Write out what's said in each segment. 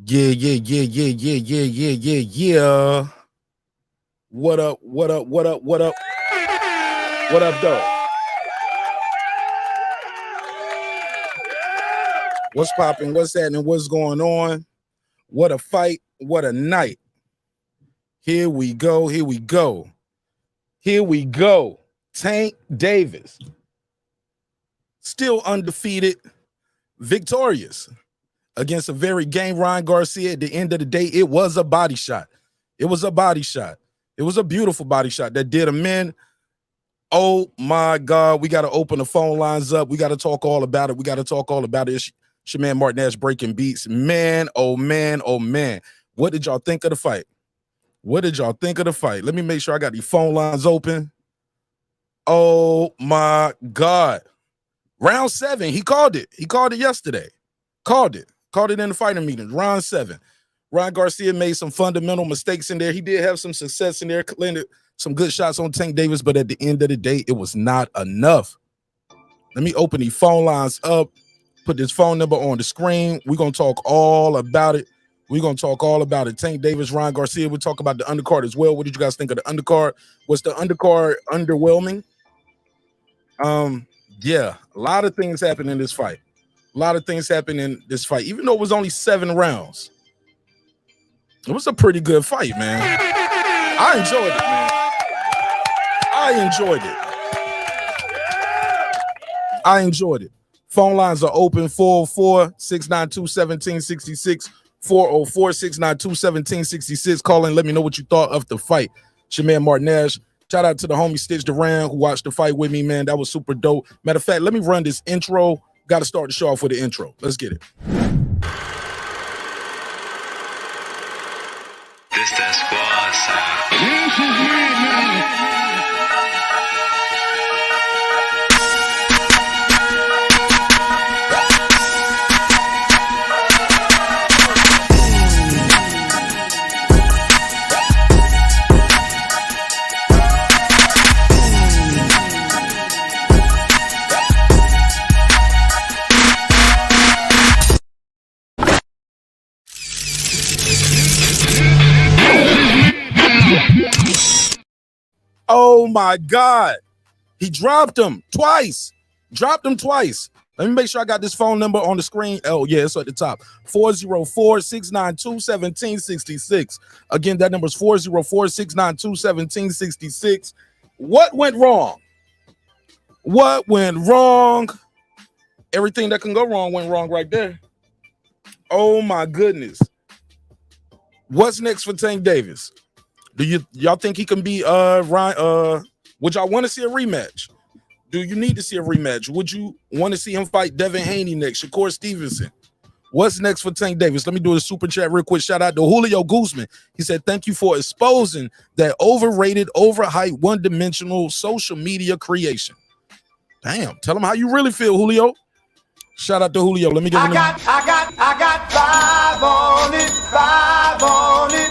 Yeah. What up? What up? What up? What up? What up, though? What's popping? What's happening? What's going on? What a fight. What a night. Here we go. Here we go. Here we go. Tank Davis. Still undefeated. Victorious against a very game Ryan Garcia. At the end of the day, it was a body shot. It was a body shot. It was a beautiful body shot that did him in. Oh my God, we got to open the phone lines up. We got to talk all about it. We got to talk all about it. It's your man Martin Nash breaking beats. Man, oh man, oh man. What did y'all think of the fight? What did y'all think of the fight? Let me make sure I got the phone lines open. Oh my God. Round 7, he called it. He called it yesterday. Called it in the fighting meeting. Round 7. Ryan Garcia made some fundamental mistakes in there. He did have some success in there, landed some good shots on Tank Davis, but at the end of the day, it was not enough. Let me open the phone lines up, put this phone number on the screen. We're going to talk all about it. We're going to talk all about it. Tank Davis, Ryan Garcia. We'll talk about the undercard as well. What did you guys think of the undercard? Was the undercard underwhelming? Yeah, a lot of things happened in this fight. A lot of things happened in this fight, even though it was only 7 rounds. It was a pretty good fight, man. I enjoyed it, man. I enjoyed it. Phone lines are open, 404-692-1766, 404-692-1766. Call in, let me know what you thought of the fight. It's your man Martin Nash. Shout out to the homie Stitch Duran who watched the fight with me, man. That was super dope. Matter of fact, let me run this intro. Got to start the show off with the intro. Let's get it. This that squad side. This is madness. Oh my God. He dropped him twice. Let me make sure I got this phone number on the screen. Oh, yeah, it's at the top. 404-692-1766. Again, that number is 404-692-1766. What went wrong? What went wrong? Everything that can go wrong went wrong right there. Oh my goodness. What's next for Tank Davis? Do y'all think he can be Ryan? Would y'all want to see a rematch? Do you need to see a rematch? Would you want to see him fight Devin Haney next? Shakur Stevenson? What's next for Tank Davis? Let me do a super chat real quick. Shout out to Julio Guzman. He said, thank you for exposing that overrated, overhyped, one-dimensional social media creation. Damn, tell him how you really feel, Julio. Shout out to Julio. Let me give him I got 5 on it.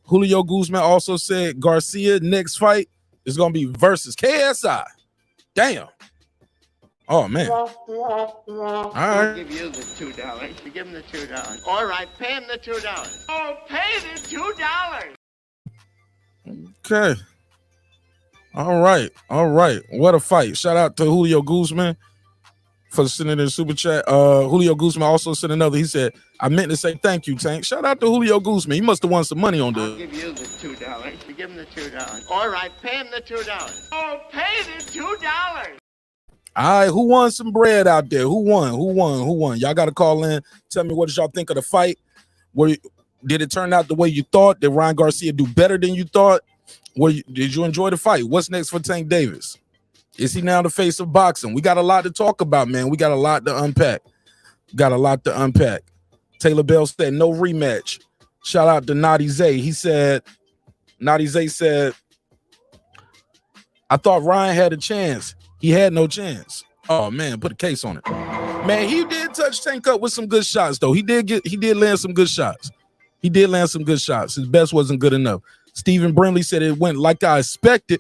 Julio Guzman also said Garcia next fight is going to be versus KSI. Damn. Oh, man. All right. I'll give you the $2. You give him the $2. All right, pay him the $2. Oh, pay the $2. Okay. All right. What a fight. Shout out to Julio Guzman for sending in the super chat. Julio Guzman also sent another. He said, I meant to say thank you, Tank. Shout out to Julio Guzman. He must have won some money on this. I'll give you the $2. You give him the $2. All right, pay him the $2. Oh, pay the $2. All right, who won some bread out there? Who won? Y'all got to call in. Tell me what did y'all think of the fight? Did it turn out the way you thought? Did Ryan Garcia do better than you thought? Did you enjoy the fight? What's next for Tank Davis? Is he now the face of boxing? We got a lot to talk about, man. We got a lot to unpack. Taylor Bell said no rematch. Shout out to Naughty Zay. Naughty Zay said, I thought Ryan had a chance. He had no chance. Oh man, put a case on it. Man, he did touch Tank up with some good shots, though. He did land some good shots. His best wasn't good enough. Stephen Brinley said it went like I expected.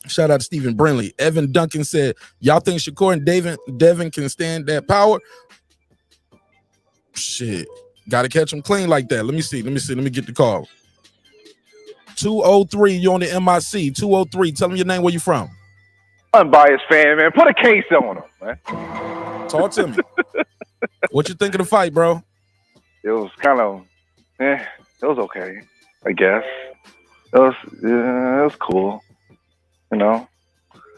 Shout out to Stephen Brinley. Evan Duncan said, y'all think Shakur and Devin can stand that power? Shit. Gotta catch him clean like that. Let me see. Let me get the call. 203, you on the MIC. 203. Tell him your name, where you from. Unbiased fan, man. Put a case on him, man. Talk to me. What you think of the fight, bro? It was kind of, it was okay, I guess. It was cool, you know.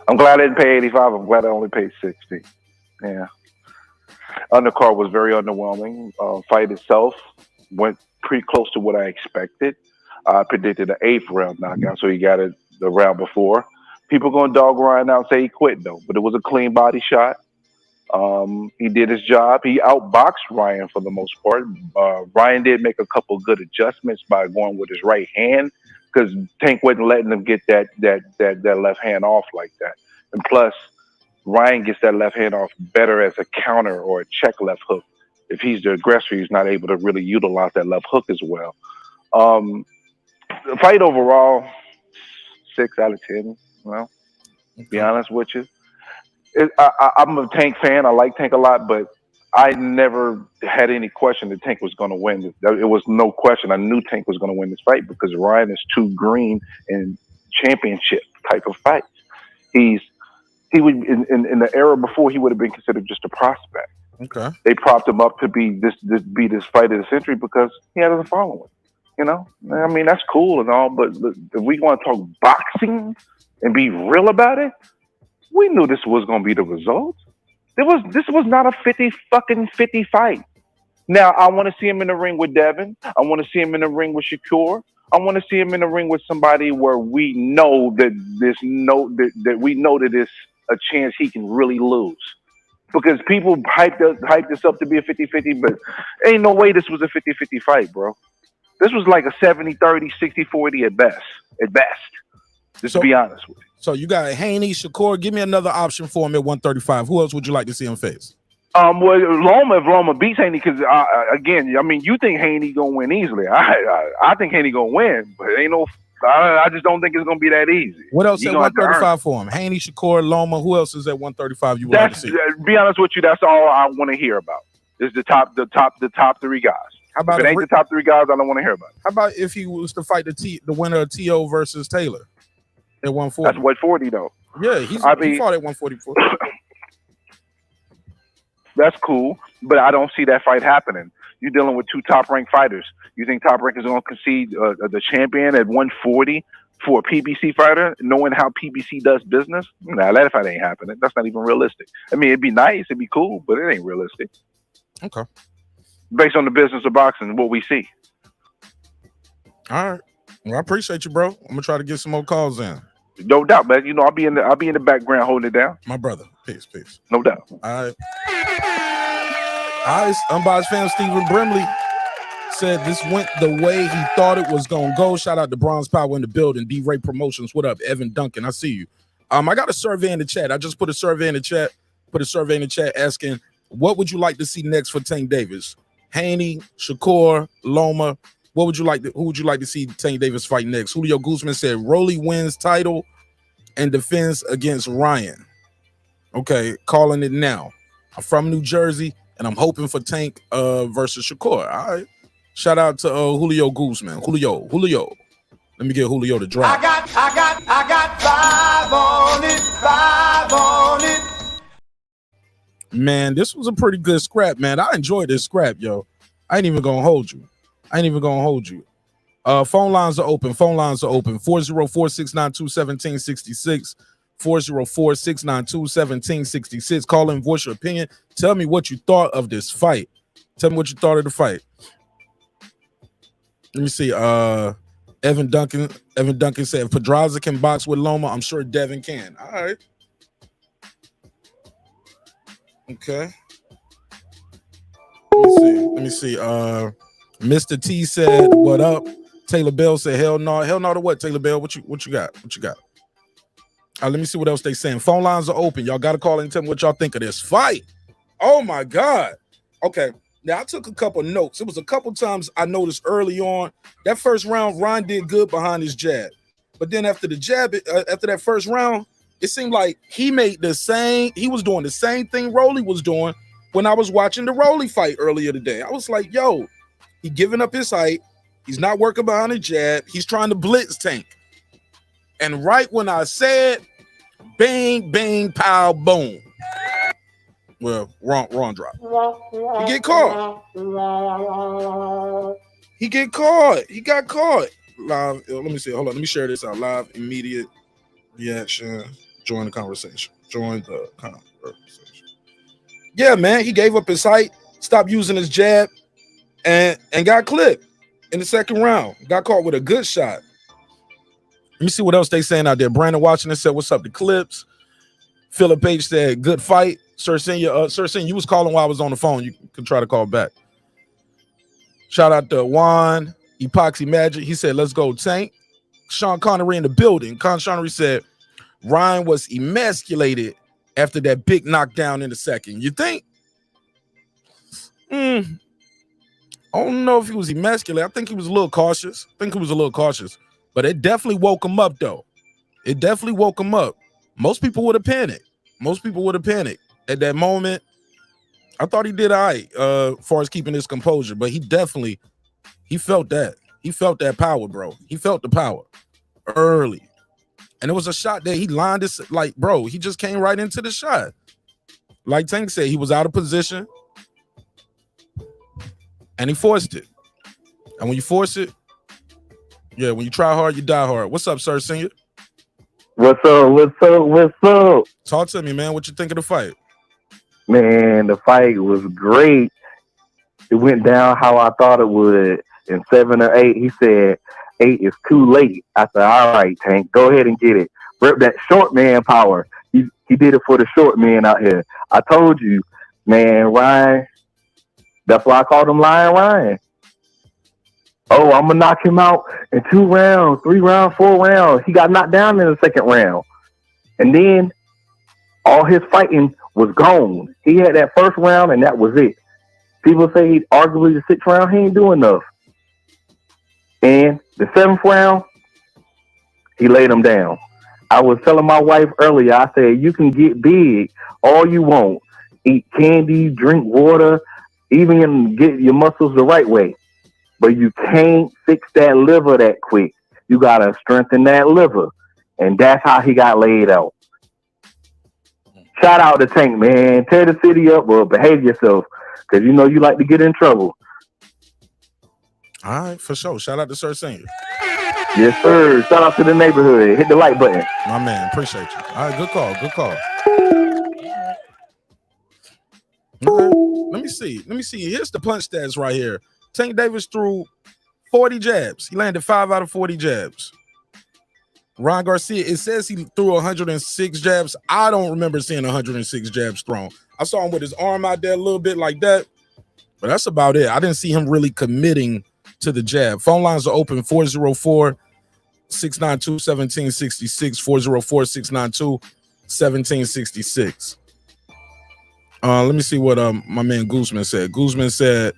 I'm glad I didn't pay 85. I'm glad I only paid 60. Yeah. Undercard was very underwhelming. Fight itself went pretty close to what I expected. I predicted an 8th round knockout, so he got it the round before. People going to dog Ryan out and say he quit, though, but it was a clean body shot. He did his job. He outboxed Ryan for the most part. Ryan did make a couple good adjustments by going with his right hand because Tank wasn't letting him get that left hand off like that. And plus, Ryan gets that left hand off better as a counter or a check left hook. If he's the aggressor, he's not able to really utilize that left hook as well. The fight overall, 6 out of 10. Well, to be honest with you. I'm a Tank fan. I like Tank a lot, but I never had any question that Tank was going to win. It was no question. I knew Tank was going to win this fight because Ryan is too green in championship type of fights. He would in the era before he would have been considered just a prospect. Okay. They propped him up to be this fight of the century because he had a following. You know, I mean that's cool and all, but if we want to talk boxing and be real about it, we knew this was going to be the result. This was not a 50 fight. Now I want to see him in the ring with Devin. I want to see him in the ring with Shakur. I want to see him in the ring with somebody where we know that there's a chance he can really lose. Because people hyped this up to be a 50-50, but ain't no way this was a 50-50 fight, bro. This was like a 70-30, 60-40 at best. Just to be honest with you. So you got Haney, Shakur. Give me another option for him at 135. Who else would you like to see him face? Well, if Loma beats Haney, because again, I mean, you think Haney gonna win easily. I think Haney gonna win, but ain't no. I just don't think it's gonna be that easy. What else at 135 for him? Haney, Shakur, Loma. Who else is at 135? You would like to see? Be honest with you, that's all I want to hear about. Is the top 3 guys. How about if it ain't the top 3 guys? I don't want to hear about it. How about if he was to fight the winner of T.O. versus Taylor at 140? That's 140 though. Yeah, he fought at 144. That's cool, but I don't see that fight happening. You're dealing with 2 top-ranked fighters. You think Top Rank is going to concede the champion at 140 for a PBC fighter, knowing how PBC does business? Nah, that fight ain't happening. That's not even realistic. I mean, it'd be nice, it'd be cool, but it ain't realistic. Okay. Based on the business of boxing, what we see. All right. Well, I appreciate you, bro. I'm gonna try to get some more calls in. No doubt, man. You know, I'll be in the background holding it down. My brother. Peace. No doubt. All right. Unbiased fan Stephen Brimley said this went the way he thought it was gonna go. Shout out to Bronze Power in the building. D-Ray Promotions. What up, Evan Duncan? I see you. I got a survey in the chat. I just put a survey in the chat. Asking what would you like to see next for Tank Davis? Haney, Shakur, Loma. Who would you like to see Tank Davis fight next? Julio Guzman said Rolly wins title and defends against Ryan. Okay, calling it now. I'm from New Jersey, and I'm hoping for Tank versus Shakur. All right. Shout out to Julio Guzman. Julio. Let me get Julio to drop. I got 5 on it. Man, this was a pretty good scrap, man. I enjoyed this scrap, yo. I ain't even gonna hold you. Phone lines are open. 404-692-1766. 404-692-1766. Call in, voice your opinion. Tell me what you thought of this fight. Let me see. Evan Duncan said if Pedraza can box with Loma, I'm sure Devin can. All right. Okay. Let me see. Mr. T said, what up? Taylor Bell said, hell no. Hell no to what, Taylor Bell? What you got? Let me see what else they saying. Phone lines are open. Y'all got to call in and tell me what y'all think of this fight. Oh, my God. Okay. Now, I took a couple notes. It was a couple times I noticed early on. That first round, Ryan did good behind his jab. But then after the jab, after that first round, it seemed like he was doing the same thing Rolly was doing, when I was watching the Rolly fight earlier today. I was like, yo, he giving up his height. He's not working behind a jab. He's trying to blitz Tank. And right when I said, bang, bang, pow, boom. Well, wrong drop. He get caught. He got caught. Live. Let me see. Hold on. Let me share this out. Live, immediate reaction. Join the conversation. Yeah, man. He gave up his height, stopped using his jab, and got clipped in the second round. Got caught with a good shot. Let me see what else they saying out there. Brandon Washington said, "What's up, the clips?" Philip H said, "Good fight." Sir Senior, you was calling while I was on the phone. You can try to call back. Shout out to Juan Epoxy Magic. He said, "Let's go, Tank." Sean Connery in the building. Connery said, "Ryan was emasculated after that big knockdown in the second." You think? I don't know if he was emasculated. I think he was a little cautious. But it definitely woke him up, though. It definitely woke him up. Most people would have panicked. At that moment. I thought he did all right as far as keeping his composure, but he felt that. He felt that power, bro. He felt the power early. And it was a shot that he lined this, like, bro, he just came right into the shot. Like Tank said, he was out of position. And he forced it. And when you force it, yeah, when you try hard, you die hard. What's up, Sir Senior? What's up? Talk to me, man. What you think of the fight? Man, the fight was great. It went down how I thought it would. In 7 or 8, he said 8 is too late. I said, all right, Tank, go ahead and get it. Rip that short man power. He did it for the short man out here. I told you, man, Ryan. That's why I called him Lion Ryan. Oh, I'm going to knock him out in 2 rounds, 3 rounds, 4 rounds. He got knocked down in the second round. And then all his fighting was gone. He had that first round, and that was it. People say arguably the 6th round, he ain't doing enough. And the 7th round, he laid him down. I was telling my wife earlier, I said, you can get big all you want. Eat candy, drink water, even get your muscles the right way. But you can't fix that liver that quick. You got to strengthen that liver. And that's how he got laid out. Shout out to Tank, man. Tear the city up or behave yourself. Because you know you like to get in trouble. All right, for sure. Shout out to Sir Senior. Yes, sir. Shout out to the neighborhood. Hit the like button. My man, appreciate you. All right, good call. Okay. Let me see. Here's the punch stats right here. Tank Davis threw 40 jabs. He landed 5 out of 40 jabs. Ryan Garcia, it says he threw 106 jabs. I don't remember seeing 106 jabs thrown. I saw him with his arm out there a little bit like that, but that's about it. I didn't see him really committing to the jab. Phone lines are open, 404-692-1766, 404-692-1766. Let me see what my man Guzman said. Guzman said,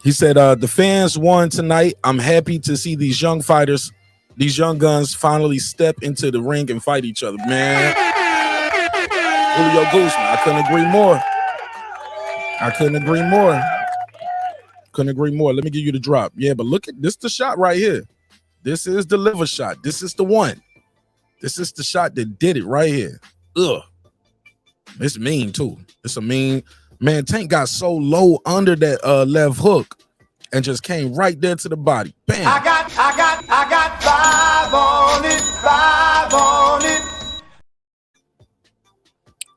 he said, the fans won tonight. I'm happy to see these young fighters, these young guns finally step into the ring and fight each other, man. Julio Guzman, I couldn't agree more. Let me give you the drop. Yeah, but look at this, the shot right here. This is the liver shot. This is the one. This is the shot that did it right here. Ugh. It's mean too. It's a mean, man. Tank got so low under that left hook and just came right there to the body. Bam. I got 5 on it.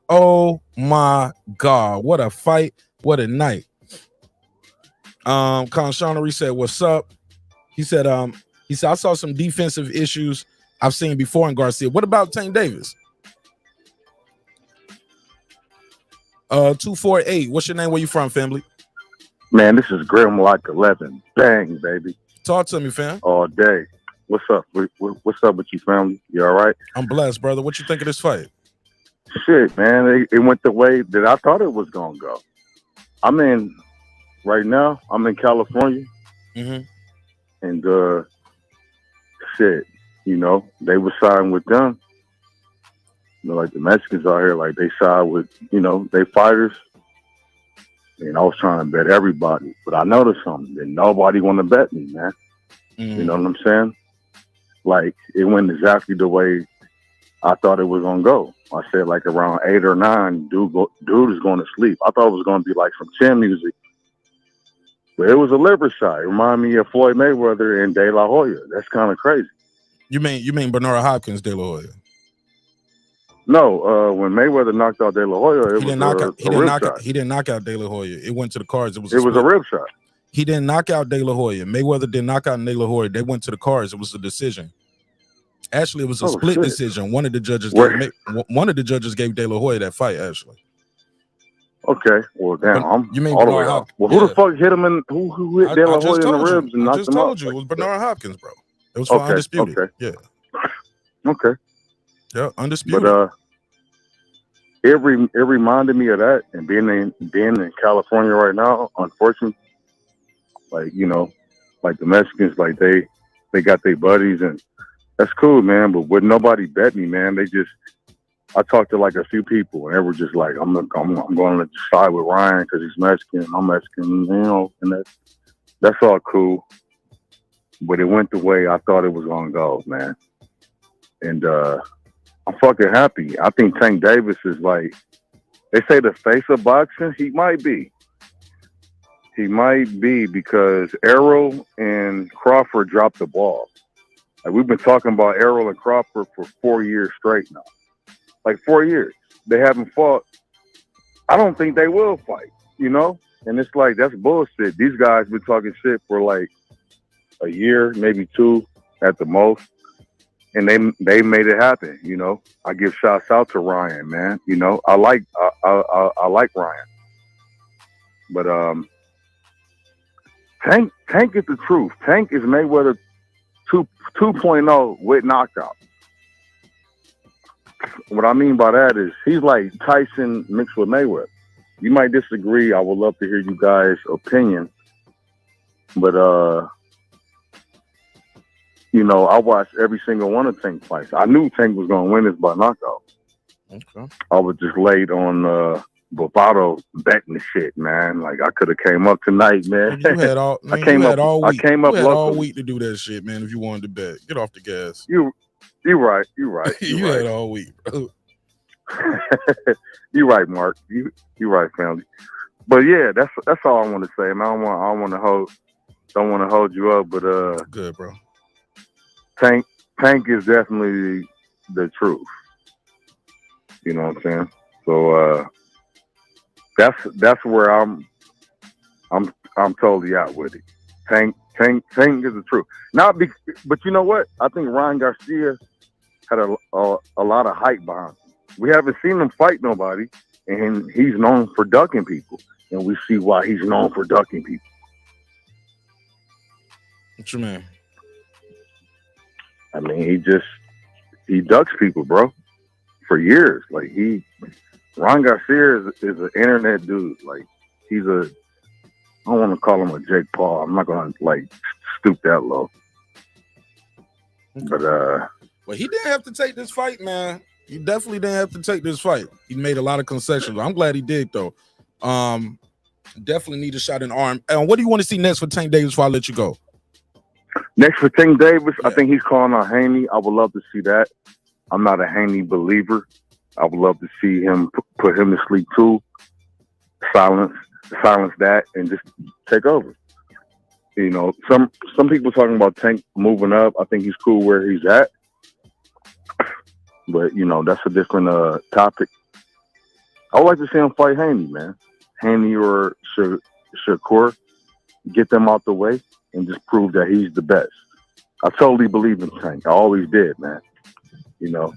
Oh my God. What a fight. What a night. Conshonnery said, what's up? He said, I saw some defensive issues I've seen before in Garcia. What about Tank Davis? 248. What's your name? Where you from, family? Man, this is Grim like 11. Bang, baby. Talk to me, fam. All day. What's up? What's up with you, family? You all right? I'm blessed, brother. What you think of this fight? Shit, man. It went the way that I thought it was going to go. Right now, I'm in California. Mm-hmm. And, shit, they were signed with them. You know, like the Mexicans out here, like they side with, you know, they fighters. And I was trying to bet everybody, but I noticed something that nobody want to bet me, man. You know what I'm saying? Like it went exactly the way I thought it was gonna go. I said like around 8 or 9, dude is going to sleep. I thought it was gonna be like some chin music, but it was a liver shot. It reminded me of Floyd Mayweather and De La Hoya. That's kind of crazy. You mean Bernard Hopkins, De La Hoya? No, when Mayweather knocked out De La Hoya, it was a rib shot. He didn't knock out De La Hoya. It went to the cards. It was a rib shot. He didn't knock out De La Hoya. Mayweather didn't knock out De La Hoya. They went to the cards. It was a decision. Actually, it was a split decision. One of the judges gave De La Hoya that fight. Actually. Okay. Well, damn. You mean all the way out. Well, who the fuck hit him in? Who hit De La Hoya in the ribs and knocked him out? I just told you it was Bernard Hopkins, bro. It was for undisputed. Okay. Yeah. Okay. Yeah, undisputed. But it reminded me of that, and being in California right now, unfortunately, like, you know, like the Mexicans, like they got their buddies, and that's cool, man. But would nobody bet me, man? I talked to like a few people, and they were just like, I'm going to side with Ryan because he's Mexican, and I'm Mexican, you know, and that's all cool. But it went the way I thought it was gonna go, man. And I'm fucking happy. I think Tank Davis is like, they say the face of boxing. He might be. He might be because Errol and Crawford dropped the ball. Like, we've been talking about Errol and Crawford for 4 years straight now. Like 4 years. They haven't fought. I don't think they will fight, you know? And it's like, that's bullshit. These guys been talking shit for like a year, maybe 2 at the most. And they made it happen, you know. I give shouts out to Ryan, man. You know, I like Ryan. But Tank is the truth. Tank is Mayweather 2.0 with knockout. What I mean by that is he's like Tyson mixed with Mayweather. You might disagree. I would love to hear you guys' opinion. But you know, I watched every single one of Tank fights. I knew Tank was gonna win this by knockout. Okay. I was just late on Bovado betting the shit, man. Like I could have came up tonight, man. You had all. Man, I came up all week to do that shit, man. If you wanted to bet, get off the gas. You right. You right. had all week, bro. You right, Mark. You right, family. But yeah, that's all I want to say, man. I don't want to hold you up, but good, bro. Tank is definitely the truth. You know what I'm saying? So that's where I'm totally out with it. Tank is the truth. But you know what? I think Ryan Garcia had a lot of hype behind him. We haven't seen him fight nobody, and he's known for ducking people, and we see why he's known for ducking people. What you mean? I mean, he ducks people, bro, for years. Like Ron Garcia is an internet dude. Like I don't want to call him a Jake Paul. I'm not gonna like stoop that low. But well, he didn't have to take this fight, man. He definitely didn't have to take this fight. He made a lot of concessions. I'm glad he did, though. Definitely need a shot in the arm. And what do you want to see next for Tank Davis before I let you go? Next for Tank Davis, yeah. I think he's calling out Haney. I would love to see that. I'm not a Haney believer. I would love to see him put him to sleep too. Silence that and just take over. You know, some people talking about Tank moving up. I think he's cool where he's at. But, you know, that's a different topic. I would like to see him fight Haney, man. Haney or Shakur. Get them out the way and just prove that he's the best. I totally believe in Tank. I always did, man. You know,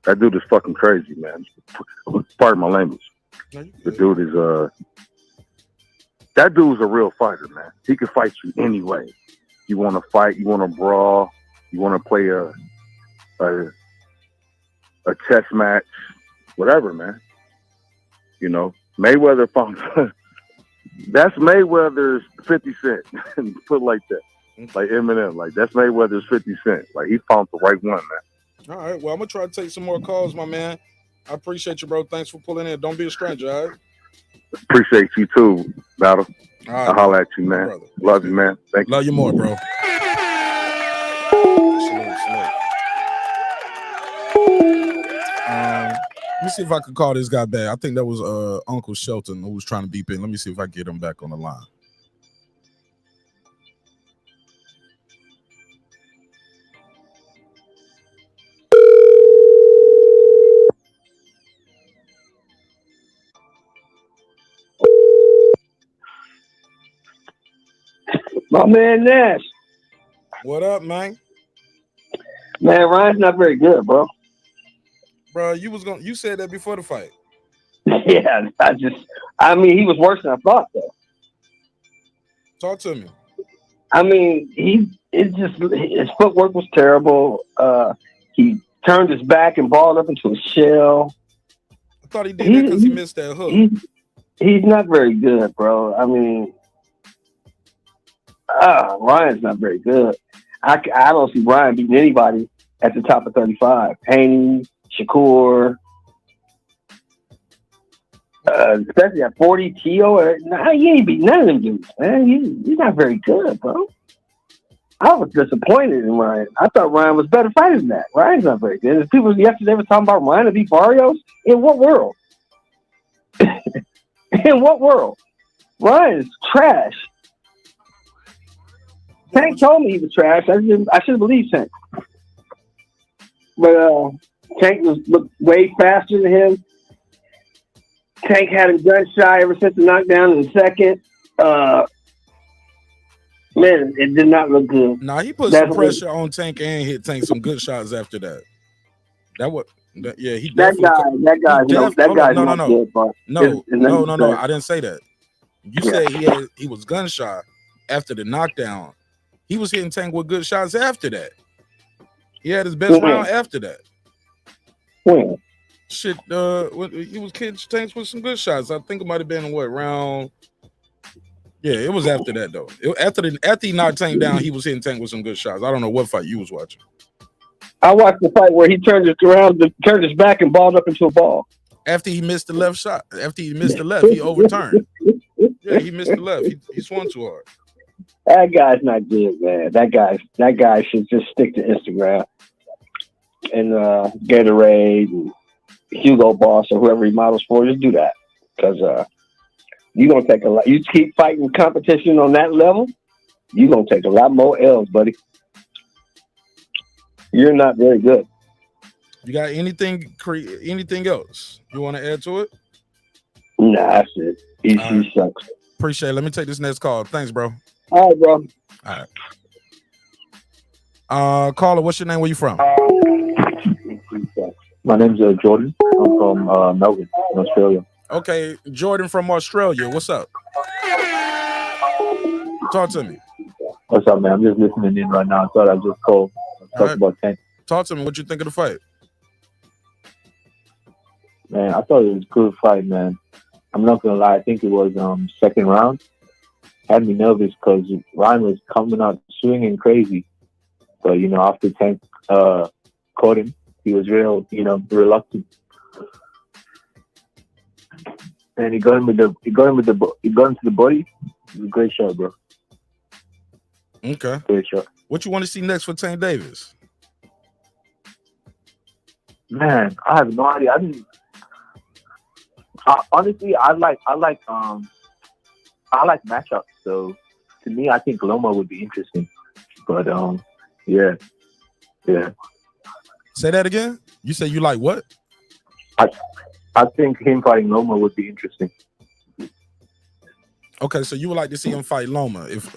that dude is fucking crazy, man. Pardon my language. The dude is that dude's a real fighter, man. He can fight you anyway. You want to fight, you want to brawl, you want to play a chess match, whatever, man. You know, Mayweather found that's Mayweather's 50 Cent. Put it like that. Like Eminem. Like that's Mayweather's 50 Cent. Like he found the right one, man. All right. Well, I'm gonna try to take some more calls, my man. I appreciate you, bro. Thanks for pulling in. Don't be a stranger, all right? Appreciate you too, Battle. All right, I'll man. holler at you, My man. brother. Love you, man. Thank you. Love you more, bro. Salute, salute. Let me see if I can call this guy back. I think that was Uncle Shelton who was trying to beep in. Let me see if I can get him back on the line. My man Nash. What up, man? Man, Ryan's not very good, bro. Bro, you said that before the fight. Yeah, I mean, he was worse than I thought, though. Talk to me. I mean, his footwork was terrible. He turned his back and balled up into a shell. I thought he did that because he missed that hook. He's not very good, bro. I mean, Ryan's not very good. I don't see Ryan beating anybody at the top of 35. Haney, Shakur, especially at 40, Tio. He ain't beat none of them dudes, man. He's not very good, bro. I was disappointed in Ryan. I thought Ryan was better fighter than that. Ryan's not very good. People yesterday were talking about Ryan to beat Barrios. In what world? In what world? Ryan is trash. Tank told me he was trash. I should believe Tank. But Tank looked way faster than him. Tank had him gun shy ever since the knockdown in the second. Man, it did not look good. Nah, he put some pressure on Tank and hit Tank some good shots after that. He definitely. That guy's not good, bro. No. I didn't say that. You said he was gun shy after the knockdown. He was hitting Tank with good shots after that. He had his best round after that. When? Shit, he was hitting Tank with some good shots. I think it might have been what round. Yeah, it was after that though. After he knocked Tank down, he was hitting Tank with some good shots. I don't know what fight you was watching. I watched the fight where he turned his back and balled up into a ball. After he missed the left shot, he overturned. Yeah, he missed the left. He swung too hard. That guy's not good, man. That guy should just stick to Instagram and Gatorade and Hugo Boss or whoever he models for. Just do that because you're gonna take a lot. You keep fighting competition on that level, you're gonna take a lot more L's, buddy. You're not very good. You got anything else you want to add to it? Nah, that's it. He sucks. Appreciate it. Let me take this next call. Thanks, bro. All right, bro. All right. Caller, what's your name? Where you from? My name's Jordan. I'm from Melbourne, in Australia. Okay, Jordan from Australia. What's up? Talk to me. What's up, man? I'm just listening in right now. I thought I'd just call. Talk about Tank. Talk to me. What you think of the fight? Man, I thought it was a good fight, man. I'm not gonna lie. I think it was second round. Had me nervous because Ryan was coming out swinging crazy, but after Tank caught him, he was reluctant, and he got him to the body. It was a great shot, bro. Okay. Great shot. What you want to see next for Tank Davis? Man, I have no idea. Honestly, I like matchups. So to me, I think Loma would be interesting. But yeah. Say that again. You say you like what? I think him fighting Loma would be interesting. Okay, so you would like to see him fight Loma if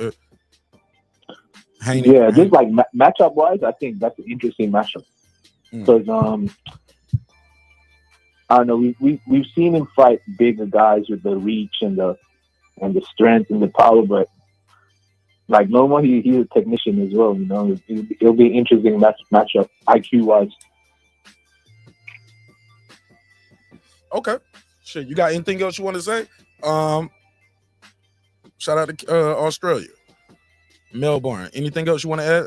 Haney. Yeah, just like matchup wise, I think that's an interesting matchup. Because I don't know, we've seen him fight bigger guys with the reach and the strength and the power, but like Loma, he's a technician as well. It'll be an interesting matchup IQ wise. Okay, shit. You got anything else you want to say? Shout out to Australia, Melbourne. Anything else you want to add?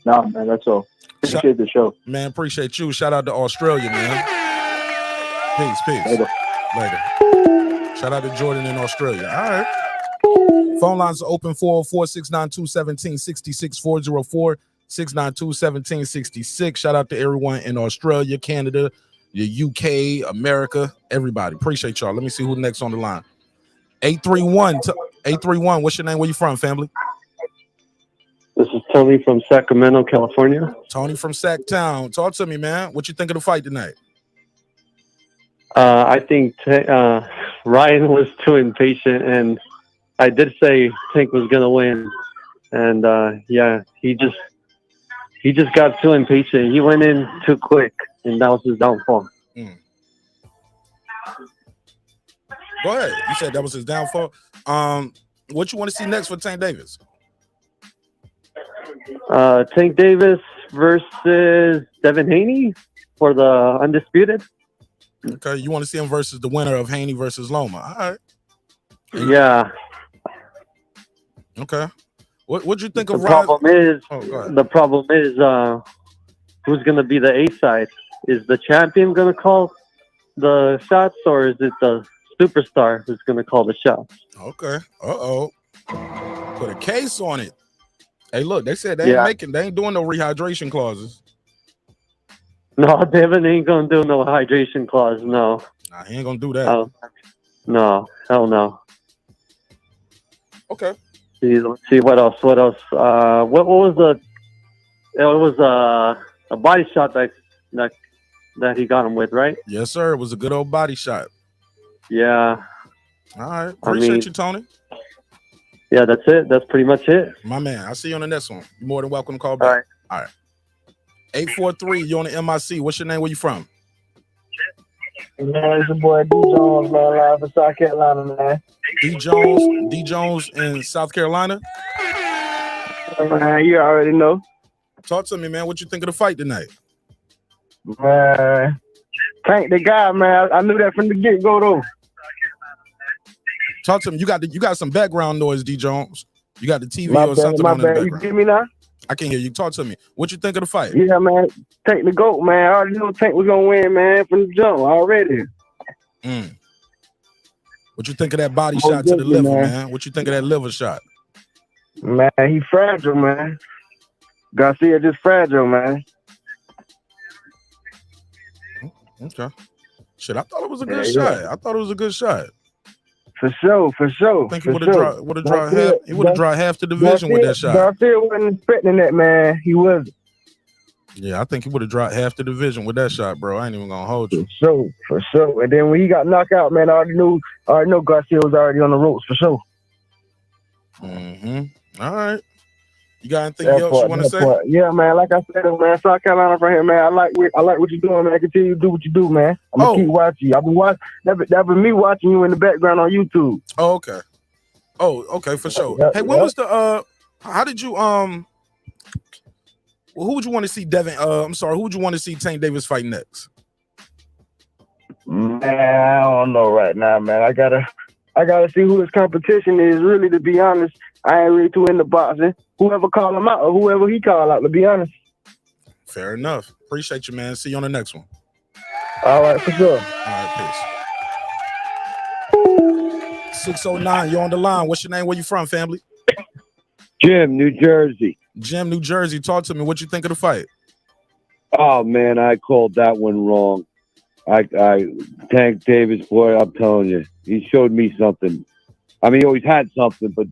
No, man, that's all. Appreciate the show. Man, appreciate you. Shout out to Australia, man. Peace. Later. Shout out to Jordan in Australia. All right. Phone lines are open 404-692-1766, 404-692-1766. Shout out to everyone in Australia, Canada, the UK, America, everybody. Appreciate y'all. Let me see who's next on the line. 831. What's your name? Where you from, family? This is Tony from Sacramento, California. Tony from Sacktown. Talk to me, man. What you think of the fight tonight? I think Ryan was too impatient, and I did say Tank was gonna win, and he just got too impatient. He went in too quick, and that was his downfall. Go ahead. You said that was his downfall. What you want to see next for Tank Davis? Tank Davis versus Devin Haney for the undisputed. Okay, you want to see him versus the winner of Haney versus Loma. All right. Yeah. Okay. What'd you think The of problem is, go ahead. the problem is, who's going to be the A side? Is the champion going to call the shots, or is it the superstar who's going to call the shots? Okay. Put a case on it. Hey, look, they said they ain't doing no rehydration clauses. No, Devin ain't going to do no hydration clause. No. Nah, he ain't gonna do that. No, hell no. Okay. Let's see what else. What was the? It was a body shot that he got him with, right? Yes, sir. It was a good old body shot. Yeah. All right. Appreciate you, Tony. Yeah, that's it. That's pretty much it. My man. I'll see you on the next one. You're more than welcome to call back. All right. 843, you on the MIC. What's your name? Where you from? Man, it's your boy D Jones, man, live from South Carolina, man. D Jones in South Carolina? Man, you already know. Talk to me, man. What you think of the fight tonight? Man, Tank the guy, man. I knew that from the get-go, though. Talk to me. You got some background noise, D Jones. You got the TV or something my on in the bad. background. You get me now? I can hear you. Talk to me. What you think of the fight? Yeah, man. Tank the GOAT, man. I already knew Tank was going to win, man, from the jump already. What you think of that body shot to the liver, man? What you think of that liver shot? Man, he fragile, man. Garcia just fragile, man. Okay. Shit, I thought it was a good shot. I thought it was a good shot. For sure. I think he would have dropped half the division with that shot. Garcia wasn't expecting that, man. He wasn't. Yeah, I think he would have dropped half the division with that shot, bro. I ain't even gonna hold you. For sure. And then when he got knocked out, man, I already know Garcia was already on the ropes for sure. All right. You got anything else you want to say? Yeah, man. Like I said, man, South Carolina from here, man. I like what you're doing, man. I continue to do what you do, man. I'm gonna keep watching you. I've been watching. That been me watching you in the background on YouTube. Oh, okay. Okay, for sure. Hey, when was the how did you who would you want to see Devin? I'm sorry, who would you want to see Tank Davis fight next? Man, I don't know right now, man. I gotta see who his competition is. Really, to be honest, I ain't really too into boxing. Whoever call him out or whoever he call out, to be honest. Fair enough. Appreciate you, man. See you on the next one. All right, for sure. All right, peace. 609, you're on the line. What's your name? Where you from, family? Jim, New Jersey. Jim, New Jersey. Talk to me. What you think of the fight? Oh man, I called that one wrong. I Tank Davis, boy, I'm telling you, he showed me something. I mean, he always had something, but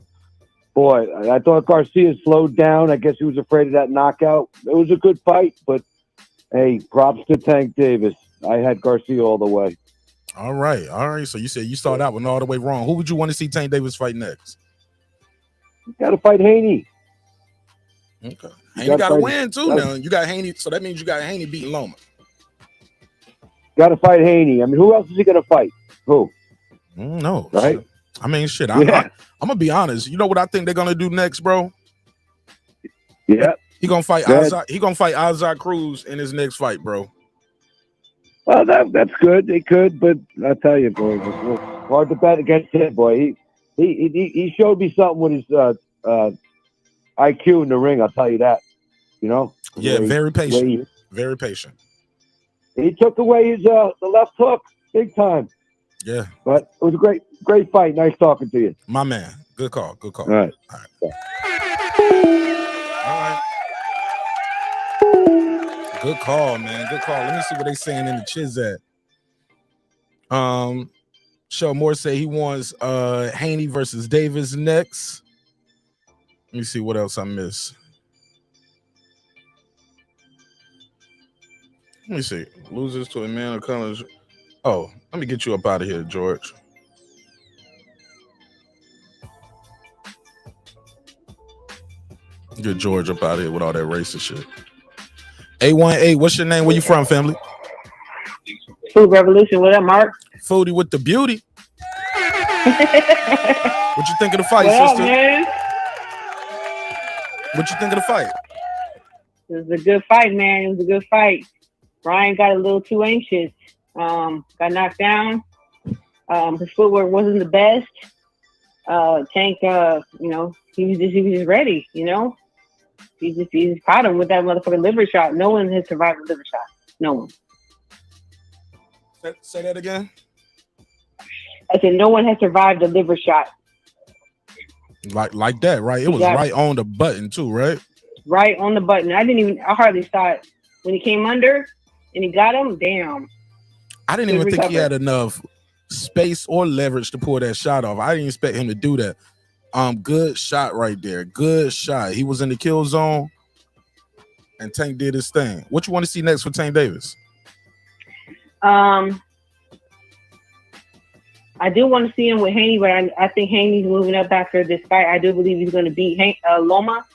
boy, I thought Garcia slowed down. I guess he was afraid of that knockout. It was a good fight, but hey, props to Tank Davis. I had Garcia all the way. All right. So you said you saw that one all the way wrong. Who would you want to see Tank Davis fight next? You got to fight Haney. Okay. Haney got to win too now. You got Haney, so that means you got Haney beating Loma. Got to fight Haney. I mean, who else is he going to fight? Who? No. Right? Shit. I mean, shit. I'm going to be honest. You know what I think they're going to do next, bro? Yeah. He going to fight Isaac. He going to fight Isaac Cruz in his next fight, bro. Well, that's good. They could, but I tell you, boy, it's hard to bet against him, boy. He showed me something with his IQ in the ring. I'll tell you that. You know? Yeah, very patient. Way Very patient. he took away his the left hook big time. Yeah. But it was a great fight. Nice talking to you. My man. Good call. Good call. All right. All right. Good call, man. Good call. Let me see what they saying in the chiz at. Show Moore say he wants Haney versus Davis next. Let me see what else I missed. Let me see. Loses to a man of colors. Oh, let me get you up out of here, George. Get George up out of here with all that racist shit. 818, what's your name? Where you from, family? Food Revolution. What up, Mark? Foodie with the beauty. What you think of the fight, What sister? up, man? What you think of the fight? It was a good fight, man. It was a good fight. Ryan got a little too anxious. Got knocked down. His footwork wasn't the best. Tank, you know, he was just ready, you know. He just caught him with that motherfucking liver shot. No one has survived a liver shot. No one. Say that again. I said no one has survived a liver shot. Like that, right? It was right on the button too, right? Right on the button. I hardly saw it. When he came under and he got him, damn. I didn't even think he had enough space or leverage to pull that shot off. I didn't expect him to do that. Good shot right there. Good shot. He was in the kill zone, and Tank did his thing. What you want to see next for Tank Davis? I do want to see him with Haney, but I think Haney's moving up after this fight. I do believe he's going to beat Loma.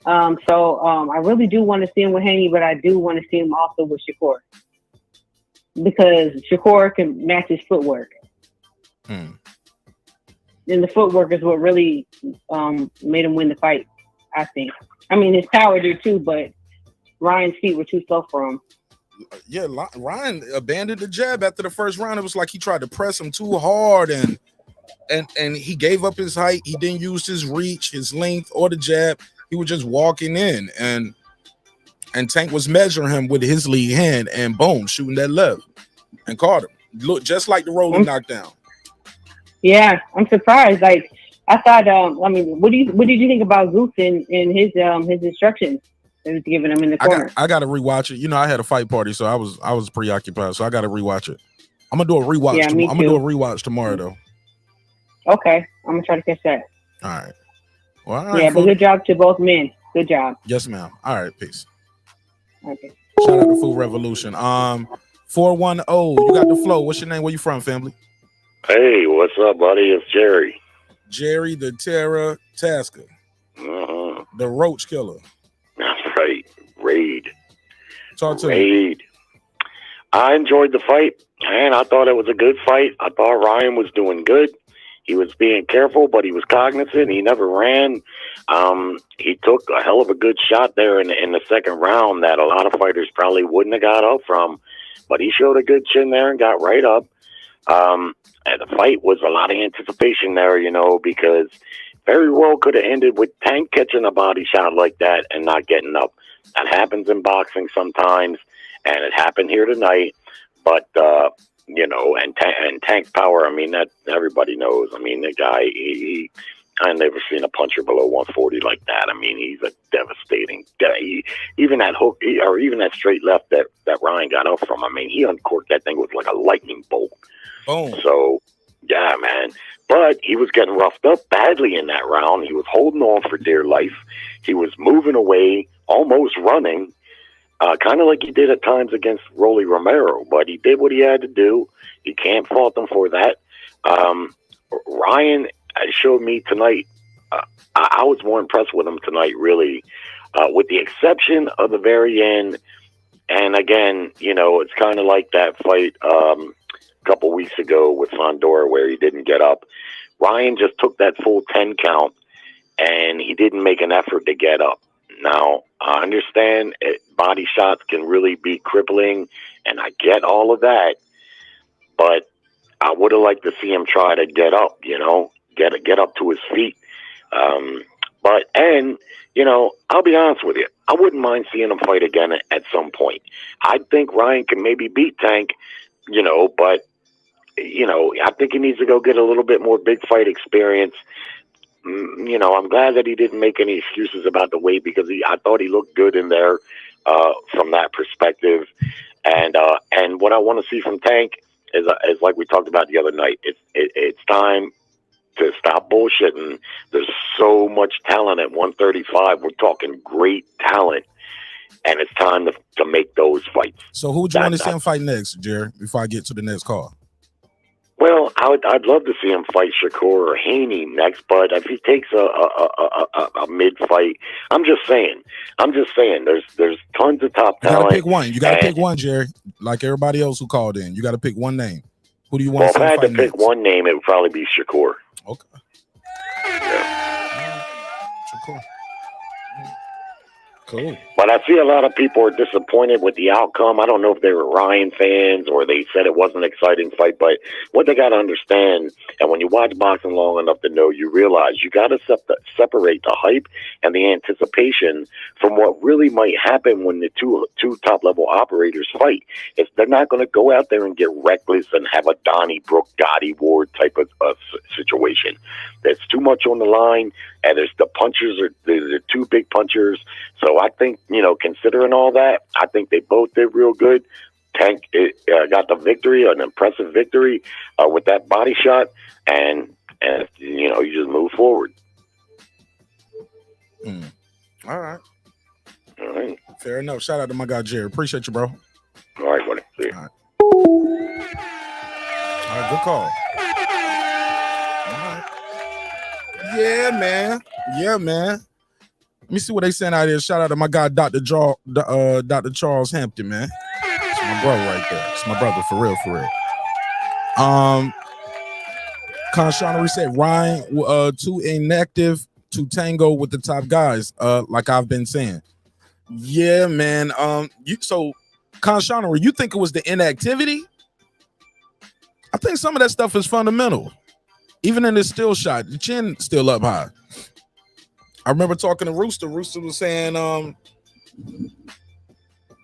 So I really do want to see him with Haney, but I do want to see him also with Shakur, because Shakur can match his footwork. And the footwork is what really made him win the fight, I think. I mean, his power did too, but Ryan's feet were too slow for him. Yeah, Ryan abandoned the jab after the first round. It was like he tried to press him too hard, and he gave up his height. He didn't use his reach, his length, or the jab. He was just walking in, and Tank was measuring him with his lead hand, and boom, shooting that left and caught him. Look, just like the rolling knockdown. Yeah, I'm surprised. Like I thought. I mean, what did you think about Zeus and his instructions that was giving him in the corner? I got to rewatch it. You know, I had a fight party, so I was preoccupied. So I got to rewatch it. I'm gonna do a rewatch. Yeah, me too. I'm gonna do a rewatch tomorrow, though. Okay, I'm gonna try to catch that. All right. Well, all right, yeah, but good job to both men. Good job. Yes, ma'am. All right, peace. Okay. Shout out to Food Revolution. 410, you got the flow. What's your name? Where you from, family? Hey, what's up, buddy? It's Jerry. Jerry the Terror Tasker. The Roach Killer. That's right. Raid. Talk to me. I enjoyed the fight, and I thought it was a good fight. I thought Ryan was doing good. He was being careful, but he was cognizant. He never ran. He took a hell of a good shot there in the second round that a lot of fighters probably wouldn't have got up from. But he showed a good chin there and got right up. And the fight was a lot of anticipation there, you know, because very well could have ended with Tank catching a body shot like that and not getting up. That happens in boxing sometimes, and it happened here tonight. But, you know, and Tank's power, I mean, that everybody knows. I mean, the guy, I've never seen a puncher below 140 like that. I mean, he's a devastating guy. Even that hook, or even that straight left that Ryan got up from, I mean, he uncorked that thing with like a lightning bolt. Boom. So, yeah, man. But he was getting roughed up badly in that round. He was holding on for dear life. He was moving away, almost running, kind of like he did at times against Rolly Romero. But he did what he had to do. You can't fault him for that. Ryan showed me tonight. I was more impressed with him tonight, really, with the exception of the very end. And again, you know, it's kind of like that fight a couple weeks ago with Fondora where he didn't get up. Ryan just took that full 10 count and he didn't make an effort to get up. Now, I understand body shots can really be crippling, and I get all of that, but I would have liked to see him try to get up, you know, get up to his feet. But, and, you know, I'll be honest with you. I wouldn't mind seeing him fight again at some point. I think Ryan can maybe beat Tank, you know, but, you know, I think he needs to go get a little bit more big fight experience. You know, I'm glad that he didn't make any excuses about the weight, because I thought he looked good in there from that perspective. And what I want to see from Tank is like we talked about the other night. It's time to stop bullshitting. There's so much talent at 135. We're talking great talent, and it's time to make those fights. So who would you want to see him fight next, Jerry, before I get to the next call? Well, I'd love to see him fight Shakur or Haney next, but if he takes a mid fight, I'm just saying. There's tons of top talent. You gotta pick one. You gotta pick one, Jerry. Like everybody else who called in, you gotta pick one name. Who do you want? Well, if I had to pick one name, it would probably be Shakur. Okay. Yeah. Shakur. Cool. But I see a lot of people are disappointed with the outcome. I don't know if they were Ryan fans or they said it wasn't an exciting fight, but what they got to understand, and when you watch boxing long enough to know, you realize you got to separate the hype and the anticipation from what really might happen when the two top-level operators fight. They're not going to go out there and get reckless and have a Donnybrook, Gotti Ward type of situation. There's too much on the line, and there's the punchers, the two big punchers. So I think, you know, considering all that, I think they both did real good. Tank got the victory, an impressive victory with that body shot, and you know, you just move forward. All right. All right. Fair enough. Shout out to my guy Jerry. Appreciate you, bro. All right, buddy. See you. All right, good call. All right. Yeah, man. Yeah, man. Let me see what they saying out here. Shout out to my guy, Dr. Charles Hampton, man. It's my brother right there. It's my brother, for real, for real. Conshonery said Ryan too inactive to tango with the top guys, like I've been saying. Yeah, man. So Conshonery, you think it was the inactivity? I think some of that stuff is fundamental. Even in this still shot, the chin still up high. I remember talking to Rooster. Rooster was saying,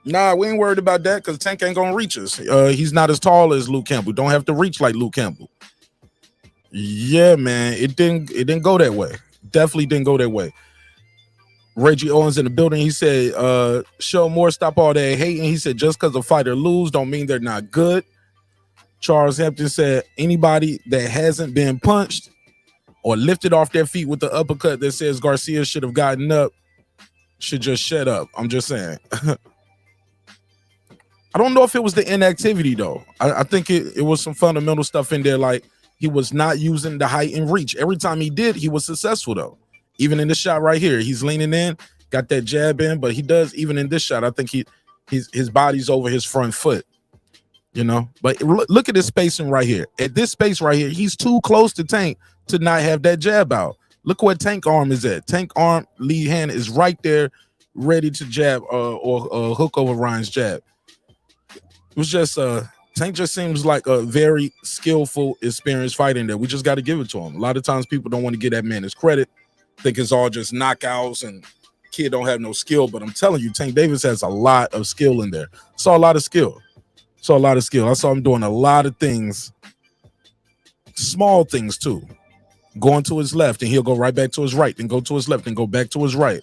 nah, we ain't worried about that because Tank ain't gonna reach us. He's not as tall as Luke Campbell. Don't have to reach like Luke Campbell. Yeah, man. It didn't go that way. Definitely didn't go that way. Reggie Owens in the building. He said, show more, stop all that hating. He said, just because a fighter lose don't mean they're not good. Charles Hampton said, anybody that hasn't been punched or lifted off their feet with the uppercut that says Garcia should have gotten up should just shut up. I'm just saying. I don't know if it was the inactivity, though. I think it was some fundamental stuff in there, like he was not using the height and reach. Every time he did, he was successful, though. Even in this shot right here, he's leaning in, got that jab in, but he does, even in this shot, I think his body's over his front foot. You know, but look at this spacing right here. At this space right here, he's too close to Tank to not have that jab out. Look where Tank arm is at. Tank arm lead hand is right there, ready to jab or hook over Ryan's jab. It was just Tank just seems like a very skillful, experienced fighter in there. We just got to give it to him. A lot of times people don't want to give that man his credit. Think it's all just knockouts and kid don't have no skill. But I'm telling you, Tank Davis has a lot of skill in there. Saw a lot of skill. I saw him doing a lot of things, small things too. Going to his left and he'll go right back to his right, then go to his left and go back to his right.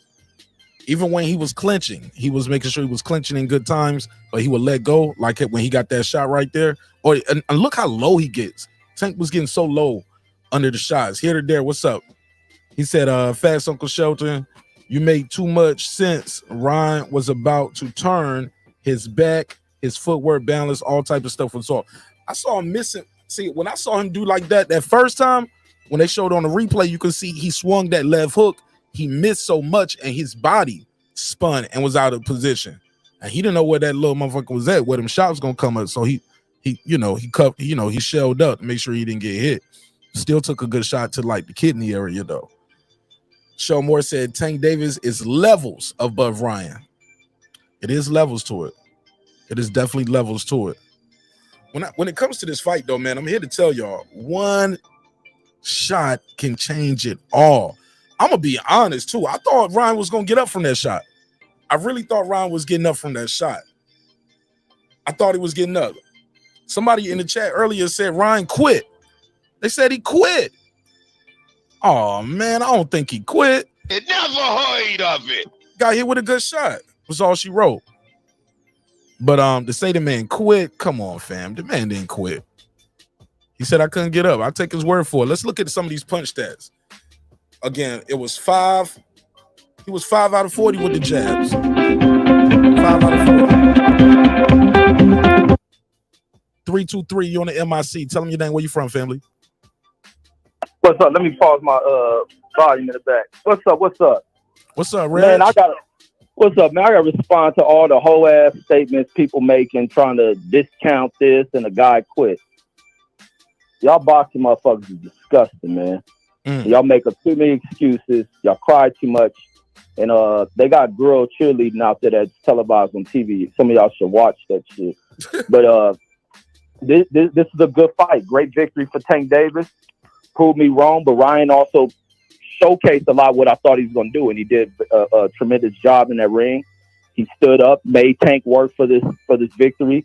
Even when he was clinching, he was making sure he was clinching in good times, but he would let go, like when he got that shot right there. And look how low he gets. Tank was getting so low under the shots. Here to there, what's up? He said, Fast Uncle Shelton, you made too much sense. Ryan was about to turn his back, his footwork, balance, all type of stuff was off. I saw him missing. See, when I saw him do like that first time, when they showed on the replay, you can see he swung that left hook. He missed so much, and his body spun and was out of position. And he didn't know where that little motherfucker was at, where them shots gonna come up. So he shelled up to make sure he didn't get hit. Still took a good shot to like the kidney area though. Showmore said Tank Davis is levels above Ryan. It is levels to it. It is definitely levels to it. When it comes to this fight, though, man, I'm here to tell y'all, one shot can change it all. I'm gonna be honest too. I thought Ryan was gonna get up from that shot. I really thought Ryan was getting up from that shot. I thought he was getting up. Somebody in the chat earlier said Ryan quit. They said he quit. Oh man, I don't think he quit. It never heard of it. Got hit with a good shot. Was all she wrote. But to say the man quit, come on, fam. The man didn't quit. He said I couldn't get up. I'll take his word for it. Let's look at some of these punch stats. Again, it was 5. He was 5 out of 40 with the jabs. 5 out of 40. 323, you on the MIC. Tell him your name. Where you from, family? What's up? Let me pause my volume in the back. What's up? What's up? What's up, Reg? Man, what's up, man? I gotta respond to all the whole ass statements people making, trying to discount this and the guy quit. Y'all boxing motherfuckers is disgusting, man. Y'all make up too many excuses. Y'all cry too much. And they got girl cheerleading out there that's televised on TV. Some of y'all should watch that shit. But this is a good fight. Great victory for Tank Davis. Proved me wrong, but Ryan also showcased a lot of what I thought he was going to do, and he did a tremendous job in that ring. He stood up, made Tank work for this victory.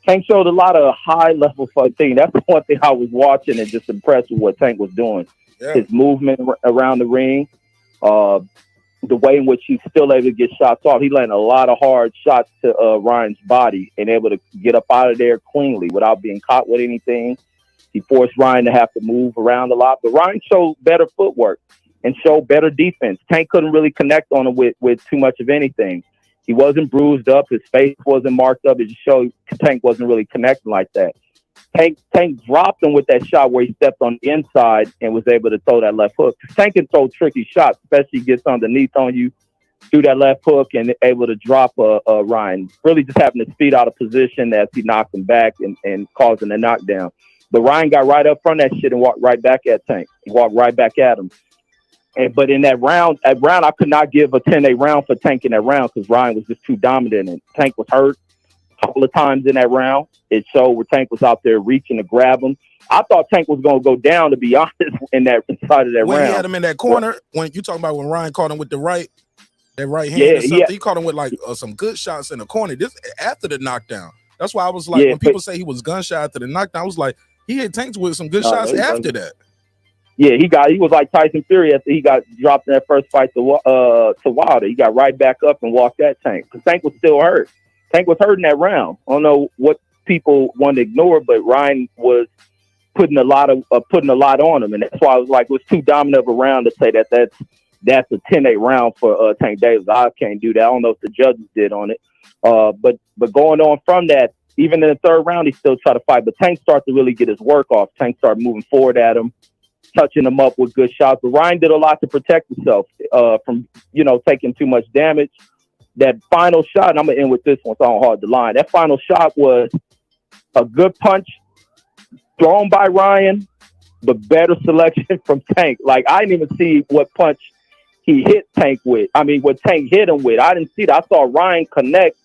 Tank showed a lot of high-level thing. That's the one thing I was watching and just impressed with what Tank was doing. Yeah. His movement around the ring, the way in which he's still able to get shots off. He landed a lot of hard shots to Ryan's body and able to get up out of there cleanly without being caught with anything. He forced Ryan to have to move around a lot, but Ryan showed better footwork and showed better defense. Tank couldn't really connect on him with too much of anything. He wasn't bruised up. His face wasn't marked up. It just showed Tank wasn't really connecting like that. Tank dropped him with that shot where he stepped on the inside and was able to throw that left hook. Tank can throw tricky shots, especially gets underneath on you, do that left hook, and able to drop Ryan. Really just having his feet out of position as he knocked him back and causing a knockdown. But Ryan got right up from that shit and walked right back at Tank. He walked right back at him. But in that round, I could not give a 10-8 round for Tank in that round because Ryan was just too dominant. And Tank was hurt a couple of times in that round. It showed where Tank was out there reaching to grab him. I thought Tank was going to go down, to be honest, in that side of that round. When he had him in that corner, when you talking about when Ryan caught him with that right hand or something, he caught him with like some good shots in the corner. This after the knockdown. That's why I was like, when people say he was gunshot after the knockdown, I was like, he hit Tanks with some good shots after that. Yeah, he was like Tyson Fury after he got dropped in that first fight to Wilder. He got right back up and walked that Tank because Tank was still hurt. Tank was hurt in that round. I don't know what people want to ignore, but Ryan was putting a lot on him, and that's why I was like, it was too dominant of a round to say that's a 10-8 round for Tank Davis. I can't do that. I don't know if the judges did on it, but going on from that. Even in the third round, he still tried to fight, but Tank started to really get his work off. Tank started moving forward at him, touching him up with good shots. But Ryan did a lot to protect himself from, taking too much damage. That final shot, and I'm going to end with this one, so I don't hard the line. That final shot was a good punch thrown by Ryan, but better selection from Tank. Like, I didn't even see what punch he hit Tank with. I mean, what Tank hit him with. I didn't see that. I saw Ryan connect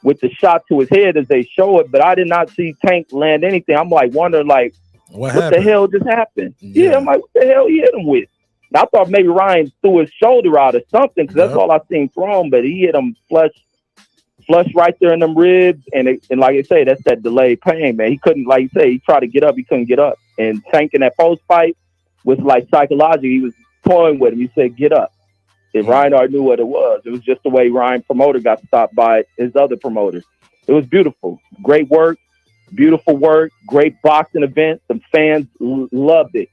with the shot to his head as they show it, but I did not see Tank land anything. I'm like wondering, like, what the hell just happened? Yeah, I'm like, what the hell he hit him with? And I thought maybe Ryan threw his shoulder out or something because that's all I seen thrown, but he hit him flush right there in them ribs, and like I say, that's that delayed pain, man. He couldn't, like you say, he tried to get up, he couldn't get up. And Tank in that post fight was like psychological. He was toying with him. He said, "Get up." And Ryan already knew what it was. It was just the way Ryan promoter got stopped by his other promoter. It was beautiful. Great work, beautiful work, great boxing event. Some fans loved it.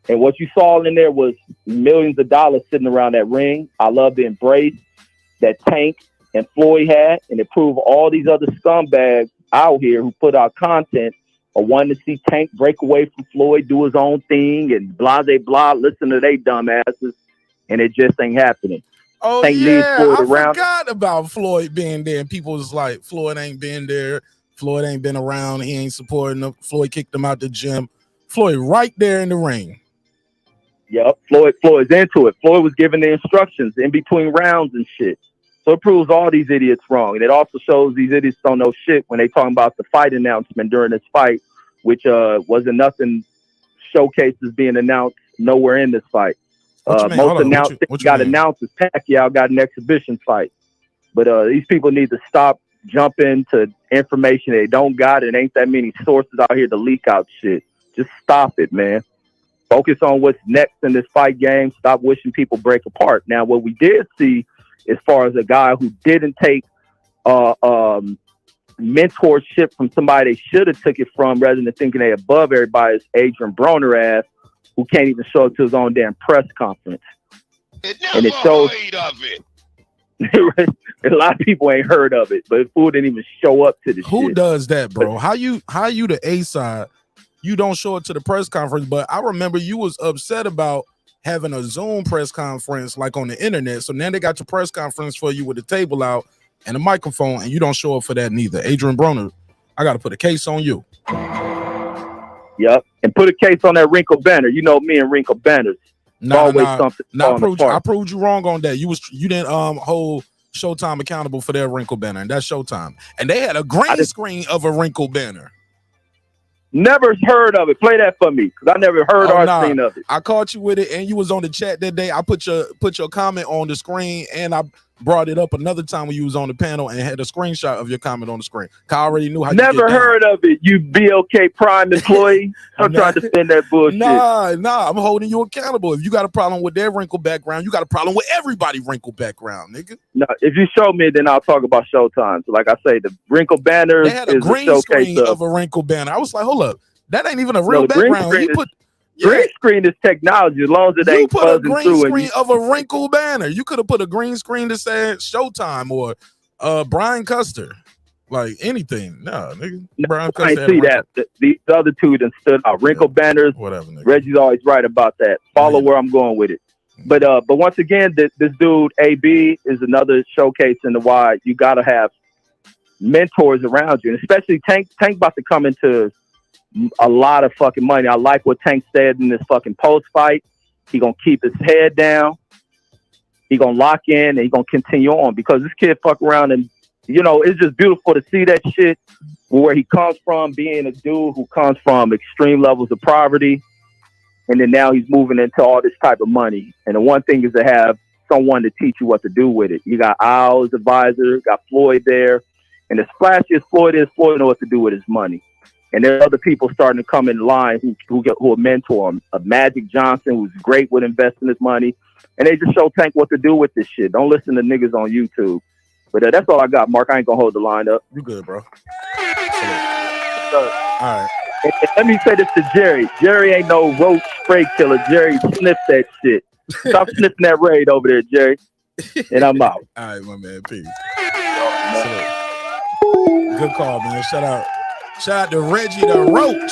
And what you saw in there was millions of dollars sitting around that ring. I love the embrace that Tank and Floyd had, and it proved all these other scumbags out here who put out content are wanting to see Tank break away from Floyd, do his own thing, and blah, listen to they dumbasses. And it just ain't happening. Oh, Tank yeah. I forgot about Floyd being there. And people was like, Floyd ain't been there. Floyd ain't been around. He ain't supporting him. Floyd kicked him out the gym. Floyd right there in the ring. Yep. Floyd's into it. Floyd was giving the instructions in between rounds and shit. So it proves all these idiots wrong. And it also shows these idiots don't know shit when they talking about the fight announcement during this fight, which wasn't nothing showcases being announced nowhere in this fight. Most announced got announced as Pacquiao got an exhibition fight. But these people need to stop jumping to information they don't got. It ain't that many sources out here to leak out shit. Just stop it, man. Focus on what's next in this fight game. Stop wishing people break apart. Now, what we did see, as far as a guy who didn't take mentorship from somebody they should have took it from, rather than thinking they above everybody, is Adrian Broner ass, who can't even show up to his own damn press conference. And it shows. A lot of people ain't heard of it, but fool didn't even show up to the Who shit. does that, bro? How you the A side? You don't show up to the press conference, but I remember you was upset about having a Zoom press conference like on the internet. So now they got your press conference for you with the table out and a microphone, and you don't show up for that neither. Adrian Broner, I got to put a case on you. Yep, and put a case on that wrinkle banner. You know me and wrinkle banners. I proved you wrong on that. You didn't hold Showtime accountable for their wrinkle banner, and that's Showtime. And they had a green screen of a wrinkle banner. Never heard of it. Play that for me, because I never heard seen of it. I caught you with it, and you was on the chat that day. I put your comment on the screen, and I brought it up another time when you was on the panel and had a screenshot of your comment on the screen. I already knew how. Never heard of it. You BLK Prime employee. I'm trying to spin that bullshit. Nah, I'm holding you accountable. If you got a problem with their wrinkle background, you got a problem with everybody wrinkle background, nigga. No, if you show me, then I'll talk about Showtime. So, like I say, the wrinkle banner they had a green screen of a wrinkle banner. I was like, hold up, that ain't even a real background. Green screen is technology, as long as it ain't buzzing through. You put a green screen of a wrinkle banner. You could have put a green screen that said Showtime or Brian Custer, like anything. No, nigga. Brian Custer. I see that. The other two that stood out. Wrinkle banners. Whatever. Nigga. Reggie's always right about that. Follow where I'm going with it. But once again, this dude AB is another showcase into why you gotta have mentors around you, and especially Tank about to come into a lot of fucking money. I like what Tank said in this fucking post fight. He gonna keep his head down. He gonna lock in, and he gonna continue on, because this kid fuck around, and it's just beautiful to see that shit where he comes from, being a dude who comes from extreme levels of poverty, and then now he's moving into all this type of money. And the one thing is to have someone to teach you what to do with it. You got Al as advisor, got Floyd there, and as flashy as Floyd is, Floyd knows what to do with his money. And there are other people starting to come in line who will mentor him. Magic Johnson, who's great with investing his money. And they just show Tank what to do with this shit. Don't listen to niggas on YouTube. But that's all I got, Mark. I ain't going to hold the line up. You good, bro. All right. And let me say this to Jerry. Jerry ain't no roach spray killer. Jerry sniffed that shit. Stop sniffing that raid over there, Jerry. And I'm out. All right, my man. Peace. Good call, man. Shout out to Reggie the Roach.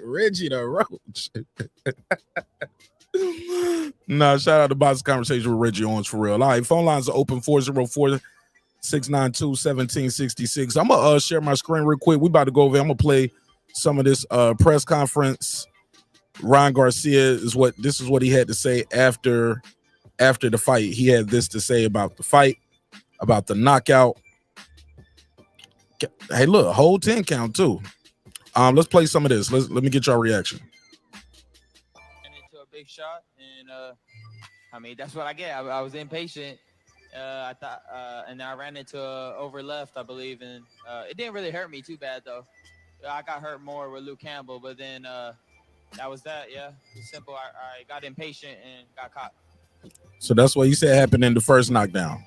Reggie the Roach. Nah, shout out to Box Conversation with Reggie Owens for real. All right, phone lines are open 404-692-1766. I'm gonna share my screen real quick. We about to go over. I'm gonna play some of this press conference. Ryan Garcia is what he had to say after the fight. He had this to say about the fight, about the knockout. Hey, look, whole 10 count too. Let's play some of this. Let me get your reaction. Into a big shot, and I mean that's what I get. I was impatient. I thought, and I ran into over left, I believe, and it didn't really hurt me too bad though. I got hurt more with Luke Campbell, but then that was that. Yeah, it's simple. I got impatient and got caught. So that's what you said happened in the first knockdown.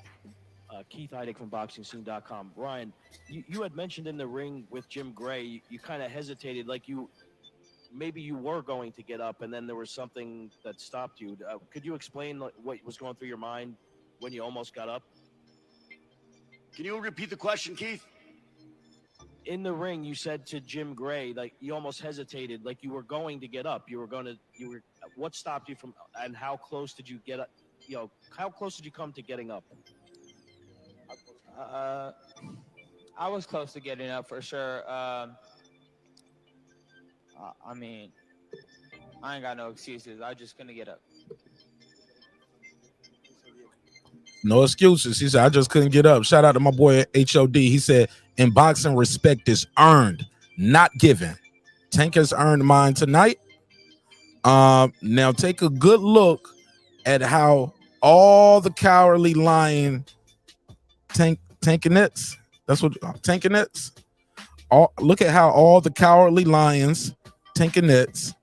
Keith Heidick from BoxingScene.com. Ryan, you had mentioned in the ring with Jim Gray, you kind of hesitated, like maybe you were going to get up, and then there was something that stopped you. Could you explain what was going through your mind when you almost got up? Can you repeat the question, Keith? In the ring, you said to Jim Gray, like you almost hesitated, like you were going to get up. What stopped you from, and how close did you get up? How close did you come to getting up? I was close to getting up for sure. I mean, I ain't got no excuses. I just couldn't get up. No excuses. He said, I just couldn't get up. Shout out to my boy HOD. He said, in boxing, respect is earned, not given. Tank has earned mine tonight. Now take a good look at how all the cowardly lion tankinets. That's what tankinets. Look at how all the cowardly lions, tankinets,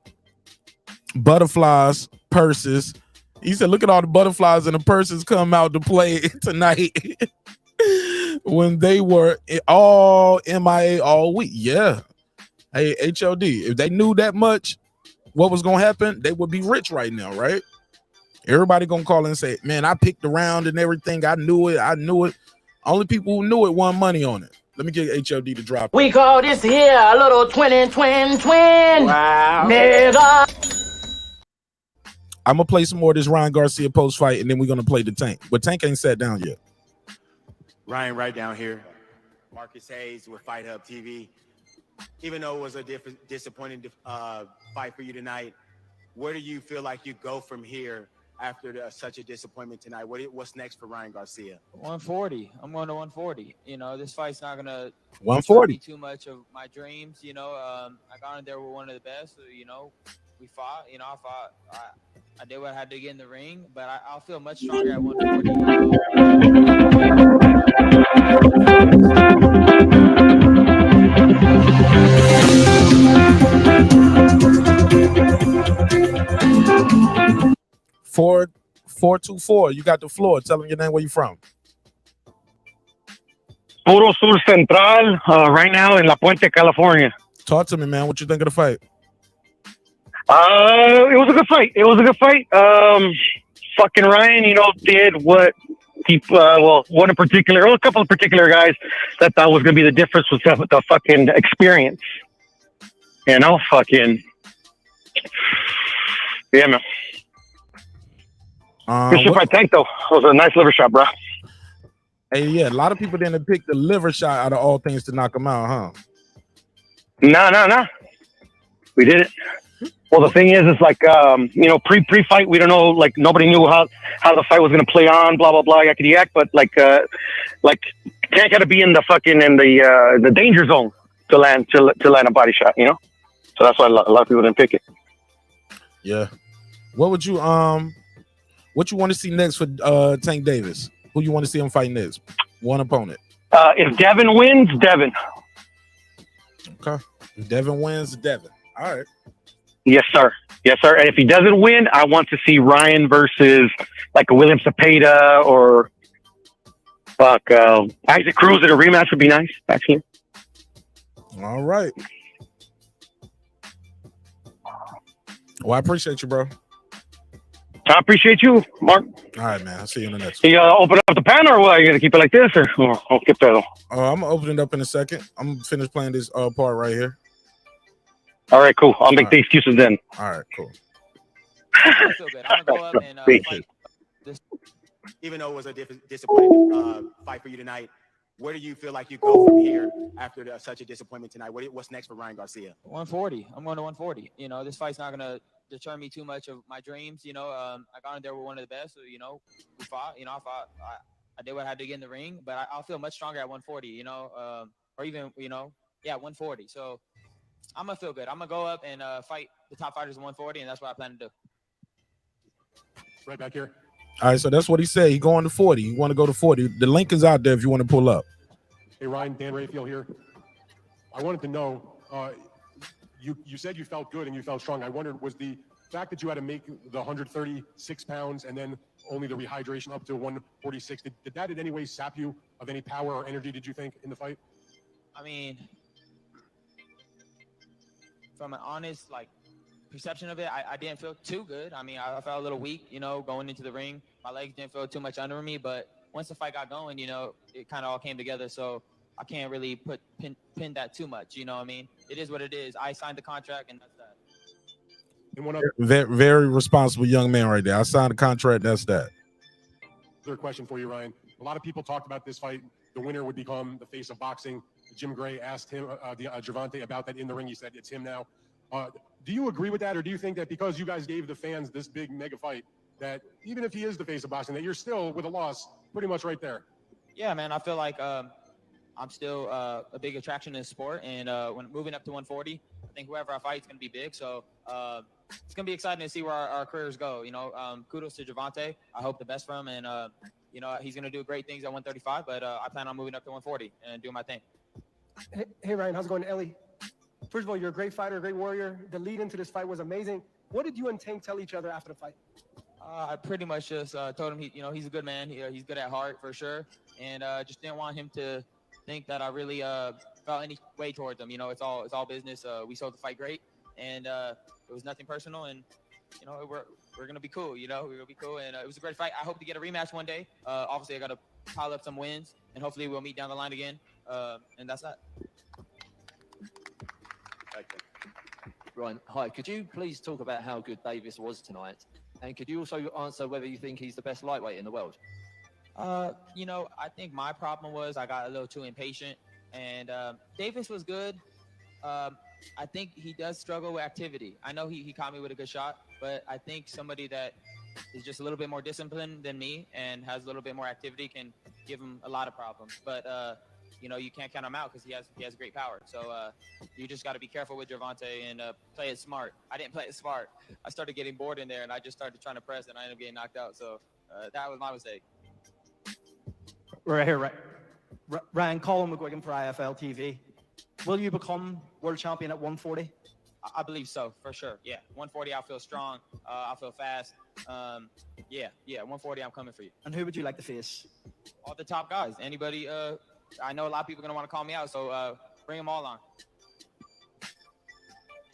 butterflies, purses. He said, look at all the butterflies and the purses come out to play tonight when they were all MIA all week. Yeah. Hey, HOD, if they knew that much, what was going to happen, they would be rich right now, right? Everybody going to call and say, man, I picked around and everything. I knew it. Only people who knew it won money on it. Let me get HOD to drop it. We call this here a little twin. Wow. Nigga. I'm going to play some more of this Ryan Garcia post fight, and then we're going to play the Tank. But Tank ain't sat down yet. Ryan, right down here. Marcus Hayes with Fight Hub TV. Even though it was a disappointing fight for you tonight, where do you feel like you go from here after such a disappointment tonight? What's next for Ryan Garcia? 140. I'm going to 140. You know, this fight's not going to 140 too much of my dreams. You know, I got in there with one of the best. So, you know, we fought. You know, I did what I had to get in the ring, but I'll feel much stronger at 140. 424. You got the floor. Tell them your name, where you from. Puro Sur Central, right now in La Puente, California. Talk to me, man. What you think of the fight? It was a good fight. Fucking Ryan, you know, did what people, a couple of particular guys that thought was going to be the difference was the fucking experience. You know, fucking, yeah, man. Good shit by Tank, though. It was a nice liver shot, bro. Hey, yeah, a lot of people didn't pick the liver shot out of all things to knock him out, huh? No. We did it. Well, the thing is, it's like, you know, pre-fight, we don't know, like, nobody knew how the fight was going to play on, blah, blah, blah, yakety yak, but, like, Tank had to be in the danger zone to land a body shot, you know? So that's why a lot of people didn't pick it. Yeah. What would you want to see next for Tank Davis? Who you want to see him fight next? One opponent. If Devin wins, Devin. Okay. If Devin wins, Devin. All right. Yes, sir. And if he doesn't win, I want to see Ryan versus like a William Cepeda or Isaac Cruz at a rematch would be nice, actually. All right. Well, I appreciate you, bro. I appreciate you, Mark. All right, man. I'll see you in the next one. You open up the panel, or what? You gonna keep it like this, or I'll keep that? I'm gonna open it up in a second. I'm gonna finish playing this part right here. All right, cool. I'll make the excuses then. All right, cool. I feel good. I'm gonna go up and fight this. Even though it was a disappointing fight for you tonight, where do you feel like you go from here after such a disappointment tonight? What's next for Ryan Garcia? 140. I'm going to 140. You know, this fight's not gonna deter me too much of my dreams. You know, I got in there with one of the best. So, you know, we fought. You know, I did what I had to get in the ring, but I'll feel much stronger at 140. You know, or even 140. So I'm gonna feel good. I'm gonna go up and fight the top fighters at 140, and that's what I plan to do. Right back here. All right, so that's what he said. He going to 40. You want to go to 40. The link is out there if you want to pull up. Hey, Ryan, Dan Rayfield here. I wanted to know, you said you felt good and you felt strong. I wondered, was the fact that you had to make the 136 pounds and then only the rehydration up to 146, did that in any way sap you of any power or energy, did you think, in the fight? I mean, from an honest, perception of it, I didn't feel too good. I mean, I felt a little weak, you know, going into the ring. My legs didn't feel too much under me, but once the fight got going, you know, it kind of all came together. So I can't really pin that too much. You know what I mean? It is what it is. I signed the contract, and that's that. And one other Very, very responsible young man right there. I signed a contract. That's that. question for you, Ryan. A lot of people talked about this fight. The winner would become the face of boxing. Jim Gray asked him, Gervonta, about that in the ring. He said it's him now. Do you agree with that, or do you think that because you guys gave the fans this big mega fight, that even if he is the face of boxing, that you're still, with a loss, pretty much right there? Yeah, man. I feel like I'm still a big attraction in the sport, and when moving up to 140, I think whoever I fight is going to be big. So it's gonna be exciting to see where our careers go. Kudos to Gervonta. I hope the best for him, and he's gonna do great things at 135. But I plan on moving up to 140 and doing my thing. Hey Ryan, how's it going, Ellie? First of all, you're a great fighter, a great warrior. The lead into this fight was amazing. What did you and Tank tell each other after the fight? I pretty much just told him he's a good man. He's good at heart for sure, and just didn't want him to think that I really felt any way towards him. It's all business. We sold the fight great, and it was nothing personal. And we're gonna be cool. We're gonna be cool, and it was a great fight. I hope to get a rematch one day. Obviously, I got to pile up some wins, and hopefully we'll meet down the line again. And that's that. Ryan, hi. Could you please talk about how good Davis was tonight? And could you also answer whether you think he's the best lightweight in the world? I think my problem was I got a little too impatient, and Davis was good. I think he does struggle with activity. I know he caught me with a good shot, but I think somebody that is just a little bit more disciplined than me and has a little bit more activity can give him a lot of problems. But you can't count him out because he has great power. So you just got to be careful with Gervonta and play it smart. I didn't play it smart. I started getting bored in there, and I just started trying to press, and I ended up getting knocked out. So that was my mistake. Right here, right. Ryan, Colin McGuigan for IFL TV. Will you become world champion at 140? I believe so, for sure. Yeah, 140, I feel strong. I feel fast. 140, I'm coming for you. And who would you like to face? All the top guys. Anybody. I know a lot of people are going to want to call me out, so bring them all on.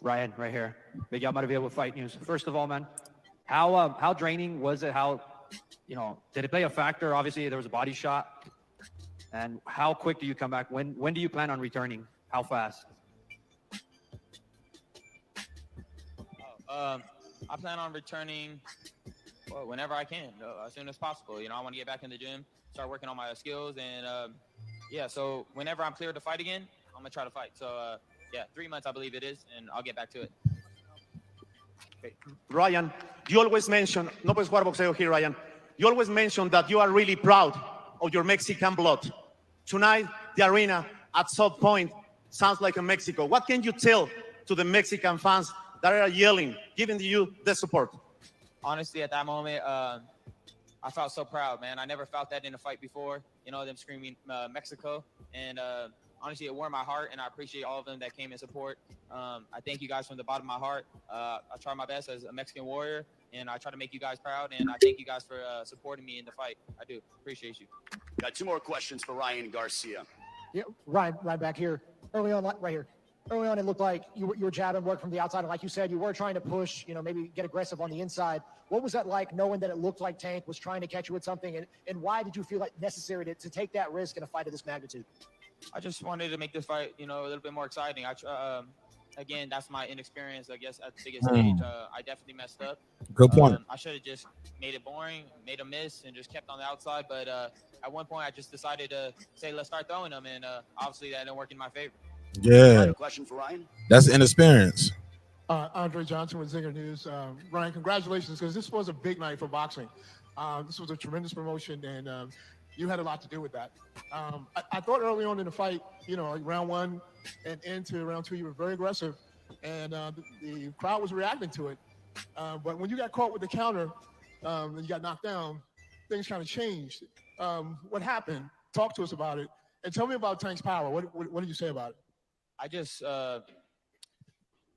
Ryan, right here. Big Yacht Motivated with Fight News. First of all, man, how draining was it? Did it play a factor? Obviously, there was a body shot. And how quick do you come back? When do you plan on returning? How fast? I plan on returning whenever I can, as soon as possible. I want to get back in the gym, start working on my skills, and so whenever I'm cleared to fight again, I'm gonna try to fight. So 3 months I believe it is, and I'll get back to it. Okay. Ryan, you always mention, no puedes jugar boxeo here, Ryan. You always mention that you are really proud of your Mexican blood. Tonight, the arena at some point sounds like a Mexico. What can you tell to the Mexican fans that are yelling, giving you the support? Honestly, at that moment, I felt so proud, man. I never felt that in a fight before, them screaming Mexico. And honestly, it warmed my heart, and I appreciate all of them that came in support. I thank you guys from the bottom of my heart. I try my best as a Mexican warrior, and I try to make you guys proud, and I thank you guys for supporting me in the fight. I do appreciate you. Got 2 more questions for Ryan Garcia. Yeah, Ryan back here. Early on, right here. Early on, it looked like you were jabbing, work from the outside. And like you said, you were trying to push, maybe get aggressive on the inside. What was that like, knowing that it looked like Tank was trying to catch you with something? And why did you feel like necessary to take that risk in a fight of this magnitude? I just wanted to make this fight, a little bit more exciting. Again, that's my inexperience, I guess, at the biggest stage. I definitely messed up. Good point. I should have just made it boring, made a miss, and just kept on the outside. But at one point, I just decided to say, let's start throwing them. And obviously, that didn't work in my favor. Yeah. Question for Ryan. That's inexperience. Andre Johnson with Zinger News. Ryan, congratulations, because this was a big night for boxing. This was a tremendous promotion, and you had a lot to do with that. I thought early on in the fight, round 1 and into round 2, you were very aggressive, and the crowd was reacting to it. But when you got caught with the counter and you got knocked down, things kind of changed. What happened? Talk to us about it, and tell me about Tank's power. What did you say about it? I just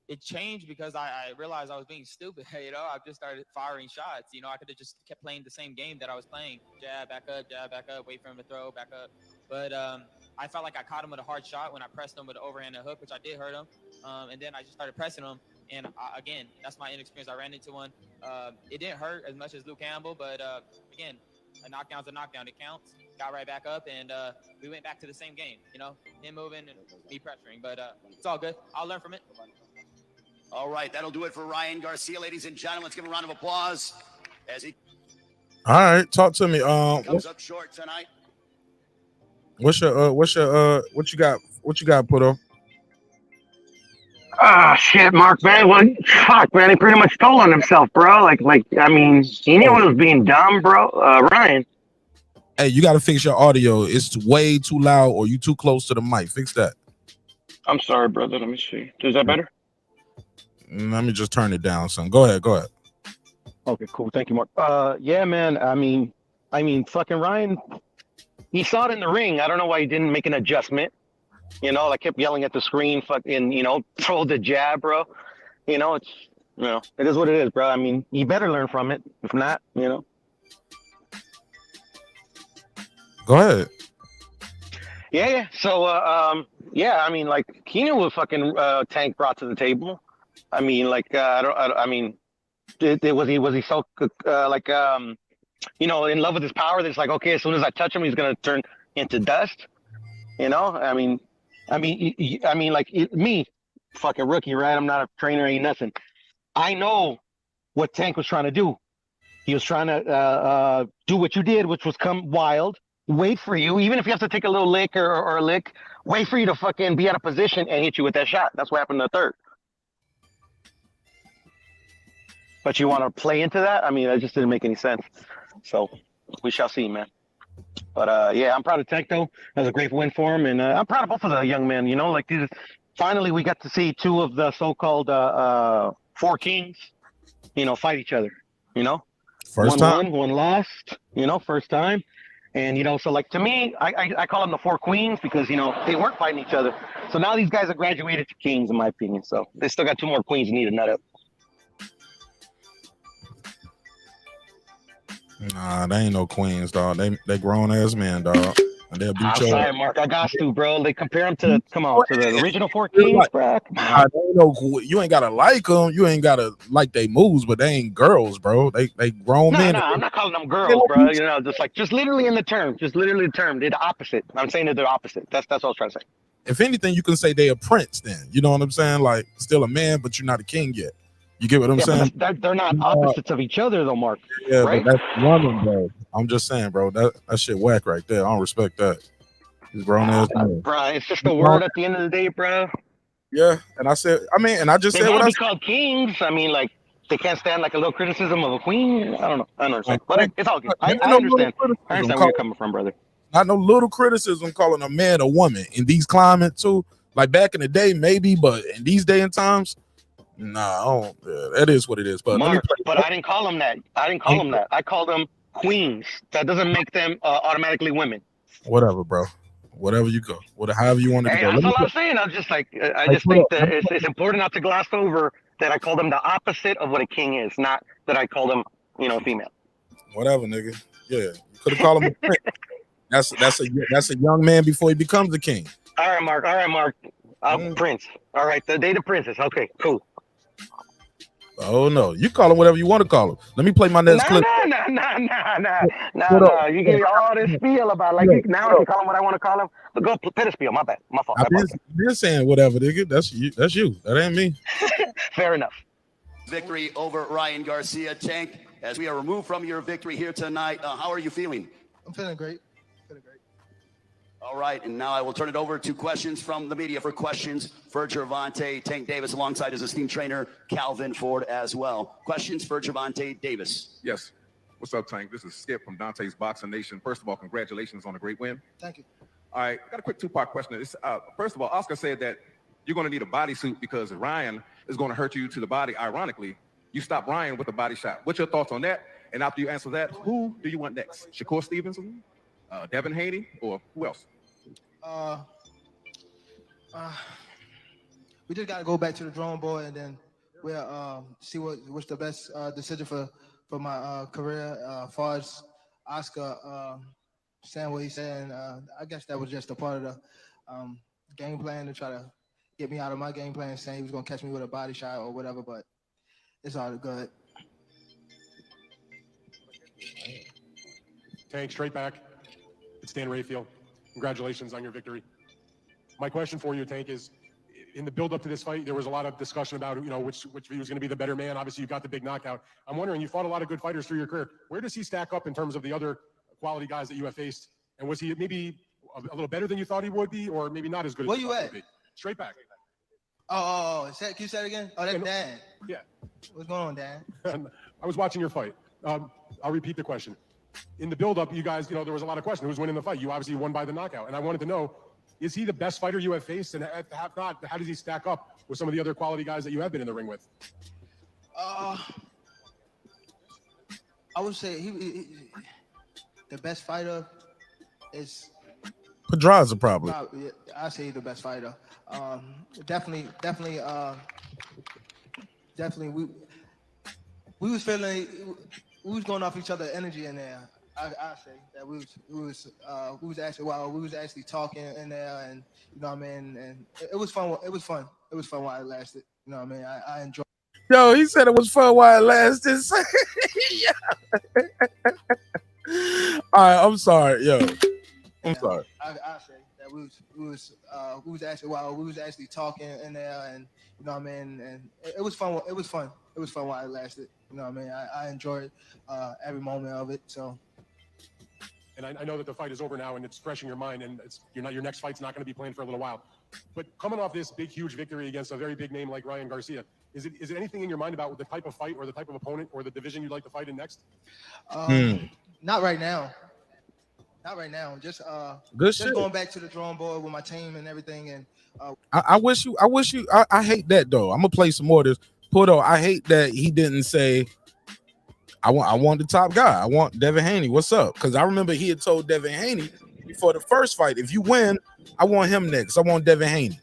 it changed because I realized I was being stupid. I just started firing shots. I could have just kept playing the same game that I was playing. Jab, back up, wait for him to throw, back up. But I felt like I caught him with a hard shot when I pressed him with an overhand and hook, which I did hurt him. And then I just started pressing him. And again, that's my inexperience. I ran into one. It didn't hurt as much as Luke Campbell, but again, a knockdown's a knockdown. It counts. Got right back up, and we went back to the same game. Him moving and me pressuring. But it's all good. I'll learn from it. All right, that'll do it for Ryan Garcia, ladies and gentlemen. Let's give him a round of applause as he All right, talk to me. comes up short tonight. What you got, Puto? Ah, shit, Mark, man. Well, fuck, man. He pretty much stole on himself, bro. I mean, he knew he was being dumb, bro. Ryan. Hey, you got to fix your audio. It's way too loud, or you too close to the mic. Fix that. I'm sorry, brother. Let me see. Is that better? Let me just turn it down, son. Go ahead. Okay, cool. Thank you, Mark. Yeah, man. I mean, fucking Ryan, he saw it in the ring. I don't know why he didn't make an adjustment. You know, I kept yelling at the screen, fucking, throw the jab, bro. It is what it is, bro. I mean, you better learn from it. If not, Go ahead. Yeah. So, yeah, I mean, like, he knew what fucking Tank brought to the table. I mean, like, was he so, in love with his power that it's like, okay, as soon as I touch him, he's going to turn into dust? Me, fucking rookie, right? I'm not a trainer, ain't nothing. I know what Tank was trying to do. He was trying to do what you did, which was come wild, wait for you, even if you have to take a little lick or a lick, wait for you to fucking be out of position and hit you with that shot. That's what happened in the third. But you want to play into that? I mean, that just didn't make any sense. So we shall see, man. But yeah, I'm proud of Tank though. That was a great win for him, and I'm proud of both of the young men. Finally we got to see two of the so-called four kings, fight each other. First time. One lost. First time, and so like to me, I call them the four queens because they weren't fighting each other. So now these guys have graduated to kings, in my opinion. So they still got two more queens that need to nut up. Nah, they ain't no queens, dog. They grown ass men, dog. And they'll beat I'm you. sorry, Mark. I got to, bro. They compare them to the original four kings, bro. Nah, you ain't gotta like them. You ain't gotta like they moves, but they ain't girls, bro. They grown men. No, I'm not calling them girls, bro. Just literally in the term. Just literally the term. They're the opposite. I'm saying that they're opposite. That's what I was trying to say. If anything, you can say they a prince. Then you know what I'm saying? Like still a man, but you're not a king yet. You get what I'm saying? They're not opposites of each other, though, Mark. Yeah, right? but that's woman, bro. I'm just saying, bro. That shit whack right there. I don't respect that. He's grown ass man. Bro, it's just a word at the end of the day, bro. Yeah, and I said, and I just said what I said. Called kings. I mean, like they can't stand like a little criticism of a queen. I don't know. I understand, but it's all good. I understand. I understand where you're coming from, brother. Not no little criticism calling a man a woman in these climates too. Like back in the day, maybe, but in these day and times. Nah, that is what it is. But Mark, I didn't call them that. I called them queens. That doesn't make them automatically women. Whatever, bro. Whatever you go. However you want to go. That's all I'm saying. I just think that it's important not to gloss over that I call them the opposite of what a king is, not that I call them, female. Whatever, nigga. Yeah, you could have called him a prince. That's a young man before he becomes the king. All right, Mark. Prince. All right, the date of princess. Okay, cool. Oh no, you call him whatever you want to call him. Let me play my next clip. No. You give me all this spiel about now I can call him what I want to call him. But go play the spiel. My bad. My fault. I've been saying whatever, nigga. That's you. That ain't me. Fair enough. Victory over Ryan Garcia. Tank, as we are removed from your victory here tonight, how are you feeling? I'm feeling great. All right, and now I will turn it over to questions from the media for questions for Gervonta Tank Davis alongside his esteemed trainer, Calvin Ford, as well. Questions for Gervonta Davis. Yes. What's up, Tank? This is Skip from Dante's Boxing Nation. First of all, congratulations on a great win. Thank you. All right, got a quick two-part question. First of all, Oscar said that you're going to need a bodysuit because Ryan is going to hurt you to the body. Ironically, you stopped Ryan with a body shot. What's your thoughts on that? And after you answer that, who do you want next? Shakur Stevenson, Devin Haney, or who else? We just got to go back to the drawing board and then we'll see what's the best decision for my career. As far as Oscar saying what he's saying, I guess that was just a part of the game plan to try to get me out of my game plan, saying he was going to catch me with a body shot or whatever, but it's all good. Tank, straight back. It's Dan Rayfield. Congratulations on your victory. My question for you, Tank, is in the build-up to this fight, there was a lot of discussion about which of you was going to be the better man. Obviously, you got the big knockout. I'm wondering, you fought a lot of good fighters through your career. Where does he stack up in terms of the other quality guys that you have faced? And was he maybe a little better than you thought he would be, or maybe not as good? Where as you at? Straight back. Can you say that again? Oh, that's Dan. Yeah. What's going on, Dan? I was watching your fight. I'll repeat the question. In the build-up, you guys, there was a lot of question. Who's winning the fight? You obviously won by the knockout. And I wanted to know, Is he the best fighter you have faced? And if not, how does he stack up with some of the other quality guys that you have been in the ring with? I would say he the best fighter is Pedraza probably. I say the best fighter. Definitely. We was feeling we was going off each other's energy in there. I say that we was actually talking in there, and you know what I mean. And it was fun. It was fun while it lasted. You know what I mean. I enjoyed. Yo, he said it was fun while it lasted. All right, I'm sorry. Yo, I'm sorry. I say that we was actually talking in there, and you know what I mean. And it was fun. It was fun while it lasted. You know what I mean. I enjoyed every moment of it. So. And I know that the fight is over now, and it's fresh in your mind, and your next fight's not going to be planned for a little while. But coming off this big, huge victory against a very big name like Ryan Garcia, is it anything in your mind about the type of fight or the type of opponent or the division you'd like to fight in next? Not right now. Just Good just shit. going back to the drawing board with my team and everything. And I wish you. I hate that though. I'm gonna play some more of this. Puto, I hate that he didn't say. I want the top guy. I want Devin Haney. What's up? Because I remember he had told Devin Haney before the first fight, if you win, I want him next. I want Devin Haney.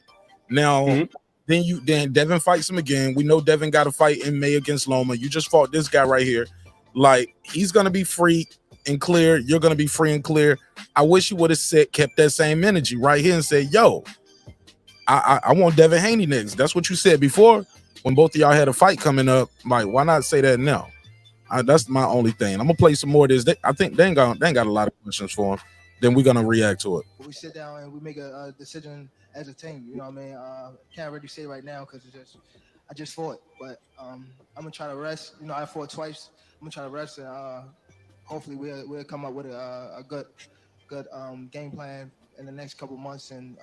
Now, then Devin fights him again. We know Devin got a fight in May against Loma. You just fought this guy right here. Like, he's gonna be free and clear. You're gonna be free and clear. I wish you would have kept that same energy right here and said, yo, I want Devin Haney next. That's what you said before when both of y'all had a fight coming up. Like, why not say that now? That's my only thing. I'm gonna play some more of this. I think they ain't got a lot of questions for him. Then we're gonna react to it. we sit down and we make a decision as a team. You know what I mean? Can't really say right now because I just fought, but I'm gonna try to rest. You know, I fought twice. I'm gonna try to rest and hopefully we'll come up with a good game plan in the next couple months and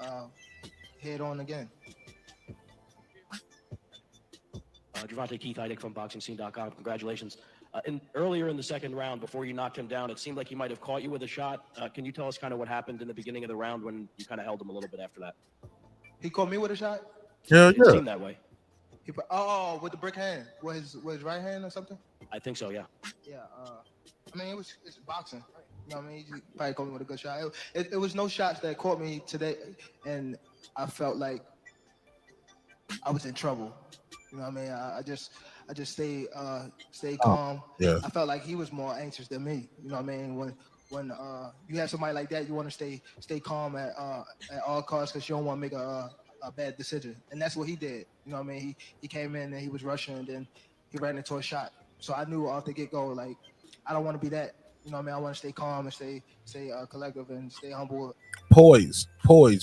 head on again. Gervonta Keith Heidick from BoxingScene.com. Congratulations. Earlier in the second round, before you knocked him down, it seemed like he might have caught you with a shot. Can you tell us kind of what happened in the beginning of the round when you kind of held him a little bit after that? He caught me with a shot? It seemed that way. With the brick hand. Was his right hand or something? I think so, yeah. Yeah. I mean, it's boxing. You know what I mean? He probably caught me with a good shot. It was no shots that caught me today, and I felt like I was in trouble. You know what I mean? I just stay calm. Yeah. I felt like he was more anxious than me. You know what I mean? When you have somebody like that, you want to stay calm at all costs because you don't want to make a bad decision. And that's what he did. You know what I mean? He came in and he was rushing and then he ran into a shot. So I knew off the get-go, like, I don't want to be that. You know what I mean? I want to stay calm and stay collective and stay humble. Poised,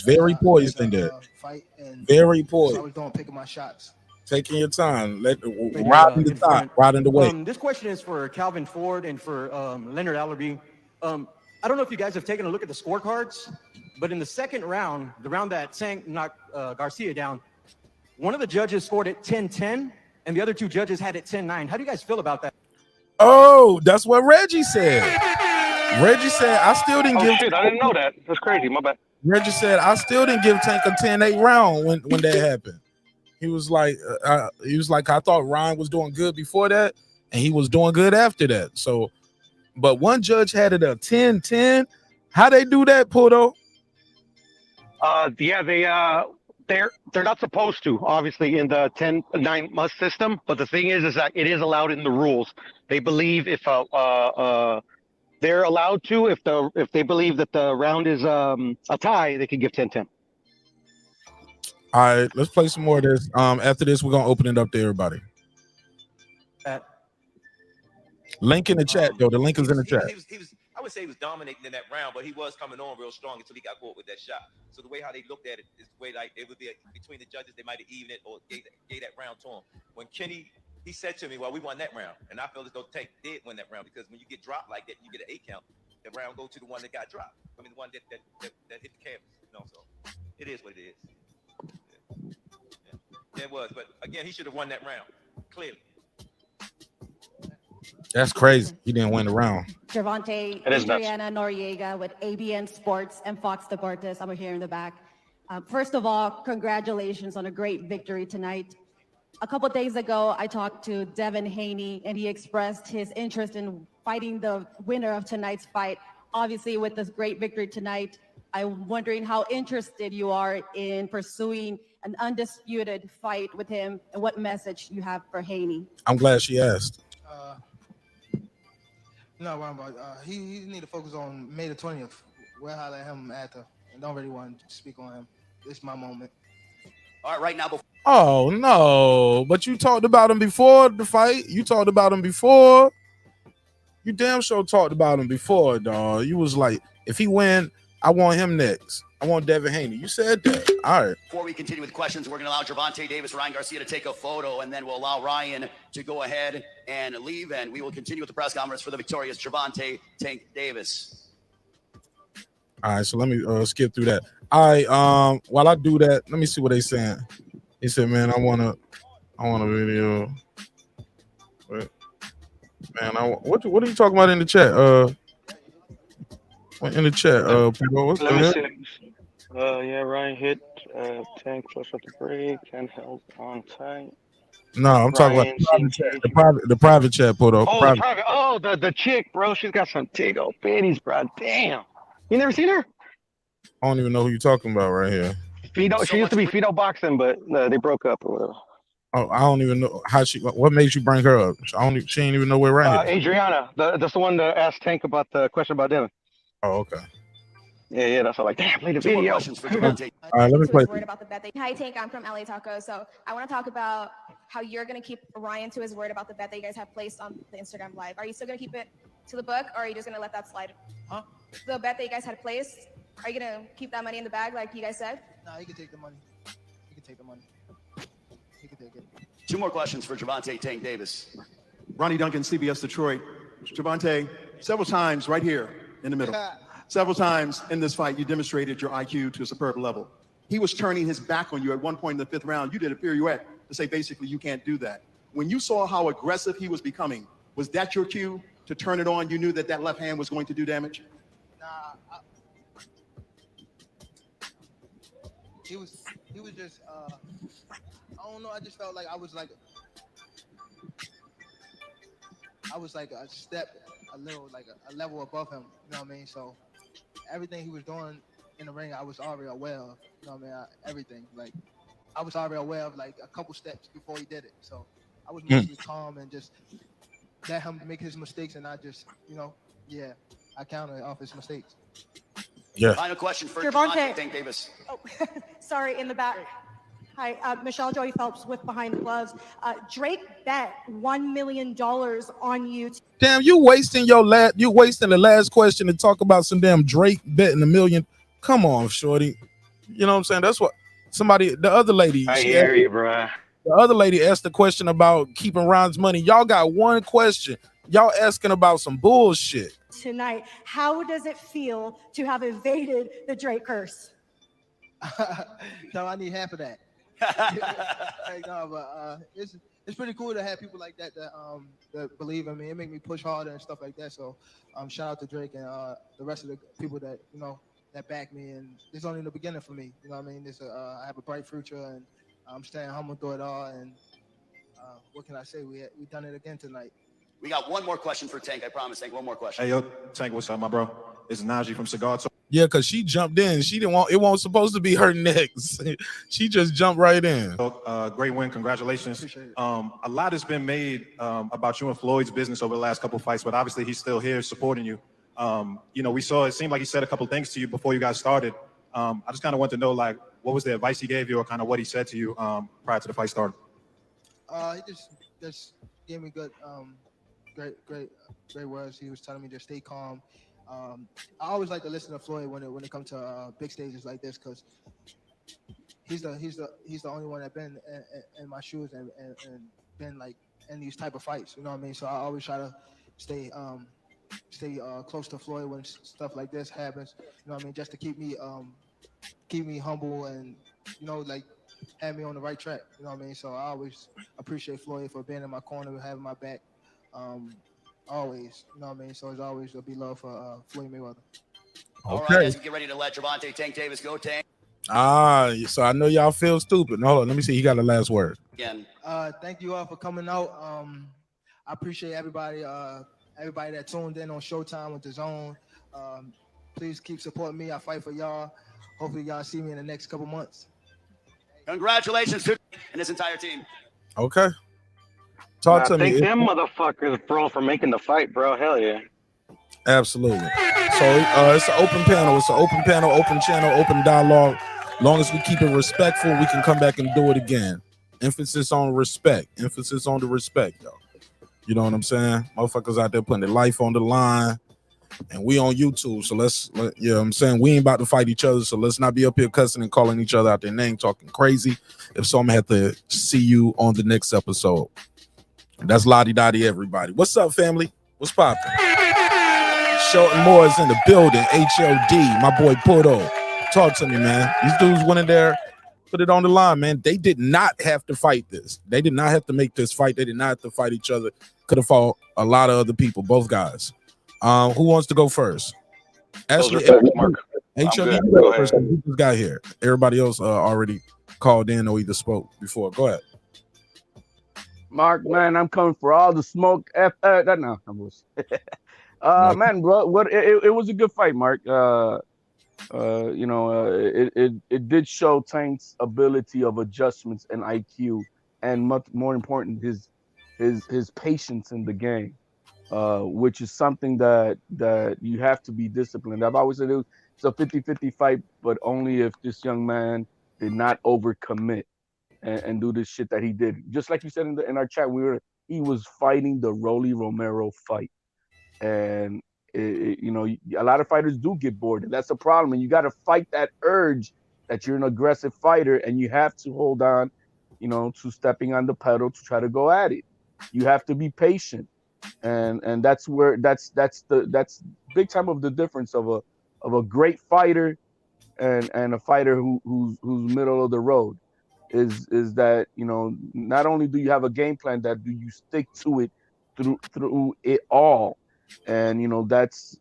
very poised in there. Fight and very poised. I was doing picking my shots. Taking your time. Ride in the top, ride in the way. This question is for Calvin Ford and for Leonard Allerby. I don't know if you guys have taken a look at the scorecards, but in the second round, the round that Tank knocked Garcia down, one of the judges scored it 10-10, and the other two judges had it 10-9. How do you guys feel about that? Oh, that's what Reggie said. Reggie said, I still didn't give. Shit, I didn't know that. That's crazy. My bad. Reggie said, I still didn't give Tank a 10-8 round when that happened. He was like, I thought Ryan was doing good before that, and he was doing good after that. So, but one judge had it a 10-10. How they do that, Puto? Yeah, they're not supposed to, obviously, in the 10-9 must system. But the thing is that it is allowed in the rules. They believe if they're allowed to, if they believe that the round is a tie, they can give 10-10. All right, let's play some more of this. After this, we're gonna open it up to everybody. Link in the chat, though. The link is in the chat. I would say he was dominating in that round, but he was coming on real strong until he got caught with that shot. So the way how they looked at it is the way like it would be between the judges, they might have evened it or gave that round to him. When Kenny, he said to me, well, we won that round. And I felt as though Tank did win that round because when you get dropped like that, you get an 8 count. The round go to the one that got dropped. I mean, the one that hit the canvas. You know, so it is what it is. Yeah, it was. But again, he should have won that round, clearly. That's crazy. He didn't win the round. Gervonta, Adriana Noriega with ABN Sports and Fox Deportes. I'm here in the back. First of all, congratulations on a great victory tonight. A couple of days ago, I talked to Devin Haney, and he expressed his interest in fighting the winner of tonight's fight. Obviously, with this great victory tonight, I'm wondering how interested you are in pursuing an undisputed fight with him, and what message you have for Haney. I'm glad she asked. No, worry about he need to focus on May the 20th. We'll holler at him after. And don't really want to speak on him. It's my moment. All right, right now. Oh no! But you talked about him before the fight. You talked about him before. You damn sure talked about him before, dog. You was like, if he win, I want him next. I want Devin Haney. You said that. All right. Before we continue with questions, we're going to allow Gervonta Davis, Ryan Garcia to take a photo, and then we'll allow Ryan to go ahead and leave, and we will continue with the press conference for the victorious Gervonta Tank Davis. All right, so let me skip through that. All right, while I do that, let me see what they saying. He said, "Man, I want a video." Wait. Man, what are you talking about in the chat? In the chat, what's Let me that? see. Yeah, Ryan hit Tank flush with the break and held on tight. No, I'm talking about the private chat put up. Oh, the private. Oh, the chick, bro. She's got some big old panties, bro. Damn. You never seen her? I don't even know who you're talking about right here. Fido. She used to be Fido boxing, but they broke up or whatever. Oh, I don't even know how she. What made you bring her up? She ain't even know where right here. Adriana, that's the one that asked Tank about the question about Devin. Oh, okay. Yeah, that's all. Like, damn, play the Two more video. questions for Gervonta. All right, let me play. Worried about the bet. Hi, Tank. I'm from LA Taco. So I want to talk about how you're going to keep Ryan to his word about the bet that you guys have placed on the Instagram Live. Are you still going to keep it to the book, or are you just going to let that slide? Huh? The bet that you guys had placed, are you going to keep that money in the bag like you guys said? Nah, he can take the money. He can take the money. He can take it. Two more questions for Gervonta Tank Davis. Ronnie Duncan, CBS Detroit. Gervonta, several times right here in the middle. Several times in this fight, you demonstrated your IQ to a superb level. He was turning his back on you at one point in the fifth round. You did a pirouette to say basically you can't do that. When you saw how aggressive he was becoming, was that your cue to turn it on? You knew that that left hand was going to do damage? Nah, he was just I don't know. I just felt like I was like a step, a little like a level above him. You know what I mean? So everything he was doing in the ring, I was already aware of. You know what I mean? Everything. Like I was already aware of like a couple steps before he did it. So I was mostly calm and just let him make his mistakes, and I just, I counted off his mistakes. Yeah. Final question for Gervonta. Tank Davis. Oh, sorry, in the back. Hi, Michelle Joey Phelps with Behind the Gloves. Drake bet $1 million on you. Damn, you wasting the last question to talk about some damn Drake betting $1 million. Come on, shorty. You know what I'm saying? That's what the other lady. I hear you, bro. The other lady asked the question about keeping Ron's money. Y'all got one question. Y'all asking about some bullshit. Tonight, how does it feel to have evaded the Drake curse? No, I need half of that. No, but it's pretty cool to have people like that that believe in me. It make me push harder and stuff like that. So shout out to Drake and the rest of the people that that back me. And it's only the beginning for me. You know what I mean? I have a bright future, and I'm staying humble through it all. And what can I say? We done it again tonight. We got one more question for Tank. I promise. Tank, one more question. Hey, yo, Tank, what's up, my bro? It's Najee from Cigar Talk. Yeah, because she jumped in. She didn't want it. Wasn't supposed to be her next. She just jumped right in. Great win. Congratulations. A lot has been made about you and Floyd's business over the last couple of fights, but obviously he's still here supporting you. We saw it seemed like he said a couple of things to you before you guys started. I just kind of want to know, like, what was the advice he gave you, or kind of what he said to you prior to the fight starting? He just gave me good, great words. He was telling me to stay calm. I always like to listen to Floyd when it comes to big stages like this, because he's the only one that been in my shoes and been like in these type of fights. You know what I mean? So I always try to stay close to Floyd when stuff like this happens. You know what I mean? Just to keep me humble and like have me on the right track. You know what I mean? So I always appreciate Floyd for being in my corner and having my back. Always, you know what I mean? So it's always there'll be love for Floyd Mayweather. All right, as we get ready to let Gervonta Tank Davis go, Tank. So I know y'all feel stupid. Hold on, let me see. He got the last word. Again. Thank you all for coming out. I appreciate everybody. Everybody that tuned in on Showtime with dazn. Please keep supporting me. I fight for y'all. Hopefully, y'all see me in the next couple months. Congratulations to and his entire team. Okay. Talk to me. Thank them motherfuckers, bro, for making the fight, bro. Hell yeah. Absolutely. So it's an open panel. It's an open panel, open channel, open dialogue. Long as we keep it respectful, we can come back and do it again. Emphasis on respect. Emphasis on the respect, yo. You know what I'm saying? Motherfuckers out there putting their life on the line. And we on YouTube, so you know what I'm saying? We ain't about to fight each other, so let's not be up here cussing and calling each other out their name, talking crazy. If so, I'm gonna have to see you on the next episode. That's Lottie Dottie, everybody. What's up, family? What's poppin'? Shelton Moore is in the building. HLD, my boy Puto. Talk to me, man. These dudes went in there, put it on the line, man. They did not have to fight this. They did not have to make this fight. They did not have to fight each other. Could have fought a lot of other people, both guys. Who wants to go first? Actually, HLD, you go first. Who just got here? Everybody else already called in or either spoke before. Go ahead. Mark, man, I'm coming for all the smoke. Man, bro, it was a good fight, Mark. It did show Tank's ability of adjustments and IQ, and much more important, his patience in the game. Which is something that you have to be disciplined. I've always said it's a 50-50 fight, but only if this young man did not overcommit and do this shit that he did. Just like you said in our chat, he was fighting the Rolly Romero fight, and a lot of fighters do get bored, and that's a problem. And you got to fight that urge that you're an aggressive fighter, and you have to hold on, to stepping on the pedal to try to go at it. You have to be patient. And that's big time of the difference of a great fighter and a fighter who's middle of the road is that not only do you have a game plan, that do you stick to it through it all. And that's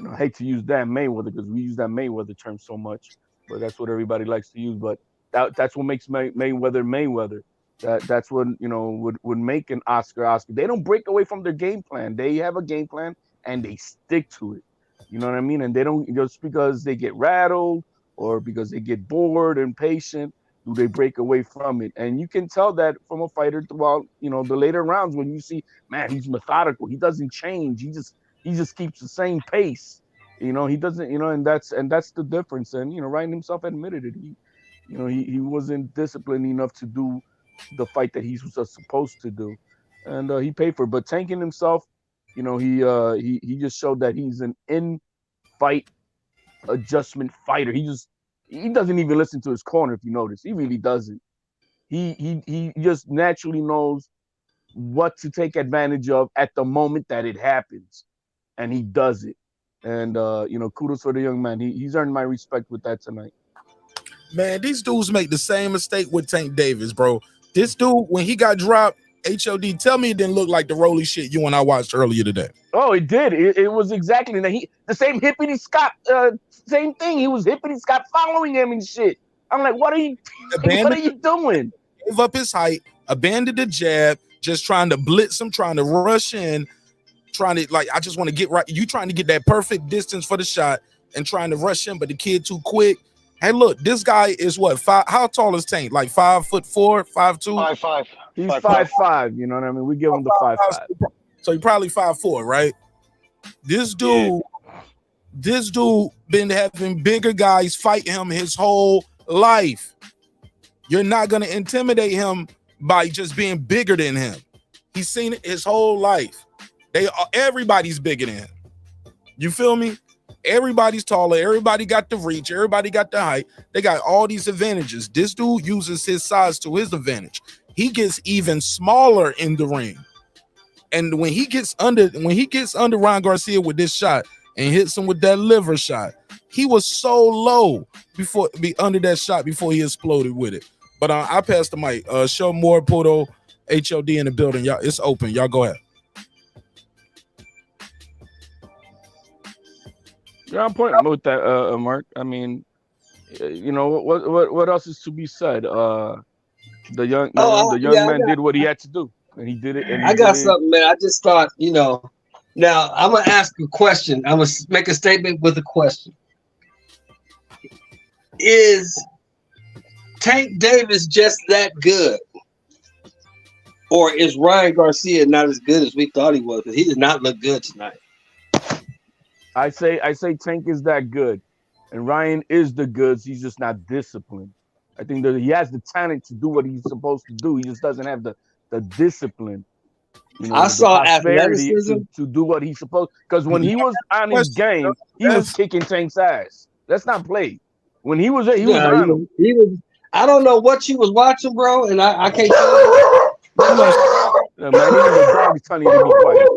I hate to use Dan Mayweather because we use that Mayweather term so much, but that's what everybody likes to use. But that's what makes Mayweather. That's what would make an Oscar. They don't break away from their game plan. They have a game plan and they stick to it. You know what I mean? And they don't just because they get rattled or because they get bored and impatient do they break away from it. And you can tell that from a fighter throughout the later rounds when you see, man, he's methodical. He doesn't change. He just keeps the same pace. He doesn't. And that's the difference. And Ryan himself admitted it. He wasn't disciplined enough to do the fight that he was supposed to do, and he paid for it. But Tanking himself, he just showed that he's an in-fight adjustment fighter. He doesn't even listen to his corner. If you notice, he really doesn't. He just naturally knows what to take advantage of at the moment that it happens, and he does it. And kudos for the young man. He's earned my respect with that tonight. Man, these dudes make the same mistake with Tank Davis, bro. This dude, when he got dropped, HOD, tell me it didn't look like the Rolly shit you and I watched earlier today. Oh, it did. It was exactly the same Hippity Scott, same thing. He was Hippity Scott following him and shit. I'm like, what are you doing? Gave up his height, abandoned the jab, just trying to blitz him, trying to rush in, trying to I just want to get right. You trying to get that perfect distance for the shot and trying to rush him, but the kid too quick. Hey, look, this guy is what? How tall is Tank? Like 5'4", 5'2"? 5'5". He's 5'5". You know what I mean? We give him the 5'5". So he probably 5'4", right? This dude been having bigger guys fight him his whole life. You're not gonna intimidate him by just being bigger than him. He's seen it his whole life. Everybody's bigger than him. You feel me? Everybody's taller. Everybody got the reach. Everybody got the height. They got all these advantages. This dude uses his size to his advantage. He gets even smaller in the ring. And when he gets under Ryan Garcia with this shot and hits him with that liver shot, he was so low under that shot before he exploded with it. But I passed the mic. Show more Puto HOD in the building. Y'all, it's open. Y'all go ahead. Yeah, I'm pointing with that, Mark. I mean, you know what else is to be said? The young man did what he had to do, and he did it. And I got something, man. I just thought, now I'm gonna ask a question. I'm gonna make a statement with a question. Is Tank Davis just that good, or is Ryan Garcia not as good as we thought he was? Because he did not look good tonight. I say Tank is that good, and Ryan is the goods. He's just not disciplined. I think that he has the talent to do what he's supposed to do. He just doesn't have the discipline. I saw athleticism to do what he's supposed. Because when he was on his game, he was kicking Tank's ass. Let's not play. When he was there, he was on him. He was. I don't know what you was watching, bro, and I can't tell you. Man, even the dog is telling you to be quiet.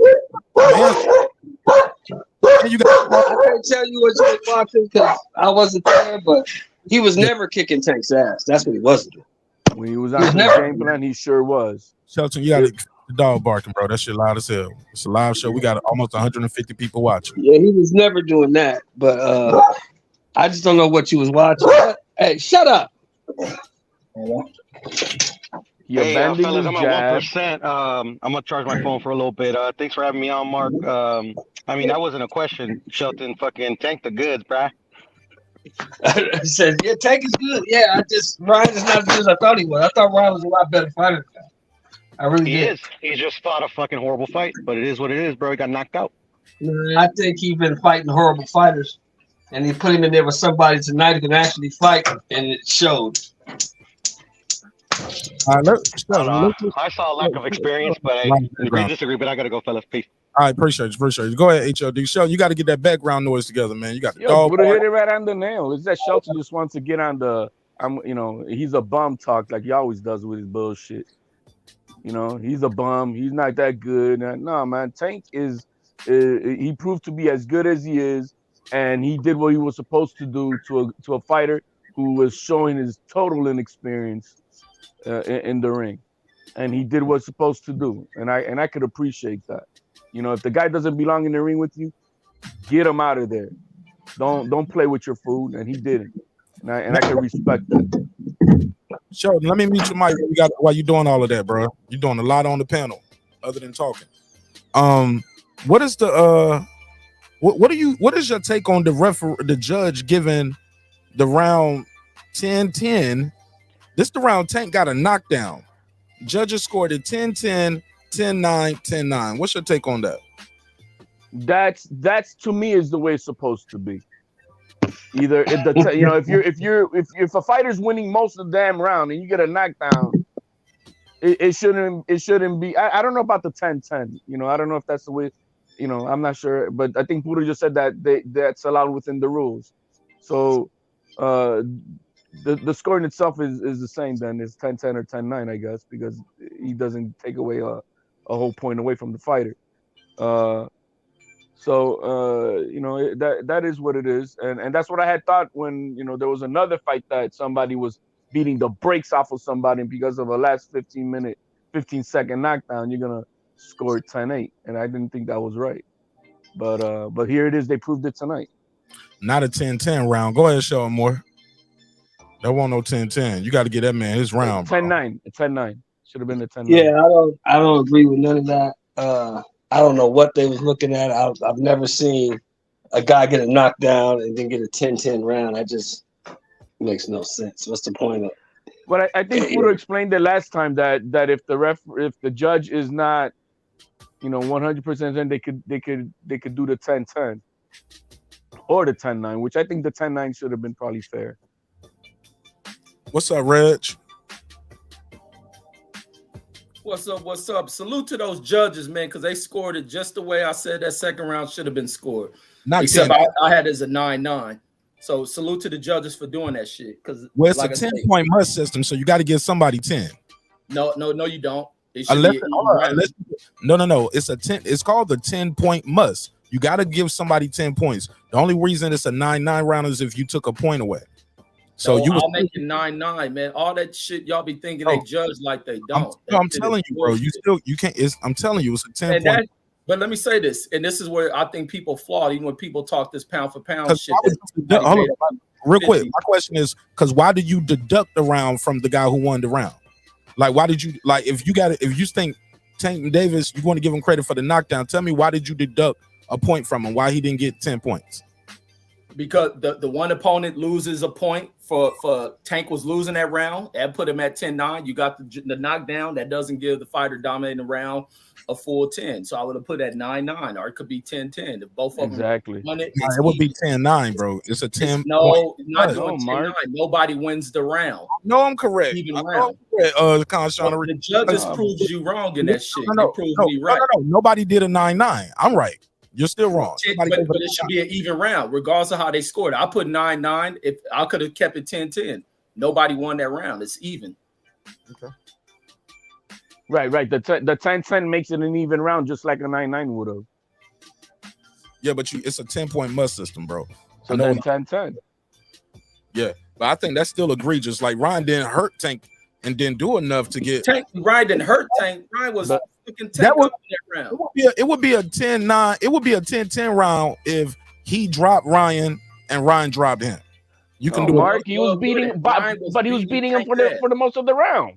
I can't tell you what you was watching because I wasn't there, but he was never kicking Tank's ass. That's what he wasn't doing. When he was on his game plan, he sure was. Shelton, you got the dog barking, bro. That shit loud as hell. It's a live show. We got almost 150 people watching. Yeah, he was never doing that, but I just don't know what you was watching. Hey, shut up. Hey, fellas, I'm at 1%. I'm gonna charge my phone for a little bit. Thanks for having me on, Mark. I mean, that wasn't a question. Shelton, fucking Tank the goods, bruh. I said, yeah, Tank is good. Yeah, Ryan is not as good as I thought he was. I thought Ryan was a lot better fighter. I really did. He is. He just fought a fucking horrible fight, but it is what it is, bro. He got knocked out. I think he's been fighting horrible fighters, and he put him in there with somebody tonight who can actually fight, and it showed. I saw a lack of experience, but I agree, disagree. But I gotta go, fellas. Peace. All right, appreciate you. Go ahead, HLD. Show you got to get that background noise together, man. You got the dog. But hit it right on the nail. It's that Shelton just wants to get on the. He's a bum talk like he always does with his bullshit. He's a bum. He's not that good. No, man. Tank is. He proved to be as good as he is, and he did what he was supposed to do to a fighter who was showing his total inexperience in the ring, and he did what's supposed to do, and I could appreciate that. If the guy doesn't belong in the ring with you, get him out of there. Don't play with your food, and he didn't, and I can respect that. Sheldon, let me meet you, Mike. While you doing all of that, bro. You're doing a lot on the panel, other than talking. What is the what is your take on the judge giving the round 10-10? This the round Tank got a knockdown. Judges scored it 10-10, 10-9, 10-9. What's your take on that? That's to me is the way it's supposed to be. Either if a fighter's winning most of the damn round and you get a knockdown, it shouldn't be. I don't know about the 10-10. I don't know if that's the way. I'm not sure, but I think Buddha just said that that's allowed within the rules. So the scoring itself is the same then. It's 10-10 or 10-9, I guess, because he doesn't take away a whole point away from the fighter. That is what it is, and that's what I had thought when there was another fight that somebody was beating the brakes off of somebody, and because of a last 15-second knockdown, you're gonna score 10-8, and I didn't think that was right. But here it is. They proved it tonight. Not a 10-10 round. Go ahead, show him more. That wasn't no 10-10. You got to get that man his round. 10-9. 10-9. Should have been a 10-9. Yeah, I don't agree with none of that. I don't know what they was looking at. I've never seen a guy get a knockdown and then get a 10-10 round. That just makes no sense. What's the point of it? But I think Buddha explained it last time that if the judge is not 100%, then they could do the 10-10 or the 10-9, which I think the 10-9 should have been probably fair. What's up, Reg? What's up? Salute to those judges, man, because they scored it just the way I said that second round should have been scored. Except I had it as a 9-9. So salute to the judges for doing that shit. Because it's a 10-point must system, so you got to give somebody 10. No, you don't. No. It's a 10. It's called the 10-point must. You got to give somebody 10 points. The only reason it's a 9-9 round is if you took a point away. So I'll make it 9-9, man. All that shit y'all be thinking they judge like they don't. I'm telling you, bro. You can't. I'm telling you, it's a 10 point. But let me say this, and this is where I think people flawed, even when people talk this pound for pound shit. real quick, my question is, because why did you deduct the round from the guy who won the round? Like, why did you, like, if you think Tank Davis, you want to give him credit for the knockdown, tell me, why did you deduct a point from him? Why he didn't get 10 points? Because the one opponent loses a point for Tank was losing that round. That put him at 10-9. You got the knockdown. That doesn't give the fighter dominating the round a full 10. So I would have put at 9-9, or it could be 10-10. If both of them won it, it would be 10-9, bro. It's a 10. No, not doing 10-9. Nobody wins the round. No, I'm correct. Even I round. The judges proves you wrong in that shit. They proved me right. No. Nobody did a 9-9. I'm right. You're still wrong. But it should be an even round, regardless of how they scored. I put 9-9. If I could have kept it 10-10, nobody won that round. It's even. Okay. Right. The 10-10 makes it an even round, just like a 9-9 would have. Yeah, but it's a 10-point must system, bro. So then 10-10. Yeah, but I think that's still egregious. Like, Ryan didn't hurt Tank and didn't do enough to get Tank. Ryan didn't hurt Tank. Ryan was fucking Tank up in that round. It would be a 10-9. It would be a 10-10 round if he dropped Ryan and Ryan dropped him. You can do Mark. it. He was beating, but he was beating him for the most of the round.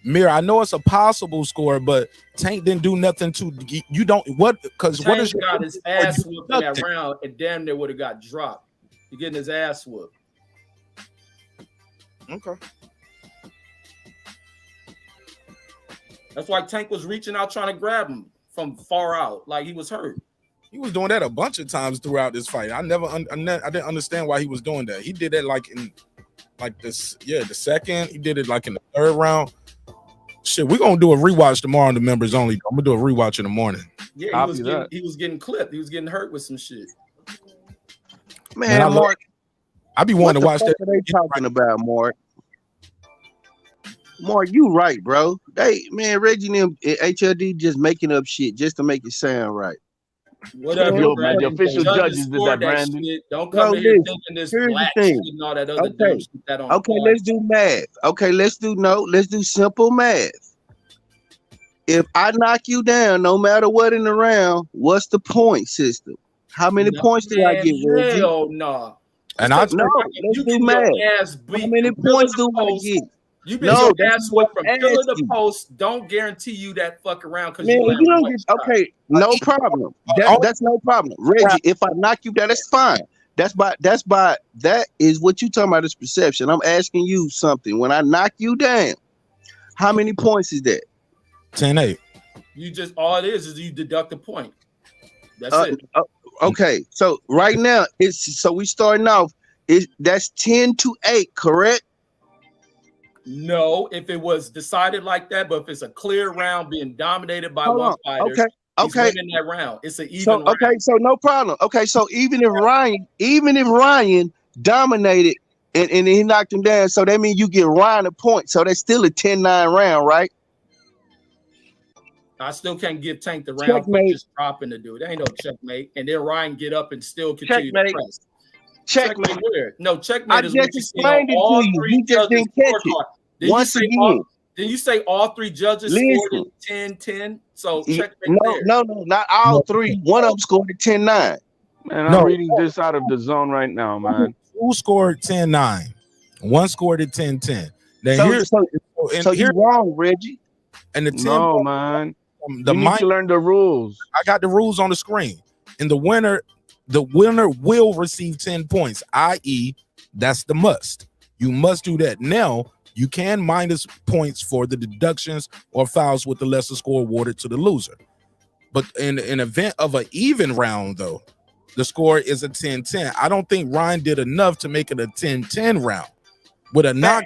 Mir, I know it's a possible score, but Tank didn't do nothing to you. Don't what? Because what is got his ass whooped in that round, and damn near would have got dropped. He getting his ass whooped. Okay. That's why Tank was reaching out trying to grab him from far out, like he was hurt. He was doing that a bunch of times throughout this fight. I didn't understand why he was doing that. He did that the second. He did it like in the third round. Shit, we're gonna do a rewatch tomorrow on the members only. I'm gonna do a rewatch in the morning. Yeah, he was getting clipped. He was getting hurt with some shit. Man, Mark, I be wanting to watch that. What are they talking about, Mark? Mark, you right, bro. Reggie and them HLD just making up shit just to make it sound right. Whatever, man. The official judges did that, Brandon. Shit. Don't come in here thinking this black shit and all that other dumb shit that on. Okay, let's do math. Okay, let's do simple math. If I knock you down, no matter what in the round, what's the point system? How many points do I get, Reggie? Hell no. And let's do math. How many points do I get? You've been your ass whooped from pillar to post. Don't guarantee you that fuck around because you don't get okay. No problem. That's no problem, Reggie. If I knock you down, that's fine. That is what you talking about is perception. I'm asking you something. When I knock you down, how many points is that? 10-8. You just all it is you deduct a point. That's it. Okay, so right now we starting off. That's 10-8, correct? No, if it was decided like that, but if it's a clear round being dominated by one fighter, he's winning that round. It's an even round. Okay, so no problem. Okay, so even if Ryan dominated and he knocked him down, so that means you get Ryan a point. So that's still a 10-9 round, right? I still can't give Tank the round for just dropping the dude. There ain't no checkmate. And then Ryan get up and still continue to press. Checkmate where? No, checkmate is what you see on all three you just didn't catch it. Did you say all three judges scored at 10-10? So checkmate there. No, not all three. One of them scored at 10-9. Man, I'm reading this out of the zone right now, man. Who scored 10-9? One scored at 10-10. So you're wrong, Reggie. And the 10 man. You need to learn the rules. I got the rules on the screen. And the winner will receive 10 points, i.e., that's the must. You must do that. Now, you can minus points for the deductions or fouls with the lesser score awarded to the loser. But in an event of an even round, though, the score is a 10-10. I don't think Ryan did enough to make it a 10-10 round. With a knock,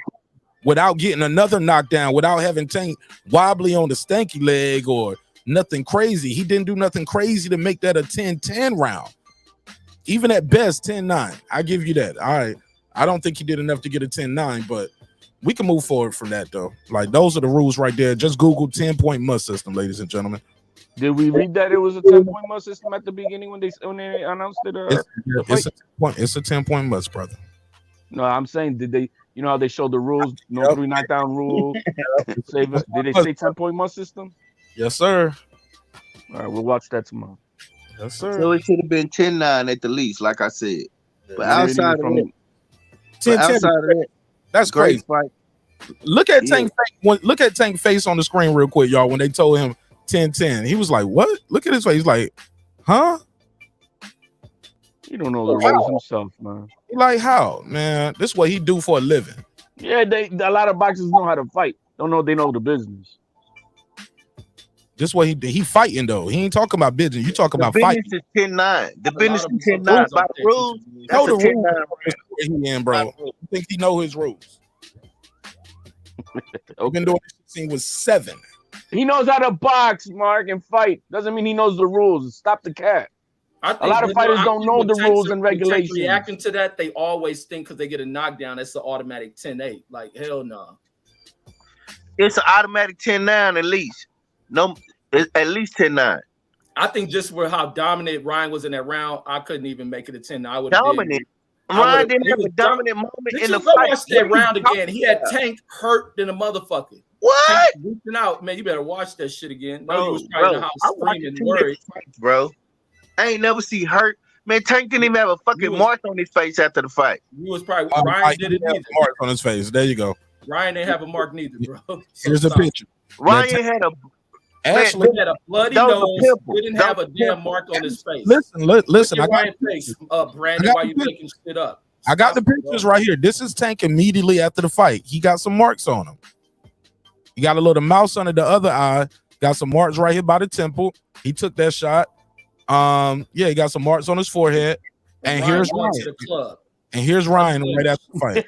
without getting another knockdown, without having Tank wobbly on the stanky leg or nothing crazy. He didn't do nothing crazy to make that a 10-10 round. Even at best, 10-9. I give you that. All right. I don't think he did enough to get a 10-9, but we can move forward from that, though. Like, those are the rules right there. Just Google 10-point must system, ladies and gentlemen. Did we read that it was a 10-point must system at the beginning when they announced it? It's a 10-point must, brother. No, I'm saying, did they, you know how they show the rules, no 3 knockdown rule? Did they say 10-point must system? Yes, sir. All right, we'll watch that tomorrow. Yes, sir. So it should have been 10-9 at the least, like I said. But outside of that, that's great crazy. fight. Look at look at Tank face on the screen real quick, y'all. When they told him 10-10, he was like, "What?" Look at his face. He's like, "Huh?" You don't know the rules himself, man. Like how, man? This is what he do for a living. Yeah, a lot of boxers know how to fight. Don't know they know the business. This is what he fighting though. He ain't talking about business. You talking about fighting. The business is 10-9. The business is 10-9 by the rules. Know the That's a 10-9 rules he in, bro. You think he know his rules? I've been doing this since he was 7. He knows how to box, Mark, and fight. Doesn't mean he knows the rules. Stop the cat. A lot of fighters don't know the rules and regulations. Reacting to that, they always think because they get a knockdown, it's an automatic 10-8. Like, hell no. It's an automatic 10-9 at least. No, at least 10-9. I think just with how dominant Ryan was in that round, I couldn't even make it a 10. I would dominant. Ryan didn't have a dominant moment in the fight. fight. Watch that round again. He had Tank hurt than a motherfucker. What? Tank reaching out, man. You better watch that shit again. No, you was probably in the house screaming, worried, bro. I ain't never see hurt. Man, Tank didn't even have a fucking mark on his face after the fight. You was probably Ryan didn't either. Mark on his face. There you go. Ryan didn't have a mark neither, bro. Here's the picture. Ryan had a Ashley had a bloody nose. Didn't have a damn mark on his face. Listen. I got face up, Brandon. Why you making shit up? I got the pictures right here. This is Tank immediately after the fight. He got some marks on him. He got a little mouse under the other eye. Got some marks right here by the temple. He took that shot. Yeah, he got some marks on his forehead. And here's Ryan. And here's Ryan right after the fight.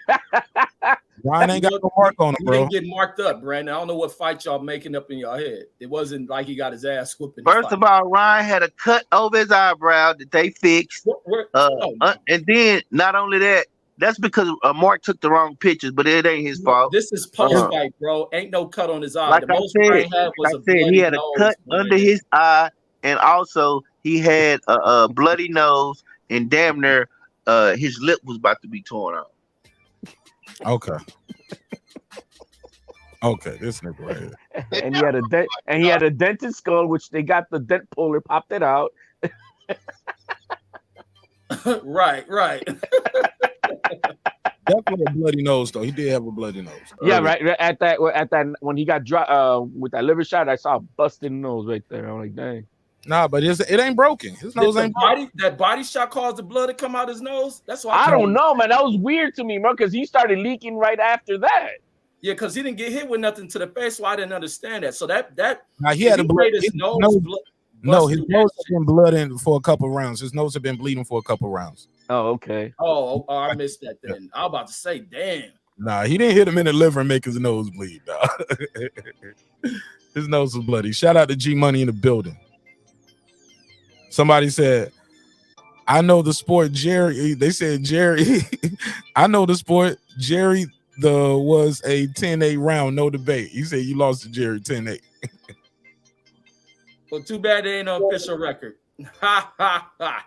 Ryan ain't got no mark on him, He bro. didn't get marked up, Brandon. I don't know what fight y'all making up in your head. It wasn't like he got his ass whooped. First of all, Ryan had a cut over his eyebrow that they fixed. And then not only that, that's because Mark took the wrong pictures, but it ain't his fault. This is post-fight, bro. Ain't no cut on his eye. Like the I most said, Ryan had was he had a cut under his eye, and also he had a bloody nose, and damn near his lip was about to be torn out. Okay. Okay, this nigga right here. And he had a dented skull, which they got the dent puller, popped it out. Right. Definitely a bloody nose, though. He did have a bloody nose. Yeah, right. At that when he got with that liver shot, I saw a busted nose right there. I'm like, dang. Nah, but it ain't broken. His nose ain't broken. That body shot caused the blood to come out his nose. That's why I don't know, man. That was weird to me, bro, because he started leaking right after that. Yeah, because he didn't get hit with nothing to the face, so I didn't understand that. So that now he had a blood. His nose no, his nose had been blooding for a couple rounds. His nose had been bleeding for a couple rounds. Oh, okay. Oh, I missed that then. I was about to say, damn. Nah, he didn't hit him in the liver and make his nose bleed, dog. His nose was bloody. Shout out to G Money in the building. Somebody said, I know the sport, Jerry. They said, Jerry, I know the sport, Jerry, was a 10-8 round, no debate. He said you lost to Jerry 10-8. Well, too bad they ain't no official record. Ha, ha, ha.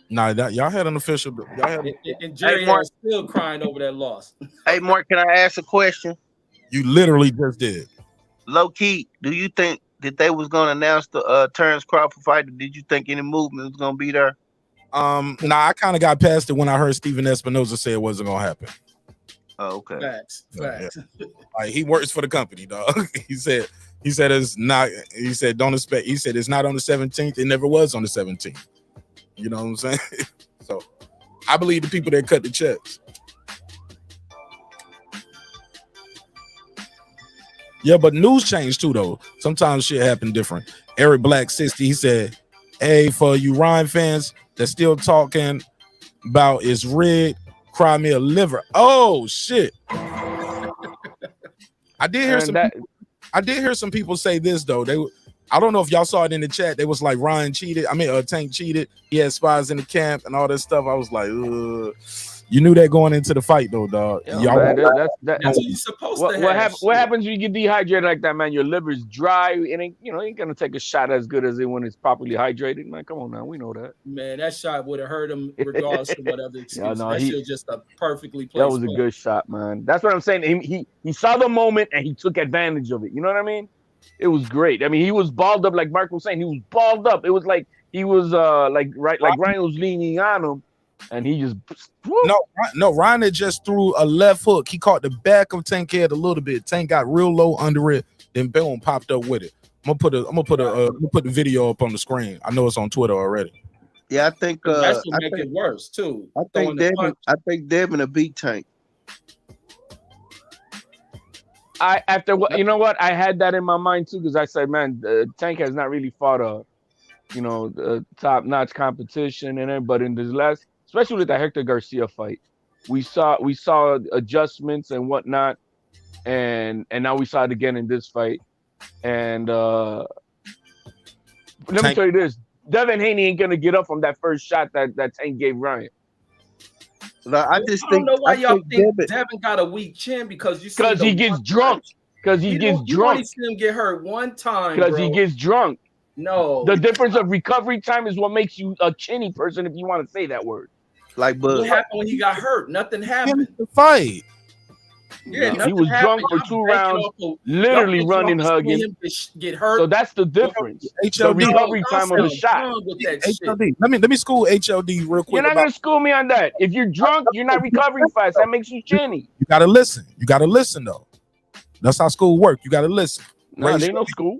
Nah, y'all had an official. Y'all had, and Jerry is still crying over that loss. Hey, Mark, can I ask a question? You literally just did. Low key, do you think that they was gonna announce the Terrence Crawford fight? Or did you think any movement was gonna be there? Nah, I kind of got past it when I heard Steven Espinoza say it wasn't gonna happen. Oh, okay. Facts. Yeah. Like he works for the company, dog. He said it's not. He said don't expect. He said it's not on the 17th. It never was on the 17th. You know what I'm saying? So I believe the people that cut the checks. Yeah, but news changed too, though. Sometimes shit happen different. Eric Black 60, he said, hey, for you Ryan fans that still talking about it's rigged, cry me a liver. Oh shit. I did hear some people say this though. I don't know if y'all saw it in the chat. They was like Ryan cheated. Tank cheated. He had spies in the camp and all that stuff. I was like, you knew that going into the fight though, dog. Yeah, that's what you're supposed to have. What happens when you get dehydrated like that, man? Your liver's dry. It ain't, ain't gonna take a shot as good as it when it's properly hydrated, man. Come on now, we know that. Man, that shot would have hurt him regardless of whatever excuse. That shit was just a perfectly placed. That was a good shot, man. That's what I'm saying. He saw the moment and he took advantage of it. You know what I mean? It was great. I mean, he was balled up, like Mark was saying. He was balled up. It was like he was like Ryan was leaning on him, and he just no. Ryan had just threw a left hook. He caught the back of Tank head a little bit. Tank got real low under it, then boom, popped up with it. I'm gonna put the video up on the screen. I know it's on Twitter already. Yeah, I think that's what make it worse too. I think Devin will beat Tank. You know what? I had that in my mind too, because I said, man, Tank has not really fought a top-notch competition in it, but in this last, especially with the Hector Garcia fight, we saw adjustments and whatnot, and now we saw it again in this fight. And let me tell you this: Devin Haney ain't gonna get up from that first shot that Tank gave Ryan. I don't know why y'all think Devin got a weak chin, because he gets drunk. Because he gets drunk. You only see him get hurt one time. Because he gets drunk. No. The difference of recovery time is what makes you a chinny person, if you want to say that word. Like, but what happened when he got hurt? Nothing happened. The fight. Yeah, he was drunk for 2 rounds, literally running, hugging. Him get hurt. So that's the difference. The recovery time of the shot. Let me school HLD real quick. You're not gonna school me on that. If you're drunk, you're not recovering fast. That makes you chinny. You gotta listen. You gotta listen though. That's how school work. You gotta listen. No, there ain't no school.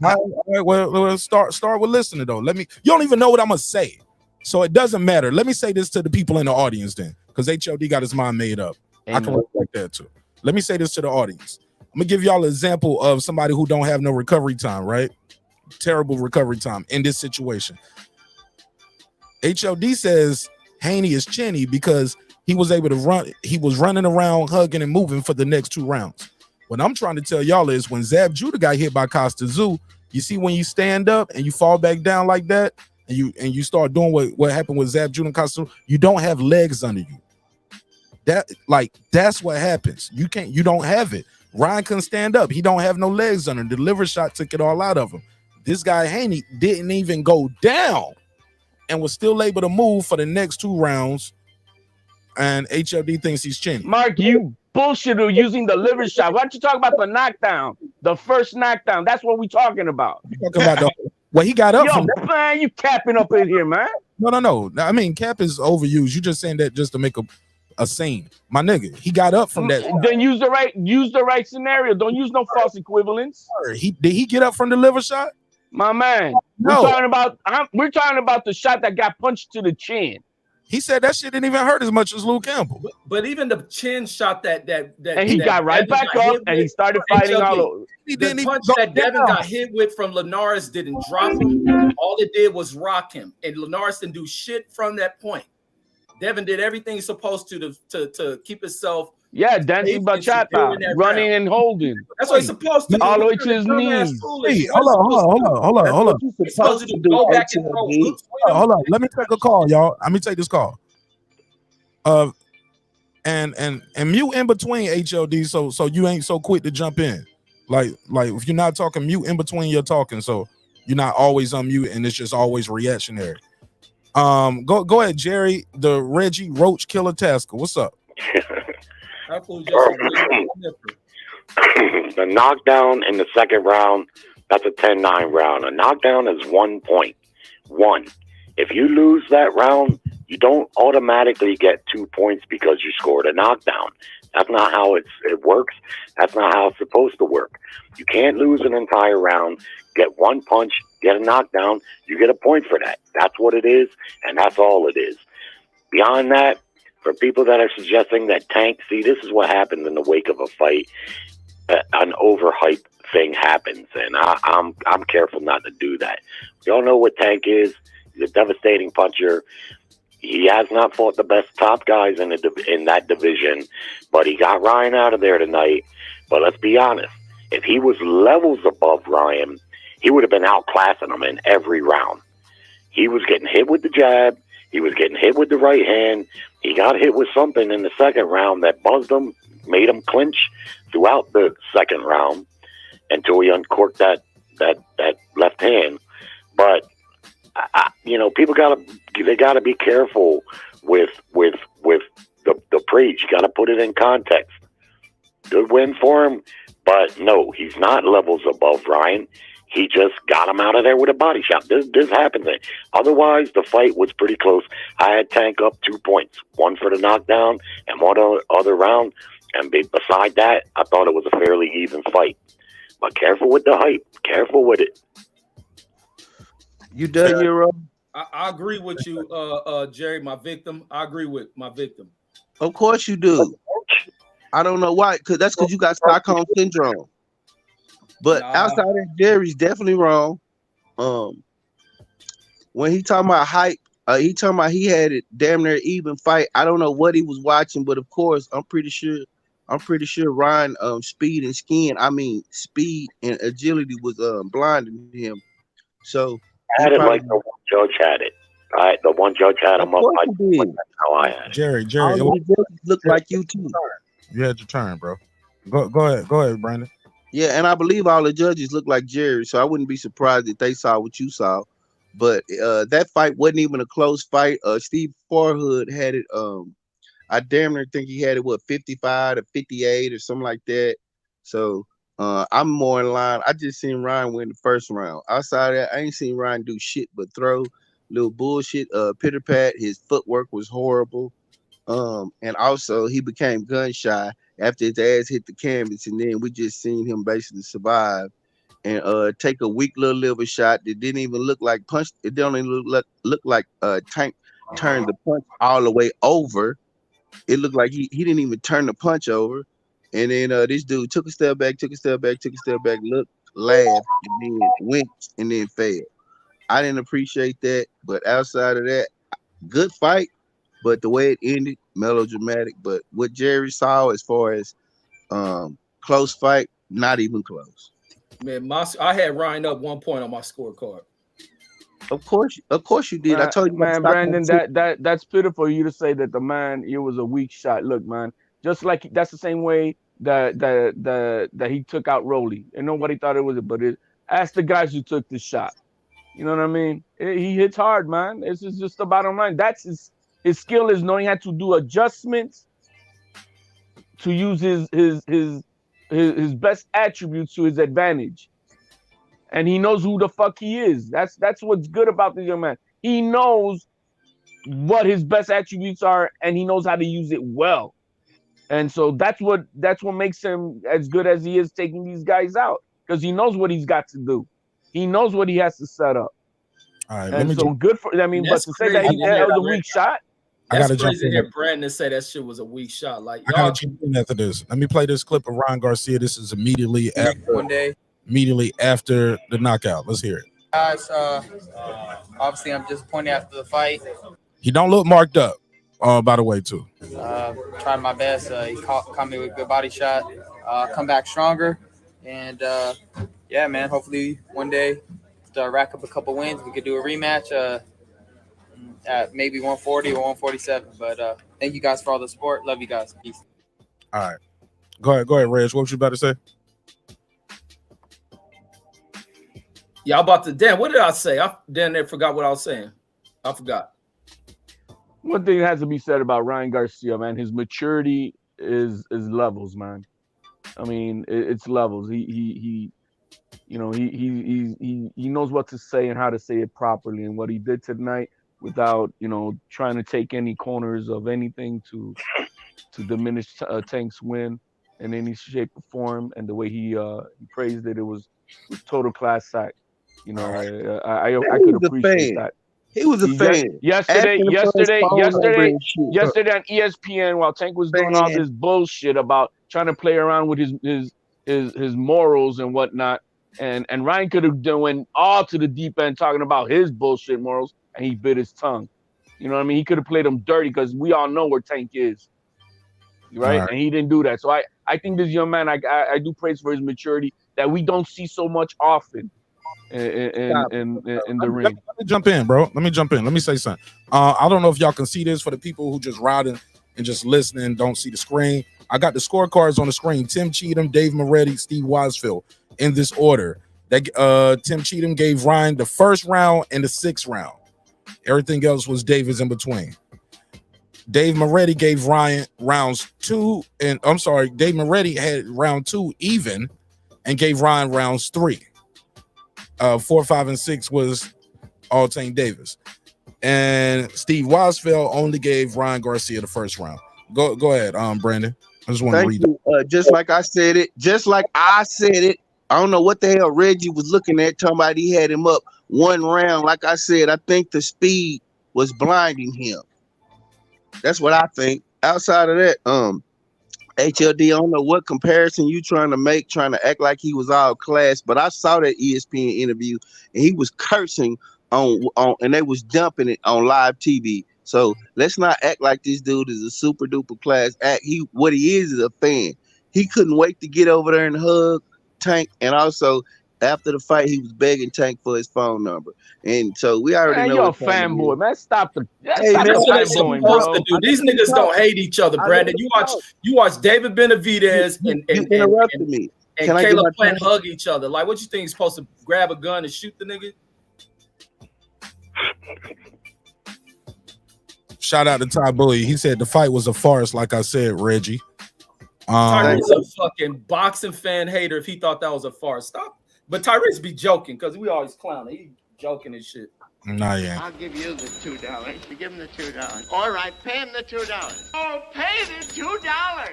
All right, well, start with listening though. You don't even know what I'm gonna say, so it doesn't matter. Let me say this to the people in the audience then, because HLD got his mind made up. I can work like that too. Let me say this to the audience. I'm gonna give y'all an example of somebody who don't have no recovery time, right? Terrible recovery time in this situation. HLD says Haney is chinny because he was able to run. He was running around, hugging and moving for the next 2 rounds. What I'm trying to tell y'all is when Zab Judah got hit by Costa Zoo, you see when you stand up and you fall back down like that, and you start doing what happened with Zab Judah and Costa Zoo, you don't have legs under you. That's what happens. You don't have it. Ryan couldn't stand up. He don't have no legs under him. The liver shot took it all out of him. This guy Haney didn't even go down and was still able to move for the next 2 rounds. And HLD thinks he's chinny. Mark, you bullshitter using the liver shot. Why don't you talk about the knockdown? The first knockdown. That's what we're talking about. You're talking about he got up from. Man, you capping up in here, man. No. I mean, cap is overused. You just saying that just to make a scene. My nigga, he got up from that. Then use the right scenario. Don't use no false equivalence. Did he get up from the liver shot? My man, no. We're talking about the shot that got punched to the chin. He said that shit didn't even hurt as much as Luke Campbell. But even the chin shot that and he got right back up and he started fighting all over. The punch that Devin got hit with from Linares didn't drop him. All it did was rock him, and Linares didn't do shit from that point. Devin did everything he's supposed to keep himself. Yeah, dancing bachata, running and holding. That's what he's supposed to do. All the way to his knees. Hey, hold on. He's supposed to go back and throw. Hold on. Let me take a call, y'all. Let me take this call. And mute in between HLD, so you ain't so quick to jump in. Like if you're not talking, mute in between you're talking, so you're not always on mute and it's just always reactionary. Go ahead, Jerry, the Reggie Roach Killer Tasker. What's up? The knockdown in the second round, that's a 10-9 round. A knockdown is 1 point. 1. If you lose that round, you don't automatically get 2 points because you scored a knockdown. That's not how it works. That's not how it's supposed to work. You can't lose an entire round, get 1 punch, get a knockdown, you get a point for that. That's what it is, and that's all it is. Beyond that, for people that are suggesting that Tank, see, this is what happens in the wake of a fight. An overhype thing happens, and I'm careful not to do that. We all know what Tank is. He's a devastating puncher. He has not fought the best top guys in that division, but he got Ryan out of there tonight. But let's be honest, if he was levels above Ryan, he would have been outclassing him in every round. He was getting hit with the jab. He was getting hit with the right hand. He got hit with something in the second round that buzzed him, made him clinch throughout the second round until he uncorked that left hand. But people gotta be careful with the preach. You gotta put it in context. Good win for him, but no, he's not levels above Ryan. He just got him out of there with a body shot. This happens. Otherwise, the fight was pretty close. I had Tank up 2 points, one for the knockdown and one other round. And beside that, I thought it was a fairly even fight. But careful with the hype. Careful with it. You done, Hero? I agree with you, Jerry, my victim. I agree with my victim. Of course you do. I don't know why, because you got Stockholm syndrome. But outside of that, Jerry's definitely wrong. When he talking about hype, he talking about he had it damn near even fight. I don't know what he was watching, but of course, I'm pretty sure Ryan speed and agility was blinding him. So I had it like the one judge had it. Right, the one judge had him up like how I had it. Jerry, all the judges look like you too. You had your turn, bro. Go ahead, Brandon. Yeah, and I believe all the judges look like Jerry, so I wouldn't be surprised if they saw what you saw. But that fight wasn't even a close fight. Steve Forhood had it. I damn near think he had it 55 to 58 or something like that. So I'm more in line. I just seen Ryan win the first round. Outside of that, I ain't seen Ryan do shit but throw little bullshit. Pitter pat. His footwork was horrible. And also he became gun shy after his ass hit the canvas, and then we just seen him basically survive and take a weak little liver shot that didn't even look like punch. It don't even look like Tank turned the punch all the way over. It looked like he didn't even turn the punch over. And then this dude took a step back, looked, laughed, and then winced, and then failed. I didn't appreciate that, but outside of that, good fight. But the way it ended, melodramatic. But what Jerry saw as far as close fight, not even close. Man, I had Ryan up 1 point on my scorecard. Of course you did. I told you, man, Brandon, that's pitiful you to say that the man, it was a weak shot. Look, man, just like that's the same way that he took out Rolly, and nobody thought it was it, but ask the guys who took the shot. You know what I mean? He hits hard, man. This is just the bottom line. That's his skill is knowing how to do adjustments to use his best attributes to his advantage. And he knows who the fuck he is. That's what's good about this young man. He knows what his best attributes are, and he knows how to use it well. And so that's what makes him as good as he is, taking these guys out, because he knows what he's got to do. He knows what he has to set up. All right, and so good for. I mean, but to say that that was a weak shot. That's crazy to hear Brandon say that shit was a weak shot. Like, I gotta jump in after this. Let me play this clip of Ryan Garcia. This is immediately after the knockout. Let's hear it. Guys, obviously I'm disappointed after the fight. He don't look marked up, by the way, too. Tried my best. He caught me with a good body shot. Come back stronger. And, yeah, man, hopefully one day to rack up a couple wins, we could do a rematch at maybe 140 or 147. But thank you guys for all the support. Love you guys. Peace. All right. Go ahead, Reg. What was you about to say? Yeah, I'm about to. Damn, what did I say? I forgot what I was saying. I forgot. One thing that has to be said about Ryan Garcia, man, his maturity is levels, man. I mean, it's levels. He knows what to say and how to say it properly, and what he did tonight without, trying to take any corners of anything to diminish Tank's win in any shape or form, and the way he praised it, it was total class act. I could appreciate that. He was a fan. Yesterday on ESPN, while Tank was doing all this bullshit about trying to play around with his morals and whatnot, and Ryan could have went all to the deep end talking about his bullshit morals, and he bit his tongue. You know what I mean? He could have played him dirty, because we all know where Tank is, right? And he didn't do that. So I think this young man, I do praise for his maturity that we don't see so much often in the ring. Let me jump in, bro. Let me say something. I don't know if y'all can see this for the people who just riding and just listening, don't see the screen. I got the scorecards on the screen. Tim Cheatham, Dave Moretti, Steve Weisfeld, in this order. Tim Cheatham gave Ryan the first round and the 6th round. Everything else was Davis in between. Dave Moretti gave Ryan rounds 2, and I'm sorry, Dave Moretti had round 2 even and gave Ryan rounds 3. 4, 5, and 6 was all Tank Davis. And Steve Weisfeld only gave Ryan Garcia the first round. Go ahead, Brandon. I just want to read it. Just like I said it. I don't know what the hell Reggie was looking at, talking about he had him up one round. Like I said, I think the speed was blinding him. That's what I think. Outside of that, HLD, I don't know what comparison you trying to make, trying to act like he was all class, but I saw that ESPN interview and he was cursing on and they was dumping it on live TV. So let's not act like this dude is a super duper class act. What he is a fan. He couldn't wait to get over there and hug Tank, and also after the fight, he was begging Tank for his phone number. And so we already know. You're a fanboy, man. Stop the. Hey, stop man, the what they fanboying, supposed bro. to do? These niggas don't hate each other, Brandon. You watch David Benavidez and interrupted me. And Can I get Caleb my Plant time? hug each other. Like, what you think? He's supposed to grab a gun and shoot the nigga? Shout out to Ty Bully. He said the fight was a farce, like I said, Reggie. Tyrese a fucking boxing fan hater if he thought that was a farce. Stop. But Tyrese be joking because we always clowning. He joking and shit. Nah, yeah. I'll give you the $2. You give him the $2. All right, pay him the $2. Oh, pay the $2.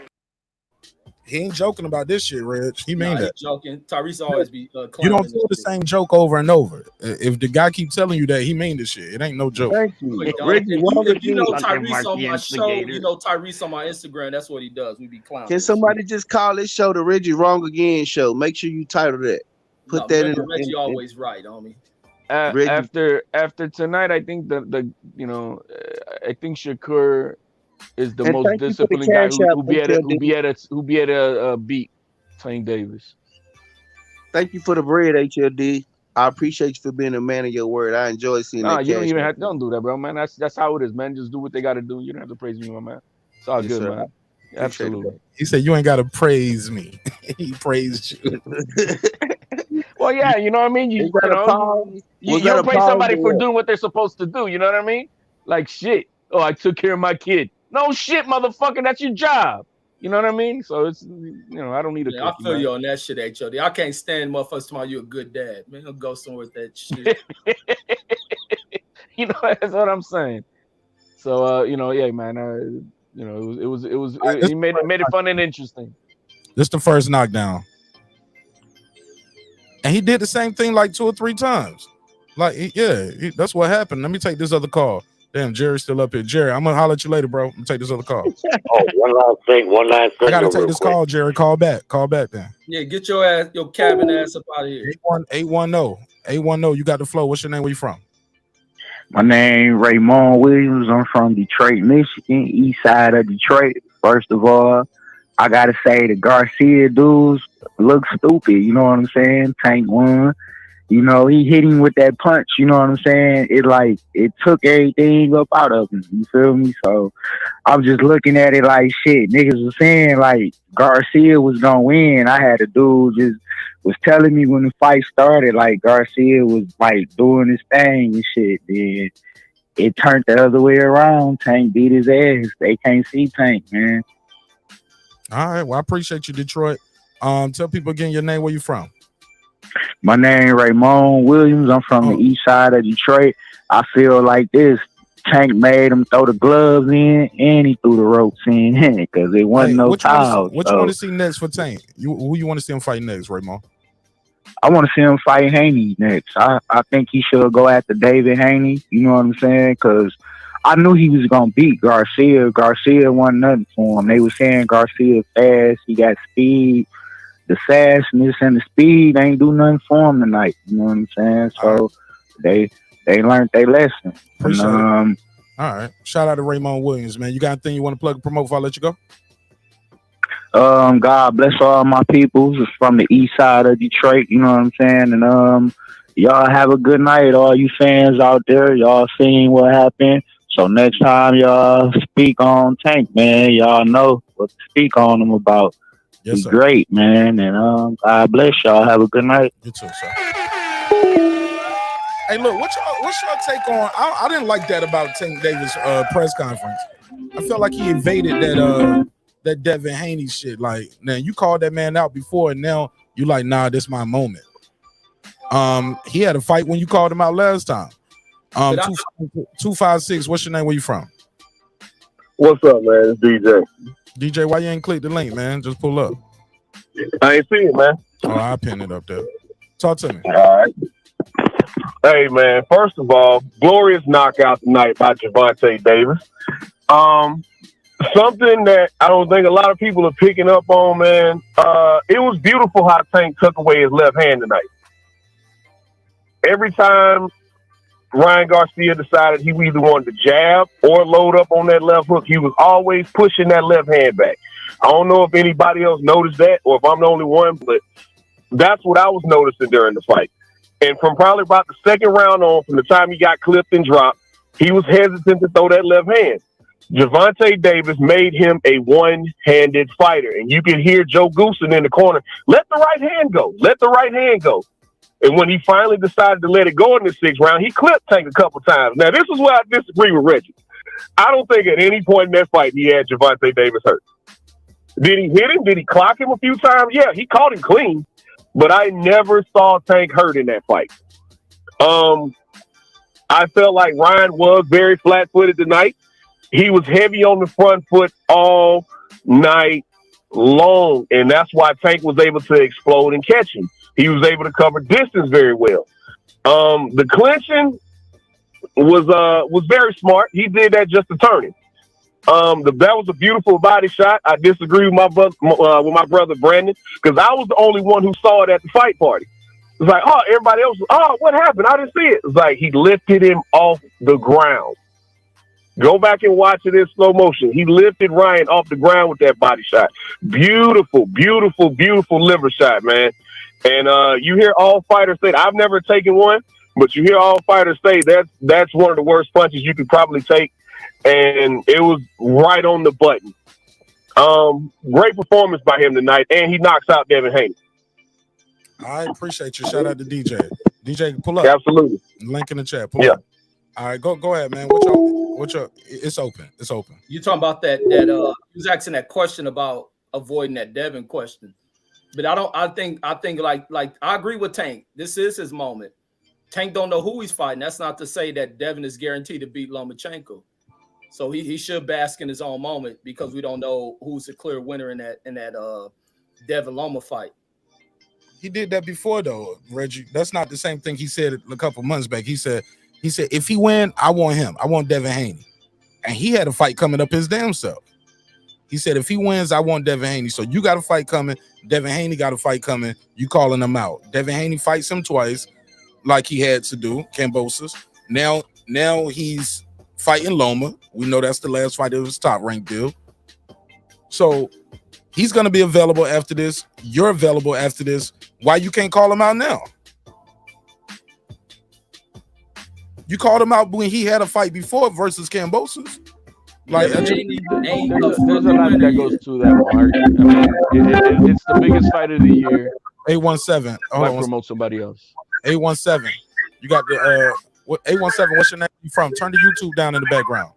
He ain't joking about this shit, Reg. He mean Nah, that. he joking. Tyrese always be clowning. You don't tell the same joke over and over. If the guy keep telling you that, he mean this shit. It ain't no joke. Thank you. If you know Tyrese on my show, you know Tyrese on my Instagram. That's what he does. We be clowning. Can somebody just call this show the Reggie Wrong Again show? Make sure you title that. Put that in. Reggie always right, homie. After tonight, I think I think Shakur is the And most thank you for the disciplined guy cash app, who be at a beat Tank Davis. Thank you for the bread, HLD. I appreciate you for being a man of your word. I enjoy seeing that. You don't cash even app. don't do that, bro, man. That's how it is, man. Just do what they got to do. You don't have to praise me, my man. It's all Yes, good, sir. man. Absolutely. He said you ain't gotta praise me. He praised you. Well, yeah, you know what I mean. You don't praise somebody for doing what they're supposed to do. You know what I mean? Like shit. Oh, I took care of my kid. No shit, motherfucker. That's your job. You know what I mean? So it's I don't need a. Yeah, I cookie, feel man. you on that shit, HOD. I can't stand motherfuckers talking about you a good dad. Man, he'll go somewhere with that shit. You know, that's what I'm saying. So yeah, man. He made it fun and interesting. This the first knockdown. And he did the same thing like 2 or 3 times. Like, that's what happened. Let me take this other call. Damn, Jerry's still up here. Jerry, I'm gonna holler at you later, bro. I'm gonna take this other call. One last thing. I gotta take real this quick. call, Jerry. Call back then. Yeah, get your cabin ass up out of here. 810. You got the flow. What's your name? Where you from? My name Raymond Williams. I'm from Detroit, Michigan, east side of Detroit. First of all, I gotta say the Garcia dudes look stupid. You know what I'm saying? Tank won. You know, he hit him with that punch. You know what I'm saying? It took everything up out of him. You feel me? So I'm just looking at it like shit. Niggas was saying like Garcia was gonna win. I had a dude just was telling me when the fight started, like Garcia was like doing his thing and shit. Then it turned the other way around. Tank beat his ass. They can't see Tank, man. All right. Well, I appreciate you, Detroit. Tell people again your name, where you from. My name Raymond Williams. I'm from the east side of Detroit. I feel like this. Tank made him throw the gloves in and he threw the ropes in because there wasn't no towels. What you want to see next for Tank? Who you want to see him fight next, Raymond? I want to see him fight Haney next. I think he should go after David Haney. You know what I'm saying? Because I knew he was going to beat Garcia. Garcia wasn't nothing for him. They were saying Garcia fast. He got speed. The fastness and the speed ain't do nothing for him tonight. You know what I'm saying? So they learned their lesson. Appreciate And, it. All right. Shout out to Raymond Williams, man. You got anything you want to plug and promote before I let you go? God bless all my people from the east side of Detroit. You know what I'm saying? And y'all have a good night, all you fans out there. Y'all seen what happened. So next time y'all speak on Tank, man, y'all know what to speak on him about. Yes, Be sir. great, man. And God bless y'all. Have a good night. You too, sir. Hey, look, what's your take on? I didn't like that about Tank Davis' press conference. I felt like he evaded that Devin Haney shit. Like, now you called that man out before, and now you like, nah, this my moment. He had a fight when you called him out last time. 256. What's your name? Where you from? What's up, man? It's DJ. DJ, why you ain't click the link, man? Just pull up. I ain't see it, man. Oh, I'll pin it up there. Talk to me. All right. Hey, man. First of all, glorious knockout tonight by Gervonta Davis. Something that I don't think a lot of people are picking up on, man. It was beautiful how Tank took away his left hand tonight. Every time Ryan Garcia decided he either wanted to jab or load up on that left hook, he was always pushing that left hand back. I don't know if anybody else noticed that or if I'm the only one, but that's what I was noticing during the fight. And from probably about the second round on, from the time he got clipped and dropped, he was hesitant to throw that left hand. Gervonta Davis made him a one-handed fighter. And you can hear Joe Goosen in the corner, let the right hand go, let the right hand go. And when he finally decided to let it go in the sixth round, he clipped Tank a couple times. Now, this is where I disagree with Reggie. I don't think at any point in that fight he had Gervonta Davis hurt. Did he hit him? Did he clock him a few times? Yeah, he caught him clean. But I never saw Tank hurt in that fight. I felt like Ryan was very flat-footed tonight. He was heavy on the front foot all night long, and that's why Tank was able to explode and catch him. He was able to cover distance very well. The clinching was very smart. He did that just to turn him. That was a beautiful body shot. I disagree with my brother Brandon, because I was the only one who saw it at the fight party. It was like, oh, everybody else, oh, what happened? I didn't see it. It's like he lifted him off the ground. Go back and watch it in slow motion. He lifted Ryan off the ground with that body shot. Beautiful, beautiful, beautiful liver shot, man. And you hear all fighters say, I've never taken one, but you hear all fighters say that's one of the worst punches you could probably take. And it was right on the button. Great performance by him tonight, and he knocks out Devin Haney. I appreciate you. Shout out to DJ. DJ, pull up. Absolutely. Link in the chat. Pull up. All right, go ahead, man. What's your? It's open. It's open. You talking about that? He was asking that question about avoiding that Devin question, but I think like I agree with Tank. This is his moment. Tank don't know who he's fighting. That's not to say that Devin is guaranteed to beat Lomachenko. So he should bask in his own moment, because we don't know who's the clear winner in that Devin Loma fight. He did that before though, Reggie. That's not the same thing he said a couple months back. He said if he win, I want him. I want Devin Haney. And he had a fight coming up his damn self. He said if he wins, I want Devin Haney. So you got a fight coming. Devin Haney got a fight coming. You calling him out. Devin Haney fights him twice, like he had to do, Kambosos. Now he's fighting Loma. We know that's the last fight of his top ranked deal. So he's going to be available after this. You're available after this. Why you can't call him out now? You called him out when he had a fight before versus Kambosos. Like there's a lot that goes to that, Mark. I mean, it's the biggest fight of the year. 817. Why promote somebody else? 817. You got the 817. What's your name? You from? Turn the YouTube down in the background.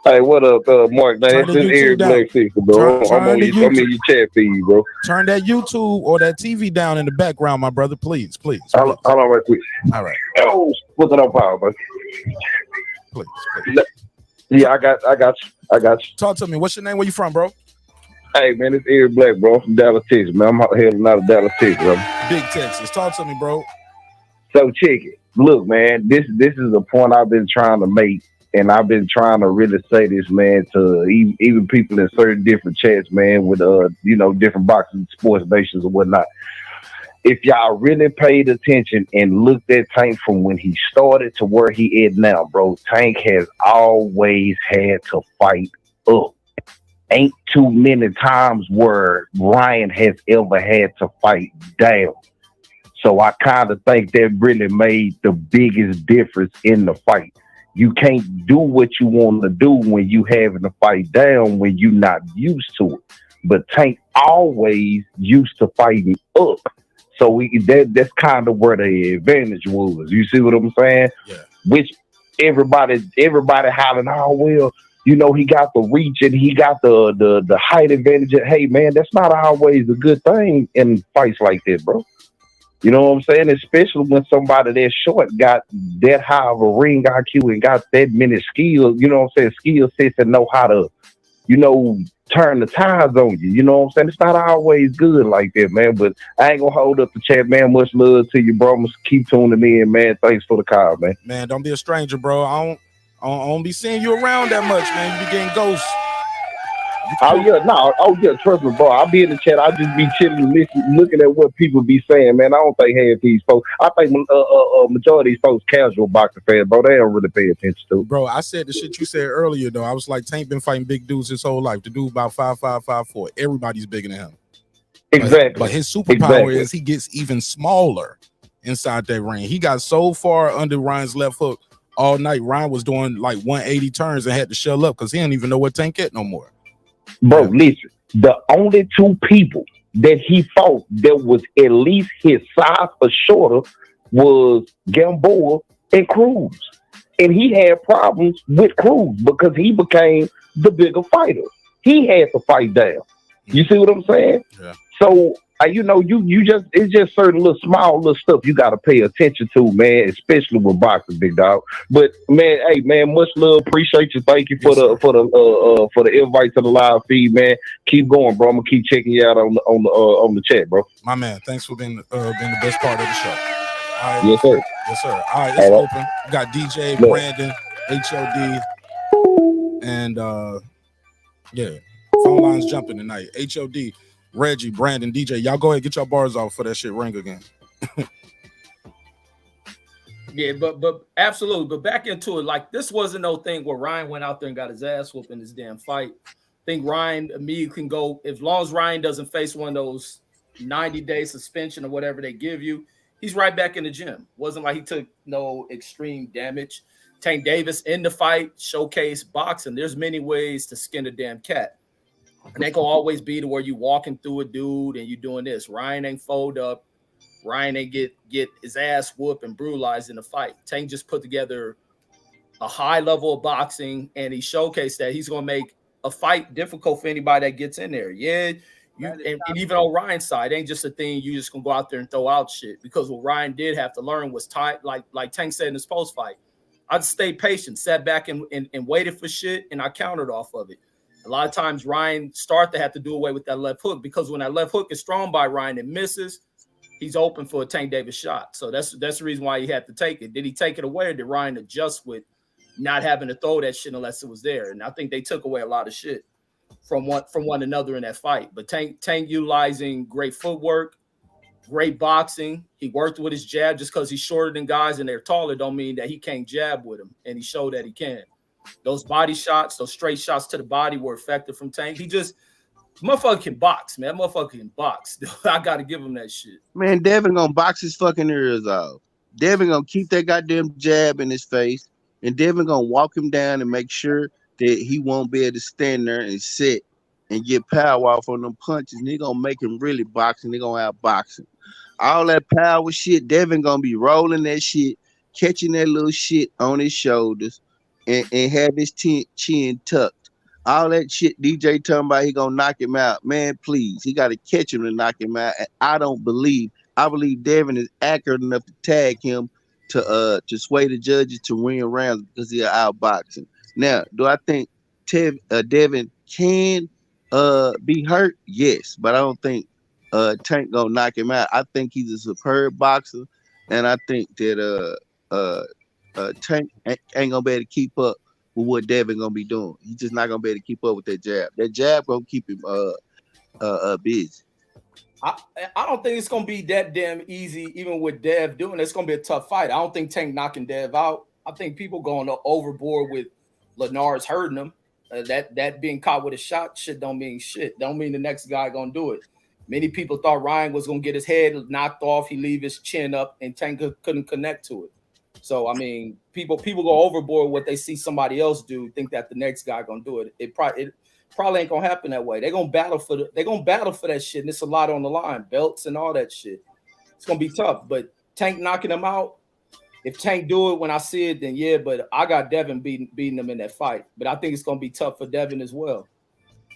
Hey, what up, Mark? Man, it's Eric Black Sister, bro. I'm in your chat feed, bro. Turn that YouTube or that TV down in the background, my brother. Please. Hold on right quick. All right. Oh, put it on power, man. Please. Yeah, I got you. Talk to me. What's your name? Where you from, bro? Hey, man, it's Eric Black, bro. I'm from Dallas, Texas, man. I'm out here out of Dallas, Texas, bro. Big Texas. Talk to me, bro. So check it. Look, man, this is a point I've been trying to make. And I've been trying to really say this, man, to even people in certain different chats, man, with different boxing sports nations or whatnot. If y'all really paid attention and looked at Tank from when he started to where he is now, bro, Tank has always had to fight up. Ain't too many times where Ryan has ever had to fight down. So I kind of think that really made the biggest difference in the fight. You can't do what you want to do when you having to fight down when you're not used to it. But Tank always used to fighting up. So that's kind of where the advantage was. You see what I'm saying? Yeah. Which everybody hollering, oh, well, he got the reach and he got the height advantage. Hey, man, that's not always a good thing in fights like that, bro. You know what I'm saying? Especially when somebody that short got that high of a ring IQ and got that many skills, you know what I'm saying? Skill sets and know how to, turn the tides on you. You know what I'm saying? It's not always good like that, man. But I ain't gonna hold up the chat, man. Much love to you, bro. I'm gonna keep tuning in, man. Thanks for the call, man. Man, don't be a stranger, bro. I don't be seeing you around that much, man. You be getting ghosts. Oh yeah, trust me, bro. I'll be in the chat. I'll just be chilling, looking at what people be saying, man. I don't think half these folks. I think majority of these folks casual boxing fans, bro. They don't really pay attention to it. Bro, I said the shit you said earlier, though. I was like, Tank been fighting big dudes his whole life. The dude about 5'5", 5'4". Everybody's bigger than him. Exactly. But his superpower is he gets even smaller inside that ring. He got so far under Ryan's left hook all night. Ryan was doing like 180 turns and had to shell up because he didn't even know what Tank at no more. Bro, listen, the only two people that he fought that was at least his size or shorter was Gamboa and Cruz. And he had problems with Cruz because he became the bigger fighter. He had to fight down. You see what I'm saying? Yeah. So, it's just certain small little stuff you got to pay attention to, man, especially with boxing, big dog. But man, hey, man, much love. Appreciate you. Thank you for the invite to the live feed, man. Keep going, bro. I'm gonna keep checking you out on the chat, bro. My man, thanks for being the best part of the show. All right. Yes, sir. Yes, sir. All right, it's open. We got DJ, Brandon, HOD, and phone lines jumping tonight. HOD. Reggie, Brandon, DJ, y'all go ahead, get your bars off for that shit ring again. Yeah, but absolutely. But back into it, like this wasn't no thing where Ryan went out there and got his ass whooped in this damn fight. I think Ryan immediately can go, as long as Ryan doesn't face one of those 90-day suspension or whatever they give you, he's right back in the gym. Wasn't like he took no extreme damage. Tank Davis in the fight, showcase boxing. There's many ways to skin a damn cat. And they gonna always be to where you walking through a dude and you doing this. Ryan ain't fold up. Ryan ain't get his ass whooped and brutalized in the fight. Tank just put together a high level of boxing, and he showcased that he's gonna make a fight difficult for anybody that gets in there. Yeah, and even on Ryan's side, it ain't just a thing you just gonna go out there and throw out shit. Because what Ryan did have to learn was like Tank said in his post fight. I just stayed patient, sat back and waited for shit, and I countered off of it. A lot of times Ryan started to have to do away with that left hook because when that left hook is strong by Ryan and misses, he's open for a Tank Davis shot. So that's the reason why he had to take it. Did he take it away, or did Ryan adjust with not having to throw that shit unless it was there? And I think they took away a lot of shit from one another in that fight. But Tank utilizing great footwork, great boxing. He worked with his jab. Just because he's shorter than guys and they're taller don't mean that he can't jab with him. And he showed that he can. Those body shots, those straight shots to the body were effective from Tank. Motherfucker can box, man. Motherfucker can box. I got to give him that shit. Man, Devin gonna box his fucking ears off. Devin gonna keep that goddamn jab in his face, and Devin gonna walk him down and make sure that he won't be able to stand there and sit and get power off on them punches. And he gonna make him really box, and they gonna have boxing. All that power shit, Devin gonna be rolling that shit, catching that little shit on his shoulders, and have his chin tucked. All that shit DJ talking about he gonna knock him out. Man, please. He got to catch him to knock him out. And I believe Devin is accurate enough to tag him to sway the judges to win rounds because he's outboxing. Now, do I think Devin can be hurt? Yes, but I don't think Tank gonna knock him out. I think he's a superb boxer, and I think that Tank ain't gonna be able to keep up with what Devin gonna be doing. He's just not gonna be able to keep up with that jab. That jab gonna keep him busy. I don't think it's gonna be that damn easy, even with Dev doing it. It's gonna be a tough fight. I don't think Tank knocking Dev out. I think people going overboard with Lenars hurting him. That being caught with a shot shit don't mean shit. Don't mean the next guy gonna do it. Many people thought Ryan was gonna get his head knocked off. He leave his chin up, and Tank couldn't connect to it. So I mean, people go overboard what they see somebody else do, think that the next guy gonna do it. It probably ain't gonna happen that way. They're gonna battle for that shit, and it's a lot on the line, belts and all that shit. It's gonna be tough. But Tank knocking him out, if Tank do it when I see it, then yeah. But I got Devin beating him in that fight. But I think it's gonna be tough for Devin as well.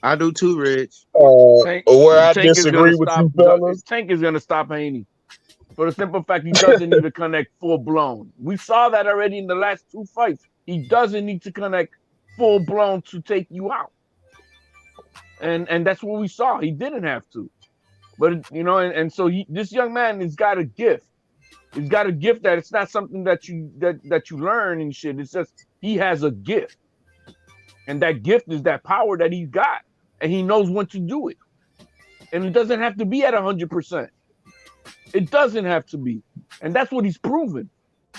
I do too, Reg. I disagree with you fellas. Tank is gonna stop Haney. For the simple fact he doesn't need to connect full blown. We saw that already in the last 2 fights. He doesn't need to connect full blown to take you out. And that's what we saw. He didn't have to. But and so this young man has got a gift. He's got a gift that it's not something that you learn and shit. It's just he has a gift. And that gift is that power that he's got. And he knows when to do it. And it doesn't have to be at 100%. It doesn't have to be. And that's what he's proven.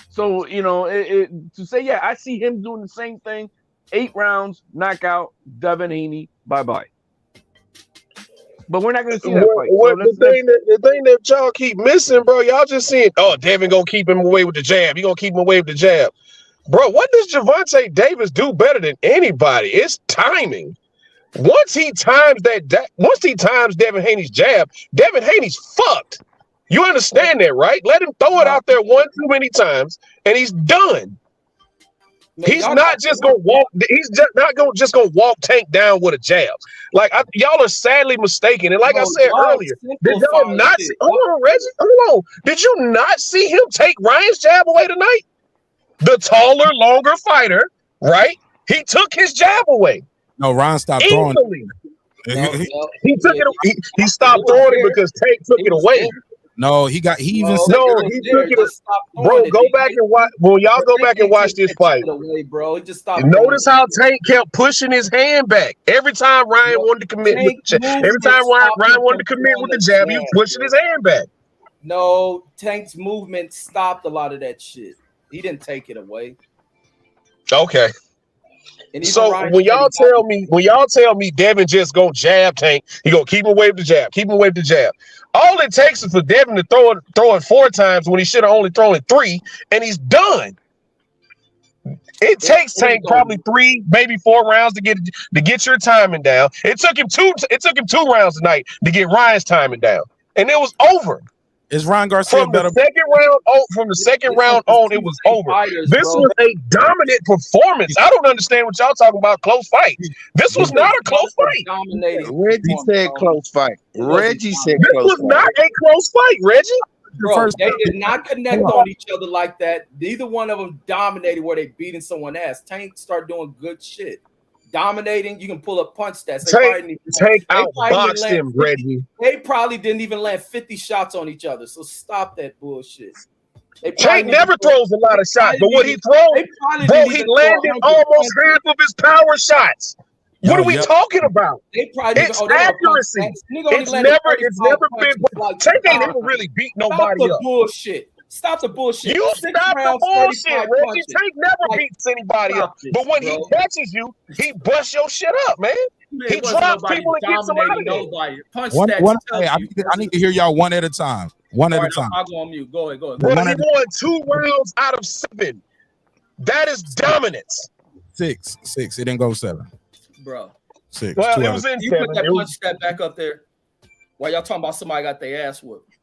So, to say, yeah, I see him doing the same thing. 8 rounds, knockout, Devin Haney, bye-bye. But we're not going to see that fight. The thing that y'all keep missing, bro, y'all just seeing, Devin going to keep him away with the jab. He going to keep him away with the jab. Bro, what does Gervonta Davis do better than anybody? It's timing. Once he times Devin Haney's jab, Devin Haney's fucked. You understand that, right? Let him throw it out there one too many times, and he's done. He's not just gonna walk. He's just not gonna walk Tank down with a jab. Like y'all are sadly mistaken. And like I said earlier, did y'all not see? Hold on, Reggie. Hold on. Did you not see him take Ryan's jab away tonight? The taller, longer fighter, right? He took his jab away. No, Ryan stopped throwing it. He took it. He stopped throwing it because Tank took it away. No, he took it. Bro, go back and watch. Well, y'all go back and watch this fight. Bro, just stop. Notice how Tank kept pushing his hand back every time Ryan wanted to commit. Every time Ryan wanted to commit with the jab, he was pushing his hand back. No, Tank's movement stopped a lot of that shit. He didn't take it away. Okay. So when y'all tell me Devin just gonna jab Tank, he gonna keep him away with the jab, keep him away with the jab. All it takes is for Devin to throw it 4 times when he should have only thrown it 3, and he's done. It takes Tank probably 3, maybe 4 rounds to get your timing down. It took him 2 rounds tonight to get Ryan's timing down, and it was over. Is Ryan Garcia better? From the second round on, it was over. This was a dominant performance. I don't understand what y'all talking about. Close fight. This was not a close fight. Reggie said close fight. Reggie said this close was fight. not a close fight, Reggie. Bro, they did not connect on each other like that. Neither one of them dominated where they beating someone ass. Tank started doing good shit. Dominating, you can pull up punch stats. Tank outboxed him, Reggie. They probably didn't even land 50 shots on each other. So stop that bullshit. Tank never throws a lot of shots, but what he throws, bro, he landed almost half of his power shots. What are we talking about? It's accuracy. It's never been. Tank ain't ever really beat nobody up. Bullshit. Stop the bullshit. You stop the bullshit, Reggie. Tank never beats anybody up. But when he catches you, he busts your shit up, man. He drops people and gets them out of there. I need to hear y'all one at a time. One at a time. I'll go on mute. Go ahead. Bro, he won 2 rounds out of 7. That is dominance. 6. It didn't go 7. Bro. 6. Well, it was in 7. You put that punch stat back up there. While y'all talking about somebody got their ass whooped.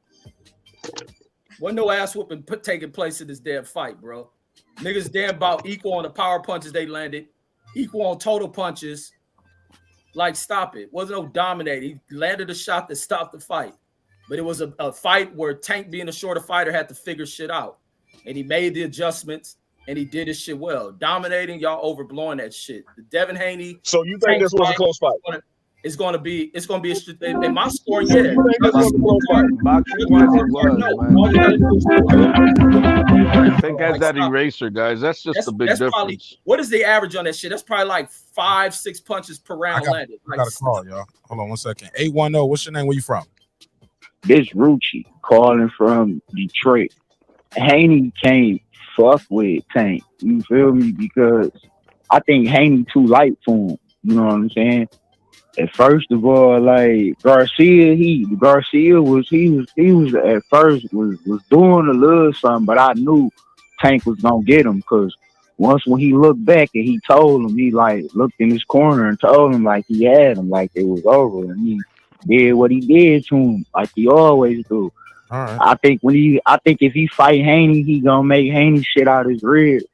Wasn't no ass whooping taking place in this damn fight, bro. Niggas damn about equal on the power punches they landed, equal on total punches. Like, stop it. Wasn't no dominating. He landed a shot that stopped the fight. But it was a fight where Tank, being a shorter fighter, had to figure shit out. And he made the adjustments, and he did his shit well. Dominating, y'all overblowing that shit. The Devin Haney. So you think this was a close fight? It's gonna be in my score, yeah. I think as that eraser, guys, that's just a big difference. Probably, what is the average on that shit? That's probably like 5-6 punches per round landed. I got a call, y'all. Hold on 1 second. 810, what's your name? Where you from? This Rucci calling from Detroit. Haney can't fuck with Tank. You feel me? Because I think Haney too light for him. You know what I'm saying? And first of all, like Garcia was at first was doing a little something, but I knew Tank was gonna get him because when he looked back and he told him, he like looked in his corner and told him like he had him, like it was over, and he did what he did to him, like he always do. All right. I think if he fight Haney, he gonna make Haney shit out his ribs.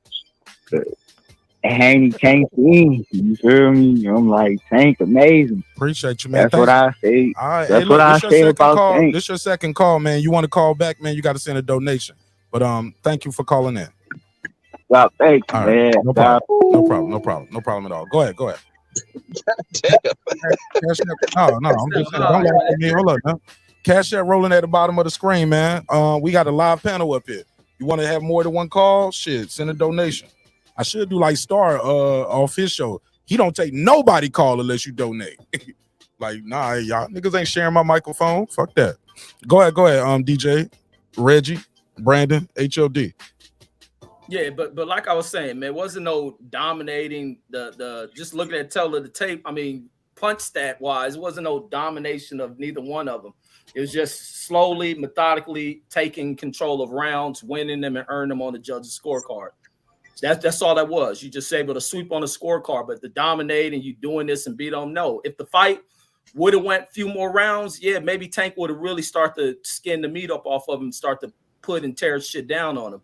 Haney came in. You feel me? I'm like, Tank amazing. Appreciate you, man. That's what I say. All right. Hey, That's what look, I this your say second about call. Tank. This your second call, man. You want to call back, man? You got to send a donation. But thank you for calling in. Well, thank you, All right. man. No problem. No problem. No problem. No problem at all. Go ahead. Go ahead. No, I'm just saying. Don't laugh at me. Hold up, man. Cash App rolling at the bottom of the screen, man. We got a live panel up here. You want to have more than one call? Shit, send a donation. I should do like Star off his show. He don't take nobody call unless you donate. Like, nah, y'all niggas ain't sharing my microphone. Fuck that. Go ahead, DJ, Reggie, Brandon, HOD. Yeah, but like I was saying, man, wasn't no dominating the just looking at the tape. I mean, punch stat wise, it wasn't no domination of neither one of them. It was just slowly, methodically taking control of rounds, winning them, and earning them on the judge's scorecard. That's all that was. You just able to sweep on the scorecard, but the dominate and you doing this and beat them. No, if the fight would have went a few more rounds, yeah, maybe Tank would have really start to skin the meat up off of him and start to put and tear shit down on him.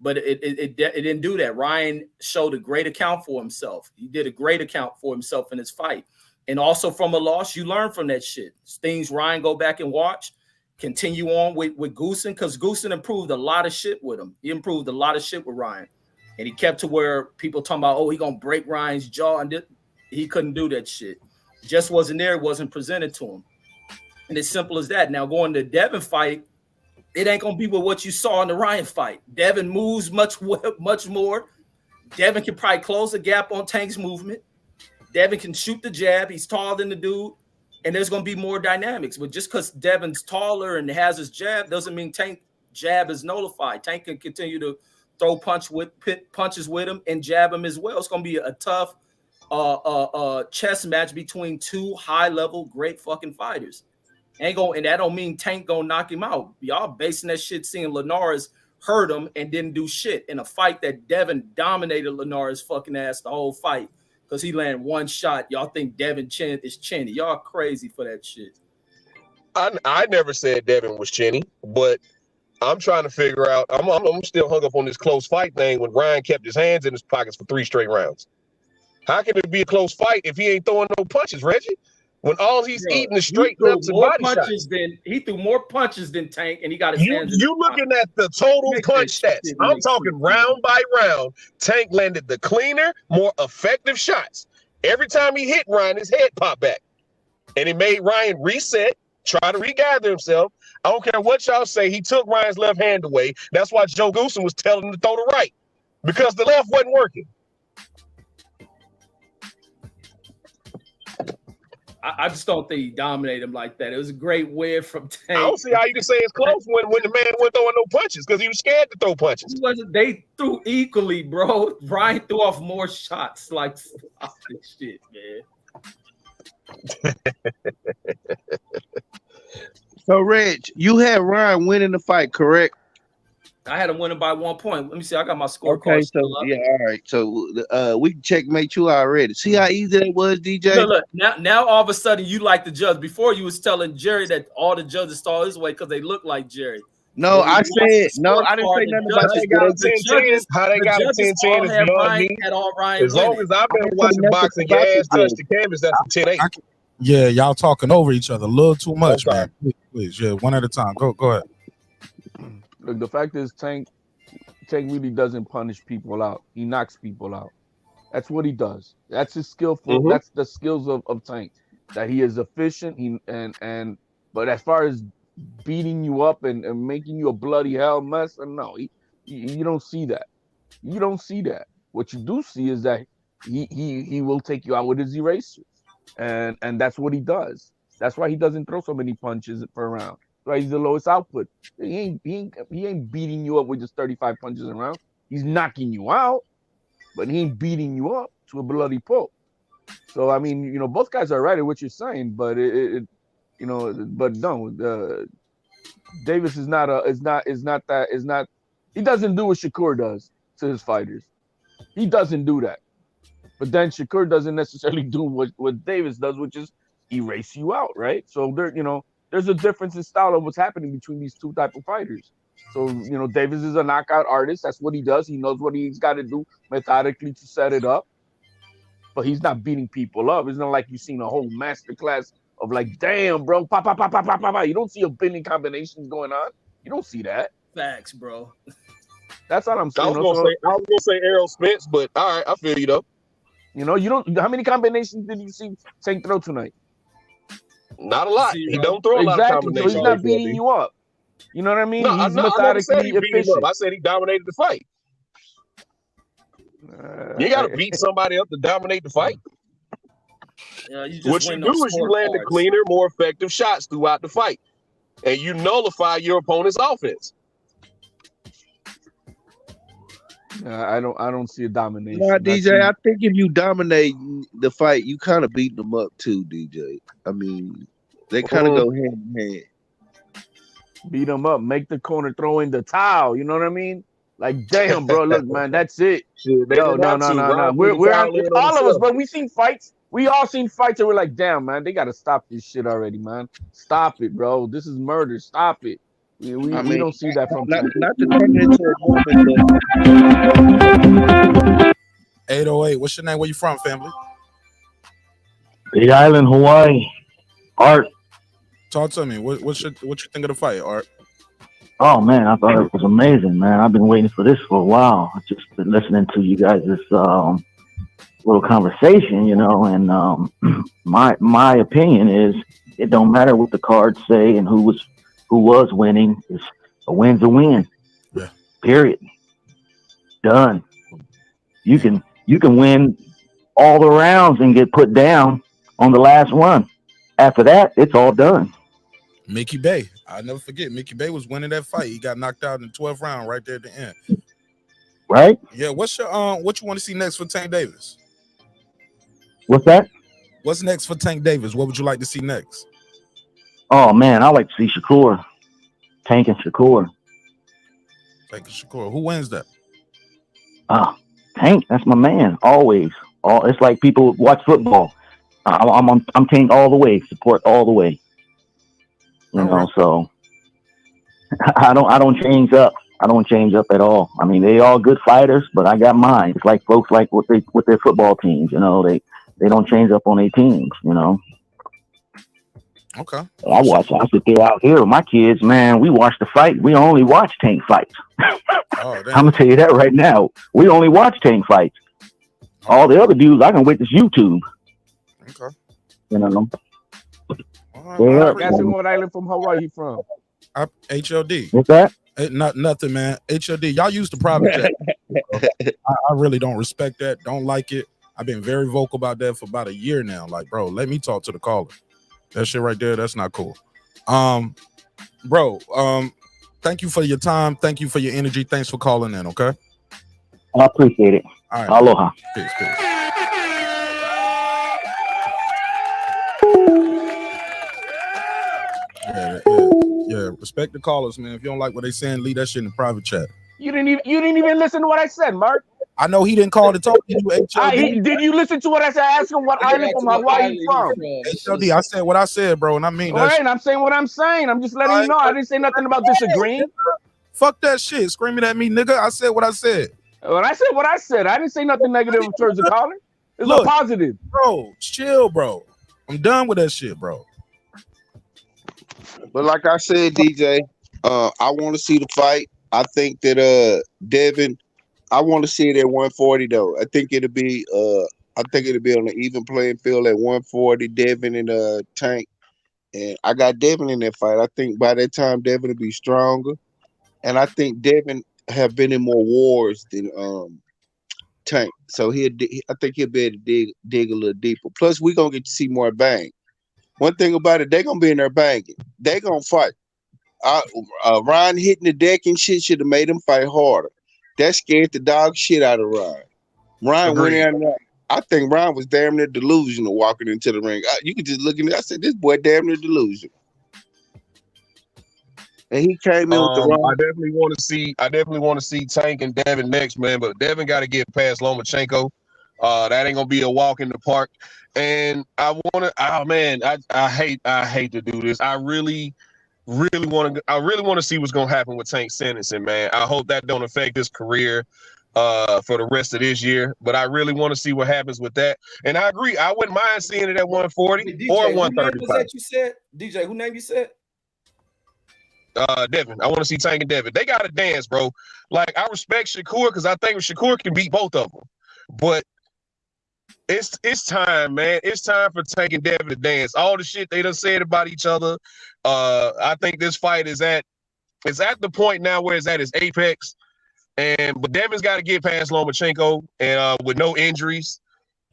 But it didn't do that. Ryan showed a great account for himself. He did a great account for himself in his fight. And also from a loss, you learn from that shit. Things Ryan go back and watch, continue on with Goosen, because Goosen improved a lot of shit with him. He improved a lot of shit with Ryan. And he kept to where people talking about, oh, he going to break Ryan's jaw. And he couldn't do that shit. Just wasn't there. It wasn't presented to him. And it's simple as that. Now going to Devin fight, it ain't going to be with what you saw in the Ryan fight. Devin moves much more. Devin can probably close the gap on Tank's movement. Devin can shoot the jab. He's taller than the dude. And there's going to be more dynamics. But just because Devin's taller and has his jab doesn't mean Tank jab is nullified. Tank can continue to throw punches with him and jab him as well. It's going to be a tough chess match between two high-level, great fucking fighters. And that don't mean Tank gonna knock him out. Y'all basing that shit seeing Linares hurt him and didn't do shit in a fight that Devin dominated Linares' fucking ass the whole fight because he landed one shot. Y'all think Devin Chin is chinny. Y'all crazy for that shit. I never said Devin was chinny, but I'm trying to figure out. I'm still hung up on this close fight thing when Ryan kept his hands in his pockets for 3 straight rounds. How can it be a close fight if he ain't throwing no punches, Reggie? When all he's eating is straight lefts and body shots. He threw more punches than Tank, and he got his hands in. You looking at the total punch stats. I'm talking round by round. Tank landed the cleaner, more effective shots. Every time he hit Ryan, his head popped back. And it made Ryan reset, try to regather himself. I don't care what y'all say. He took Ryan's left hand away. That's why Joe Goosen was telling him to throw the right. Because the left wasn't working. I just don't think he dominated him like that. It was a great win from Tank. I don't see how you can say it's close when the man wasn't throwing no punches because he was scared to throw punches. They threw equally, bro. Ryan threw off more shots. Like, stop this shit, man. So, Reg, you had Ryan winning the fight, correct? I had him winning by 1 point. Let me see. I got my scorecard. Okay, so yeah, all right. So we can checkmate you already. See how easy that was, DJ? Look, now all of a sudden you like the judge. Before you was telling Jerry that all the judges saw his way because they look like Jerry. No, I said no. I didn't say nothing about that. How they got a 10-10 is beyond me. As long as I've been watching boxing, your ass touched the canvas. That's a 10-8. Yeah, y'all talking over each other a little too much, man. Please, yeah, one at a time. Go ahead. Look, the fact is, Tank really doesn't punish people out. He knocks people out. That's what he does. That's his skillful. Mm-hmm. That's the skills of Tank. That he is efficient. But as far as beating you up and making you a bloody hell mess, no, you don't see that. You don't see that. What you do see is that he will take you out with his erasers, and that's what he does. That's why he doesn't throw so many punches per round. Right, he's the lowest output. He ain't beating you up with just 35 punches a round. He's knocking you out, but he ain't beating you up to a bloody pulp. So I mean, both guys are right at what you're saying, but Davis is not. He doesn't do what Shakur does to his fighters. He doesn't do that. But then Shakur doesn't necessarily do what Davis does, which is erase you out, right? So there's a difference in style of what's happening between these two type of fighters. So, Davis is a knockout artist. That's what he does. He knows what he's got to do methodically to set it up. But he's not beating people up. It's not like you've seen a whole masterclass of like, damn, bro, pop, pop, pop, pop, pop, pop. You don't see a billion combinations going on. You don't see that. Facts, bro. That's all I'm saying. I was gonna say Errol Spence, but all right, I feel you though. You don't. How many combinations did you see Tank throw tonight? Not a lot. He don't throw a lot of combinations. So he's not beating you up. You know what I mean? No, He's I never said he beat him efficient. up. I said he dominated the fight. You got to beat somebody up to dominate the fight. What you do is you land the cleaner, more effective shots throughout the fight, and you nullify your opponent's offense. I don't see a domination. Nah, DJ, I think if you dominate the fight, you kind of beat them up too, DJ. I mean, they kind of go hand in hand. Beat them up, make the corner throw in the towel. You know what I mean? Like, damn, bro, look, man, that's it. No. We're all of us, but we seen fights. We all seen fights, and we're like, damn, man, they got to stop this shit already, man. Stop it, bro. This is murder. Stop it. We don't see that from not to turn it into a moment. 808. What's your name? Where you from, family? Big Island, Hawaii. Art. Talk to me. What you think of the fight, Art? Oh man, I thought it was amazing, man. I've been waiting for this for a while. I've just been listening to you guys this little conversation, and my opinion is it don't matter what the cards say and who was winning. It's a win's a win. Yeah. Period. Done. You can win all the rounds and get put down on the last one. After that, it's all done. Mickey Bay. I'll never forget. Mickey Bay was winning that fight. He got knocked out in the 12th round right there at the end. Right? Yeah. What's your what you want to see next for Tank Davis? What's that? What's next for Tank Davis? What would you like to see next? Oh man, I like to see Shakur. Tank and Shakur. Tank and Shakur. Who wins that? Tank, that's my man. Always. It's like people watch football. I'm Tank all the way. Support all the way. So I don't change up. I don't change up at all. I mean, they all good fighters, but I got mine. It's like folks like with their football teams. They don't change up on their teams. Okay. I sit there out here with my kids, man. We watch the fight. We only watch Tank fights. I'm gonna tell you that right now. We only watch Tank fights. All the other dudes, I can witness YouTube. Okay. That's what island from Hawaii he from? HLD. What's that? Nothing, man. HLD. Y'all use the private jet. I really don't respect that. Don't like it. I've been very vocal about that for about a year now. Like, bro, let me talk to the caller. That shit right there, that's not cool. Bro, thank you for your time. Thank you for your energy. Thanks for calling in, okay? I appreciate it. All right. Aloha. Peace. Yeah. Respect the callers, man. If you don't like what they saying, leave that shit in the private chat. You didn't even listen to what I said, Mark. I know he didn't call to talk to you, HLD. Did you listen to what I said? Ask him what island from Hawaii he's from. HLD, I said what I said, bro, and I mean that. All right, I'm saying what I'm saying. I'm just letting you know. I didn't say nothing about disagreeing. Fuck that shit. Screaming at me, nigga. I said what I said. When I said what I said, I didn't say nothing negative in terms of calling. It's a positive. Bro, chill, bro. I'm done with that shit, bro. But like I said, DJ, I want to see the fight. I think that Devin, I want to see it at 140 though. I think it'll be on an even playing field at 140, Devin and Tank. And I got Devin in that fight. I think by that time Devin will be stronger. And I think Devin have been in more wars than Tank. So I think he'll be able to dig a little deeper. Plus, we're gonna get to see more bang. One thing about it, they're gonna be in there banging. They're gonna fight. Ryan hitting the deck and shit should have made him fight harder. That scared the dog shit out of Ryan. Ryan went in there. I think Ryan was damn near delusional walking into the ring. You could just look at it. I said, this boy damn near delusional. And he came in with the wrong. I definitely want to see Tank and Devin next, man. But Devin got to get past Lomachenko. That ain't gonna be a walk in the park. And I want to. Oh man, I hate to do this. I really really want to see what's gonna happen with Tank sentencing, man. I hope that don't affect his career for the rest of this year. But I really want to see what happens with that. And I agree, I wouldn't mind seeing it at 140 DJ, or who name was 135. that you said? DJ, who name you said? Devin. I want to see Tank and Devin. They got to dance, bro. Like, I respect Shakur because I think Shakur can beat both of them. But it's time, man. It's time for Tank and Devin to dance. All the shit they done said about each other. I think this fight is at the point now where it's at its apex. But Devin's got to get past Lomachenko and with no injuries.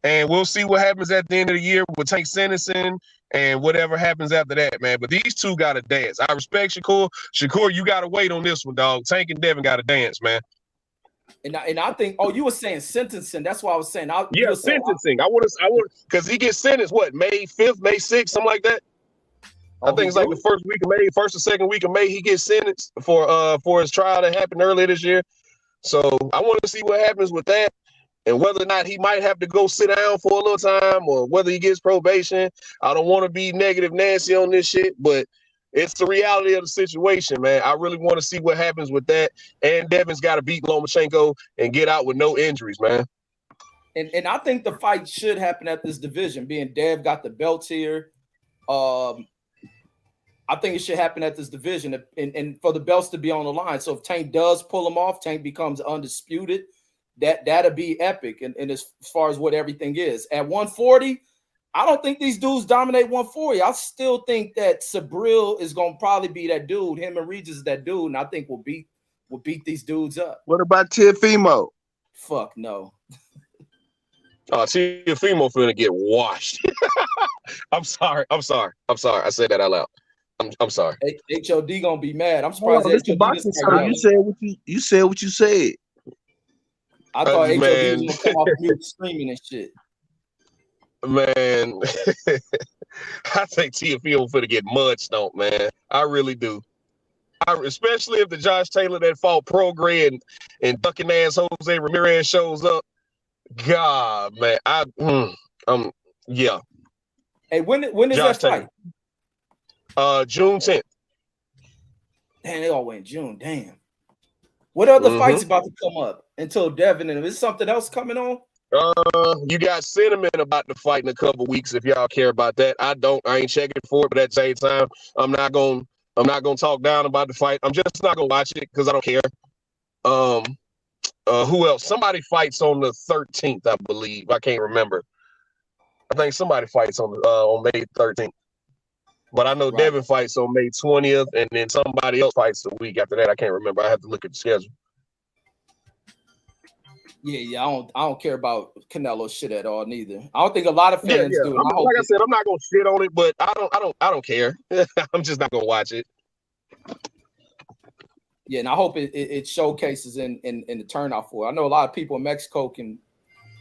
And we'll see what happens at the end of the year with Tank sentencing and whatever happens after that, man. But these two got to dance. I respect Shakur. Shakur, you got to wait on this one, dog. Tank and Devin got to dance, man. And I think, you were saying sentencing. That's why I was saying. Sentencing. I want because he gets sentenced, what, May 5th, May 6th, something like that? I think it's like the first week of May, first or second week of May, he gets sentenced for his trial that happened earlier this year. So I want to see what happens with that. And whether or not he might have to go sit down for a little time or whether he gets probation. I don't want to be negative Nancy on this shit, but it's the reality of the situation, man. I really want to see what happens with that. And Devin's got to beat Lomachenko and get out with no injuries, man. And I think the fight should happen at this division, being Dev got the belts here. I think it should happen at this division and for the belts to be on the line. So if Tank does pull him off, Tank becomes undisputed. That'll be epic. And as far as what everything is at 140, I don't think these dudes dominate 140. I still think that Sabril is gonna probably be that dude. Him and Regis is that dude, and I think we'll beat these dudes up. What about Teofimo? Fuck no. Teofimo finna get washed. I'm sorry. I said that out loud. I'm sorry. HOD gonna be mad. I'm surprised. You said what you said. I thought HOD was gonna come off mute screaming and shit. Man, I think Teofimo finna get mud stomped, man. I really do. Especially if the Josh Taylor that fought Prograis and ducking ass Jose Ramirez shows up. God, man, yeah. Hey, when is Josh that fight? June 10th. Damn, they all went June. Damn. What other fights about to come up until Devin and is something else coming on? You got Cinnamon about to fight in a couple weeks if y'all care about that. I ain't checking for it, but at the same time, I'm not gonna talk down about the fight. I'm just not gonna watch it because I don't care. Who else? Somebody fights on the 13th, I believe. I can't remember. I think somebody fights on May 13th. But I know Devin fights on May 20th, and then somebody else fights the week after that. I can't remember. I have to look at the schedule. Yeah. I don't care about Canelo shit at all, neither. I don't think a lot of fans do. Like I said, I'm not gonna shit on it, but I don't care. I'm just not gonna watch it. Yeah, and I hope it showcases in the turnout for it. I know a lot of people in Mexico can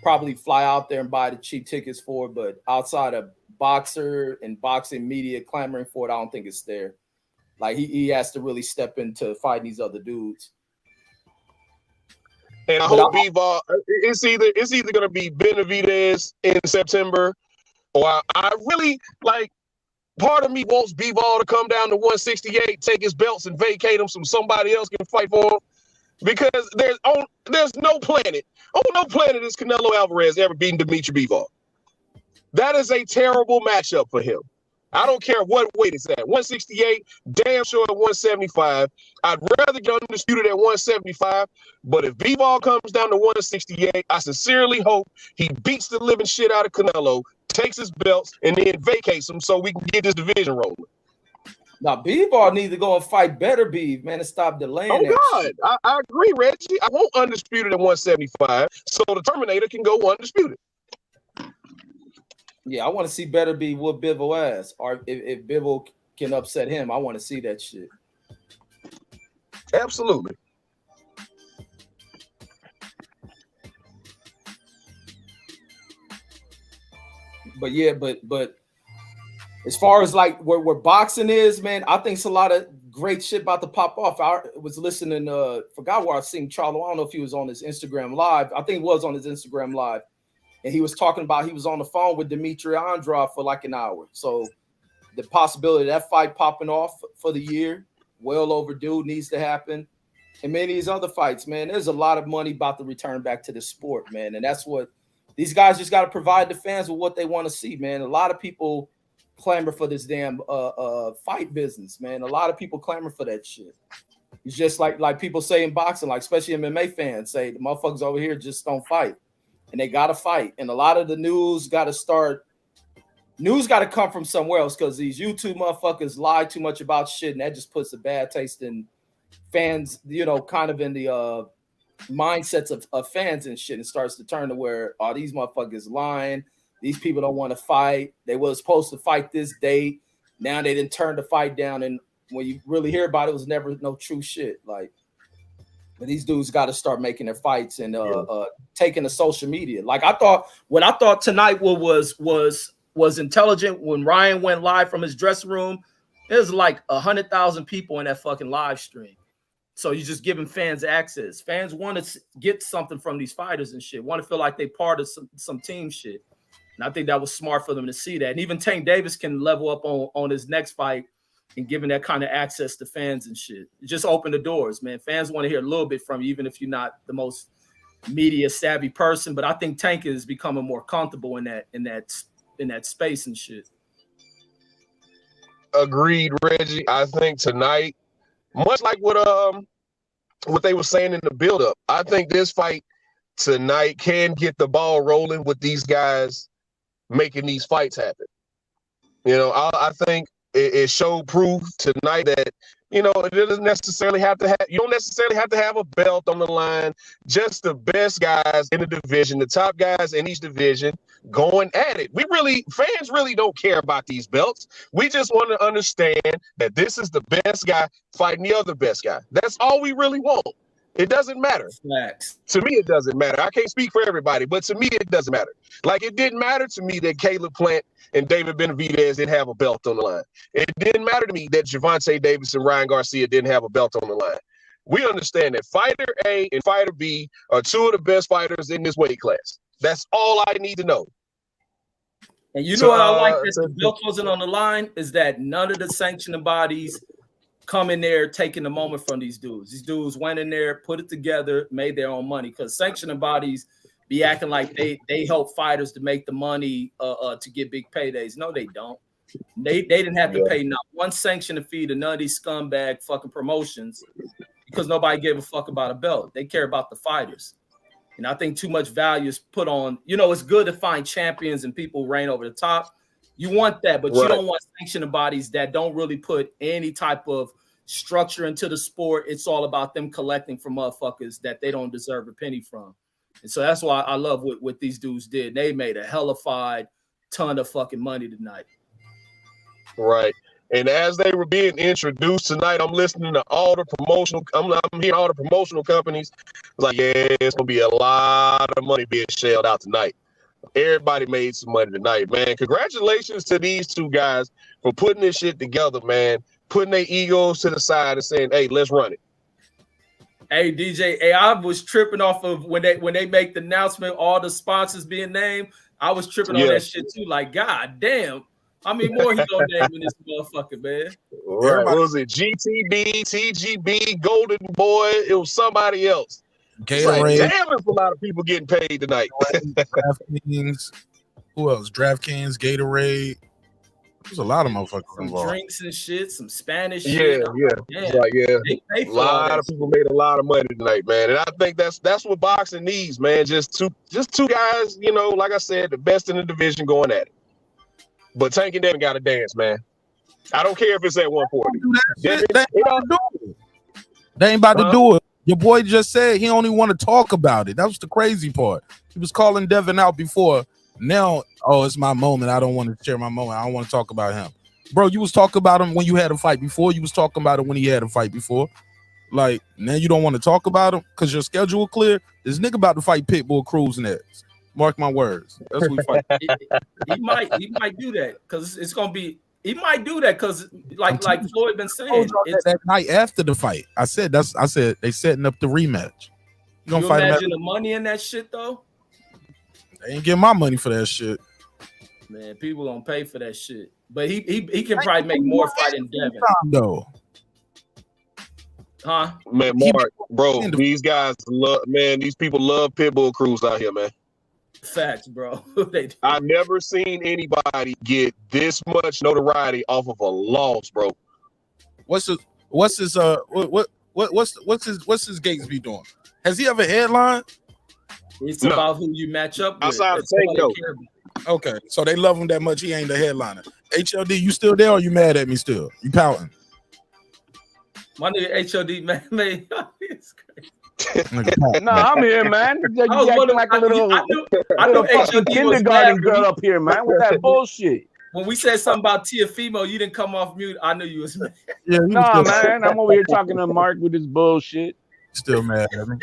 probably fly out there and buy the cheap tickets for it, but outside of boxer and boxing media clamoring for it, I don't think it's there. Like he has to really step into fighting these other dudes. And I hope Bivol, it's either gonna be Benavidez in September, or I really like. Part of me wants Bivol to come down to 168, take his belts and vacate him so somebody else can fight for him. Because there's no planet. On no planet is Canelo Alvarez ever beaten Dimitri Bivol. That is a terrible matchup for him. I don't care what weight it's at. 168, damn sure at 175. I'd rather get undisputed at 175. But if Bivol comes down to 168, I sincerely hope he beats the living shit out of Canelo, takes his belts, and then vacates him so we can get this division rolling. Now, Bivol needs to go and fight better Beef, man, and stop delaying that shit. I agree, Reggie. I want undisputed at 175 so the Terminator can go undisputed. Yeah, I want to see better be what Bivol has, or if Bivol can upset him, I want to see that shit. Absolutely. But yeah, but as far as like where boxing is, man, I think it's a lot of great shit about to pop off. I was listening, forgot where I seen Charlo. I don't know if he was on his Instagram Live. I think it was on his Instagram Live. And he was talking about he was on the phone with Dimitri Andrade for like an hour. So the possibility of that fight popping off for the year, well overdue, needs to happen. And many of these other fights, man, there's a lot of money about to return back to the sport, man. And that's what these guys just got to provide the fans with what they want to see, man. A lot of people clamor for this damn fight business, man. A lot of people clamor for that shit. It's just like people say in boxing, like especially MMA fans say the motherfuckers over here just don't fight. And they got to fight. And a lot of the news got to come from somewhere else because these YouTube motherfuckers lie too much about shit, and that just puts a bad taste in fans, you know, kind of in the mindsets of fans and shit. It starts to turn to where, oh, these motherfuckers lying. These people don't want to fight. They were supposed to fight this date. Now they didn't turn the fight down. And when you really hear about it, it was never no true shit. Like, but these dudes got to start making their fights and taking to social media. Like I thought tonight was intelligent when Ryan went live from his dressing room. There's like 100,000 people in that fucking live stream. So you're just giving fans access. Fans want to get something from these fighters and shit. Want to feel like they part of some team shit. And I think that was smart for them to see that. And even Tank Davis can level up on his next fight and giving that kind of access to fans and shit. Just open the doors, man. Fans want to hear a little bit from you, even if you're not the most media savvy person. But I think Tank is becoming more comfortable in that space and shit. Agreed, Reggie. I think tonight, much like what they were saying in the buildup, I think this fight tonight can get the ball rolling with these guys making these fights happen. You know, I think it showed proof tonight that, you know, it doesn't necessarily have to have, you don't necessarily have to have a belt on the line. Just the best guys in the division, the top guys in each division going at it. Fans really don't care about these belts. We just want to understand that this is the best guy fighting the other best guy. That's all we really want. It doesn't matter. Facts. To me, it doesn't matter. I can't speak for everybody, but to me, it doesn't matter. Like, it didn't matter to me that Caleb Plant and David Benavidez didn't have a belt on the line. It didn't matter to me that Gervonta Davis and Ryan Garcia didn't have a belt on the line. We understand that Fighter A and Fighter B are two of the best fighters in this weight class. That's all I need to know. And you know what I like that the belt wasn't on the line is that none of the sanctioning bodies come in there taking the moment from these dudes. These dudes went in there, put it together, made their own money. Because sanctioning bodies be acting like they help fighters to make the money to get big paydays. No, they don't. They didn't have to pay not one sanctioning fee to none of these scumbag fucking promotions because nobody gave a fuck about a belt. They care about the fighters. And I think too much value is put on, you know, it's good to find champions and people who reign over the top. You want that, but you don't want sanctioning bodies that don't really put any type of structure into the sport. It's all about them collecting from motherfuckers that they don't deserve a penny from. And so that's why I love what these dudes did. They made a hellified ton of fucking money tonight. Right. And as they were being introduced tonight, I'm listening to all the promotional, I'm hearing all the promotional companies. Like, yeah, it's going to be a lot of money being shelled out tonight. Everybody made some money tonight, man. Congratulations to these two guys for putting this shit together, man. Putting their egos to the side and saying, hey, let's run it. Hey, DJ, hey, I was tripping off of when they make the announcement, all the sponsors being named. I was tripping on that shit too. Like, God damn. How many more he gonna name in this motherfucker, man? Right. What was it? GTB, TGB, Golden Boy. It was somebody else. Gatorade. Like, damn, there's a lot of people getting paid tonight. DraftKings. Who else? DraftKings, Gatorade. There's a lot of motherfuckers involved. Drinks and shit, some Spanish shit. Yeah. A lot of people made a lot of money tonight, man. And I think that's what boxing needs, man. Just two guys, you know, like I said, the best in the division going at it. But Tank and Devin got to dance, man. I don't care if it's at 140. They ain't about to do it. Your boy just said he only want to talk about it. That was the crazy part. He was calling Devin out before. Now, oh, it's my moment. I don't want to share my moment. I don't want to talk about him. Bro, you was talking about him when you had a fight before. You was talking about it when he had a fight before. Like, now you don't want to talk about him because your schedule clear. This nigga about to fight Pitbull Cruz next. Mark my words. That's what we fight. He might do that because it's gonna be. He might do that because, like Floyd been saying, it's that night after the fight. I said they setting up the rematch. You imagine the money in that shit though? They ain't getting my money for that shit. Man, people gonna pay for that shit. But he can probably make more fighting Devin. Though. Huh? Man, Mark, bro, these guys love, man, these people love pit bull crews out here, man. Facts, bro. I've never seen anybody get this much notoriety off of a loss, bro. What's his what's his Gates be doing? Has he ever headlined? It's about who you match up with. Outside of Tank, though. Okay, so they love him that much. He ain't the headliner. HLD, you still there? Or you mad at me still? You pouting? My nigga HOD man, it's crazy. No, I'm here, man. You I was acting wondering- like a little, I knew little fucking HOD was kindergarten mad girl when up here, man, with that bullshit. When we said something about Tiafimo, you didn't come off mute. I knew you was mad. Yeah, No, man, I'm over here talking to Mark with his bullshit. Still mad at me.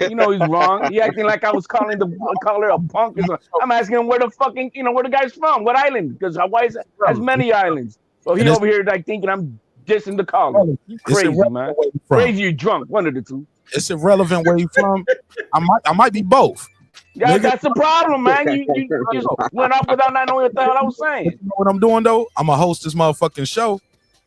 You know he's wrong. He acting like I was calling the caller a punk. I'm asking him where the fucking, where the guy's from, what island? Because Hawaii has many islands. So he over here like thinking I'm dissing the caller. You crazy, man. Crazy, you drunk. One of the two. It's irrelevant where you from. I might be both. Yeah, Nigga. that's the problem, man. You just went off without not knowing what the hell I was saying. You know what I'm doing though? I'm gonna host this motherfucking show,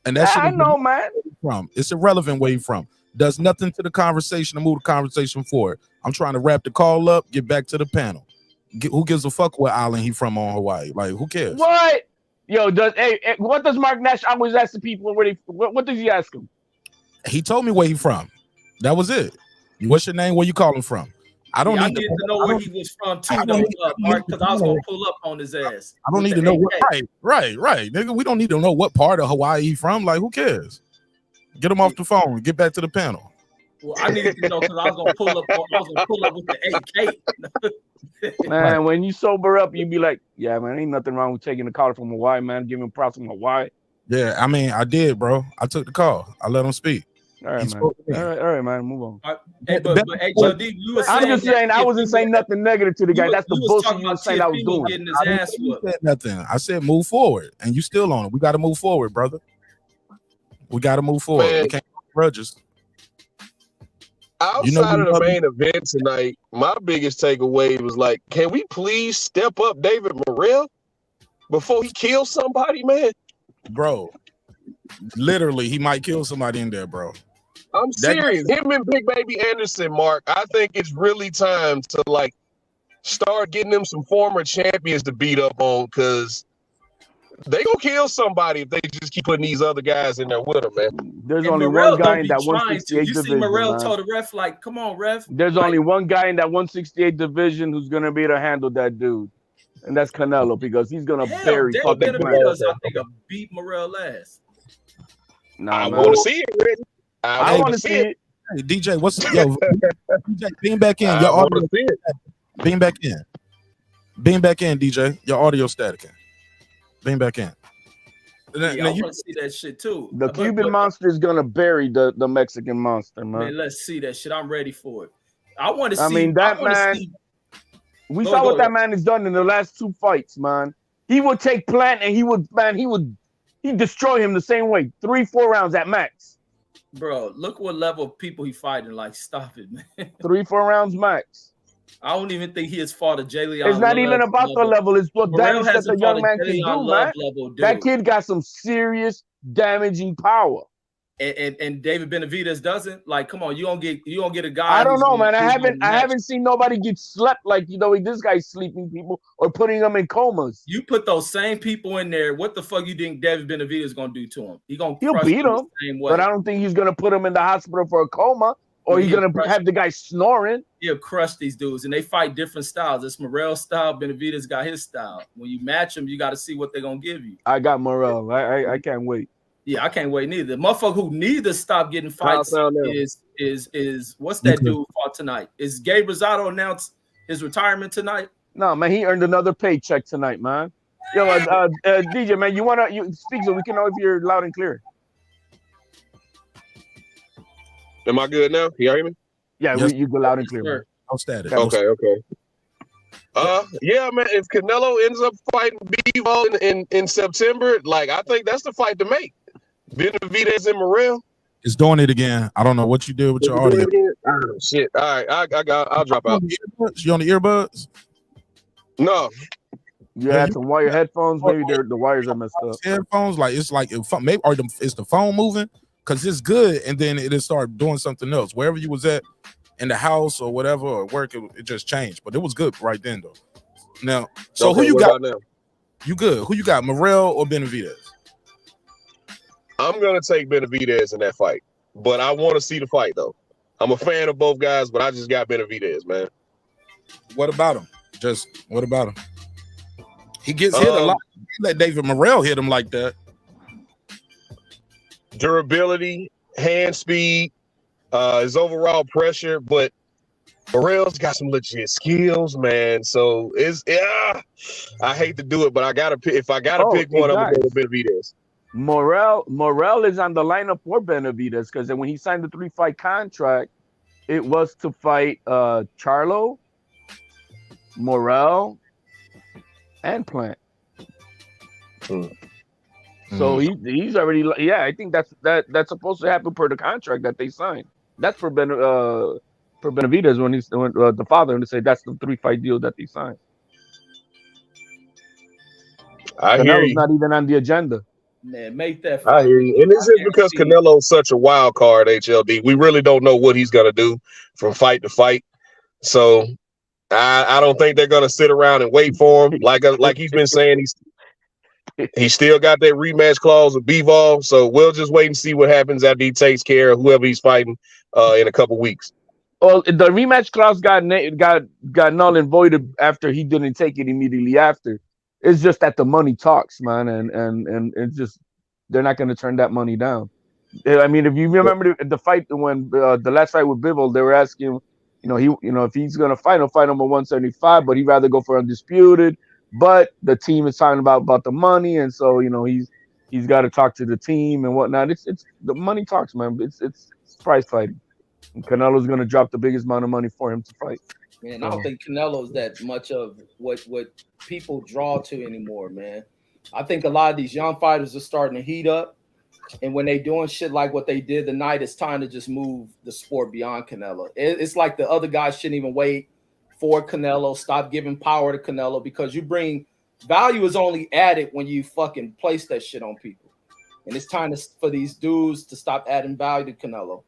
and that shit I is know, man. from. It's irrelevant where you from. Does nothing to the conversation to move the conversation forward. I'm trying to wrap the call up, get back to the panel. Who gives a fuck what island he from on Hawaii? Like, who cares? What? Yo, what does Mark Nash always ask the people where they? What does he ask them? He told me where he from. That was it. What's your name? Where you calling from? I don't I need needed to know where he was from too, though, Mark, because I was gonna pull up on his ass. I don't need to know what. Right, nigga. We don't need to know what part of Hawaii he from. Like, who cares? Get him off the phone. Get back to the panel. Well, I needed to know because I was gonna pull up. I was gonna pull up with the AK. Man, when you sober up, you be like, yeah, man, ain't nothing wrong with taking a caller from Hawaii, man. Giving props from Hawaii. Yeah, I mean, I did, bro. I took the call. I let him speak. All right, man. All right, man. Move on. But HOD, you were I'm just saying, I wasn't saying nothing negative to the guy. That's the bullshit talking you were about saying I was Tiafimo doing. getting his I didn't ass say you whooped. said nothing. I said move forward, and you still on it. We got to move forward, brother. We got to move forward. Man. We can't have grudges. Outside of the main event tonight, my biggest takeaway was like, can we please step up David Morrell before he kills somebody, man? Bro, literally, he might kill somebody in there, bro. I'm serious. Him and Big Baby Anderson, Mark, I think it's really time to like start getting them some former champions to beat up on, because they gonna kill somebody if they just keep putting these other guys in there with them, man. There's And only Morrell one guy don't in be that trying 168 to. You see, division. Morrell Man. told the ref, like, "Come on, ref." There's only one guy in that 168 division who's gonna be able to handle that dude, and that's Canelo, because he's gonna bury David fucking Benavidez, Plant. I think, beat Morrell ass. Nah, I man. want to see it, Reggie. I want to see it. Hey, DJ, what's yo? DJ, beam back in. Your I want audio. to see it. Beam back in. Beam back in, DJ. Your audio static. Beam back in. Yeah, Now I you- want to see that shit too. The Cuban monster is gonna bury the Mexican monster, man. Man, let's see that shit. I'm ready for it. I want to see. I mean, that man. We saw what that man has done in the last two fights, man. He would take Plant and he'd destroy him the same way. 3-4 rounds at max. Bro, look what level of people he fighting. Like, stop it, man. 3-4 rounds max. I don't even think he has fought a Jalen. It's not even about the level. It's what Morrell damage that the hasn't young fought a man can Jalen do, Love man. level dude. That kid got some serious damaging power. And David Benavidez doesn't. Like, come on, you don't get a guy. I don't who's know, gonna- man. I who's gonna haven't seen nobody get slept like this guy's sleeping people or putting them in comas. You put those same people in there. What the fuck you think David Benavidez is gonna do to him? He'll crush beat him him, the same way. but I don't think he's gonna put him in the hospital for a coma, or he's He'll gonna crush have the guy snoring. He'll crush these dudes, and they fight different styles. It's Morrell's style. Benavidez got his style. When you match them, you got to see what they're gonna give you. I got Morrell. I can't wait. Yeah, I can't wait neither. Motherfucker who need to stop getting fights is what's that dude fought tonight? Is Gabe Rosado announced his retirement tonight? No, man, he earned another paycheck tonight, man. Yo, DJ, man, you speak so we can know if you're loud and clear. Am I good now? You hear me? Yeah, Yes. you go loud and clear. Man. No static. Okay. Yeah, man. If Canelo ends up fighting Bivol in September, like I think that's the fight to make. Benavidez and Morrell. It's doing it again. I don't know what you did with your audio. Oh, shit. All right, I'll drop out. You on the earbuds? No. You had some wire headphones. Maybe the wires are messed up. Headphones, like it's like maybe is the phone moving? Because it's good, and then it'll start doing something else. Wherever you was at in the house or whatever or work, it just changed. But it was good right then though. Now, so Okay, who you what got about now? You good? Who you got, Morrell or Benavidez? I'm gonna take Benavidez in that fight, but I want to see the fight though. I'm a fan of both guys, but I just got Benavidez, man. What about him? What about him? He gets hit a lot. You let David Morrell hit him like that. Durability, hand speed, his overall pressure, but Morrell's got some legit skills, man. So I hate to do it, but I gotta pick. If I gotta pick one, I'm gonna go with Benavidez. Morrell is on the lineup for Benavidez because when he signed the 3-fight contract, it was to fight Charlo, Morrell, and Plant. So he's already, I think that's supposed to happen per the contract that they signed. That's for Benavidez when the father and they say that's the 3-fight deal that they signed. I hear you. Not even on the agenda. Man, make that. I hear you. And it's just because Canelo's such a wild card, HLD. We really don't know what he's gonna do from fight to fight. So I don't think they're gonna sit around and wait for him. Like he's been saying, he's still got that rematch clause with Bivol. So we'll just wait and see what happens after he takes care of whoever he's fighting in a couple weeks. Well, the rematch clause got null and voided after he didn't take it immediately after. It's just that the money talks, man, and it's just they're not going to turn that money down. I mean, if you remember the fight when the last fight with Bivol, they were asking, if he's going to fight, he'll fight him at 175, but he'd rather go for undisputed. But the team is talking about the money, and so he's got to talk to the team and whatnot. It's the money talks, man. It's prize fighting. And Canelo's going to drop the biggest amount of money for him to fight. Man, I don't think Canelo's that much of what people draw to anymore, man. I think a lot of these young fighters are starting to heat up, and when they doing shit like what they did tonight, it's time to just move the sport beyond Canelo. It's like the other guys shouldn't even wait for Canelo. Stop giving power to Canelo because value is only added when you fucking place that shit on people, and it's time for these dudes to stop adding value to Canelo.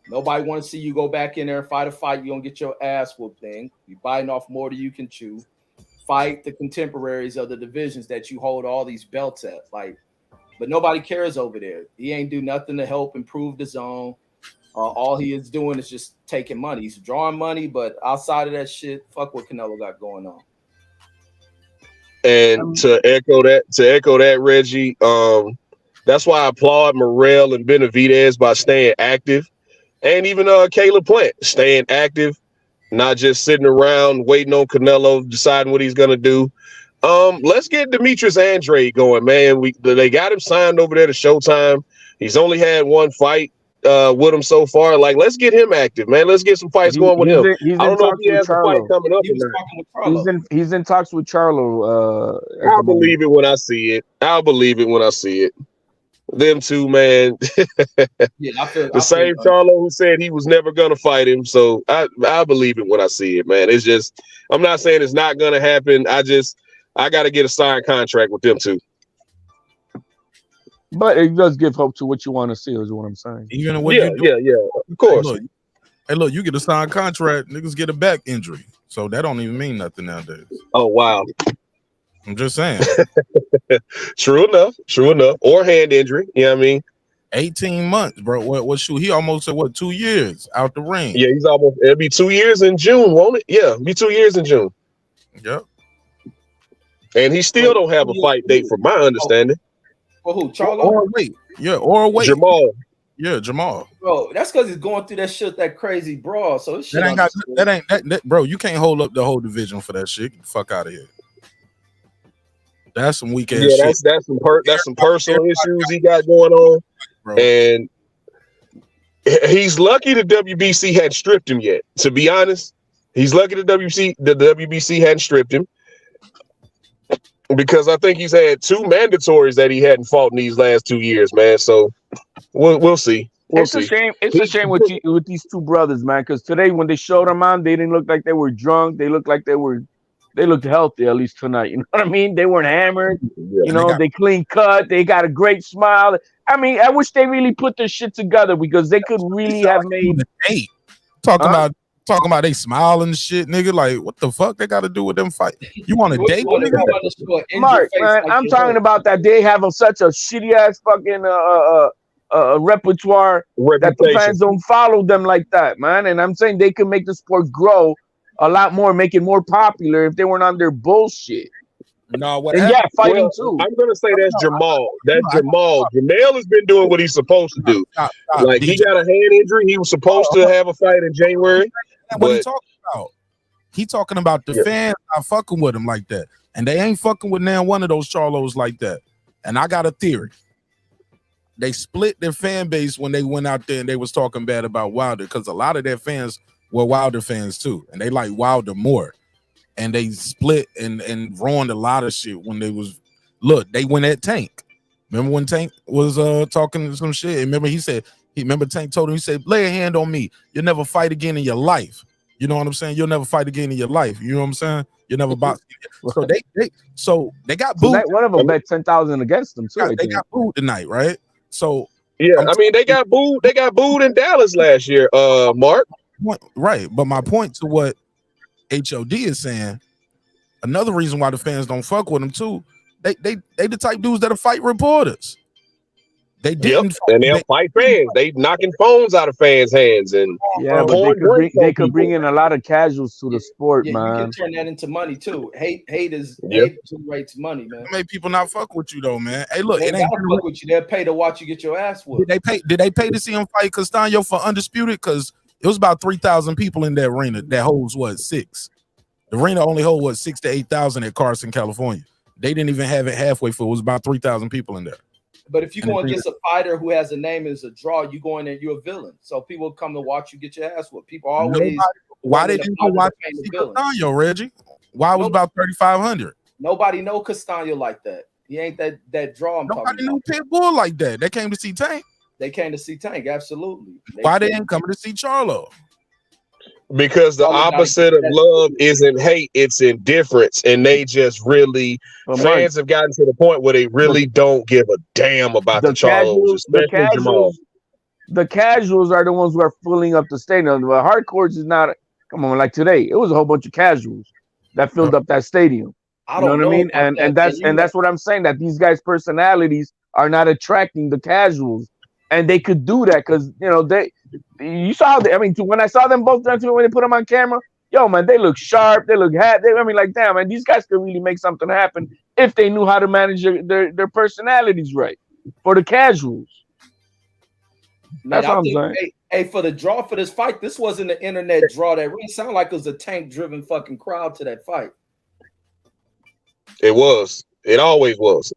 Nobody wants to see you go back in there and fight a fight. You're going to get your ass whooped in. You're biting off more than you can chew. Fight the contemporaries of the divisions that you hold all these belts at. But nobody cares over there. He ain't do nothing to help improve the zone. All he is doing is just taking money. He's drawing money, but outside of that shit, fuck what Canelo got going on. And to echo that, Reggie, that's why I applaud Morrell and Benavidez by staying active. And even Caleb Plant staying active, not just sitting around waiting on Canelo, deciding what he's gonna do. Let's get Demetrius Andrade going, man. They got him signed over there to Showtime. He's only had one fight with him so far. Like, let's get him active, man. Let's get some fights going with him. I don't know if he has a fight coming up. He's in talks with Charlo. I'll believe it when I see it. Them two, man. The same Charlo who said he was never gonna fight him. So I believe it when I see it, man. It's just, I'm not saying it's not gonna happen. I got to get a signed contract with them too. But it does give hope to what you want to see, is what I'm saying. Even of course. Hey, look, you get a signed contract, niggas get a back injury, so that don't even mean nothing nowadays. Oh wow. I'm just saying. True enough. Or hand injury. You know what I mean? 18 months, bro. What shoot? He almost said 2 years out the ring. Yeah, it'll be 2 years in June, won't it? Yeah, it'll be 2 years in June. Yep. And he still don't have a fight date, from my understanding. For who? Charlo? Or wait. Jamal. Yeah, Jamal. Bro, that's because he's going through that shit, that crazy brawl. So this shit that bro. You can't hold up the whole division for that shit. Get the fuck out of here. That's some weak ass shit. That's some personal issues he got going on, bro. And he's lucky the WBC hadn't stripped him yet. To be honest, he's lucky the WBC hadn't stripped him, because I think he's had 2 mandatories that he hadn't fought in these last 2 years, man. So we'll see. It's a shame. It's a shame with these two brothers, man. Because today when they showed them on, they didn't look like they were drunk. They looked like they were they looked healthy at least tonight. You know what I mean? They weren't hammered. Yeah. You know, they clean cut. They got a great smile. I mean, I wish they really put their shit together because they could really have made. Talking about they smiling and shit, nigga. Like, what the fuck they got to do with them fight? You want a date? Mark, man, I'm talking about that they have such a shitty ass fucking repertoire that the fans don't follow them like that, man. And I'm saying they could make the sport grow a lot more, make it more popular if they weren't on their bullshit. No, what? And yeah, fighting too. I'm gonna say that's Jamal. That's Jamal. Jamel has been doing what he's supposed to do. Like he got a hand injury. He was supposed to have a fight in January. What he talking about? He talking about the fans not fucking with him like that, and they ain't fucking with now one of those Charlos like that. And I got a theory. They split their fan base when they went out there and they was talking bad about Wilder because a lot of their fans were Wilder fans too, and they like Wilder more. And they split and ruined a lot of shit when they was they went at Tank. Remember when Tank was talking some shit? Remember Tank told him, he said, lay a hand on me. You'll never fight again in your life. You know what I'm saying? You'll never fight again in your life. You know what I'm saying? You'll never box. So they got booed. One of them bet 10,000 against them too. They got booed tonight, right? So yeah, I mean they got booed. They got booed in Dallas last year. Mark. Right, but my point to what HOD is saying, another reason why the fans don't fuck with them too, they the type dudes that'll fight reporters. They didn't, and they'll fight fans. They knocking phones out of fans' hands, and but they could bring in a lot of casuals to the sport, man. You can turn that into money too. Hate generates money, man. Make people not fuck with you though, man. Hey, look, they it ain't fuck with you. They'll pay to watch you get your ass whooped. Did they pay to see him fight Castaño for undisputed? Because it was about 3,000 people in that arena. That holds 6. The arena only hold 6,000 to 8,000 at Carson, California. They didn't even have it halfway full. It was about 3,000 people in there. But if you go against a fighter who has a name as a draw, you go in there, you're a villain. So people come to watch you get your ass whooped. People always why they didn't go watch Castaño, Reggie? Why was about 3,500? Nobody know Castaño like that. He ain't that draw. Nobody knew Pitbull like that. They came to see Tank. They came to see Tank, absolutely. Why they didn't come to see Charlo? Because the opposite of love isn't hate, it's indifference. And they just really, fans have gotten to the point where they really don't give a damn about the Charlos, especially Jamal. The casuals are the ones who are filling up the stadium. The hardcores is not, come on, like today, it was a whole bunch of casuals that filled up that stadium. You know what I mean? And that's what I'm saying, that these guys' personalities are not attracting the casuals. And they could do that because, you know, you saw them. I mean, when I saw them both when they put them on camera, yo, man, they look sharp. They look I mean, like, damn, man, these guys could really make something happen if they knew how to manage their personalities right for the casuals. Man, That's what I'm saying. Hey, for the draw for this fight, this wasn't an internet draw. That really sounded like it was a Tank-driven fucking crowd to that fight. It was. It always was.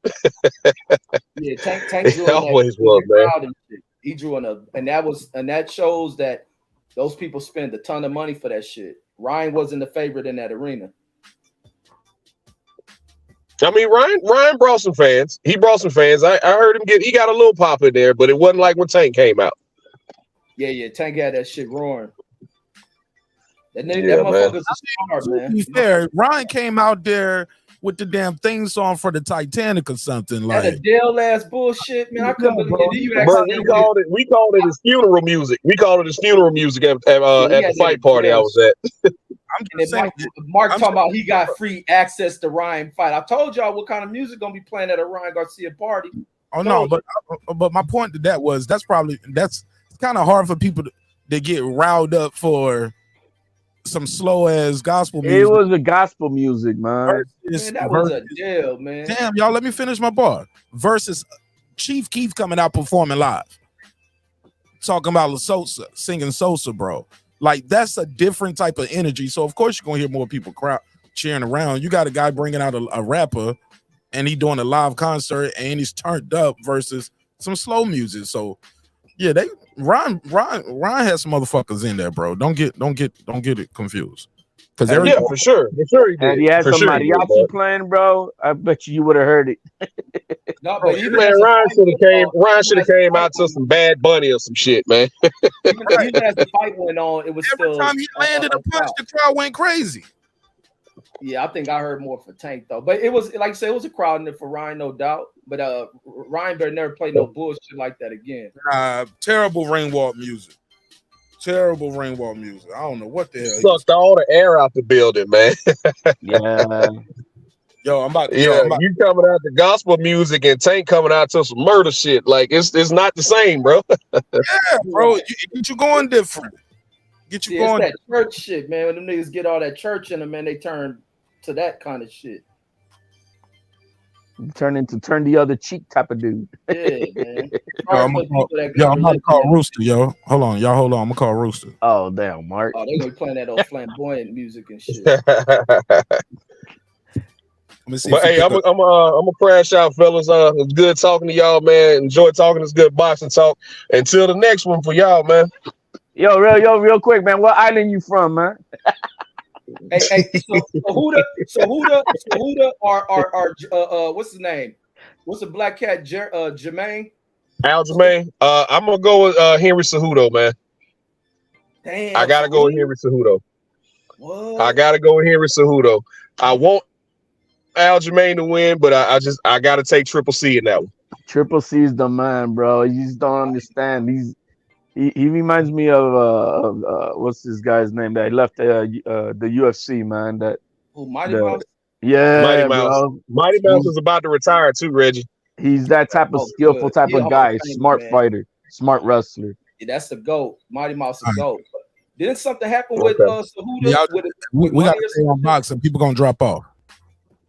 Yeah, Tank drew it always was, man. He drew and that shows that those people spend a ton of money for that shit. Ryan wasn't the favorite in that arena. I mean, Ryan brought some fans. He brought some fans. I heard him he got a little pop in there, but it wasn't like when Tank came out. Yeah, Tank had that shit roaring. That motherfucker's smart, man. To be fair, Ryan came out there with the damn theme song for the Titanic or something like that. Adele ass bullshit, man. I couldn't believe you we called it his funeral music. We called it his funeral music at the fight party I was at. Mark talking about he got free access to Ryan fight. I told y'all what kind of music gonna be playing at a Ryan Garcia party. Oh no, but my point to that was that's kind of hard for people to get riled up for some slow ass gospel music. It was a gospel music, man. That was a deal, man. Damn, y'all, let me finish my bar. Versus Chief Keef coming out performing live, talking about La Sosa, singing Sosa, bro. Like, that's a different type of energy. So of course you're gonna hear more people cheering around. You got a guy bringing out a rapper, and he doing a live concert, and he's turned up versus some slow music. So yeah, Ryan has some motherfuckers in there, bro. Don't get it confused. Because for sure he did. And he had some mariachi playing, bro. I bet you would have heard it. No, but Ryan should have came out to some Bad Bunny or some shit, man. even as the fight went on, it was every time he landed a punch, the crowd went crazy. Yeah, I think I heard more for Tank though. But it was like I said, it was a crowd in there for Ryan, no doubt. But Ryan better never play no bullshit like that again. Terrible ring walk music. Terrible ring walk music. I don't know what the hell. Sucked all the air out the building, man. Yeah. Yo, I'm about to. Yeah, you coming out the gospel music and Tank coming out to some murder shit. Like it's not the same, bro. Yeah, bro. Get you going different. Get you going. It's that church shit, man. When them niggas get all that church in them, man, they turn to that kind of shit. Turn the other cheek type of dude. Yeah, man. I'm about to call Rooster, yo. Hold on. I'm gonna call Rooster. Oh damn, Mark. Oh, they gonna be playing that old flamboyant music and shit. But hey, I'm gonna crash out, fellas. It's good talking to y'all, man. Enjoy talking. It's good boxing talk. Until the next one for y'all, man. Yo, real quick, man. What island you from, man? Hey, so who the are what's his name? What's the black cat? Jermaine? Aljamain. I'm gonna go with Henry Cejudo, man. Damn, I gotta go with Henry Cejudo. What? I gotta go with Henry Cejudo. I want Aljamain to win, but I gotta take Triple C in that one. Triple C is the man, bro. You just don't understand. He reminds me of what's this guy's name that left the UFC, man. That Mighty Mouse? Yeah, Mighty Mouse. bro. Mighty Mouse is about to retire too, Reggie. He's that type of skillful type of guy, smart fighter, smart wrestler. Yeah, that's the GOAT. Mighty Mouse is GOAT. Didn't something happen with Cejudo? We got to stay on boxing. People gonna drop off.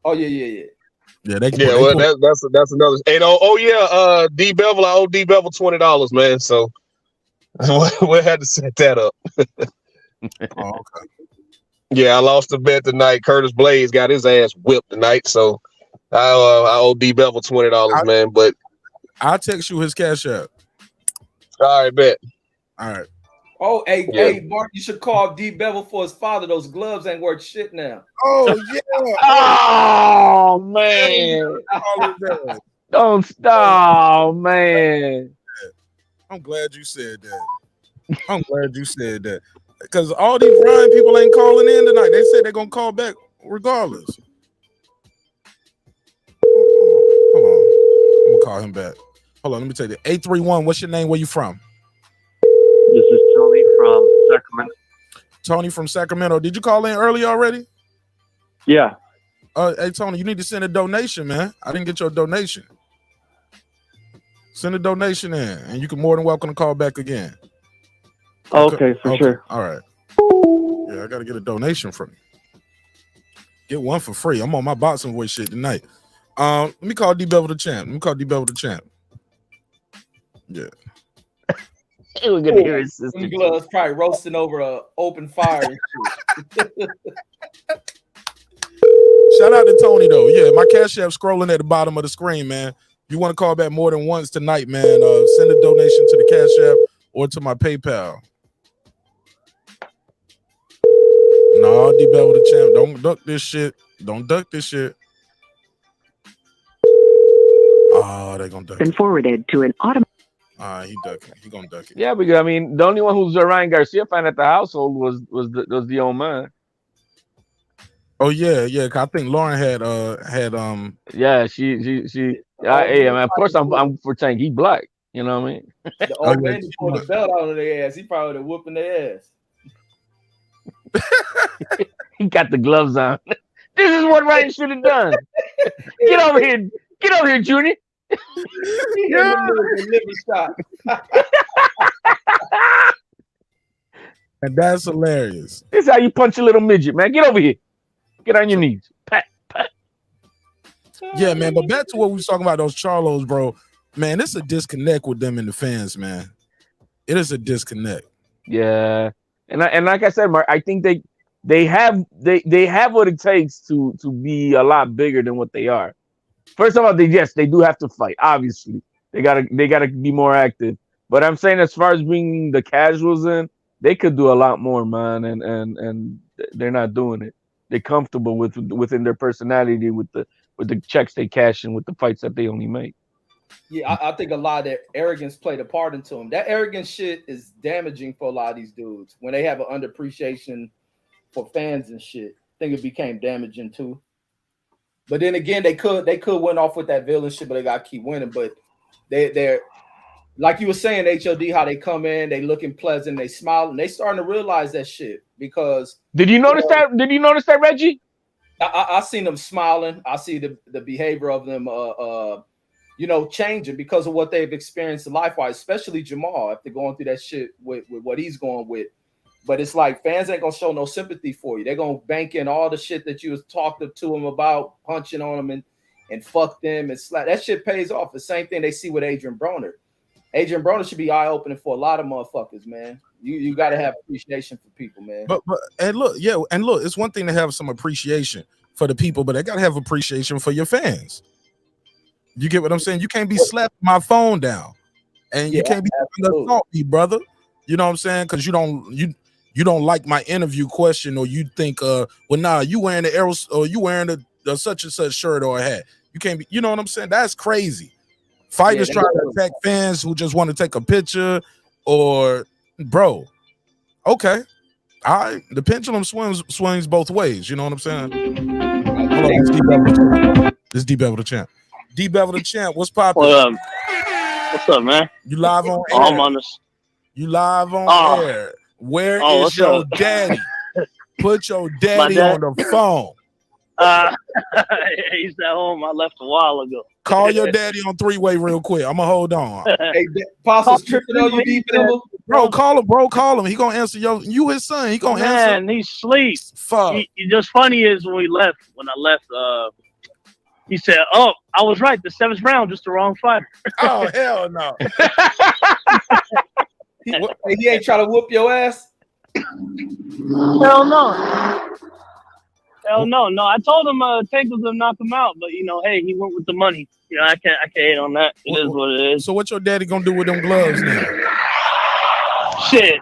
Oh yeah. Yeah, that's another. And D Bevel, I owe D Bevel $20, man. So we'll have to set that up. Oh, okay. Yeah, I lost the bet tonight. Curtis Blades got his ass whipped tonight, so I owe D Bevel $20, man. But I'll text you his cash app. All right, bet. All right. Oh, hey, Mark, you should call D Bevel for his father. Those gloves ain't worth shit now. Oh yeah. Oh man. Don't stop, man. I'm glad you said that. Because all these Ryan people ain't calling in tonight. They said they're gonna call back regardless. Hold on. I'm gonna call him back. Hold on, let me tell you. 831, what's your name? Where you from? This is Tony from Sacramento. Tony from Sacramento. Did you call in early already? Yeah. Hey, Tony, you need to send a donation, man. I didn't get your donation. Send a donation in, and you can more than welcome to call back again. Okay, for sure. All right. Yeah, I got to get a donation from you. Get one for free. I'm on my boxing voice shit tonight. Let me call D Bevel the champ. Yeah. We're gonna hear his sister. Gloves probably roasting over an open fire. And shit. Shout out to Tony though. Yeah, my cash app scrolling at the bottom of the screen, man. You want to call back more than once tonight, man? Send a donation to the cash app or to my PayPal. No, D Bevel the champ. Don't duck this shit. Oh, they're gonna duck. Been forwarded to an automatic. He ducking. He gonna duck it. Yeah, because I mean, the only one who's a Ryan Garcia fan at the household was the old man. Oh yeah. I think Lauren had Yeah, she. Hey, man, of course I'm for Tank. He black. You know what I mean? The old man pulled the belt out of their ass. He probably would have whooping their ass. He got the gloves on. This is what Ryan should have done. Get over here, Junior. Yeah. And that's hilarious. This is how you punch a little midget, man. Get over here. Get on your knees. Pat. Yeah, man. But back to what we was talking about, those Charlos, bro. Man, it's a disconnect with them and the fans, man. It is a disconnect. Yeah, and like I said, Mark, I think they have what it takes to be a lot bigger than what they are. First of all, they do have to fight. Obviously, they gotta be more active. But I'm saying, as far as bringing the casuals in, they could do a lot more, man. And they're not doing it. They're comfortable within their personality with the checks they cash in, with the fights that they only make. Yeah, I think a lot of that arrogance played a part into them. That arrogant shit is damaging for a lot of these dudes when they have an underappreciation for fans and shit. think it became damaging too. But then again, they could win off with that villain shit, but they got to keep winning. But they're like you were saying, HOD, how they come in, they looking pleasant, they smile, and they starting to realize that shit. Because did you notice that? Did you notice that, Reggie? I seen them smiling. I see the behavior of them, changing because of what they've experienced in life-wise, especially Jamal after going through that shit with what he's going with. But it's like fans ain't gonna show no sympathy for you. They're gonna bank in all the shit that you was talking to them about, punching on them and fuck them and slap. That shit pays off. The same thing they see with Adrian Broner. Adrian Broner should be eye-opening for a lot of motherfuckers, man. You got to have appreciation for people, man. But look, it's one thing to have some appreciation for the people, but I gotta have appreciation for your fans. You get what I'm saying? You can't be slapping my phone down, and you can't be assault me, brother. You know what I'm saying? Because you don't like my interview question, or you think, well, nah, you wearing the arrows, or you wearing the such and such shirt or a hat. You can't be. You know what I'm saying? That's crazy. Fighters try to attack fans who just want to take a picture, or bro. Okay, all right. The pendulum swings both ways. You know what I'm saying? Hold on, this D-Bevel the champ. D-Bevel the champ. What's poppin'? What's up, man? You live on air. I'm on this. You live on air. Where is your daddy? Put your daddy on the phone. He's at home. I left a while ago. Call your daddy on three-way real quick. I'm gonna hold on. Hey, Apostle's tripping on you, D-Bevel. Bro, call him, bro. Call him. He gonna answer you his son. He gonna answer. Man, he's asleep. Fuck. Just funny is when I left, he said, "Oh, I was right. The 7th round, just the wrong fighter." Oh hell no. He ain't trying to whoop your ass. Hell no. Hell no. No, I told him Tank was gonna knock him out, but hey, he went with the money. I can't hate on that. It is what it is. So what your daddy gonna do with them gloves now? Shit.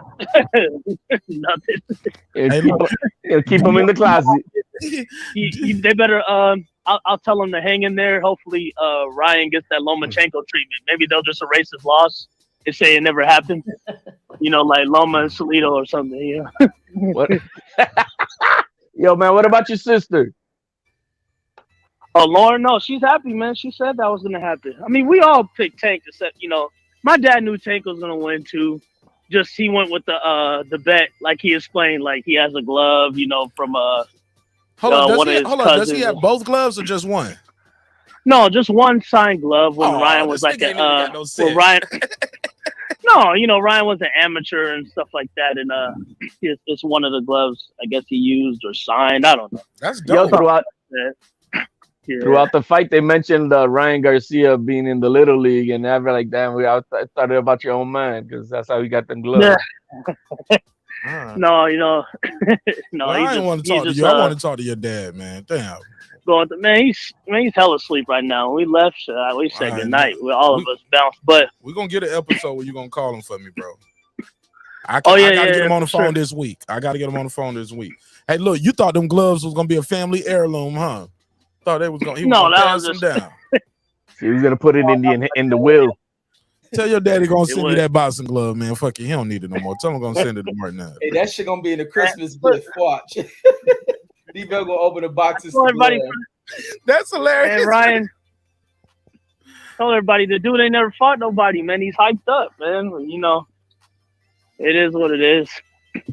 Nothing. He'll keep them in the closet. They better I'll tell him to hang in there. Hopefully Ryan gets that Lomachenko treatment. Maybe they'll just erase his loss and say it never happened. Like Loma and Solito or something. What? Yo, man, what about your sister? Oh, Lauren, no, she's happy, man. She said that was gonna happen. I mean, we all picked Tank, except my dad knew Tank was gonna win too. Just he went with the bet, like he explained, like he has a glove, from Hold on, does he have cousins. both gloves or just one? No, just one signed glove when Ryan was like Ryan. No, Ryan was an amateur and stuff like that, and it's one of the gloves I guess he used or signed. I don't know. That's dope. Throughout the fight, they mentioned Ryan Garcia being in the Little League, and I was like, damn, I thought about your own man, because that's how he got them gloves. Yeah. No, no. I didn't want to talk to you. I want to talk to your dad, man. Damn. He's hella asleep right now. We left. We said good night. All of us bounced, but we're gonna get an episode where you're gonna call him for me, bro. I gotta get him on the phone this week. I gotta get him on the phone this week. Hey, look, you thought them gloves was gonna be a family heirloom, huh? Thought they was gonna. He was gonna pass them down. He was gonna put it in the will. Tell your daddy gonna send me that boxing glove, man. Fuck it, he don't need it no more. Tell him gonna send it to right now. Hey, that shit gonna be in the Christmas gift. Watch. D-Bell gonna open the boxes. That's hilarious. And Ryan told everybody the dude ain't never fought nobody, man. He's hyped up, man. It is what it is.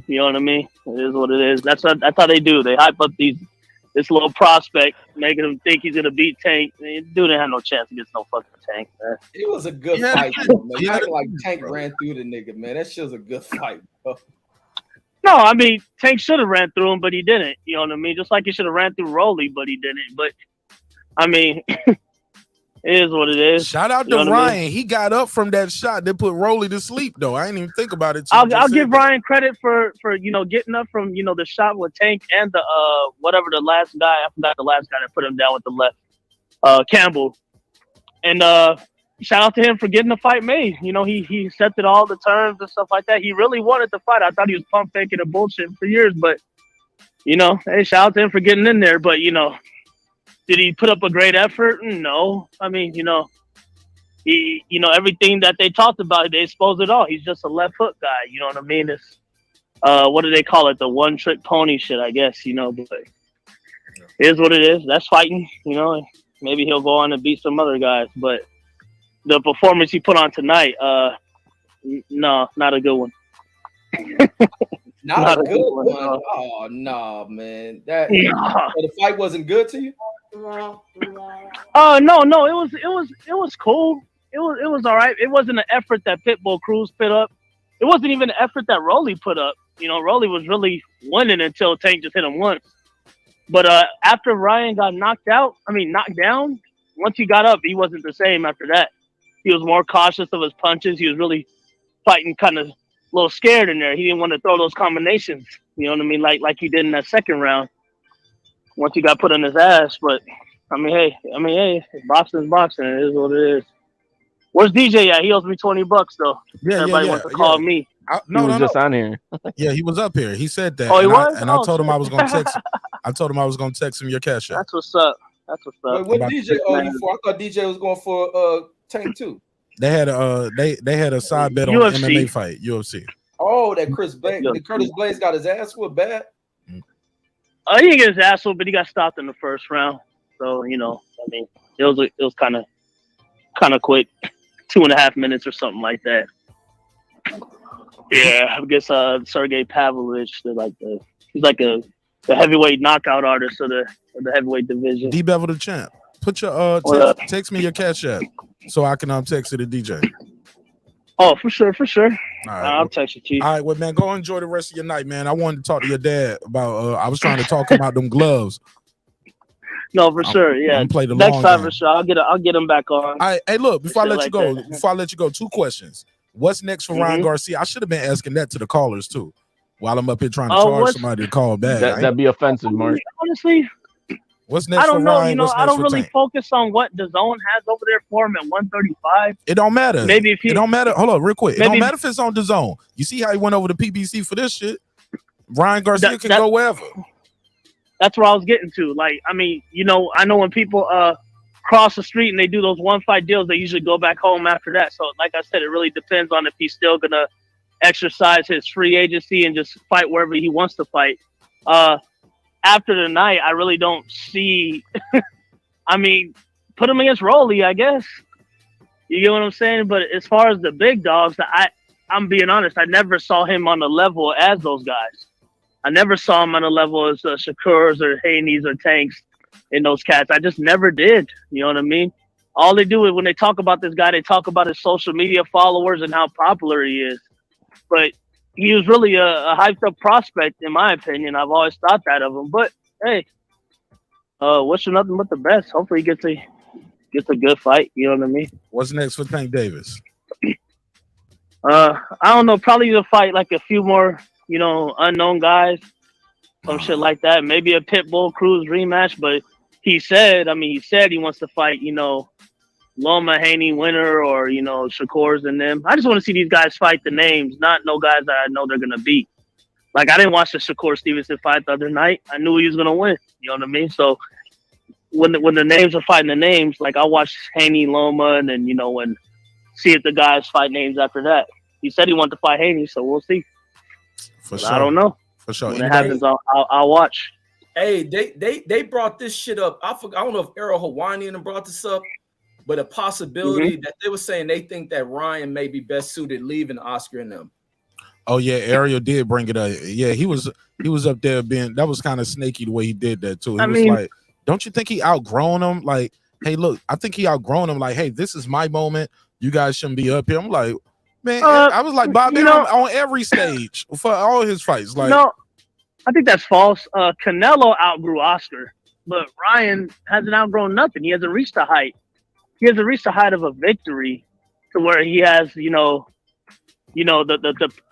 You know what I mean? It is what it is. That's how they do. They hype up this little prospect, making him think he's gonna beat Tank. Dude didn't have no chance against no fucking Tank, man. It was a good fight, though, man. You acting like Tank ran through the nigga, man. That shit was a good fight, bro. No, I mean, Tank should have ran through him, but he didn't. You know what I mean? Just like he should have ran through Rolly, but he didn't. But, I mean, it is what it is. Shout out to Ryan. I mean? He got up from that shot that put Rolly to sleep, though. I didn't even think about it. I'll give Ryan credit for getting up from, the shot with Tank and the, whatever the last guy, I forgot the last guy that put him down with the left, Campbell. And, shout out to him for getting the fight made. He accepted all the terms and stuff like that. He really wanted the fight. I thought he was pump faking and bullshit for years, but hey, shout out to him for getting in there. But did he put up a great effort? No. I mean, he everything that they talked about, they exposed it all. He's just a left hook guy. You know what I mean? It's what do they call it? The one trick pony shit, I guess. But It is what it is. That's fighting, you know. Maybe he'll go on and beat some other guys, but the performance he put on tonight, no, not a good one. Not a good one. Oh no, man. That so the fight wasn't good to you? No. It was cool. It was all right. It wasn't an effort that Pitbull Cruz put up. It wasn't even an effort that Rolly put up. You know, Rolly was really winning until Tank just hit him once. But after Ryan got knocked down, once he got up, he wasn't the same after that. He was more cautious of his punches. He was really fighting kind of a little scared in there. He didn't want to throw those combinations, you know what I mean, like he did in that second round once he got put on his ass. But I mean, hey, boxing's boxing. It is what it is. Where's DJ at? He owes me $20 though. Everybody wants to call me. He was just on here. Yeah, he was up here. He said that. Oh, he was? I told him I was gonna text. I told him I was gonna text him your cash app. That's what's up. Wait, what DJ owe you for? I thought DJ was going for Tank too. They had a side bet on UFC. MMA fight, UFC. Oh, that Curtis Blades got his ass whooped bad. He didn't get his ass whooped, but he got stopped in the first round. So, you know, I mean, it was kind of quick, 2.5 minutes or something like that. Yeah, I guess Sergey Pavlovich, he's like the heavyweight knockout artist of the heavyweight division. D-Bevel the champ. Put your text me your cash app so I can text it to DJ. Oh, for sure. All right, I'll text it to you. All right, well, man, go enjoy the rest of your night, man. I wanted to talk to your dad about. I was trying to talk about them gloves. No, for sure. Yeah. Play the Next long time game. for sure. I'll get him back on. All right, hey, look, before I let you go, that. 2 questions. What's next for Ryan Garcia? I should have been asking that to the callers too. While I'm up here trying to charge somebody to call back. That'd be offensive, Mark. Honestly, what's next I don't for know. Ryan? You know, What's I next don't for really Tank? focus on what DAZN has over there for him at 135. It don't matter. Maybe if it don't matter. Hold on, real quick. It maybe- don't matter if it's on DAZN. You see how he went over to PBC for this shit? Ryan Garcia can go wherever. That's where I was getting to. Like, I mean, you know, I know when people cross the street and they do those one fight deals, they usually go back home after that. So, like I said, it really depends on if he's still gonna exercise his free agency and just fight wherever he wants to fight. After the night, I really don't see. I mean, put him against Rolly, I guess. You get what I'm saying? But as far as the big dogs, I'm being honest. I never saw him on the level as those guys. I never saw him on the level as Shakur's or Haney's or Tanks in those cats. I just never did. You know what I mean? All they do is when they talk about this guy, they talk about his social media followers and how popular he is. But he was really a hyped up prospect, in my opinion. I've always thought that of him. But hey, wish him nothing but the best. Hopefully he gets a good fight. You know what I mean? What's next for Tank Davis? I don't know. Probably to fight like a few more, you know, unknown guys, some shit like that. Maybe a Pitbull Cruz rematch. But he said he wants to fight, you know, Loma, Haney, Winner, or, you know, Shakur's and them. I just want to see these guys fight the names, not no guys that I know they're gonna beat. Like, I didn't watch the Shakur Stevenson fight the other night. I knew he was gonna win. You know what I mean? So when the names are fighting the names, like, I watched Haney, Loma, and then, you know, see if the guys fight names after that. He said he wanted to fight Haney, so we'll see. For sure. I don't know. For sure. When it happens, I'll watch. Hey, they brought this shit up. I don't know if Errol Hawanian brought this up, but a possibility that they were saying they think that Ryan may be best suited leaving Oscar and them. Oh yeah, Ariel did bring it up. Yeah, he was up there being, that was kind of snaky the way he did that too. He was like, don't you think he outgrown him? Like, hey, look, I think he outgrown him. Like, hey, this is my moment. You guys shouldn't be up here. I'm like, man, I was like, Bob, on every stage for all his fights. Like, no, I think that's false. Canelo outgrew Oscar, but Ryan hasn't outgrown nothing. He hasn't reached the height. He hasn't reached the height of a victory to where he has, the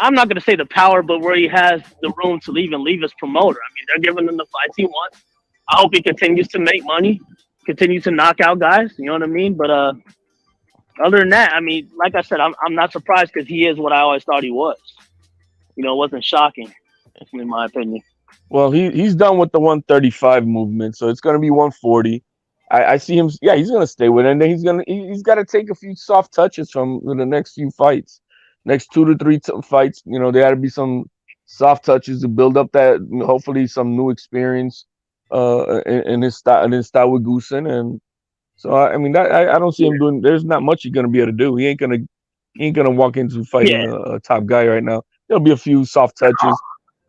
I'm not going to say the power, but where he has the room to even leave his promoter. I mean, they're giving him the fights he wants. I hope he continues to make money, continues to knock out guys. You know what I mean? But other than that, I mean, like I said, I'm not surprised because he is what I always thought he was. You know, it wasn't shocking, in my opinion. Well, he's done with the 135 movement, so it's going to be 140. I see him. Yeah, he's going to stay with it, and then he's got to take a few soft touches from the next few fights, next 2 to 3 fights. You know, there got to be some soft touches to build up that, hopefully, some new experience. in his style with Goosen, and so I mean that I don't see him doing. There's not much he's gonna be able to do. He ain't gonna walk into fighting a top guy right now. There'll be a few soft touches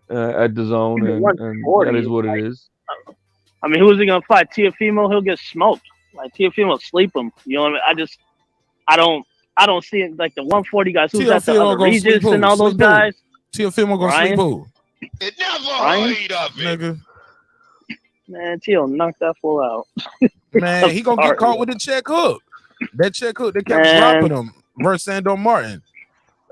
at the zone, and that is what it is. I mean, who is he gonna fight? Teofimo? He'll get smoked. Like Teofimo sleep him. You know what I mean? I don't see it like the 140 guys. Who's at the other Regis and all those guys? Teofimo gonna sleep who? It never Ryan? heard of it. Nigga. Man, Teo knocked that fool out. Man, he gonna get caught with a check hook. That check hook, they kept dropping him versus Sando Martin.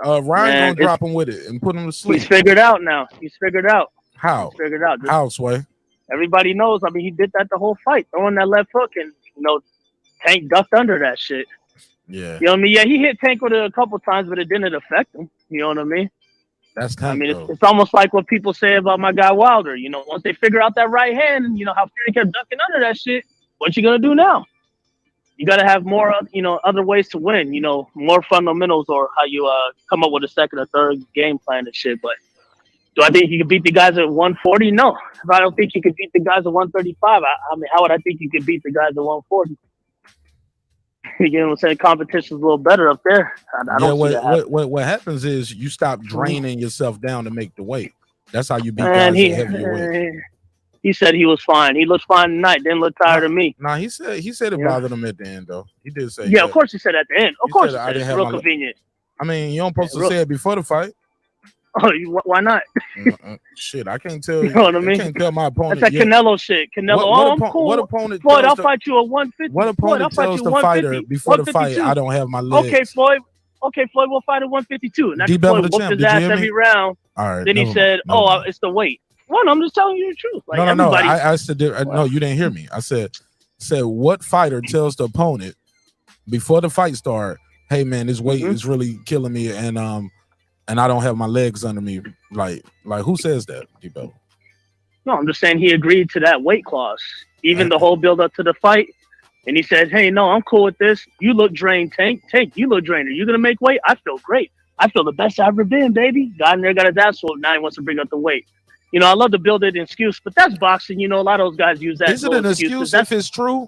Ryan gonna drop him with it and put him to sleep. He's figured out now. He's figured out. How? He's figured out. How, Sway? Everybody knows. I mean, he did that the whole fight, throwing that left hook, and Tank ducked under that shit. Yeah. You know what I mean? Yeah, he hit Tank with it a couple times, but it didn't affect him. You know what I mean? That's Tank. I mean, it's almost like what people say about my guy Wilder. Once they figure out that right hand, and how Fury kept ducking under that shit, what you gonna do now? You got to have more, other ways to win. More fundamentals, or how you come up with a second or third game plan and shit. But do I think he could beat the guys at 140? No. If I don't think he could beat the guys at 135, I mean, how would I think he could beat the guys at 140? You know what I'm saying? Competition's a little better up there. I don't see that what happens is you stop draining yourself down to make the weight. That's how you beat guys at heavyweight. He said he was fine. He looked fine tonight. Didn't look tired of me. Nah, he said it bothered him at the end though. He did say. Yeah, of course he said at the end. Of course, I didn't it's real convenient. I mean, you don't supposed to say it before the fight. Oh, why not? Shit, I can't tell you. You know what I mean? I can't tell my opponent. That's that Canelo shit. Canelo, I'm cool. What opponent? Floyd, I'll fight you at 150. What opponent tells the fighter before the fight, I don't have my legs? Okay, Floyd, we'll fight at 152. And that's Floyd whooped his ass every round. All right. Then he said, it's the weight. Well, I'm just telling you the truth. Like, no. I said, no, you didn't hear me. I said, what fighter tells the opponent before the fight start, hey man, this weight is really killing me, and I don't have my legs under me. Like who says that, Debo? No, I'm just saying he agreed to that weight clause, even the whole build up to the fight. And he said, hey, no, I'm cool with this. You look drained, Tank, you look drained. Are you gonna make weight? I feel great. I feel the best I've ever been, baby. Got in there, got his ass whooped. Now he wants to bring up the weight. I love to build it in excuse, but that's boxing. A lot of those guys use that. Is it an excuse if it's true?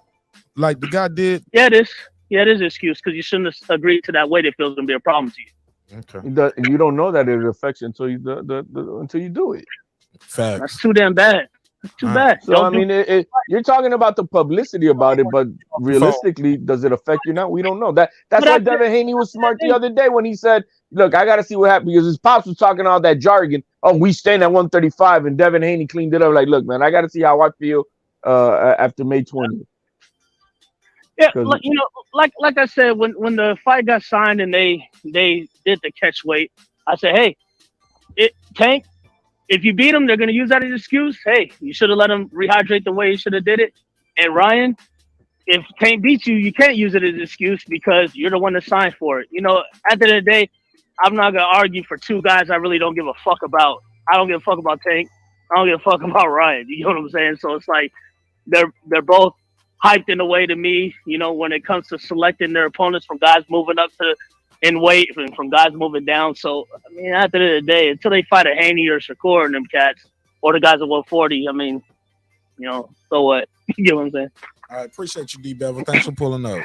Like the guy did? Yeah, it is. Yeah, it is an excuse because you shouldn't have agreed to that weight if it was going to be a problem to you. Okay. You don't know that it affects you until you do it. Facts. That's too damn bad. That's too bad. So I mean, you're talking about the publicity about it, but realistically, does it affect you now? We don't know. That's why Devin Haney was smart the other day when he said, "Look, I got to see what happens," because his pops was talking all that jargon. Oh, we stand at 135, and Devin Haney cleaned it up. Like, look, man, I got to see how I feel after May 20th. Yeah, like I said, when the fight got signed and they did the catch weight, I said, hey, Tank, if you beat him, they're gonna use that as an excuse. Hey, you should have let him rehydrate the way he should have did it. And Ryan, if Tank beats you, you can't use it as an excuse because you're the one that signed for it. At the end of the day, I'm not gonna argue for two guys I really don't give a fuck about. I don't give a fuck about Tank. I don't give a fuck about Ryan. You know what I'm saying? So it's like they're both hyped in a way to me, when it comes to selecting their opponents from guys moving up in weight and from guys moving down. So, I mean, at the end of the day, until they fight a Haney or Shakur and them cats, or the guys at 140, I mean, so what? You get what I'm saying? I appreciate you, D-Bevel. Thanks for pulling up.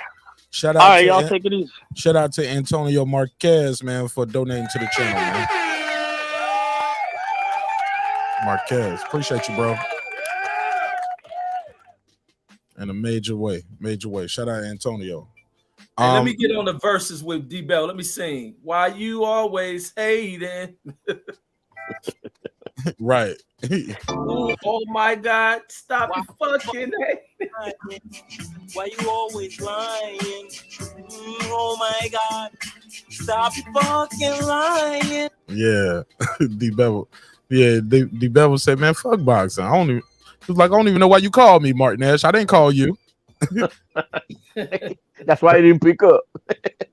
Shout out all right, y'all take it easy. Shout out to Antonio Marquez, man, for donating to the channel, man. Marquez, appreciate you, bro. In a major way. Shout out Antonio. Hey, let me get on the verses with D-Bell. Let me sing. Why you always hating? Right. Ooh, oh my God. Stop your fucking hating. Why you always lying? Oh my God. Stop your fucking lying. Yeah. D-Bevel. Yeah, D-Bevel said, man, fuck boxing. He was like, I don't even know why you called me, Martin Ash. I didn't call you. That's why he didn't pick up.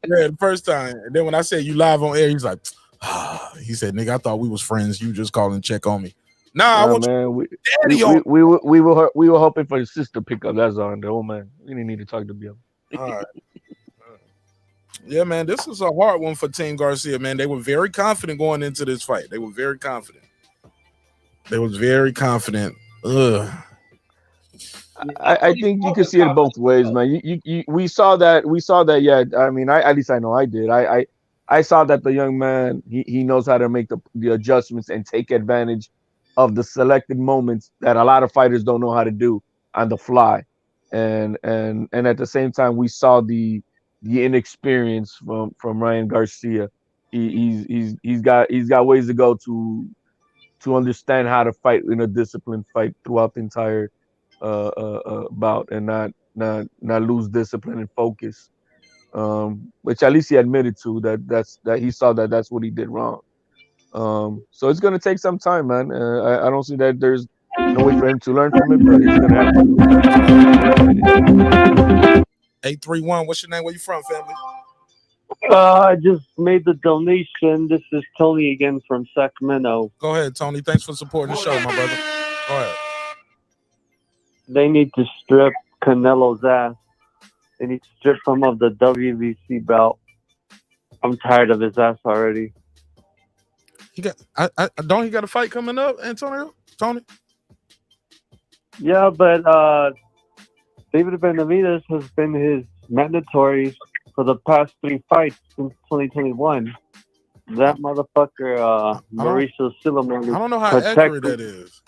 Yeah, the first time. And then when I said you live on air, he's like, he said, nigga, I thought we was friends. You just call and check on me. Nah, I want man, we were hoping for his sister to pick up. That's all. Oh man, we didn't need to talk to Bill. All right. Yeah, man, this is a hard one for Team Garcia, man. They were very confident going into this fight. They were very confident. Ugh. I think you can see it both ways, man. We saw that. Yeah. I mean, at least I know I did. I saw that the young man he knows how to make the adjustments and take advantage of the selected moments that a lot of fighters don't know how to do on the fly. And at the same time, we saw the inexperience from Ryan Garcia. He's got ways to go to understand how to fight in a disciplined fight throughout the entire bout and not lose discipline and focus. Which at least he admitted to that he saw that's what he did wrong. So it's gonna take some time, man. I don't see that there's no way for him to learn from it, but it's gonna happen. 831, what's your name? Where you from, family? I just made the donation. This is Tony again from Sacramento. Go ahead, Tony. Thanks for supporting the show, my brother. Go ahead. They need to strip Canelo's ass. They need to strip him of the WBC belt. I'm tired of his ass already. He got don't he got a fight coming up, Antonio? Tony? Yeah, but David Benavidez has been his mandatory for the past 3 fights since 2021. That motherfucker, Mauricio Silverman. I don't know how accurate that is.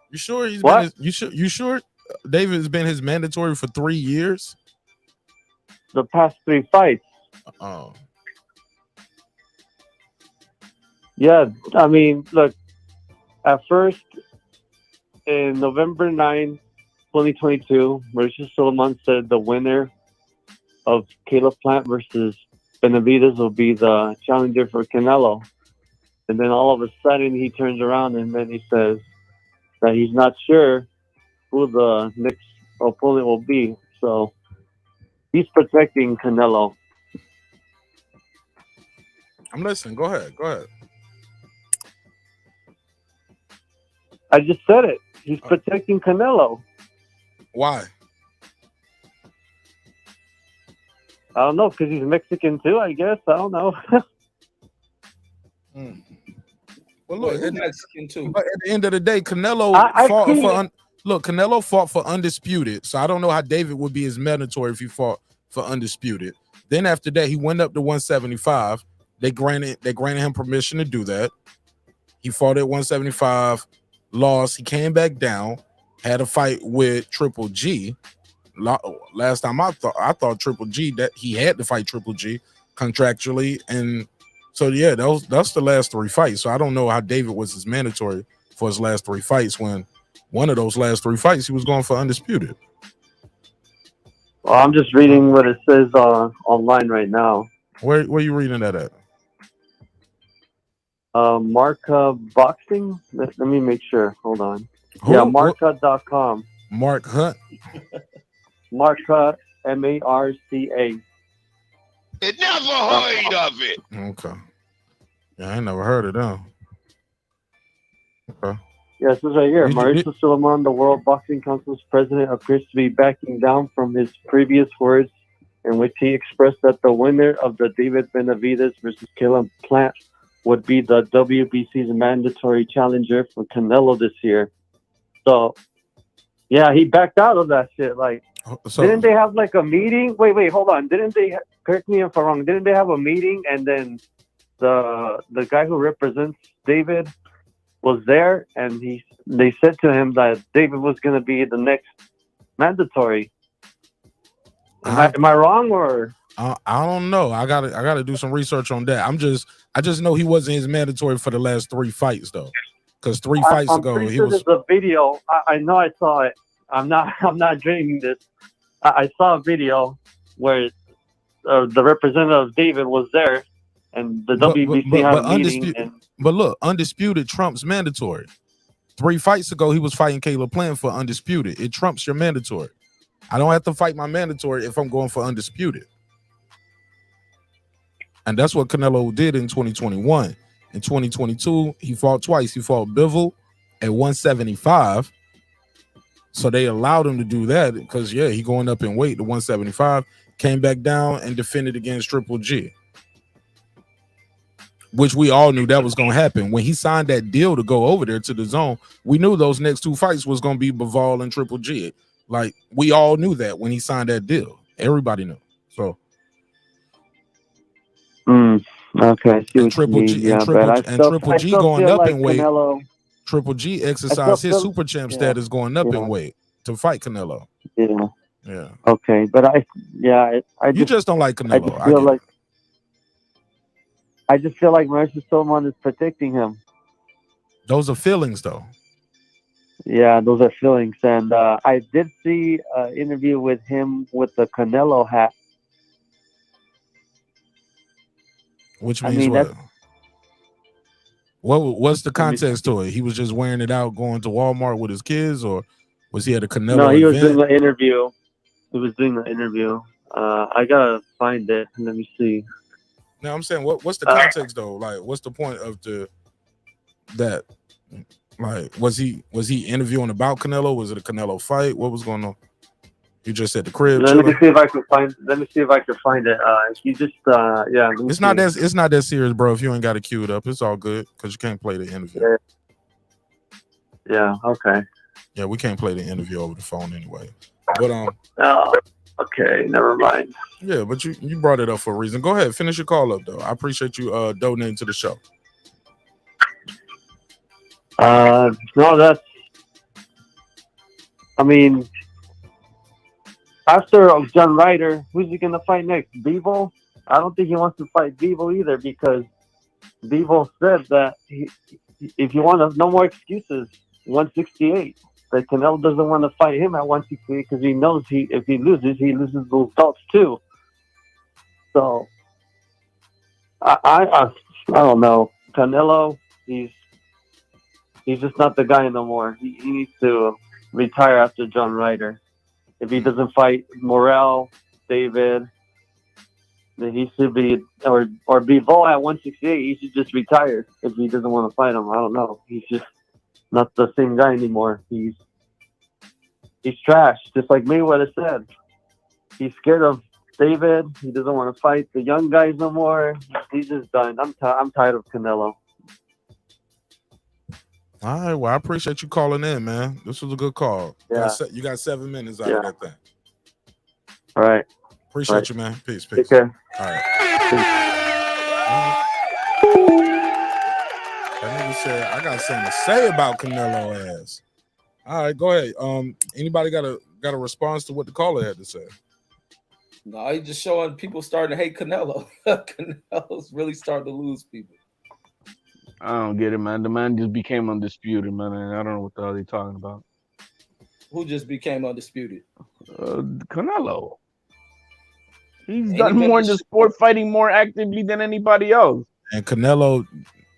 You sure he's been you sure David has been his mandatory for 3 years? The past 3 fights. Oh. Yeah, I mean, look, at first, in November 9, 2022, Mauricio Silverman said the winner of Caleb Plant versus Benavidez will be the challenger for Canelo. And then all of a sudden he turns around and then he says that he's not sure who the next opponent will be. So he's protecting Canelo. I'm listening. Go ahead. I just said it. He's protecting Canelo. Why? I don't know, because he's Mexican too, I guess. I don't know. Well, look, he's Mexican too. But at the end of the day, Canelo Canelo fought for undisputed. So I don't know how David would be his mandatory if he fought for undisputed. Then after that, he went up to 175. They granted him permission to do that. He fought at 175, lost. He came back down, had a fight with Triple G. Last time I thought Triple G that he had to fight Triple G contractually, and so yeah, that's the last 3 fights. So I don't know how David was his mandatory for his last 3 fights when one of those last 3 fights he was going for undisputed. Well, I'm just reading what it says online right now. Where you reading that at? Mark Boxing. Let me make sure. Hold on. Who? Yeah, Marca.com. Mark Hunt. Marca, M-A-R-C-A. It never heard of it. Okay. Yeah, I ain't never heard of them. Okay. Yeah, this is right here. Mauricio Silverman, the World Boxing Council's president, appears to be backing down from his previous words in which he expressed that the winner of the David Benavidez versus Caleb Plant would be the WBC's mandatory challenger for Canelo this year. So, yeah, he backed out of that shit. Like, didn't they have like a meeting? Wait, hold on. Didn't they? Correct me if I'm wrong. Didn't they have a meeting and then the guy who represents David was there and they said to him that David was going to be the next mandatory. Am I wrong or? I don't know. I gotta do some research on that. I just know he wasn't his mandatory for the last 3 fights though, because 3 fights ago he was. There's a video. I know I saw it. I'm not dreaming this. I saw a video where the representative of David was there, and the WBC had a meeting. But look, undisputed trumps mandatory. 3 fights ago, he was fighting Caleb Plant for undisputed. It trumps your mandatory. I don't have to fight my mandatory if I'm going for undisputed. And that's what Canelo did in 2021. In 2022, he fought twice. He fought Bivol at 175. So they allowed him to do that because, yeah, he going up in weight to 175, came back down and defended against Triple G, which we all knew that was going to happen. When he signed that deal to go over there to the zone, we knew those next 2 fights was going to be Bivol and Triple G. Like we all knew that when he signed that deal. Everybody knew. So Okay, I see and what you Triple mean. G Yeah, and but Triple I G still going feel up like in weight. Canelo. Triple G I still exercised his feel. super champ Yeah, status going up in yeah, weight to fight Canelo. yeah. Yeah. Okay, but I You just don't like I Canelo. just I feel get like it. I just feel like Marcus Solomon is protecting him. Those are feelings, though. Yeah, those are feelings, and I did see an interview with him with the Canelo hat. Which I means mean, what? What's the let me context to it? He was just wearing it out, going to Walmart with his kids, or was he at a No, Canelo he was doing event? the interview. He was doing the interview. I gotta find it. Let me see. No, I'm saying what's the context though? Like, what's the point of that? Like, was he interviewing about Canelo? Was it a Canelo fight? What was going on? You just at the crib Let me chilling? see if I can find. Let me see if I can find it. You just yeah. Let me It's see. not that serious, bro. If you ain't got it queued up, it's all good because you can't play the interview. Yeah. Okay. Yeah, we can't play the interview over the phone anyway. But Oh, okay. Never mind. yeah, but you brought it up for a reason. Go ahead, finish your call up though. I appreciate you donating to the show. No, that's. I mean, after John Ryder, who's he gonna fight next? Bivol? I don't think he wants to fight Bivol either because Bivol said that if you want no more excuses, 168. That Canelo doesn't want to fight him at 168 because he knows if he loses those belts too. So I don't know. Canelo, he's just not the guy no more. He needs to retire after John Ryder. If he doesn't fight Morrell, David, then he should be or Bivol at 168. He should just retire if he doesn't want to fight him. I don't know. He's just not the same guy anymore. He's trash, just like Mayweather said. He's scared of David. He doesn't want to fight the young guys no more. He's just done. I'm tired of Canelo. All right, well, I appreciate you calling in, man. This was a good call. Yeah. You got 7 minutes out of that thing. All right. Appreciate you, man. Peace. Take care. All right. That nigga said, I got something to say about Canelo ass. All right, go ahead. Anybody got a response to what the caller had to say? No, he's just showing people starting to hate Canelo. Canelo's really starting to lose people. I don't get it, man. The man just became undisputed, man. And I don't know what the hell they're talking about. Who just became undisputed? Canelo. He's done more in the sport, fighting more actively than anybody else. And Canelo,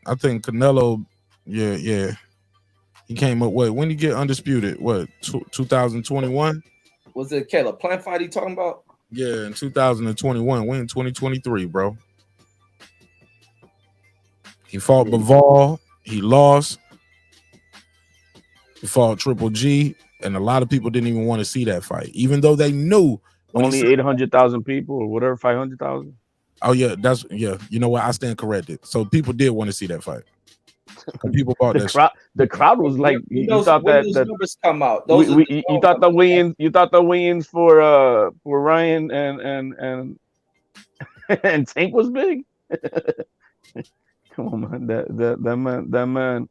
I think Canelo, yeah. He came up, when he get undisputed? 2021? Was it Caleb Plant fight he talking about? Yeah, in 2021. We're in 2023, bro. He fought Bivol. He lost. He fought Triple G. And a lot of people didn't even want to see that fight, even though they knew. Only 800,000 people or whatever, 500,000. Oh, yeah. You know what? I stand corrected. So people did want to see that fight. People bought the crowd was like, you thought when that those numbers come out. You thought the weigh-ins for Ryan and and Tank was big. Come on, man.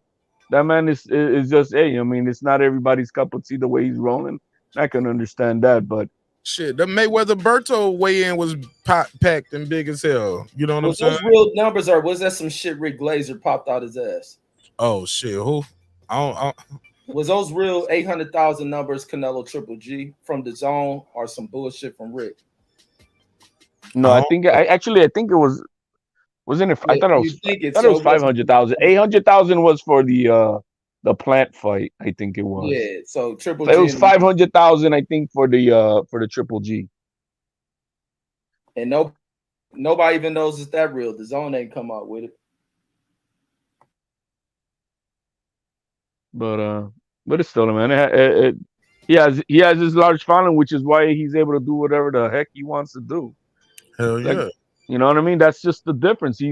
That man is just, hey, I mean, it's not everybody's cup of tea the way he's rolling. I can understand that, but shit, the Mayweather Berto weigh-in was packed and big as hell. You know what I'm saying? Those real numbers, or was that some shit Rick Glazer popped out his ass? Oh shit, who? Was those real 800,000 numbers Canelo Triple G from dazn or some bullshit from Rick? No, I think it was. Wasn't it? I thought it was 500,000. 800,000 was for the Plant fight. I think it was. Yeah, so Triple G. It was 500,000. I think for the Triple G. And nobody even knows it's that real. dazn ain't come out with it. But it's still, man. He has his large following, which is why he's able to do whatever the heck he wants to do. Hell yeah. You know what I mean? That's just the difference.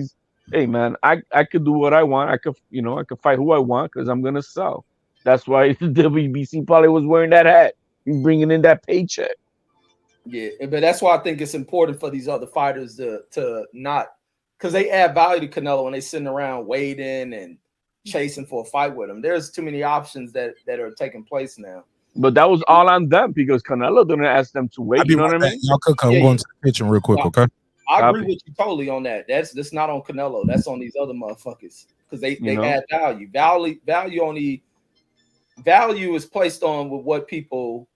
Hey man, I could do what I want. I could fight who I want because I'm gonna sell. That's why the WBC probably was wearing that hat. He's bringing in that paycheck. Yeah, but that's why I think it's important for these other fighters to not, because they add value to Canelo when they sitting around waiting and chasing for a fight with him. There's too many options that are taking place now. But that was all on them because Canelo didn't ask them to wait. You know what I mean? Y'all could come. I'm going to the kitchen real quick, okay? I agree with you totally on that. That's not on Canelo. That's on these other motherfuckers because they add value. Value is placed on with what people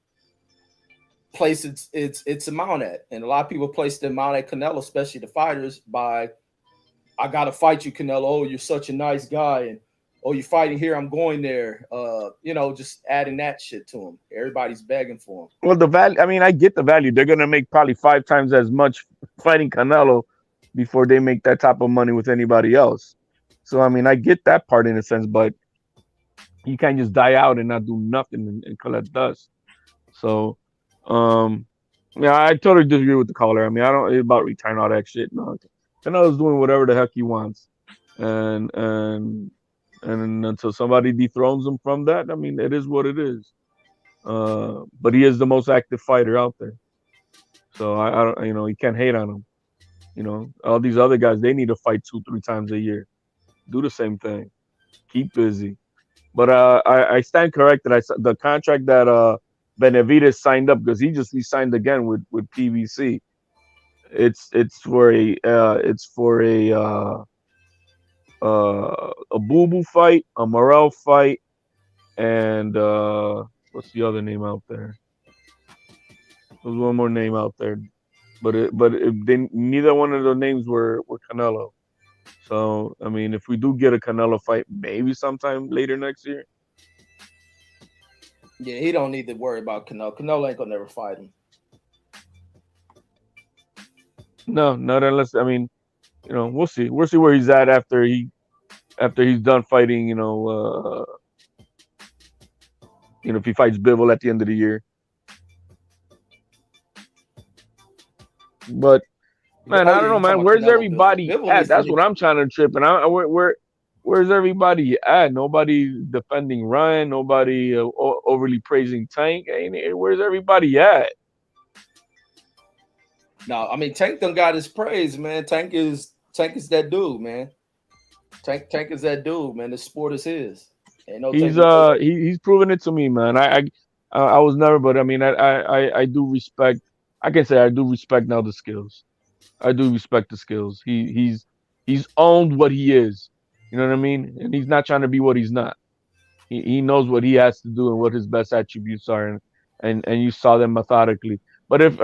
place its amount at, and a lot of people place the amount at Canelo, especially the fighters, by I gotta fight you, Canelo. Oh, you're such a nice guy, and oh, you're fighting here, I'm going there. Just adding that shit to him. Everybody's begging for him. Well, the value. I mean, I get the value. They're gonna make probably 5 times as much fighting Canelo before they make that type of money with anybody else. So, I mean, I get that part in a sense, but you can't just die out and not do nothing and collect dust. So, I totally disagree with the caller. I mean, I don't it's about retiring all that shit. No, Canelo's doing whatever the heck he wants, and until somebody dethrones him from that, I mean, it is what it is. But he is the most active fighter out there, so I don't, you can't hate on him. All these other guys, they need to fight 2-3 times a year. Do the same thing. Keep busy. But I stand corrected. The contract that Benavidez signed up, because he just re-signed again with PBC. It's for a Boo fight, a Morel fight, and what's the other name out there? There's one more name out there, but neither one of the names were Canelo. So I mean, if we do get a Canelo fight, maybe sometime later next year. Yeah, he don't need to worry about Canelo. Canelo ain't gonna never fight him. No, not unless, I mean, we'll see. We'll see where he's at after he's done fighting. If he fights Bivol at the end of the year. But man, I don't know, man. Where's everybody at? That's what I'm trying to trip. And where's everybody at? Nobody defending Ryan. Nobody overly praising Tank. Where's everybody at? No, I mean Tank done got his praise, man. Tank is that dude, man. Tank is that dude, man. The sport is his. He's proven it to me, man. I was never, but I mean I do respect. I can say I do respect now the skills. I do respect the skills. He's owned what he is. You know what I mean? And he's not trying to be what he's not. He knows what he has to do and what his best attributes are, and you saw them methodically. But if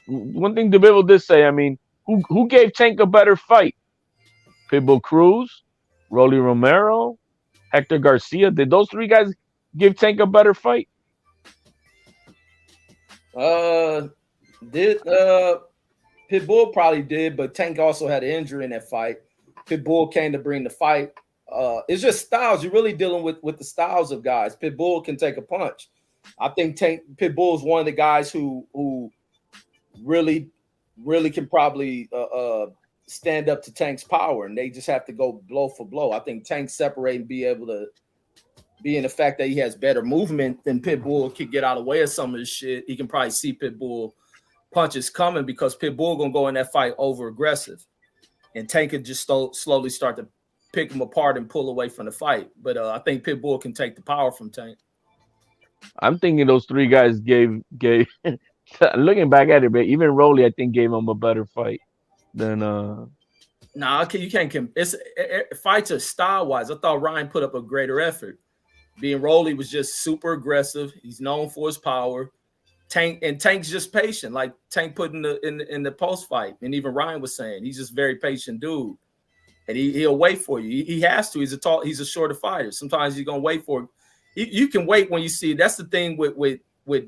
one thing DeVivo did say, I mean, who gave Tank a better fight? Pitbull Cruz, Rolly Romero, Hector Garcia. Did those 3 guys give Tank a better fight? Pitbull probably did, but Tank also had an injury in that fight. Pitbull came to bring the fight. It's just styles. You're really dealing with the styles of guys. Pitbull can take a punch. I think Pitbull is one of the guys who really can probably stand up to Tank's power, and they just have to go blow for blow. I think Tank separate and be able to be in the fact that he has better movement than Pitbull can get out of the way of some of this shit. He can probably see Pitbull punches coming because Pitbull gonna go in that fight over aggressive, and Tank could just slowly start to pick him apart and pull away from the fight. But I think Pitbull can take the power from Tank. I'm thinking those 3 guys gave looking back at it, but even Rolly, I think, gave him a better fight than Nah, you can't. Fights are style wise. I thought Ryan put up a greater effort. Being Rolly was just super aggressive. He's known for his power. Tank's just patient, like Tank put in the post fight, and even Ryan was saying he's just very patient dude, and he'll wait for you. He has to. He's a shorter fighter. Sometimes you're gonna wait for. You can wait when you see. That's the thing with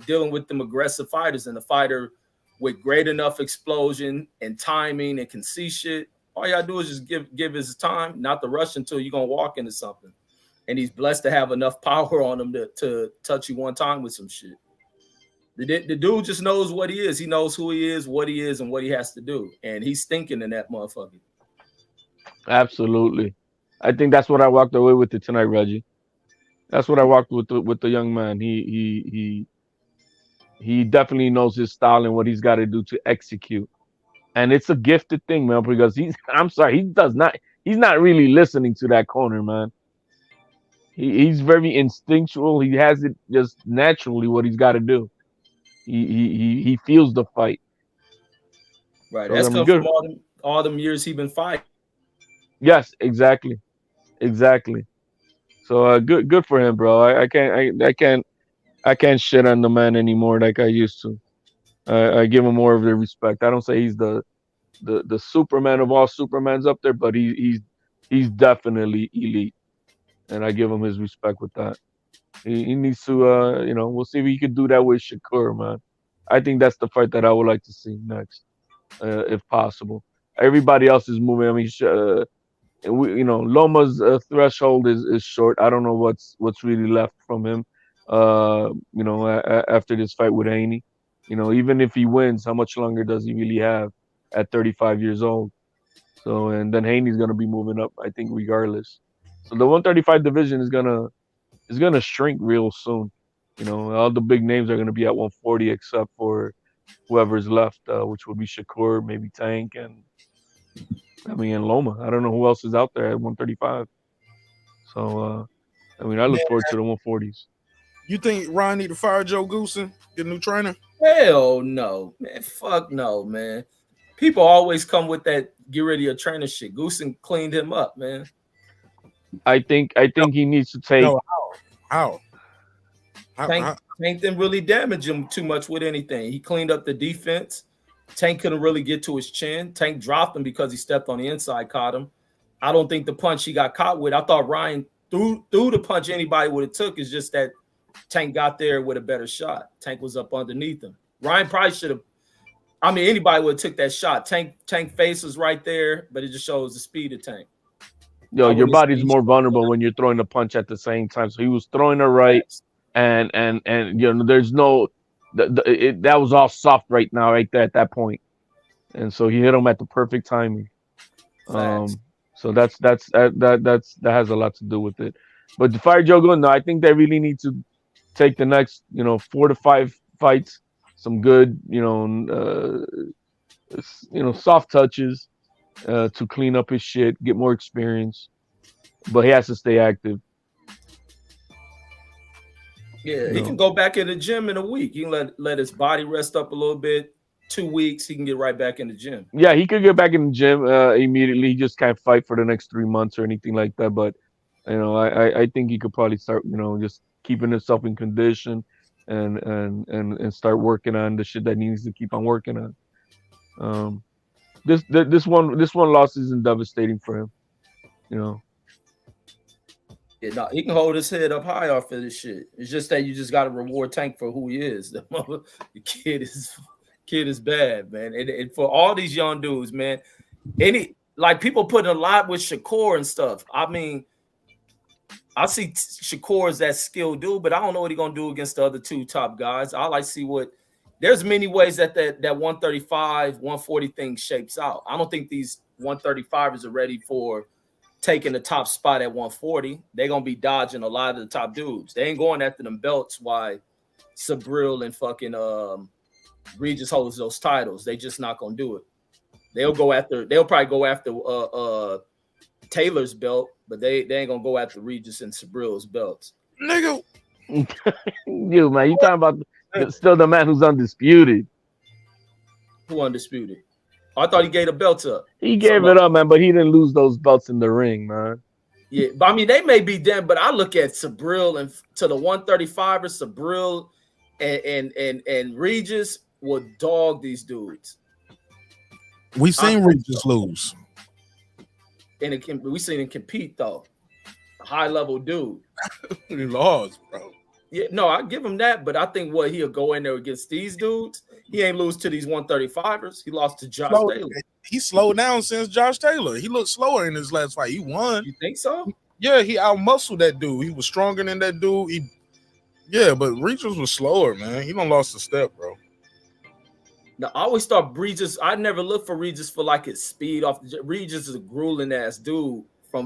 dealing with them aggressive fighters, and the fighter with great enough explosion and timing and can see shit. All you gotta do is just give his time, not to rush until you're gonna walk into something. And he's blessed to have enough power on him to touch you one time with some shit. The dude just knows what he is. He knows who he is, what he is, and what he has to do. And he's thinking in that motherfucker. Absolutely. I think that's what I walked away with it tonight, Reggie. That's what I walked with the young man. He He definitely knows his style and what he's got to do to execute. And it's a gifted thing, man, because I'm sorry, he's not really listening to that corner, man. He's very instinctual. He has it just naturally what he's got to do. He feels the fight. Right. So, That's I mean, come good. from all them years he been fighting. Yes, exactly. So good for him, bro. I can't shit on the man anymore like I used to. I give him more of the respect. I don't say he's the Superman of all Supermans up there, but he's definitely elite, and I give him his respect with that. He needs to, we'll see if he could do that with Shakur, man. I think that's the fight that I would like to see next, if possible. Everybody else is moving. I mean, Loma's threshold is short. I don't know what's really left from him. After this fight with Haney, even if he wins, how much longer does he really have at 35 years old? So, and then Haney's gonna be moving up, I think, regardless. So the 135 division is gonna shrink real soon. All the big names are gonna be at 140 except for whoever's left, which will be Shakur, maybe Tank, and Loma. I don't know who else is out there at 135. So, I look forward to the 140s. You think Ryan need to fire Joe Goosen, get a new trainer? Hell no, man. Fuck no, man. People always come with that get rid of your trainer shit. Goosen cleaned him up, man. I think he needs to take. No, how? Tank didn't really damage him too much with anything. He cleaned up the defense. Tank couldn't really get to his chin. Tank dropped him because he stepped on the inside, caught him. I don't think the punch he got caught with. I thought Ryan threw the punch anybody would have took. It's just that Tank got there with a better shot. Tank was up underneath him. Ryan probably should have. Anybody would have took that shot. Tank face was right there, but it just shows the speed of Tank. Yo, your body's more vulnerable when you're throwing a punch at the same time. So he was throwing it right, and there's no that was all soft right now, right there at that point, and so he hit him at the perfect timing. So that has a lot to do with it. But to fire Joe Gooden, no, I think they really need to take the next 4 to 5 fights, some good soft touches to clean up his shit, get more experience, but he has to stay active. Yeah, he can go back in the gym in a week. He can let his body rest up a little bit. 2 weeks, he can get right back in the gym. Yeah, he could get back in the gym immediately. He just can't fight for the next 3 months or anything like that. But I think he could probably start just keeping himself in condition and start working on the shit that he needs to keep on working on. This one loss isn't devastating for him. Yeah, no, he can hold his head up high off of this shit. It's just that you just got to reward Tank for who he is. The kid is bad, man. And for all these young dudes, man, people putting a lot with Shakur and stuff. I see Shakur as that skilled dude, but I don't know what he's gonna do against the other two top guys. I like to see there's many ways that 135, 140 thing shapes out. I don't think these 135ers are ready for taking the top spot at 140. They're gonna be dodging a lot of the top dudes. They ain't going after them belts. Why Sabril and fucking Regis holds those titles. They just not gonna do it. They'll probably go after Taylor's belt, but they ain't gonna go after Regis and Sabril's belts. Nigga. You man, you talking about still the man who's undisputed. Who undisputed? I thought he gave the belts up. He gave it up, man, but he didn't lose those belts in the ring, man. Yeah, but they may be damn, but I look at Sabril and to the 135er, Sabril and Regis will dog these dudes. We seen Regis lose. And we seen him compete though. A high level dude. He lost, bro. Yeah, no, I give him that, but I think he'll go in there against these dudes. He ain't lose to these 135ers. He lost to Josh Taylor. He slowed down since Josh Taylor. He looked slower in his last fight. He won. You think so? Yeah, he out-muscled that dude. He was stronger than that dude. But Regis was slower, man. He done lost a step, bro. Now, I always thought Regis, I never looked for Regis for like his speed off. Regis is a grueling ass dude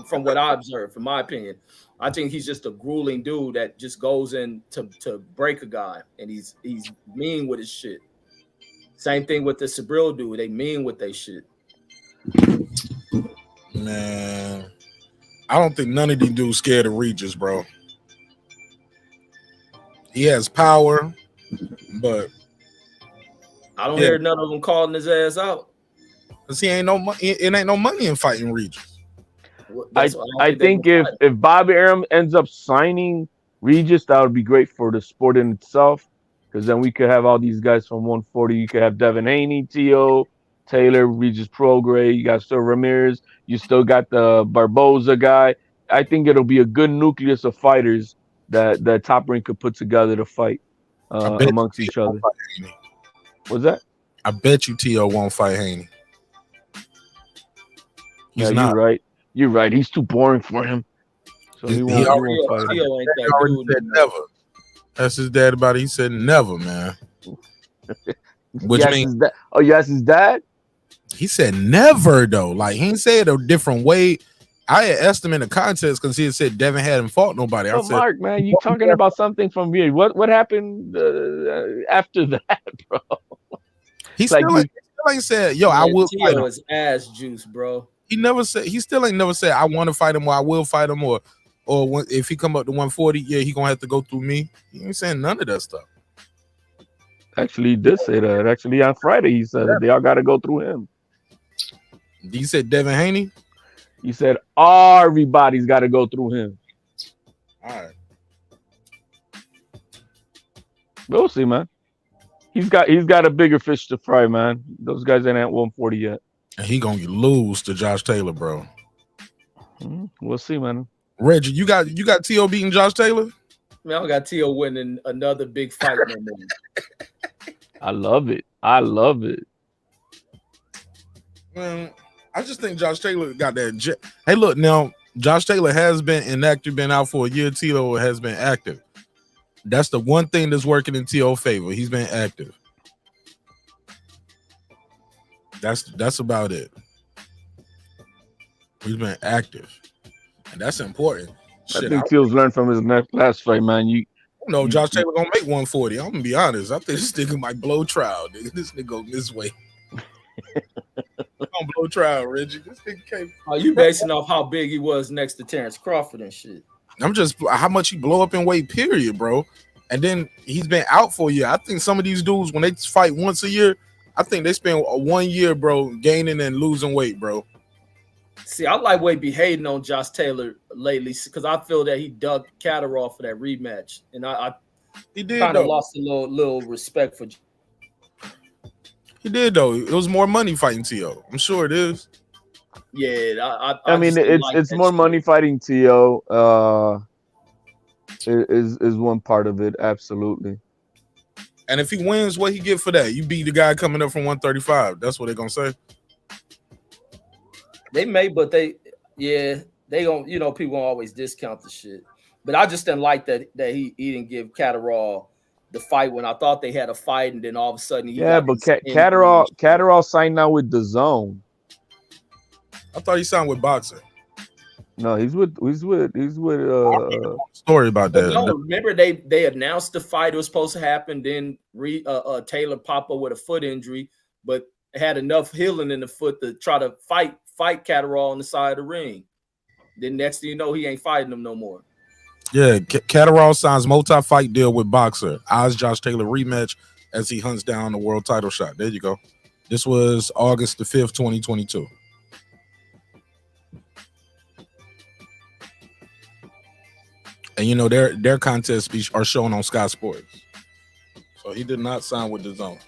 From what I observed, from my opinion. I think he's just a grueling dude that just goes in to break a guy, and he's mean with his shit. Same thing with the Sabril dude. They mean with they shit. Man, I don't think none of these dudes scared of Regis, bro. He has power, but I don't hear none of them calling his ass out. Cause he ain't no money. It ain't no money in fighting Regis. I think if Bobby Arum ends up signing Regis, that would be great for the sport in itself. Because then we could have all these guys from 140. You could have Devin Haney, T.O., Taylor, Regis Prograis. You got still Ramirez. You still got the Barboza guy. I think it'll be a good nucleus of fighters that Top Rank could put together to fight amongst each other. What's that? I bet you T.O. won't fight Haney. Yeah, you're right. You're right. He's too boring for him. So he won't fight him. He already said never. That's his dad about it. He said never, man. Which means you asked his dad? He said never though. Like he ain't say it a different way. I had asked him in the contest because he had said Devin hadn't fought nobody. I said, Mark, man, you talking about something from here. What happened after that, bro? He still ain't said, yo, I will fight him. Is ass juice, bro. He never said, he still ain't never said I want to fight him or I will fight him or if he come up to 140, yeah, he gonna have to go through me. He ain't saying none of that stuff. Actually, he did say that. Actually, on Friday, he said they all got to go through him. He said Devin Haney? He said everybody's got to go through him. All right. We'll see, man. He's got a bigger fish to fry, man. Those guys ain't at 140 yet. And he gonna lose to Josh Taylor, bro. We'll see, man. Reggie, you got T.O. beating Josh Taylor? Man, I got T.O. winning another big fight. I love it. I love it. Man, I just think Josh Taylor got that. Hey, look, now Josh Taylor has been inactive, been out for a year. T.O. has been active. That's the one thing that's working in T.O. favor. He's been active. That's about it. He's been active, and that's important. I think T.O.'s learned from his last fight, man. Josh Taylor gonna make 140. I'm gonna be honest. I think this nigga might blow trial. Nigga. This nigga go this way. Don't blow trial, Reggie. This nigga can't. Are you basing off how big he was next to Terrence Crawford and shit? I'm just how much he blow up in weight, period, bro. And then he's been out for a year. I think some of these dudes, when they fight once a year, I think they spend 1 year, bro, gaining and losing weight, bro. See, I like way be hating on Josh Taylor lately because I feel that he dug Catterall for that rematch, and I he did kind of lost a little respect for. He did though. It was more money fighting T.O. I'm sure it is. Yeah, I mean, it's more money fighting T.O. Is one part of it, absolutely. And if he wins, what he get for that? You beat the guy coming up from 135. That's what they're gonna say. They may, but they don't. People gonna always discount the shit. But I just didn't like that he didn't give Catterall the fight when I thought they had a fight, and then all of a sudden but Catterall signed now with DAZN. I thought he signed with Boxer. No, he's with story about that. No, remember they announced the fight was supposed to happen. Then Taylor popped up with a foot injury, but had enough healing in the foot to try to fight Catterall on the side of the ring. Then next thing you know, he ain't fighting him no more. Yeah, Catterall signs multi-fight deal with Boxer. Oz Josh Taylor rematch as he hunts down the world title shot. There you go. This was August the 5th, 2022. And their contests are shown on Sky Sports. So he did not sign with DAZN.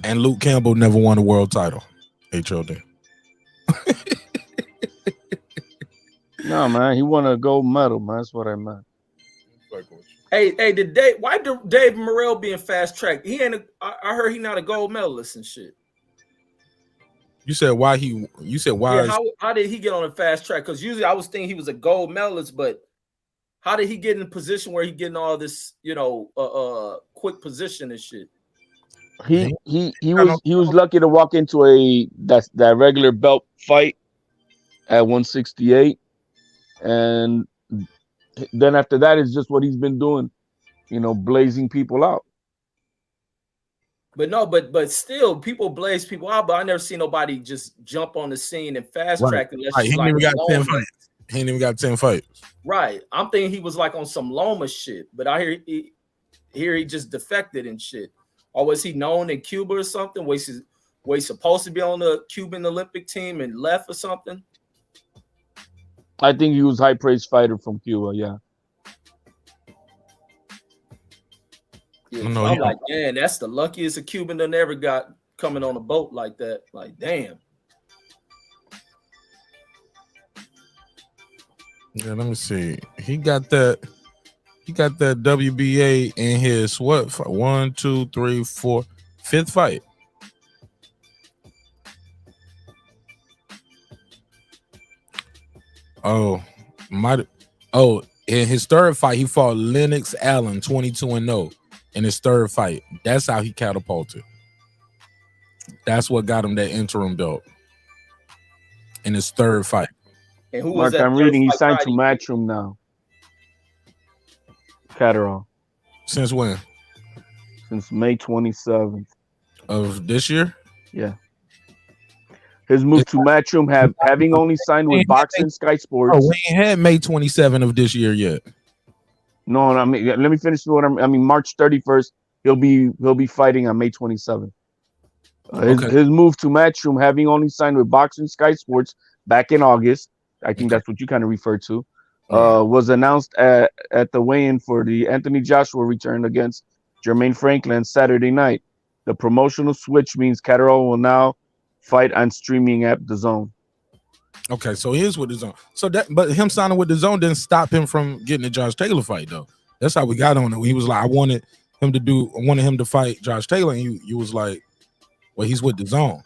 And Luke Campbell never won a world title. HOD. No, man, he won a gold medal, man. That's what I meant. Hey, why did Dave Morrell being fast tracked? He ain't. I heard he not a gold medalist and shit. You said why? Yeah, how did he get on a fast track? Because usually I was thinking he was a gold medalist, but how did he get in a position where he getting all this, quick position and shit? He was lucky to walk into that regular belt fight at 168, and then after that is just what he's been doing, blazing people out. But no, but still, people blaze people out. But I never see nobody just jump on the scene and fast track unless He you ain't like even got 10 Loma. fights. He ain't even got 10 fights. Right. I'm thinking he was like on some Loma shit, but I hear he just defected and shit. Or was he known in Cuba or something? Was he supposed to be on the Cuban Olympic team and left or something? I think he was high praise fighter from Cuba. Yeah. Yeah, I'm like, man, that's the luckiest a Cuban that ever got coming on a boat like that. Like, damn. Yeah, let me see. He got that WBA in his what? 1, 2, 3, 4, 5th fight. In his 3rd fight, he fought Lennox Allen, 22-0. In his 3rd fight. That's how he catapulted. That's what got him that interim belt. In his 3rd fight. And who was Mark, that? I'm reading he signed to Matchroom now. Catterall. Since when? Since May 27th. Of this year? Yeah. His move to Matchroom having only signed with Boxing Sky Sports. Oh, we ain't had May 27 of this year yet. No, I mean, let me finish what March 31st, he'll be fighting on May 27th. His move to Matchroom, having only signed with Boxing Sky Sports back in August, I think that's what you kind of referred to, was announced at the weigh-in for the Anthony Joshua return against Jermaine Franklin Saturday night. The promotional switch means Catterall will now fight on streaming app DAZN. Okay, so he is with DAZN. But him signing with DAZN didn't stop him from getting the Josh Taylor fight though. That's how we got on it. He was like, I wanted him to fight Josh Taylor, and you was like, well, he's with DAZN.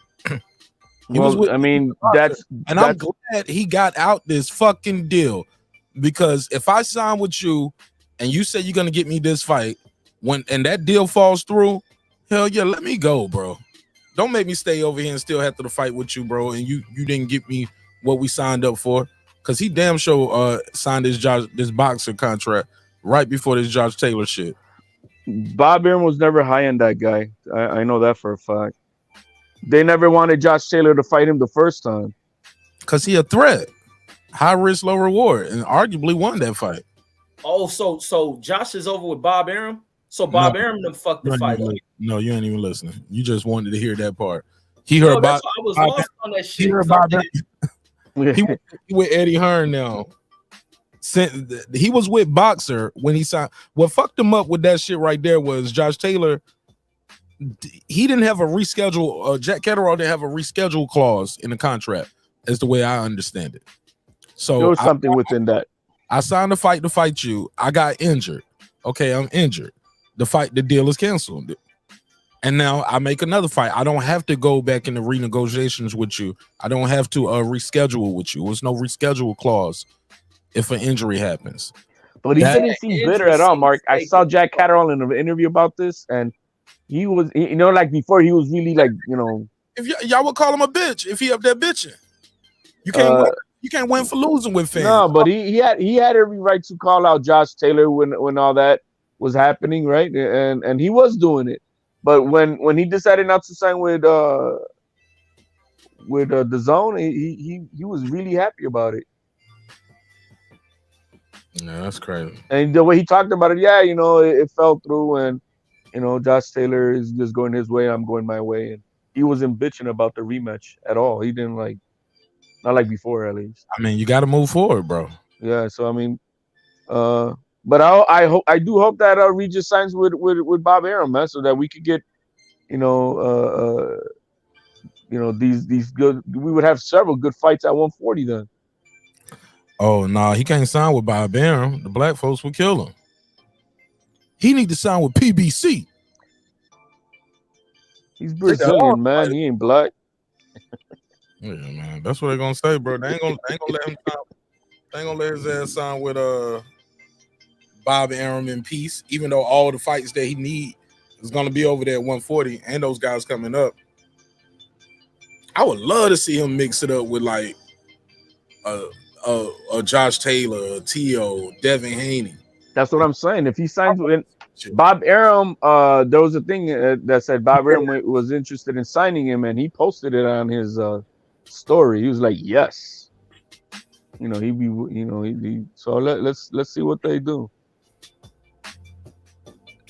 I'm glad he got out this fucking deal, because if I sign with you and you say you're gonna get me this fight, and that deal falls through, hell yeah, let me go, bro. Don't make me stay over here and still have to fight with you, bro. And you didn't get me what we signed up for, because he damn sure signed this boxer contract right before this Josh Taylor shit. Bob Arum was never high on that guy. I know that for a fact. They never wanted Josh Taylor to fight him the first time. Because he a threat. High risk, low reward, and arguably won that fight. Oh, so Josh is over with Bob Arum? So Bob Arum done fucked the fight up. No, you ain't even listening. You just wanted to hear that part. He heard about. I was lost on that shit. He heard about he with Eddie Hearn now. He was with Boxer when he signed. What fucked him up with that shit right there was Josh Taylor. He didn't have a reschedule. Jack Catterall didn't have a reschedule clause in the contract, as the way I understand it. So there was something within that. I signed a fight to fight you. I got injured. Okay, I'm injured. The deal is canceled. And now I make another fight. I don't have to go back into renegotiations with you. I don't have to reschedule with you. There's no reschedule clause if an injury happens. But he didn't seem bitter at all, Mark. I saw Jack Catterall in an interview about this, and he was, like before, he was really like, If y'all would call him a bitch if he up there bitching. You can't win. You can't win for losing with fans. No, but he had every right to call out Josh Taylor when all that was happening, right? And he was doing it. But when he decided not to sign with DAZN, he was really happy about it. Yeah, that's crazy. And the way he talked about it, it fell through, and Josh Taylor is just going his way, I'm going my way, and he wasn't bitching about the rematch at all. He didn't not like before, at least. I mean, you got to move forward, bro. Yeah. So I mean, but I do hope that Regis signs with Bob Arum, man, so that we could get, these good. We would have several good fights at 140 then. Oh no, he can't sign with Bob Arum. The black folks will kill him. He need to sign with PBC. He's Brazilian, man. He ain't black. Yeah, man. That's what they're gonna say, bro. They ain't gonna let him sign. They ain't gonna let his ass sign with Bob Arum in peace, even though all the fights that he need is gonna be over there at 140, and those guys coming up. I would love to see him mix it up with like Josh Taylor, T.O., Devin Haney. That's what I'm saying. If he signs with Bob Arum, there was a thing that said Bob Arum was interested in signing him, and he posted it on his story. He was like, "Yes, you know, he be, you know, so let's see what they do.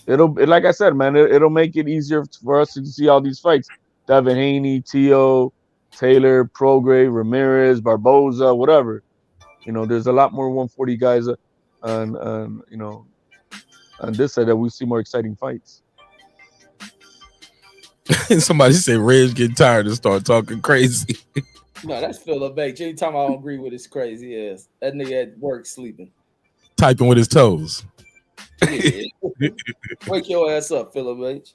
Like I said, man, it'll make it easier for us to see all these fights. Devin Haney, T.O., Taylor, Prograis, Ramirez, Barboza, whatever. You know, there's a lot more 140 guys on you know, on this side that we see more exciting fights. Somebody say Reg getting tired and start talking crazy. No, that's Philip H. Anytime I don't agree with his crazy ass, that nigga at work sleeping. Typing with his toes. Yeah. Wake your ass up, Philip H.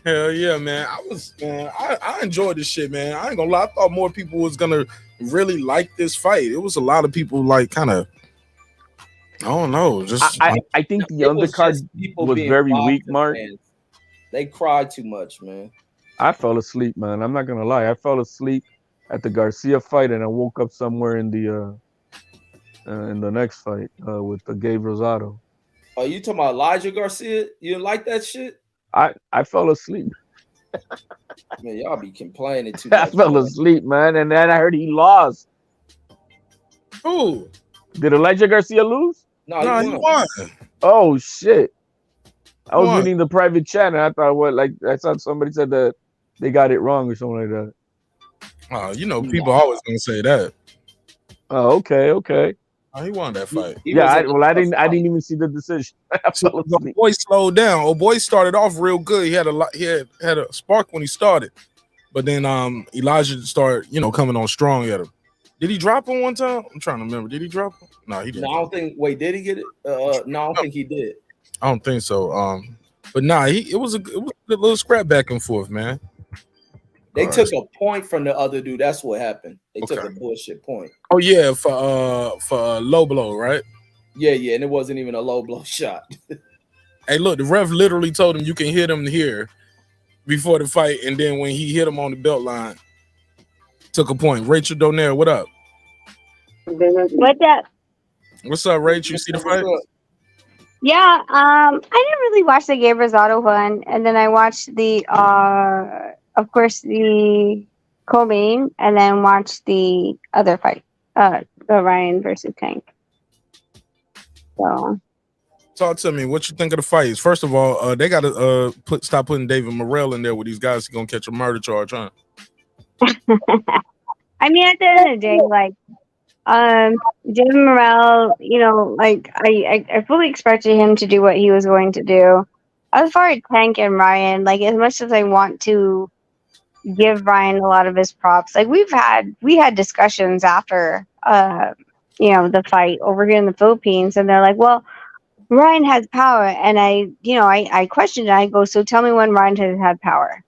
Hell yeah, man. I enjoyed this shit, man. I ain't gonna lie. I thought more people was gonna really like this fight. It was a lot of people like kind of, I don't know. Just I think the undercard was very weak, Mark. Fans. They cried too much, man. I fell asleep, man. I'm not gonna lie. I fell asleep at the Garcia fight, and I woke up somewhere in the next fight with the Gabe Rosado. Oh, you talking about Elijah Garcia? You didn't like that shit? I fell asleep. Man, y'all be complaining too much. I fell asleep, man, and then I heard he lost. Who? Did Elijah Garcia lose? No, he won. Oh shit! I was reading the private chat, and I thought, I thought somebody said that they got it wrong or something like that. Oh, you know, people always gonna say that. Oh, okay. Oh, he won that fight. I didn't even see the decision. So boy slowed down. Oh boy started off real good. He had a spark when he started, but then Elijah started, coming on strong at him. Did he drop him one time? I'm trying to remember. Did he drop him? No, he didn't. No, I don't think. Wait, did he get it? No, I don't think he did. I don't think so. But nah, it was a good little scrap back and forth, man. They took a point from the other dude. That's what happened. They took a bullshit point. Oh yeah, for low blow, right? Yeah, and it wasn't even a low blow shot. Hey, look, the ref literally told him you can hit him here before the fight, and then when he hit him on the belt line, took a point. Rachel Donaire, what up? What's up? What's up, Rachel? You see the fight? Yeah, I didn't really watch the Gabe Rosado one, and then I watched the of course the co-main, and then watched the other fight, the Ryan versus Tank. So talk to me. What you think of the fights? First of all, they gotta stop putting David Morrell in there with these guys. He's gonna catch a murder charge, huh? I mean, at the end of the day, like David Morrell, I fully expected him to do what he was going to do. As far as Tank and Ryan, like, as much as I want to give Ryan a lot of his props, like we had discussions after the fight over here in the Philippines, and they're like, well, Ryan has power, and I questioned it. I go, so tell me when Ryan has had power.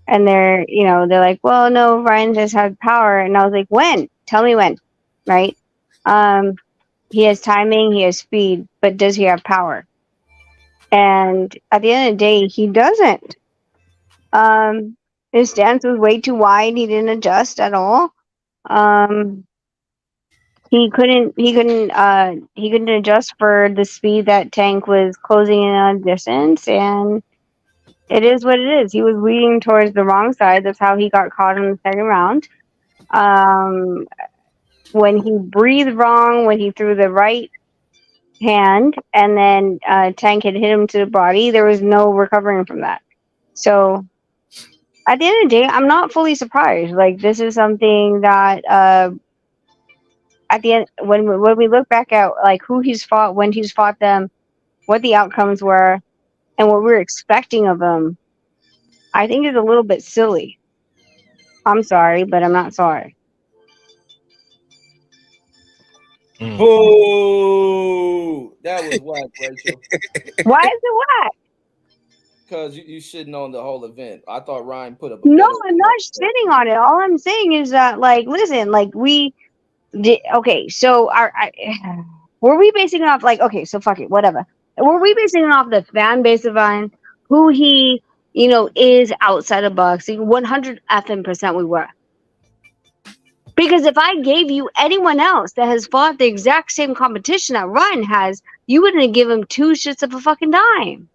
And they're like, well, no, Ryan has had power. And I was like, when? Tell me when, right? He has timing, he has speed, but does he have power? And at the end of the day, he doesn't. His stance was way too wide. He didn't adjust at all. He couldn't adjust for the speed that Tank was closing in on distance, and it is what it is. He was leading towards the wrong side. That's how he got caught in the second round. When he breathed wrong, when he threw the right hand, and then Tank had hit him to the body, there was no recovering from that. So at the end of the day, I'm not fully surprised. Like, this is something that at the end, when we look back at like who he's fought, when he's fought them, what the outcomes were, and what we're expecting of him, I think is a little bit silly. I'm sorry, but I'm not sorry. Boo! That was whack, Rachel. Why is it whack? Because you shouldn't on the whole event. I thought Ryan put up. No, I'm not shitting on it. All I'm saying is that, like, listen, like we did. Okay, so were we basing it off like? Okay, so fuck it, whatever. Were we basing it off the fan base of Ryan, who he, is outside of boxing? 100% we were. Because if I gave you anyone else that has fought the exact same competition that Ryan has, you wouldn't give him 2 shits of a fucking dime.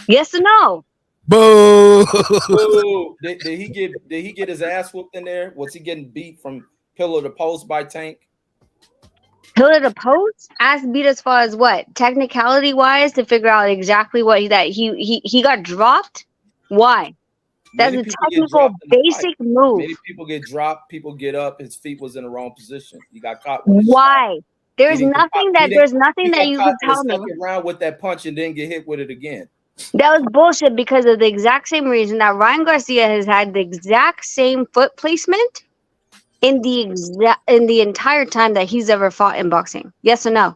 Yes or no? Boo! Boo. Did he get his ass whooped in there? Was he getting beat from pillar to post by Tank? Pillar to post? Ass beat as far as what? Technicality wise, to figure out exactly what he got dropped? Why? That's a technical basic move. Many people get dropped, people get up, his feet was in the wrong position. He got caught with his Why? There's nothing that you could tell me. Second round with that punch and then get hit with it again. That was bullshit because of the exact same reason that Ryan Garcia has had the exact same foot placement in the entire time that he's ever fought in boxing. Yes or no?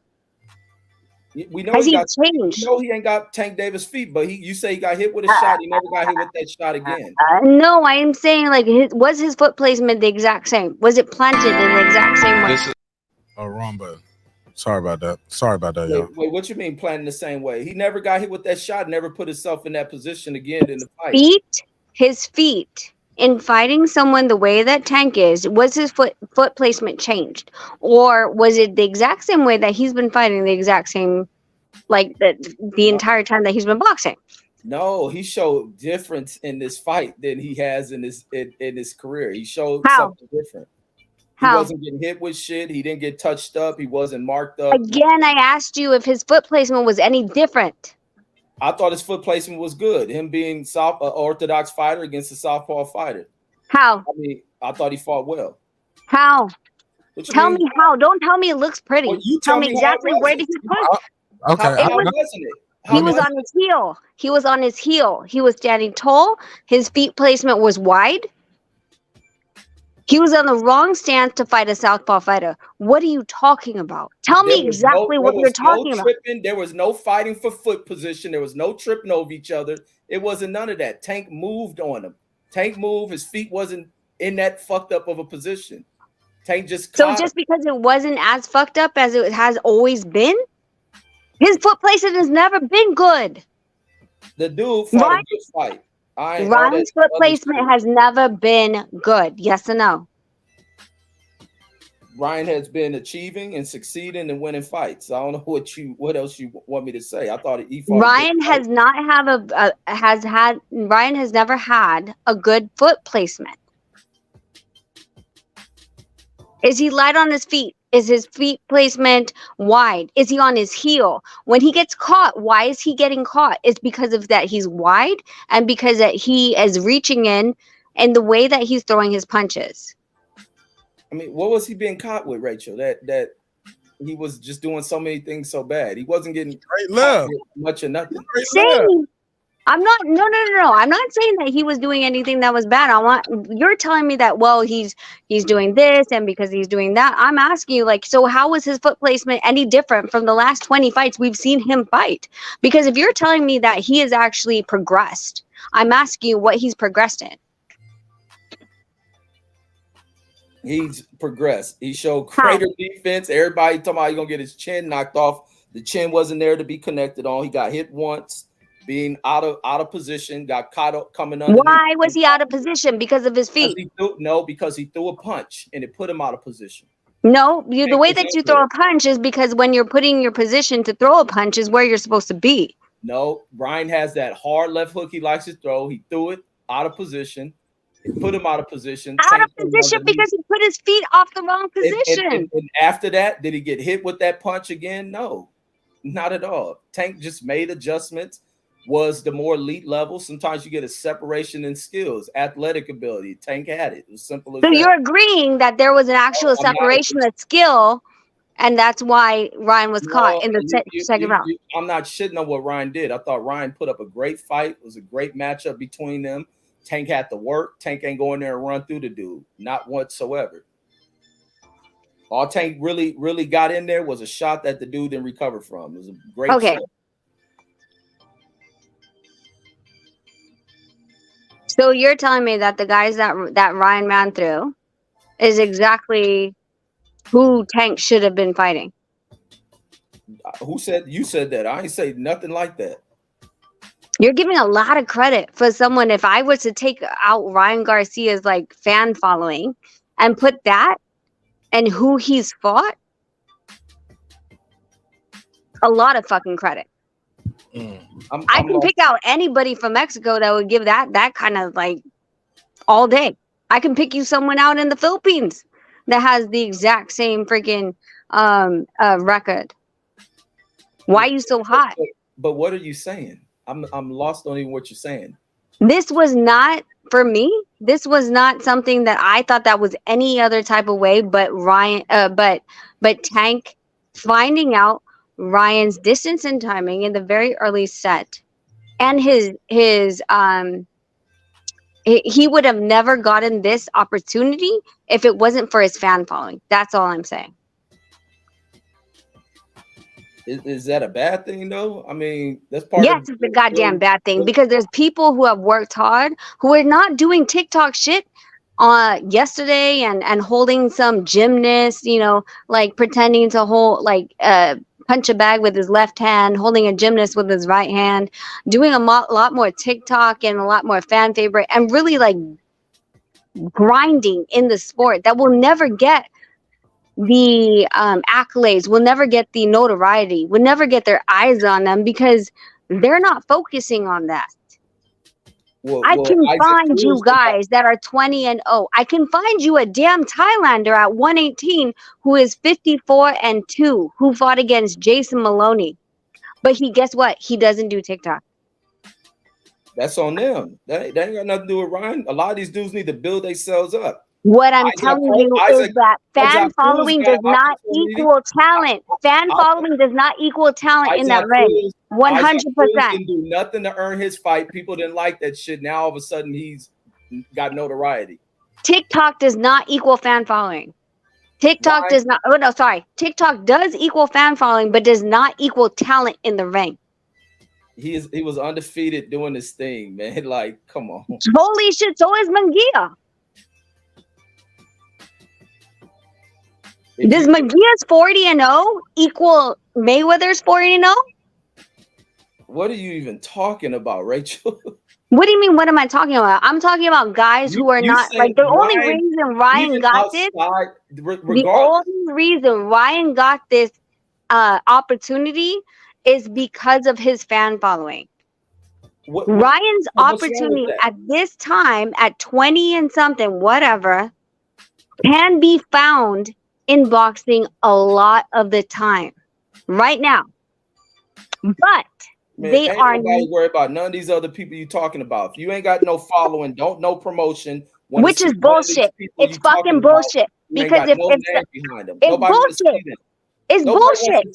We know Has he changed. changed? We know he ain't got Tank Davis' feet, but you say he got hit with a shot. He never got hit with that shot again. No, I am saying like was his foot placement the exact same? Was it planted in the exact same way? Oh, wrong button. Sorry about that, y'all. Wait, what you mean planting the same way? He never got hit with that shot, never put himself in that position again in the fight. His feet in fighting someone the way that Tank is, was his foot placement changed? Or was it the exact same way that he's been fighting the exact same, like the entire time that he's been boxing? No, he showed difference in this fight than he has in his career. He showed something different. He wasn't getting hit with shit. He didn't get touched up. He wasn't marked up. Again, I asked you if his foot placement was any different. I thought his foot placement was good. Him being orthodox fighter against a southpaw fighter. How? I mean, I thought he fought well. How? Tell me how. Don't tell me it looks pretty. Well, you tell me exactly where did he punch? Okay. How wasn't it? He was on his heel. He was on his heel. He was standing tall. His feet placement was wide. He was on the wrong stance to fight a southpaw fighter. What are you talking about? Tell me exactly what you're talking about. There was no fighting for foot position. There was no tripping over each other. It wasn't none of that. Tank moved on him. Tank moved. His feet wasn't in that fucked up of a position. Tank just caught him. Because it wasn't as fucked up as it has always been, his foot placement has never been good. The dude fought a good fight. Ryan's foot placement has never been good. Yes or no? Ryan has been achieving and succeeding and winning fights. I don't know what else you want me to say. I thought he fought. Ryan has not have Ryan has never had a good foot placement. Is he light on his feet? Is his feet placement wide? Is he on his heel? When he gets caught, why is he getting caught? It's because of that he's wide and because that he is reaching in and the way that he's throwing his punches. I mean, what was he being caught with, Rachel? That he was just doing so many things so bad. He wasn't getting much or nothing. I'm not. No. I'm not saying that he was doing anything that was bad. You're telling me that he's doing this and because he's doing that. I'm asking you so how was his foot placement any different from the last 20 fights we've seen him fight? Because if you're telling me that he has actually progressed, I'm asking you what he's progressed in. He's progressed. He showed greater defense. Everybody talking about he's gonna get his chin knocked off. The chin wasn't there to be connected on. He got hit once. Being out of position, got caught up coming under. Why was he out of position? Because of his feet? Because he threw a punch and it put him out of position. No, the way that you throw a punch is because when you're putting your position to throw a punch is where you're supposed to be. No, Brian has that hard left hook he likes to throw. He threw it out of position. It put him out of position. Out of position because he put his feet off the wrong position. And after that, did he get hit with that punch again? No, not at all. Tank just made adjustments. Was the more elite level. Sometimes you get a separation in skills, athletic ability. Tank had it. It was simple as that. So you're agreeing that there was an actual separation of skill, and that's why Ryan was caught in the second round. I'm not shitting on what Ryan did. I thought Ryan put up a great fight. It was a great matchup between them. Tank had to work. Tank ain't going there and run through the dude. Not whatsoever. All Tank really got in there was a shot that the dude didn't recover from. It was a great shot. So you're telling me that the guys that Ryan ran through is exactly who Tank should have been fighting? Who said you said that? I ain't say nothing like that. You're giving a lot of credit for someone. If I was to take out Ryan Garcia's fan following and put that and who he's fought, a lot of fucking credit. I can pick out anybody from Mexico that would give that kind of like all day. I can pick you someone out in the Philippines that has the exact same freaking record. Why are you so hot? But what are you saying? I'm lost on even what you're saying. This was not, for me, this was not something that I thought that was any other type of way, but Ryan, but Tank finding out Ryan's distance and timing in the very early set, and he would have never gotten this opportunity if it wasn't for his fan following. That's all I'm saying. Is that a bad thing though? I mean, that's part yes, it's a goddamn bad thing, because there's people who have worked hard who are not doing TikTok shit yesterday and holding some gymnast, you know, like pretending to hold like punch a bag with his left hand, holding a gymnast with his right hand, doing a lot more TikTok and a lot more fan favorite, and really like grinding in the sport that will never get the accolades, will never get the notoriety, will never get their eyes on them, because they're not focusing on that. I can find you guys that are 20-0. I can find you a damn Thailander at 118 who is 54-2, who fought against Jason Maloney. But guess what? He doesn't do TikTok. That's on them. That ain't got nothing to do with Ryan. A lot of these dudes need to build themselves up. What I'm telling you is that fan following does not equal talent. Fan following does not equal talent in that ring. 100%. Didn't do nothing to earn his fight. People didn't like that shit. Now all of a sudden he's got notoriety. TikTok does not equal fan following. TikTok does not. Oh no, sorry. TikTok does equal fan following, but does not equal talent in the ring. He was undefeated doing this thing, man. Like, come on. Holy shit! So is Munguia. Does Munguia's 40-0 equal Mayweather's 40-0? What are you even talking about, Rachel? What do you mean? What am I talking about? I'm talking about guys who are not like the only reason Ryan got this. The only reason Ryan got this opportunity is because of his fan following. Ryan's opportunity at this time, at 20 and something, whatever, can be found in boxing a lot of the time right now, but they are not worried about none of these other people you're talking about. If you ain't got no following, no promotion, which is bullshit. It's fucking bullshit, because if it's bullshit. It's bullshit.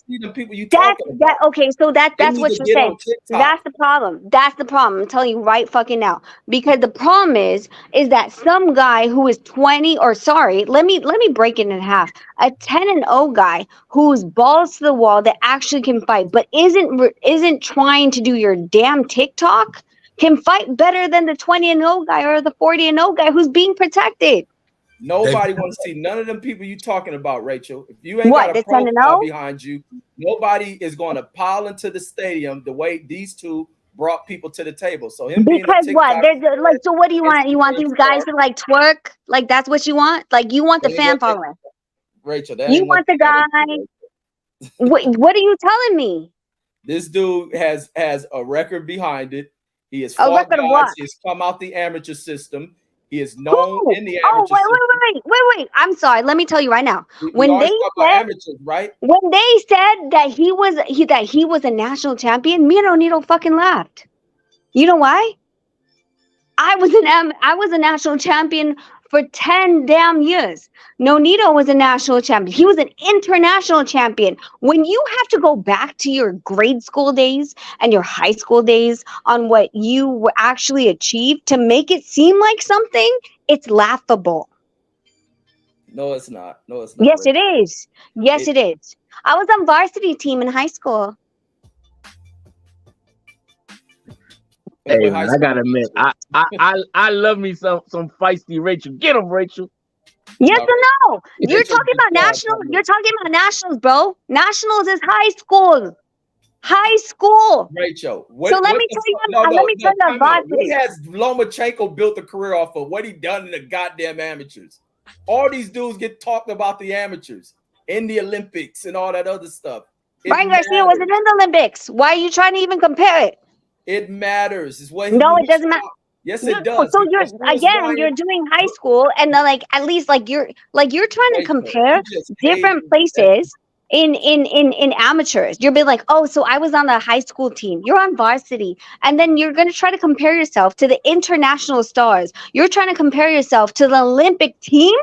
Okay, so that's what you're saying. That's the problem. That's the problem. I'm telling you right fucking now. Because the problem is that some guy who is 20, or sorry, let me break it in half. A 10-0 guy who's balls to the wall that actually can fight, but isn't trying to do your damn TikTok, can fight better than the 20-0 guy or the 40-0 guy who's being protected. Nobody wants to see none of them people you talking about, Rachel. If you ain't got a profile behind you, nobody is going to pile into the stadium the way these two brought people to the table. So because what? Like, so what do you want? You want these guys to like twerk? Like that's what you want? Like you want the fan following? Rachel, you want the guy? What are you telling me? This dude has a record behind it. He has fought guys. He's come out the amateur system. He is known in the amateur system. Wait. I'm sorry. Let me tell you right now. When they said amateurs, right? When they said that he was a national champion, me and Onito fucking laughed. You know why? I was a national champion for 10 damn years. Nonito was a national champion. He was an international champion. When you have to go back to your grade school days and your high school days on what you actually achieved to make it seem like something, it's laughable. No, it's not. No, it's not. Yes, it is. Yes, it is. I was on varsity team in high school. Hey, man, I gotta admit, I love me some feisty Rachel. Get him, Rachel. Yes or no? You're talking about nationals. You're talking about nationals, bro. Nationals is high school. High school. Rachel. So let me tell you about varsity. What has Lomachenko built a career off of? What he done in the goddamn amateurs? All these dudes get talked about the amateurs in the Olympics and all that other stuff. Ryan Garcia wasn't in the Olympics. Why are you trying to even compare it? It matters. Is what No, it doesn't matter. Yes, it does. So you're doing high school, and then like at least like you're trying to compare different places in amateurs. You're being like, oh, so I was on the high school team. You're on varsity, and then you're gonna try to compare yourself to the international stars. You're trying to compare yourself to the Olympic team.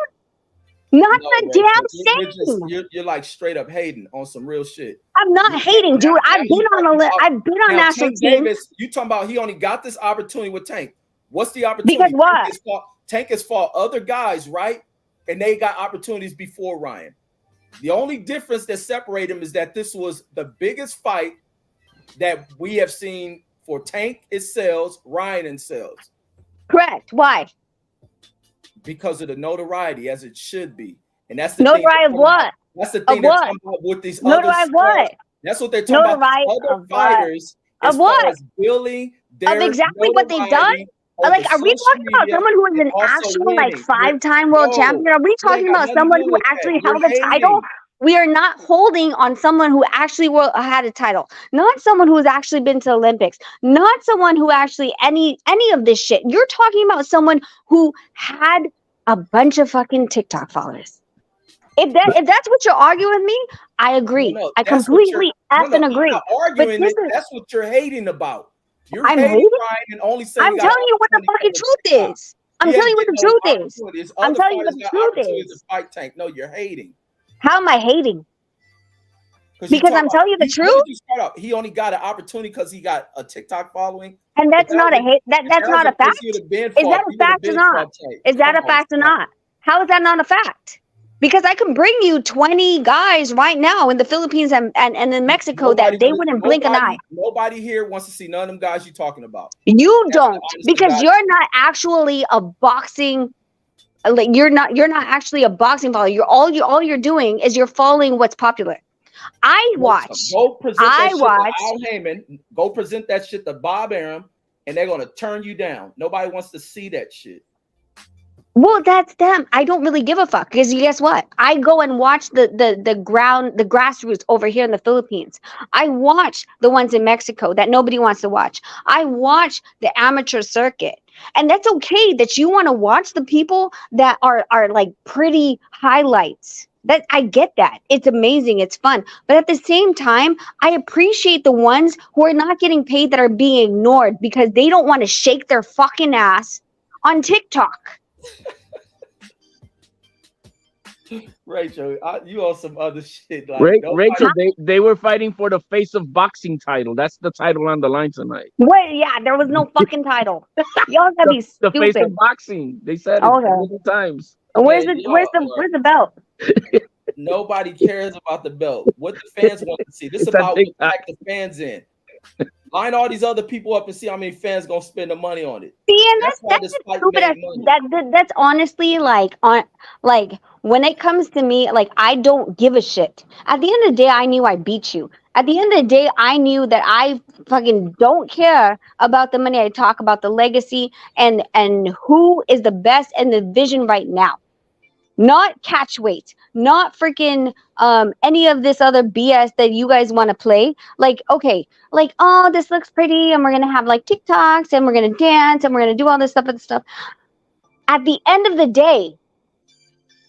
Not the damn same. You're like straight up hating on some real shit. I'm not hating, dude. I've been on national team. Davis, you talking about he only got this opportunity with Tank. What's the opportunity? Because what? Tank has fought other guys, right? And they got opportunities before Ryan. The only difference that separated them is that this was the biggest fight that we have seen for Tank in sales, Ryan in sales. Correct. Why? Because of the notoriety, as it should be. And that's the notoriety of what? That's the thing they're talking about with these notoriety other what? That's what they're talking about. Other fighters of what? Building of exactly what they've done? Like, are we talking about someone who is an actual like 5-time world champion? Are we talking about someone who actually held a title? We are not holding on someone who actually had a title, not someone who has actually been to the Olympics, not someone who actually any of this shit. You're talking about someone who had a bunch of fucking TikTok followers. If that's what you're arguing with me, I agree. No, I completely agree. I'm not arguing it. That's what you're hating about. You're I'm hating hating? Ryan and only saying I'm telling you what the fucking truth is. I'm telling you what the truth is. I'm telling you what the truth is. Fight Tank. No, you're hating. How am I hating? Because I'm telling you the truth. He only got an opportunity because he got a TikTok following. And that's not a hate. That's not a fact. Is that a fact or not? Is that a fact or not? How is that not a fact? Because I can bring you 20 guys right now in the Philippines and in Mexico that they wouldn't blink an eye. Nobody here wants to see none of them guys you're talking about. You don't, because you're not actually a boxing. Like you're not actually a boxing follower. All you're doing is you're following what's popular. I watch. Go present that shit to Al Heyman. Go present that shit to Bob Arum, and they're gonna turn you down. Nobody wants to see that shit. Well, that's them. I don't really give a fuck because guess what? I go and watch the grassroots over here in the Philippines. I watch the ones in Mexico that nobody wants to watch. I watch the amateur circuit. And that's okay that you want to watch the people that are like pretty highlights. That I get that. It's amazing. It's fun. But at the same time, I appreciate the ones who are not getting paid that are being ignored because they don't want to shake their fucking ass on TikTok. Rachel, you on some other shit. Like, Rachel, they were fighting for the face of boxing title. That's the title on the line tonight. Wait, yeah, there was no fucking title. Y'all gotta be stupid. The face of boxing. They said it multiple times. Where's the belt? Nobody cares about the belt. What the fans want to see. This is about what pack the fans in. Line all these other people up and see how many fans gonna spend the money on it. See, and that's stupid. That's honestly like when it comes to me, like I don't give a shit. At the end of the day, I knew I beat you. At the end of the day, I knew that I fucking don't care about the money. I talk about the legacy and who is the best in the division right now. Not catch weight, not freaking any of this other BS that you guys want to play. Like, okay, like, oh, this looks pretty, and we're gonna have like TikToks, and we're gonna dance, and we're gonna do all this stuff and stuff. At the end of the day,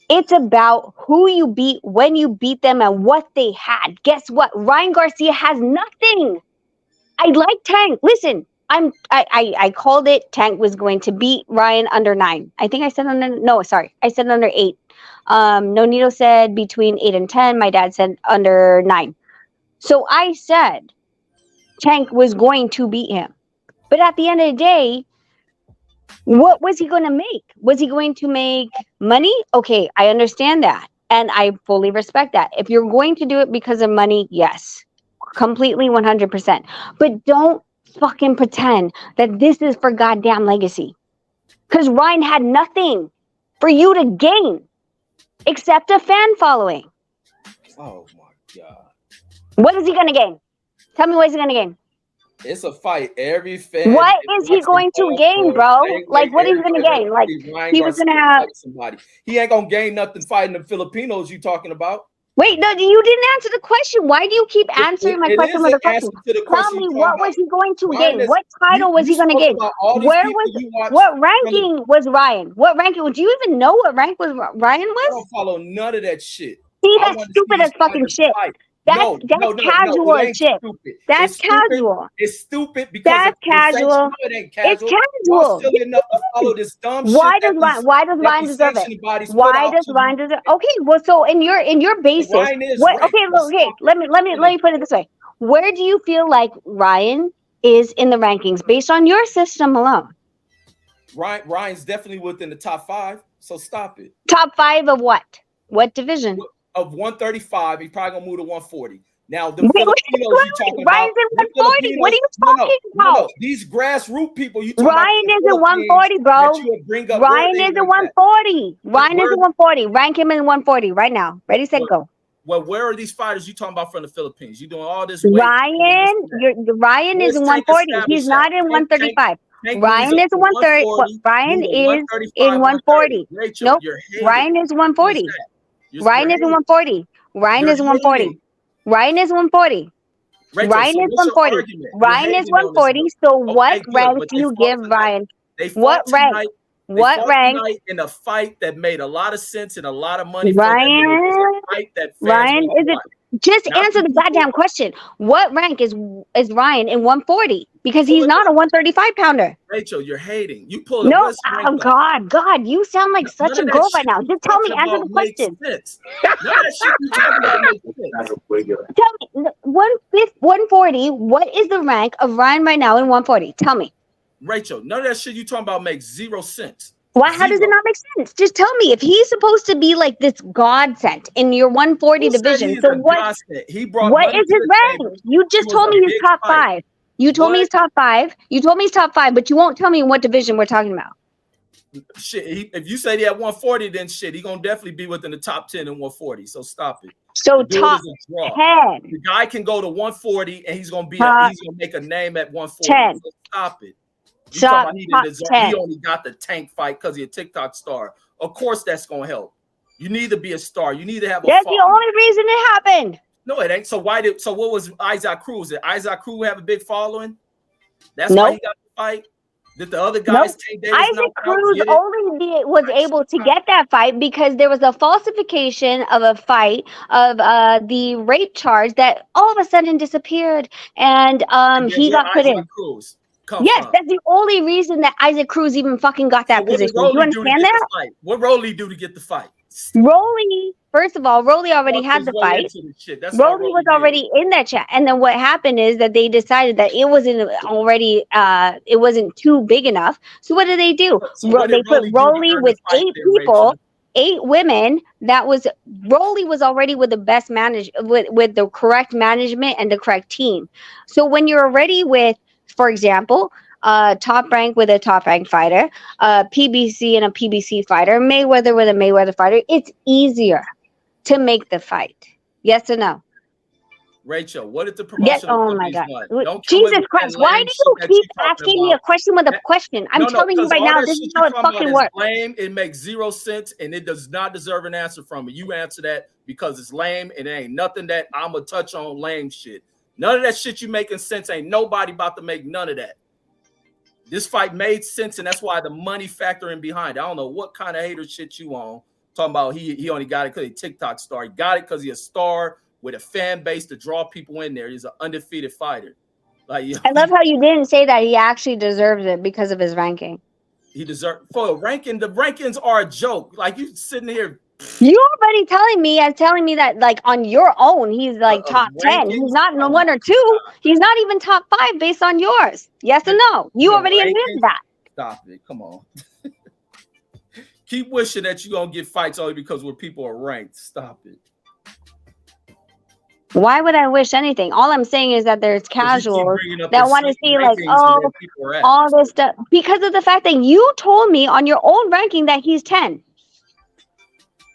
it's about who you beat, when you beat them, and what they had. Guess what? Ryan Garcia has nothing. I like Tank. Listen, I called it. Tank was going to beat Ryan under 9. I think I said I said under 8. Nonito said between 8 and 10. My dad said under 9. So I said Tank was going to beat him. But at the end of the day, what was he going to make? Was he going to make money? Okay, I understand that. And I fully respect that. If you're going to do it because of money, yes. Completely 100%. But don't fucking pretend that this is for goddamn legacy. Because Ryan had nothing for you to gain except a fan following. Oh my God. What is he going to gain? Tell me what he's going to gain. It's a fight. Every fan. What is he going to gain, bro? Like, what is he going to gain? Like, he was going to have somebody. He ain't going to gain nothing fighting the Filipinos you talking about. Wait, no, you didn't answer the question. Why do you keep answering my question with a question? Tell me, what was he going to gain? What title was he going to gain? What ranking was Ryan? What ranking? Do you even know what rank was Ryan was? I don't follow none of that shit. See, that's stupid as fucking shit. That's casual shit. That's casual. It's stupid because that's casual. It ain't casual. It's casual. Silly enough to follow this dumb why shit. Why does Ryan deserve it? Why does Ryan deserve it? Okay, well, so in your basis, what? Okay, let me put it this way. Where do you feel like Ryan is in the rankings based on your system alone? Ryan's definitely within the top 5. So stop it. Top 5 of what? What division? Of 135, he's probably gonna move to 140. Now the Filipinos you talking Ryan's about? in 140. What are you talking about? No. These grassroots people you talking Ryan about? is in 140, bro. Ryan is in 140. Ryan is in 140. Rank him in 140 right now. Ready, set, go. Well, where are these fighters you talking about from the Philippines? You doing all this? Ryan is in 140. He's not in 135. Ryan is in 130. Ryan is in 140. Nope. Ryan is 140. Ryan is in 140. Ryan is in 140. Ryan is 140. Ryan is 140. Ryan is 140. So what rank do you give Ryan? What rank? What rank? In a fight that made a lot of sense and a lot of money. Ryan is it? Just answer the goddamn question. What rank is Ryan in 140? Because he's not a 135 pounder. Rachel, you're hating. You pull no. Oh God, you sound like such a girl right now. Just tell me, answer the question. Tell me, 140. What is the rank of Ryan right now in 140? Tell me. Rachel, none of that shit you talking about makes 0 sense. Why? How does it not make sense? Just tell me. If he's supposed to be like this godsend in your 140 division, so what? What is his rank? You just told me he's top 5. You told me he's top 5. You told me he's top 5, but you won't tell me in what division we're talking about. Shit, if you say he at 140, then shit, he gonna definitely be within the top 10 in 140. So stop it. So top 10. The guy can go to 140 and he's gonna be. He's gonna make a name at 140. 10. So stop it. He only got the Tank fight because he's a TikTok star. Of course, that's gonna help. You need to be a star. You need to have. That's the only reason it happened. No, it ain't. So what was Isaac Cruz? Did Isaac Cruz have a big following? That's why he got the fight. Did the other guys take Davis? Isaac Cruz only was able to get that fight because there was a falsification of a fight of the rape charge that all of a sudden disappeared, and he got put in. Yes, that's the only reason that Isaac Cruz even fucking got that position. Do you understand that? What Rolly do to get the fight? Rolly, first of all, Rolly already had the fight. Rolly was already in that chat. And then what happened is that they decided that it wasn't already, it wasn't too big enough. So what did they do? They put Rolly with 8 people, 8 women. Rolly was already with the best with the correct management and the correct team. So when you're already with, for example, top rank with a top rank fighter, PBC and a PBC fighter, Mayweather with a Mayweather fighter, it's easier to make the fight. Yes or no? Rachel, what did the promotion? Yes. Oh my God! Jesus Christ! Why do you keep asking me a question with a question? I'm telling you right now, this is how it fucking works. Lame. It makes 0 sense, and it does not deserve an answer from me. You answer that because it's lame, and it ain't nothing that I'm gonna touch on lame shit. None of that shit you making sense. Ain't nobody about to make none of that. This fight made sense, and that's why the money factor in behind it. I don't know what kind of hater shit you on. Talking about he only got it because he's a TikTok star. He got it because he's a star with a fan base to draw people in there. He's an undefeated fighter. Like, I love how you didn't say that he actually deserves it because of his ranking. He deserves for a ranking. The rankings are a joke. Like you sitting here. You already telling me that like on your own he's like top 10. He's not in 1 or 2. He's not even top 5 based on yours. Yes or no? You already admitted that. Stop it. Come on. Keep wishing that you're gonna get fights only because where people are ranked. Stop it. Why would I wish anything? All I'm saying is that there's casuals that want to see like, oh, all this stuff because of the fact that you told me on your own ranking that he's 10.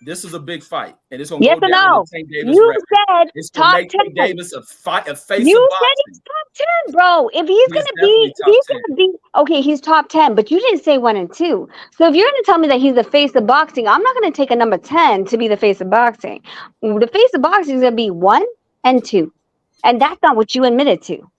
This is a big fight, and it's gonna Yes go or down no? in Tank Davis' You record. said It's gonna top make Tank 10. Davis a face You of said boxing. he's top 10, bro. If he's gonna definitely be, top 10. okay, he's top 10, but you didn't say 1 and 2. So if you're gonna tell me that he's the face of boxing, I'm not gonna take a number 10 to be the face of boxing. The face of boxing is gonna be 1 and 2, and that's not what you admitted to.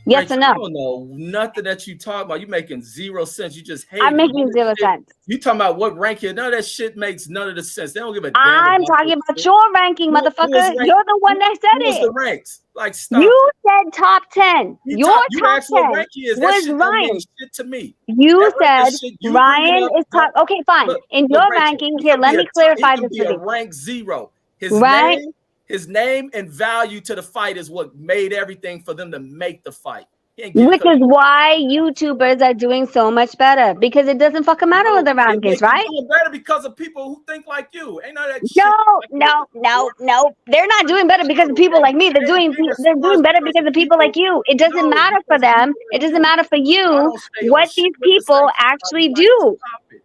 Yes or Rachel, no? I don't know nothing that you talk about. You making 0 sense. You just hate. I'm making 0 sense. You talking about what ranking? None of that shit makes none of the sense. They don't give a damn. I'm talking about your ranking, motherfucker. You're the one that said Who's it. the ranks? Like, stop. You said top 10. Your You top asked what 10 rank he is. That was shit don't mean Ryan. shit to me. You That ranking said shit you bringing Ryan up is top. Okay, fine. Look, In look, your Rachel, ranking, he here, could let be me he clarify could this be for a you. rank 0. Right? His name and value to the fight is what made everything for them to make the fight. He ain't get it Which 'cause is why YouTubers are doing so much better, because it doesn't fucking matter with the it rankings, makes right? you doing better because of people who think like you. Ain't none of that shit. No. They're not doing better because of people like me. They're doing better because of people like you. It doesn't matter for them. It doesn't matter for you what these people actually do.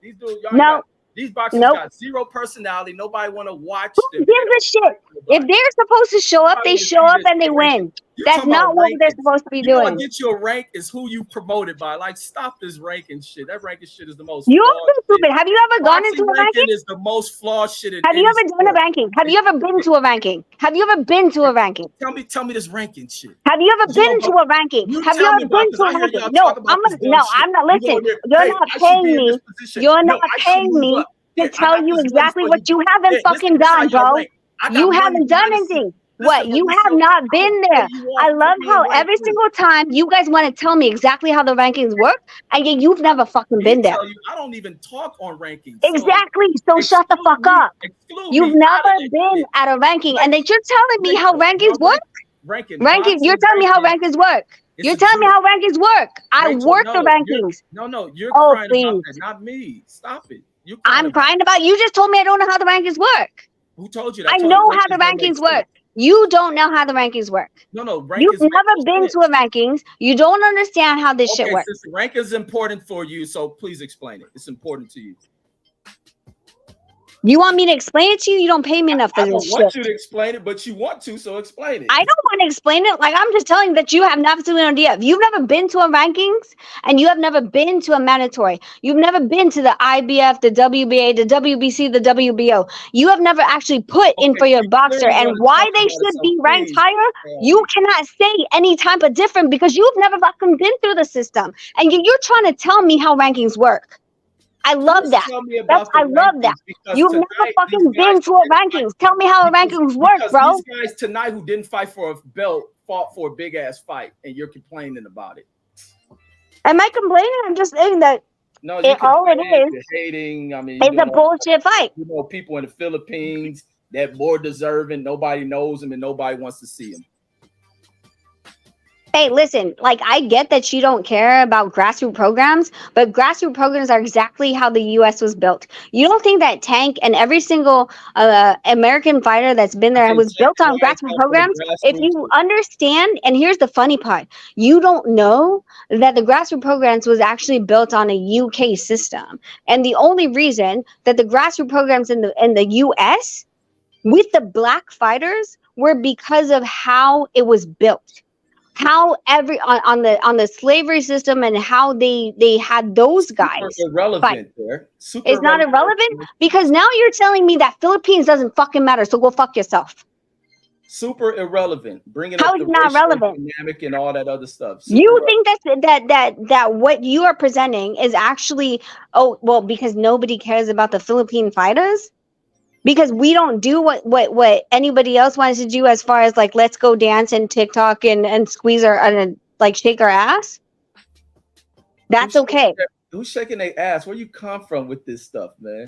These dudes, y'all got these boxers Nope. got 0 personality. Nobody want to watch Who them. gives a shit? If they're supposed to show up, they show up and they win. That's not what they're supposed to be You know what doing. gets you a rank is who you promoted by. Like, stop this ranking shit. That ranking shit is the most You're flawed so stupid. Have you ever gone into a ranking? is the most flawed shit in Have you any ever done a sport. ranking? Have you ever been to a ranking? Have you ever been to a ranking? Tell me this ranking shit. Have you ever been to a ranking? Have you tell me ever about been this. to a I hear ranking? y'all No, talk about this dumb shit. I'm not. You go Listen, in there, you're hey, not I should paying be in me. this position. You're No, not I should paying move me up. to I tell got you this money exactly for what you haven't Hey, fucking listen, this how done, y'all bro. rank. I got You money haven't done behind the anything. scenes. What? Listen, You let me have show not I been will there. pay you I off. love Put me how in rank every 3. single time you guys want to tell me exactly how the rankings work, and yet you've never fucking been there. Tell you, I don't even talk on rankings. Exactly. So shut the fuck up. You've never been at a ranking, and then you're telling me how rankings work. Ranking. You're telling me how rankings work. You're telling me how rankings work. I Rachel, work the rankings. You're Oh, crying please. about that, not me. Stop it. I'm crying about. You just told me I don't know how the rankings work. Who told you that? I know how the rankings work. You don't know how the rankings work. No, You've rankings. never been to a rankings. You don't understand how this shit works. Since the rank is important for you, so please explain it. It's important to you. You want me to explain it to you? You don't pay me enough for I don't this want shit. you to explain it, but you want to, so explain it. I don't want to explain it. Like, I'm just telling you that you have absolutely no idea. If you've never been to a rankings and you have never been to a mandatory, you've never been to the IBF, the WBA, the WBC, the WBO, you have never actually put in for your boxer and why they should be ranked higher, you cannot say any type of different because you've never fucking been through the system. And you're trying to tell me how rankings work. I love that. I love that. You've never fucking been to a rankings. Tell me how a rankings work, bro. These guys tonight who didn't fight for a belt fought for a big ass fight, and you're complaining about it. Am I complaining? I'm just saying that no, all it is. You're hating. I mean, it's a bullshit fight. You know, people in the Philippines that more deserving. Nobody knows them, and nobody wants to see them. Hey, listen, like I get that you don't care about grassroots programs, but grassroots programs are exactly how the U.S. was built. You don't think that Tank and every single American fighter that's been there was built on grassroots programs? If you understand, and here's the funny part, you don't know that the grassroots programs was actually built on a UK system. And the only reason that the grassroots programs in the U.S. with the black fighters were because of how it was built. How on the slavery system and how they had those guys. Super irrelevant there. It's not irrelevant because now you're telling me that Philippines doesn't fucking matter. So go fuck yourself. Super irrelevant. Bringing how up is the not relevant dynamic and all that other stuff. You think that what you are presenting is actually because nobody cares about the Philippine fighters. Because we don't do what anybody else wants to do as far as like let's go dance and TikTok and squeeze our and like shake our ass. That's okay. Who's shaking their ass? Where you come from with this stuff, man?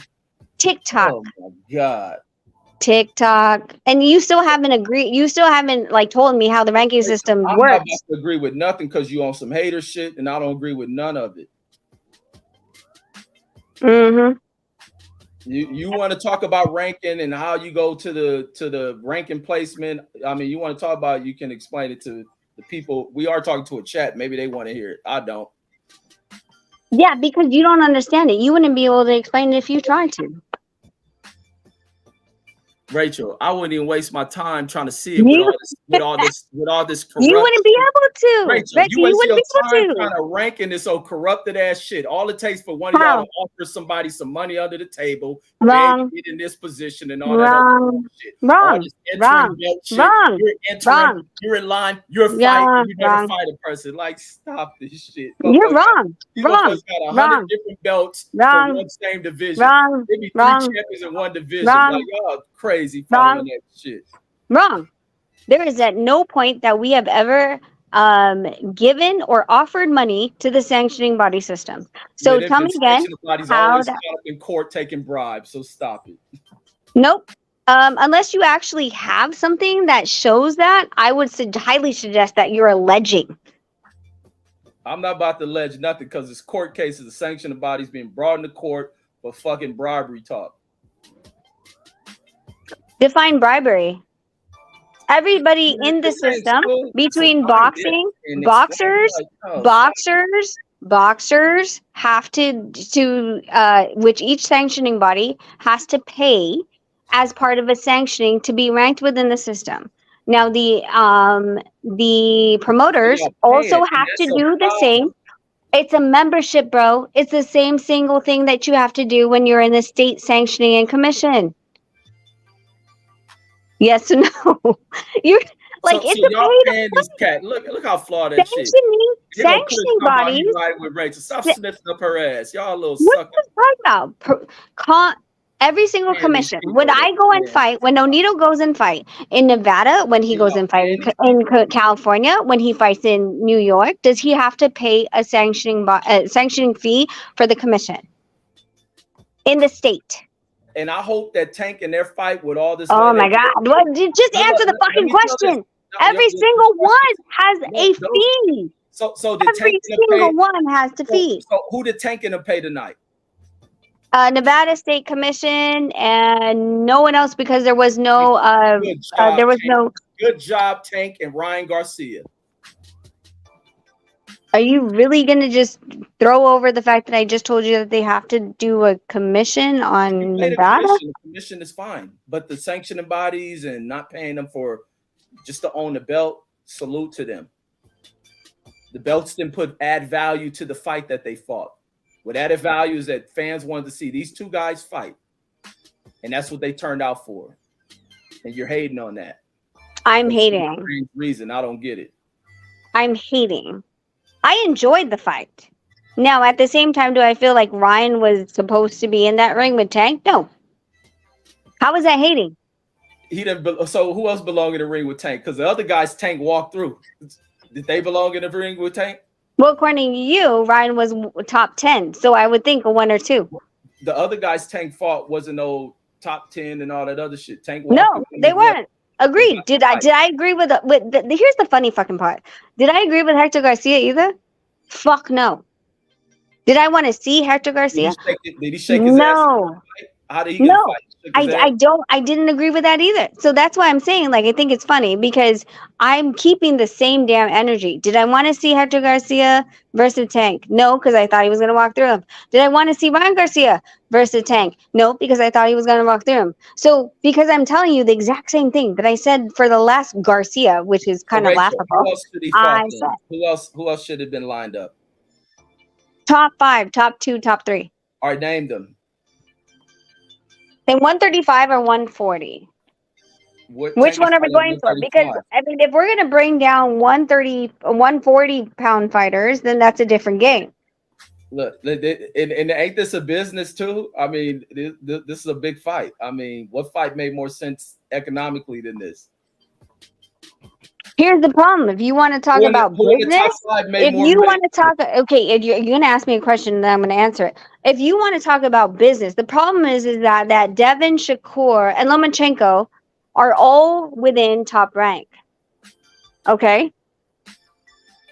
TikTok. Oh my god. TikTok. And you still haven't agreed. You still haven't like told me how the ranking system I'm works. not about to agree with nothing because you on some hater shit, and I don't agree with none of it. Mm-hmm. You want to talk about ranking and how you go to the ranking placement. I mean, you want to talk about, you can explain it to the people. We are talking to a chat. Maybe they want to hear it. I don't. Yeah, because you don't understand it. You wouldn't be able to explain it if you tried to. Rachel, I wouldn't even waste my time trying to see it with all this corrupt. You wouldn't be able to. Rachel, you waste wouldn't your be time able to. trying to rank in this old corrupted ass shit. All it takes for one of y'all to offer somebody some money under the table, Wrong. get in this position and all that other shit. All Wrong. this entering belt shit. Wrong. You're entering, Wrong. you're in line, you're fighting, you never fight a person. Like, stop this shit. You're wrong. These Wrong. motherfuckers got 100 different belts Wrong. for one same division. Wrong. Maybe 3 Wrong. champions in one division. Wrong. Like, y'all crazy following that shit. Wrong. There is at no point that we have ever given or offered money to the sanctioning body system. So Yeah, tell me again how always that. caught up in court taking bribes. So stop it. Nope. Unless you actually have something that shows that, I would highly suggest that you're alleging. I'm not about to allege nothing because it's court cases. The sanctioning bodies being brought into court for fucking bribery talk. Define bribery. Everybody in the system between boxing, boxers have to which each sanctioning body has to pay as part of a sanctioning to be ranked within the system. Now the promoters also have to do the same. It's a membership, bro. It's the same single thing that you have to do when you're in the state sanctioning and commission. Yes or no? You're like, it's a y'all paying these cats. Look how flawed that shit. Sanctioning bodies. Right with Rachel. Stop sniffing up her ass. Y'all little What suckers. are you talking about? Every single commission. When I go and fight, when Onito goes and fight in Nevada, when he goes and fight in California, when he fights in New York, does he have to pay a sanctioning fee for the commission in the state? And I hope that Tank in their fight with all this. Oh my God! Well, just answer the fucking question. Every single one has a fee. So the every single one has to fee. So who did Tank gonna pay tonight? Nevada State Commission and no one else because there was no good job, Tank and Ryan Garcia. Are you really gonna just throw over the fact that I just told you that they have to do a commission on Nevada? The commission is fine, but the sanctioning bodies and not paying them for just to own the belt, salute to them. The belts didn't add value to the fight that they fought. What added value is that fans wanted to see these two guys fight. And that's what they turned out for. And you're hating on that. I'm hating. Reason I don't get it. I'm hating. I enjoyed the fight. Now, at the same time, do I feel like Ryan was supposed to be in that ring with Tank? No. How was that hating? He didn't. So who else belonged in the ring with Tank? Because the other guys Tank walked through. Did they belong in the ring with Tank? Well, according to you, Ryan was top 10. So I would think a 1 or 2. The other guys Tank fought wasn't no top 10 and all that other shit. Tank. No, they weren't. Agreed. Did I agree with here's the funny fucking part. Did I agree with Hector Garcia either? Fuck no. Did I want to see Hector Garcia? Did he shake his ass? How did he get I didn't agree with that either. So that's why I'm saying, like, I think it's funny because I'm keeping the same damn energy. Did I want to see Hector Garcia versus Tank? No, because I thought he was going to walk through him. Did I want to see Ryan Garcia versus Tank? No, because I thought he was going to walk through him. So because I'm telling you the exact same thing that I said for the last Garcia, which is kind of laughable. Who else should have been lined up? Top 5, top 2, top 3. All right, name them. In 135 or 140? Which one are we going for? Because, I mean, if we're going to bring down 140-pound fighters, then that's a different game. Look, and ain't this a business too? I mean, this is a big fight. I mean, what fight made more sense economically than this? Here's the problem. If you want to talk about business, if you want to talk, okay, if you're going to ask me a question, then I'm going to answer it. If you want to talk about business, the problem is that Devin, Shakur, and Lomachenko are all within top rank. Okay?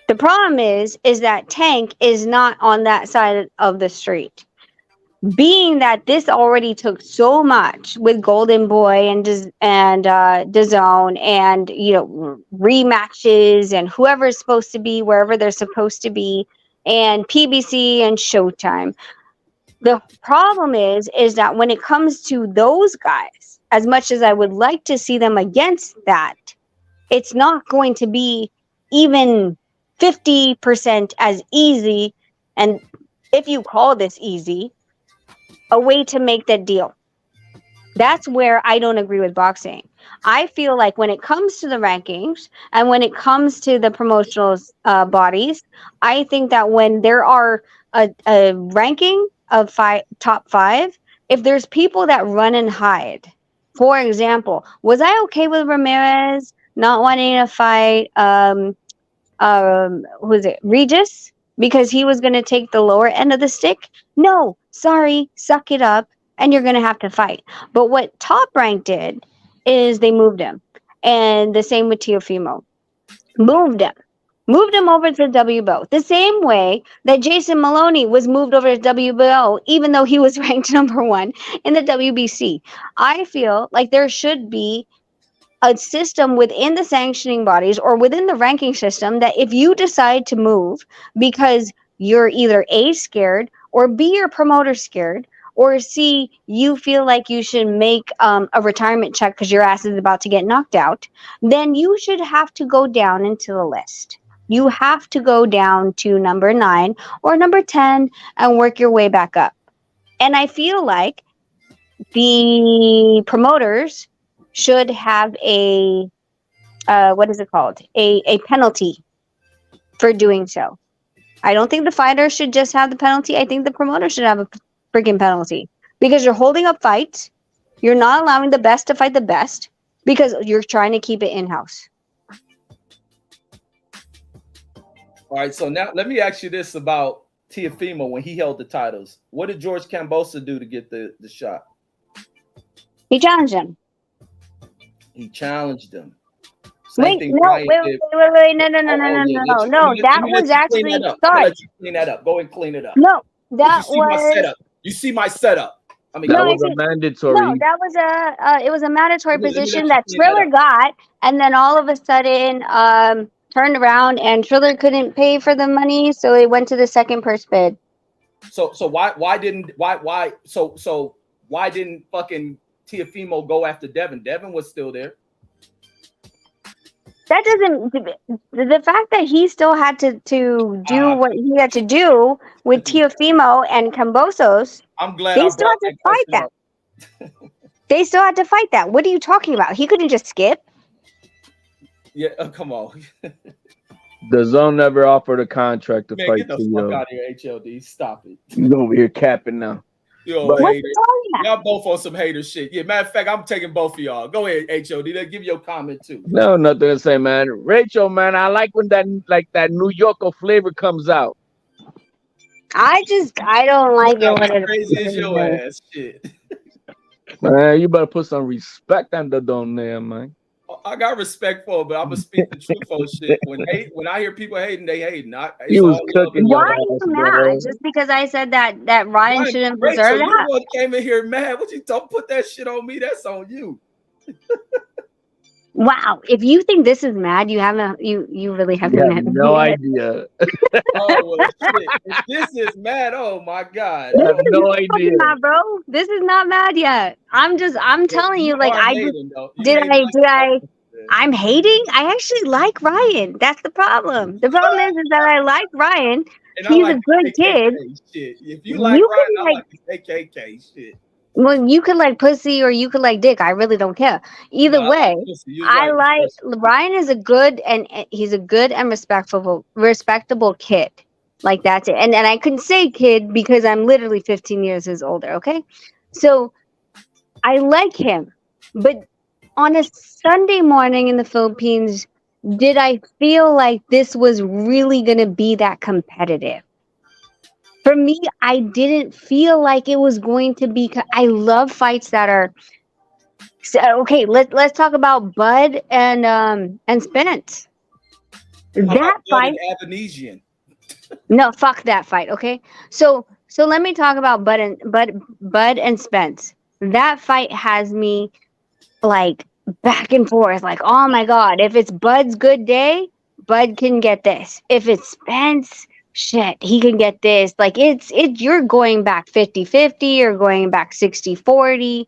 The problem is that Tank is not on that side of the street. Being that this already took so much with Golden Boy and DAZN and rematches and whoever is supposed to be wherever they're supposed to be and PBC and Showtime. The problem is that when it comes to those guys, as much as I would like to see them against that, it's not going to be even 50% as easy, and if you call this easy, a way to make that deal. That's where I don't agree with boxing. I feel like when it comes to the rankings and when it comes to the promotional bodies, I think that when there are a ranking of top 5, if there's people that run and hide, for example, was I okay with Ramirez not wanting to fight who is it, Regis, because he was going to take the lower end of the stick? No, sorry, suck it up, and you're going to have to fight. But what Top Rank did is they moved him, and the same with Teofimo. Moved him over to WBO, the same way that Jason Maloney was moved over to WBO, even though he was ranked number 1 in the WBC. I feel like there should be a system within the sanctioning bodies or within the ranking system that if you decide to move because you're either A, scared, or B, your promoter scared, or C, you feel like you should make a retirement check because your ass is about to get knocked out, then you should have to go down into the list. You have to go down to number 9 or number 10 and work your way back up. And I feel like the promoters should have a what is it called? A penalty for doing so. I don't think the fighter should just have the penalty. I think the promoter should have a freaking penalty because you're holding up fights. You're not allowing the best to fight the best because you're trying to keep it in-house. All right, so now let me ask you this about Teofimo when he held the titles. What did George Kambosos do to get the shot? He challenged him. He challenged him. Wait, no, wait, no. That was actually sorry. Clean that up. Go and clean it up. No, that was my setup. You see my setup. I mean, that was a mandatory. No, that was it was a mandatory position that Triller got, and then all of a sudden, turned around and Triller couldn't pay for the money, so it went to the second purse bid. So why didn't fucking Teofimo go after Devin? Devin was still there. That doesn't. The fact that he still had to do what he had to do with Teofimo and Kambosos, I'm glad they still had to fight that. They still had to fight that. What are you talking about? He couldn't just skip. Yeah, come on. DAZN never offered a contract to fight get the fuck out of here, HLD. Stop it. He's over here capping now. Y'all both on some hater shit. Yeah, matter of fact, I'm taking both of y'all. Go ahead, HOD. Let's give your comment too. No, nothing to say, man. Rachel, man, I like when that New Yorker flavor comes out. I don't like it when crazy as your ass shit. Man, you better put some respect on the don there, man. I got respect for it, but I'm gonna speak the truth on shit. When I hear people hating, they hating. Why are you mad? Just because I said that Ryan shouldn't deserve that? You one came in here mad. What you don't put that shit on me? That's on you. Wow, if you think this is mad, you haven't. You really haven't. No idea. Oh well, shit. If this is mad, oh my god. I have no idea, bro. This is not mad yet. I'm telling you, like I'm hating. I actually like Ryan. That's the problem. The problem is that I like Ryan. He's a good kid. Shit. If you like Ryan, I like the KKK shit. Well, you could like pussy or you could like dick. I really don't care. Either way, I like Ryan is a good and he's a good and respectable kid. Like that's it. And I couldn't say kid because I'm literally 15 years his older. Okay, so I like him, but on a Sunday morning in the Philippines, did I feel like this was really going to be that competitive? For me, I didn't feel like it was going to be. I love fights that are okay. Let's talk about Bud and Spence. That fight, Indonesian. No, fuck that fight. Okay, so let me talk about Bud and Spence. That fight has me like back and forth. Like, oh my god, if it's Bud's good day, Bud can get this. If it's Spence, shit, he can get this. Like it's you're going back 50-50, you're going back 60-40.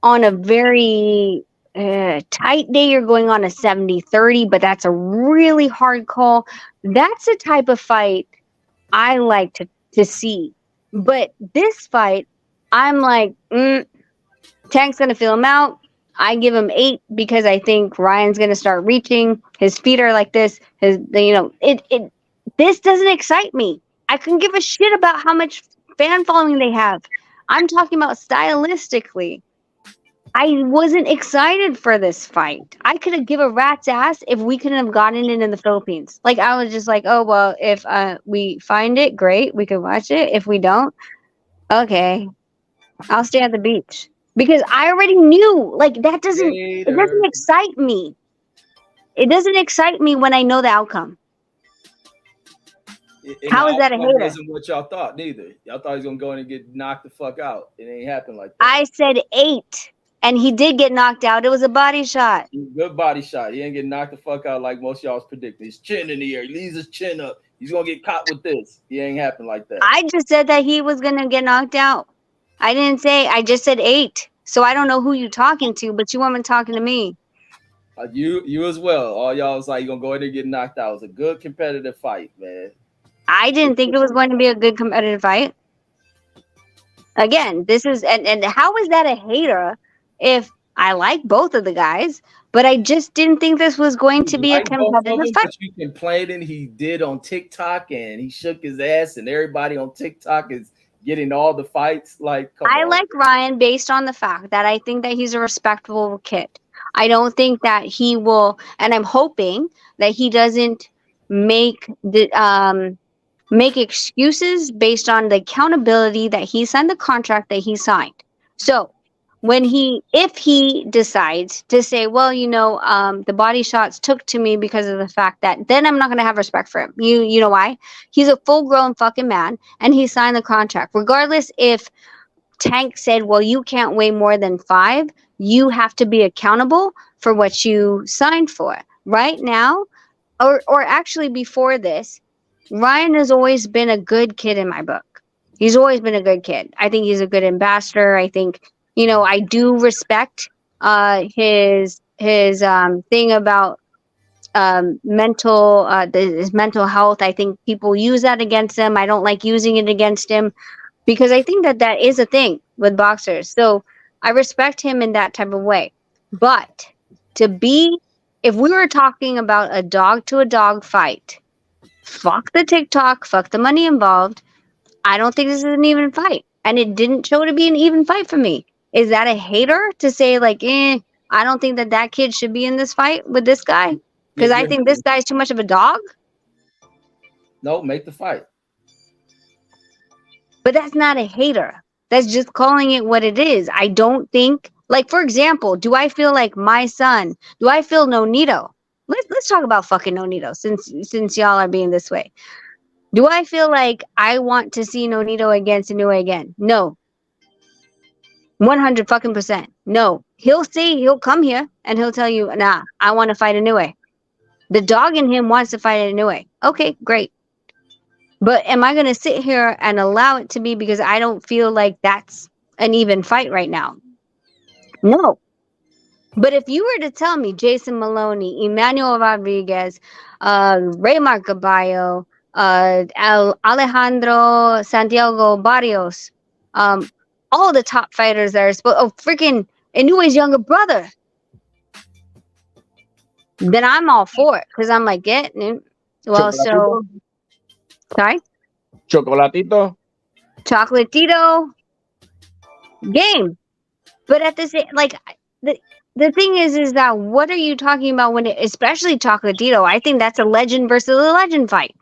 on a very tight day, you're going on a 70-30, but that's a really hard call. That's the type of fight I like to see. But this fight, I'm like, Tank's going to feel him out. I give him 8 because I think Ryan's going to start reaching. His feet are like this. This doesn't excite me. I couldn't give a shit about how much fan following they have. I'm talking about stylistically. I wasn't excited for this fight. I could have given a rat's ass if we couldn't have gotten it in the Philippines. Like, I was just like, oh, well, if we find it, great. We can watch it. If we don't, okay. I'll stay at the beach. Because I already knew, like, it doesn't excite me. It doesn't excite me when I know the outcome. And How is that a hater? Isn't what y'all thought neither. Y'all thought he was gonna go in and get knocked the fuck out. It ain't happened like that. I said 8, and he did get knocked out. It was a body shot. Good body shot. He ain't getting knocked the fuck out like most y'all was predicting. His chin in the air. He leaves his chin up. He's gonna get caught with this. He ain't happened like that. I just said that he was gonna get knocked out. I didn't say. I just said 8. So I don't know who you're talking to, but you weren't talking to me. You as well. All y'all was like, you're gonna go in there and get knocked out. It was a good competitive fight, man. I didn't think it was going to be a good competitive fight. Again, this is and how is that a hater if I like both of the guys, but I just didn't think this was going to be a competitive fight. But you complaining he did on TikTok and he shook his ass and everybody on TikTok is getting all the fights. Like, I like Ryan based on the fact that I think that he's a respectable kid. I don't think that he will, and I'm hoping that he doesn't make excuses based on the accountability that he signed, the contract that he signed. So if he decides to say, well, the body shots took to me because of the fact that, then I'm not going to have respect for him. You know why? He's a full-grown fucking man, and he signed the contract. Regardless if Tank said, well, you can't weigh more than 5, you have to be accountable for what you signed for. Right now, or actually before this, Ryan has always been a good kid in my book. He's always been a good kid. I think he's a good ambassador. I think, I do respect his thing about his mental health. I think people use that against him. I don't like using it against him because I think that is a thing with boxers. So I respect him in that type of way. But if we were talking about a dog to a dog fight, fuck the TikTok, fuck the money involved. I don't think this is an even fight. And it didn't show to be an even fight for me. Is that a hater to say, like, I don't think that kid should be in this fight with this guy? Because I think this guy's too much of a dog? No, make the fight. But that's not a hater. That's just calling it what it is. I don't think, like, for example, do I feel like my son, do I feel Nonito? Let's talk about fucking Nonito since y'all are being this way. Do I feel like I want to see Nonito against Inoue again? No. 100% no. He'll come here and he'll tell you, nah, I want to fight Inoue. The dog in him wants to fight Inoue. Okay, great. But am I going to sit here and allow it to be because I don't feel like that's an even fight right now? No. But if you were to tell me Jason Maloney, Emmanuel Rodriguez, Raymar Caballo, Alejandro Santiago Barrios, all the top fighters that are freaking Inoue's younger brother, then I'm all for it because I'm like, well, so sorry, Chocolatito, game. But at the same, like, the thing is that what are you talking about when especially Chocolatito? I think that's a legend versus a legend fight.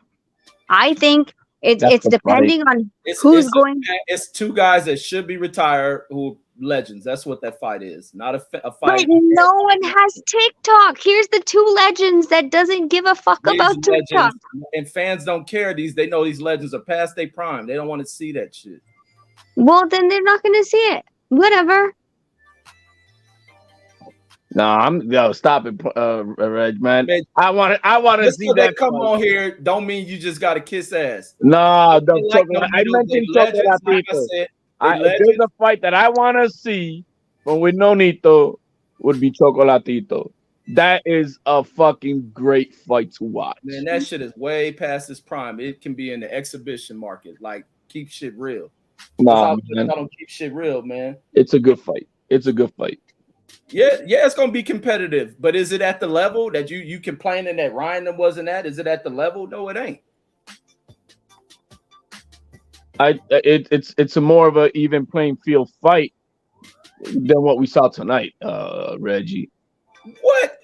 I think it's depending on who's going. It's two guys that should be retired who legends. That's what that fight is. Not a fight. But no one has TikTok. Here's the two legends that doesn't give a fuck about TikTok. And fans don't care. They know these legends are past their prime. They don't want to see that shit. Well, then they're not going to see it. Whatever. No, stop it, Reg, man. I want to see that. Come on here. Don't mean you just got to kiss ass. No, don't. I mentioned Chocolatito. If there's a fight that I want to see, but with Nonito would be Chocolatito. That is a fucking great fight to watch. Man, that shit is way past its prime. It can be in the exhibition market. Like, keep shit real. Nah, man. I don't keep shit real, man. It's a good fight. It's a good fight. Yeah, it's gonna be competitive, but is it at the level that you complaining that Ryan wasn't at? Is it at the level? No, it ain't. It's a more of a even playing field fight than what we saw tonight, Reggie. What?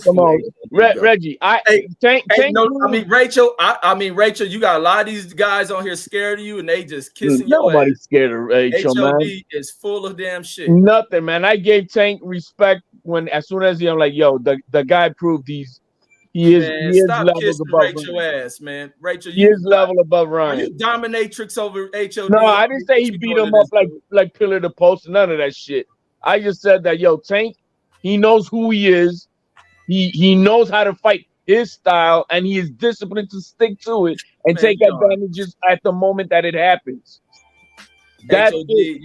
Come on, Reggie. Rachel. I mean, Rachel. You got a lot of these guys on here scared of you, and they just kissing your ass. Nobody's scared of Rachel, HOD man. is full of damn shit. Nothing, man. I gave Tank respect as soon as I'm like, yo, the guy proved he is Stop levels kissing above Rachel ass, man. Rachel, he is level above Ryan. Are you dominatrix over HOD? No, I didn't say he beat him up like pillar to post. None of that shit. I just said that, yo, Tank, he knows who he is. He knows how to fight his style, and he is disciplined to stick to it and take advantages at the moment that it happens. That's it.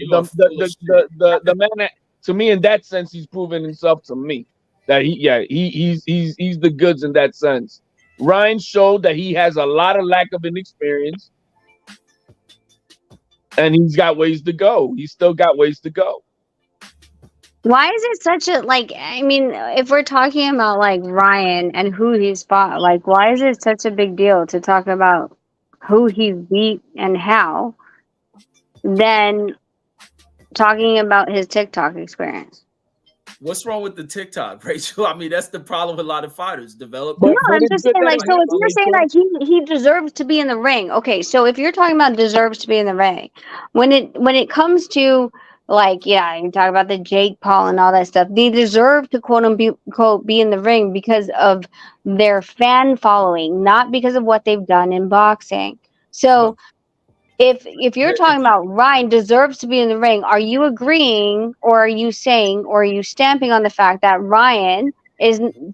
The man that, to me, in that sense, he's proven himself to me that he's the goods in that sense. Ryan showed that he has a lot of lack of inexperience, and he's got ways to go. He's still got ways to go. Why is it such a, like, I mean, if we're talking about like Ryan and who he's fought, like, why is it such a big deal to talk about who he beat and how than talking about his TikTok experience? What's wrong with the TikTok, Rachel? I mean, that's the problem with a lot of fighters. No, I'm just saying, like, so if you're saying like he deserves to be in the ring, okay, so if you're talking about deserves to be in the ring, when it comes to, like, yeah, you talk about the Jake Paul and all that stuff, they deserve to quote unquote be in the ring because of their fan following, not because of what they've done in boxing. So if you're talking about Ryan deserves to be in the ring, are you agreeing, or are you saying, or are you stamping on the fact that Ryan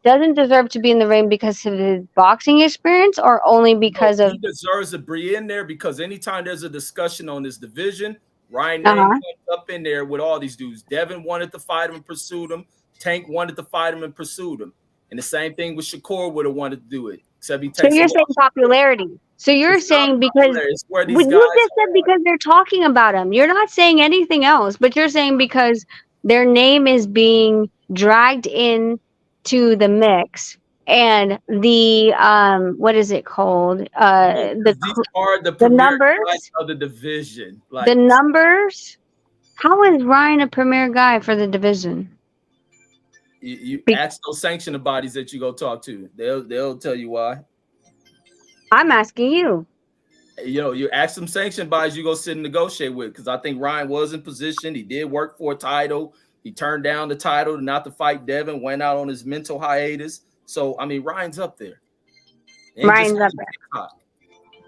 doesn't deserve to be in the ring because of his boxing experience, or only because he deserves to be in there because anytime there's a discussion on this division, Ryan name comes up in there with all these dudes. Devin wanted to fight him and pursued him. Tank wanted to fight him and pursued him. And the same thing with Shakur would have wanted to do it. Except he takes. So you're saying popularity. So you're saying because you just said because they're talking about him. You're not saying anything else, but you're saying because their name is being dragged in to the mix, and the what is it called? These are the numbers of the division. Like, the numbers. How is Ryan a premier guy for the division? You ask those sanctioning bodies that you go talk to. They'll tell you why. I'm asking you. You ask some sanctioned bodies you go sit and negotiate with, because I think Ryan was in position. He did work for a title. He turned down the title not to fight Devin, went out on his mental hiatus. So, I mean, Ryan's up there. Ryan's up there.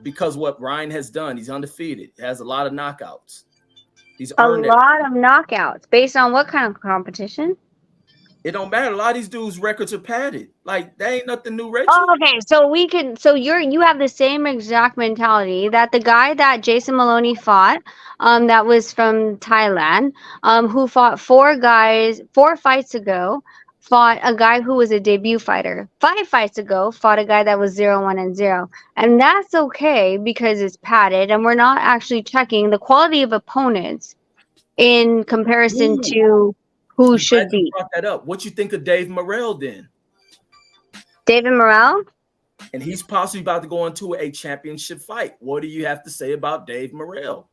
Because what Ryan has done, he's undefeated. He has a lot of knockouts. He's A earned lot of knockouts. Based on what kind of competition? It don't matter. A lot of these dudes' records are padded. Like, they ain't nothing new, Rachel. Oh, okay. So you have the same exact mentality that the guy that Jason Maloney fought, that was from Thailand, who fought 4 fights ago, fought a guy who was a debut fighter. 5 fights ago, fought a guy that was 0-1-0. And that's okay because it's padded, and we're not actually checking the quality of opponents in comparison to who should be. Brought that up. What you think of Dave Morrell then? David Morrell? And he's possibly about to go into a championship fight. What do you have to say about Dave Morrell?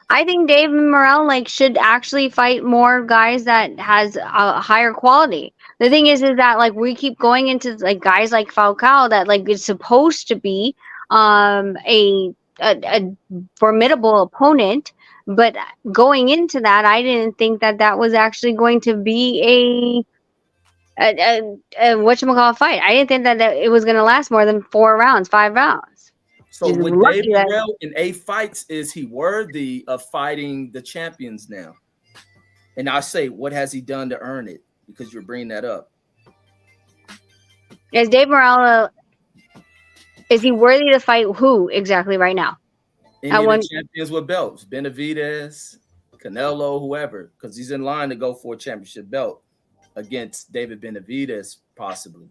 I think Dave Morrell should actually fight more guys that has a higher quality. The thing is that we keep going into guys like Falcao that is supposed to be a formidable opponent. But going into that, I didn't think that was actually going to be a whatchamacallit fight. I didn't think that it was going to last more than 4 rounds, 5 rounds. So with Dave Morrell in 8 fights, is he worthy of fighting the champions now? And I say, what has he done to earn it? Because you're bringing that up. Is Dave Morrell, is he worthy to fight who exactly right now? Any of the champions with belts, Benavidez, Canelo, whoever, because he's in line to go for a championship belt against David Benavidez, possibly.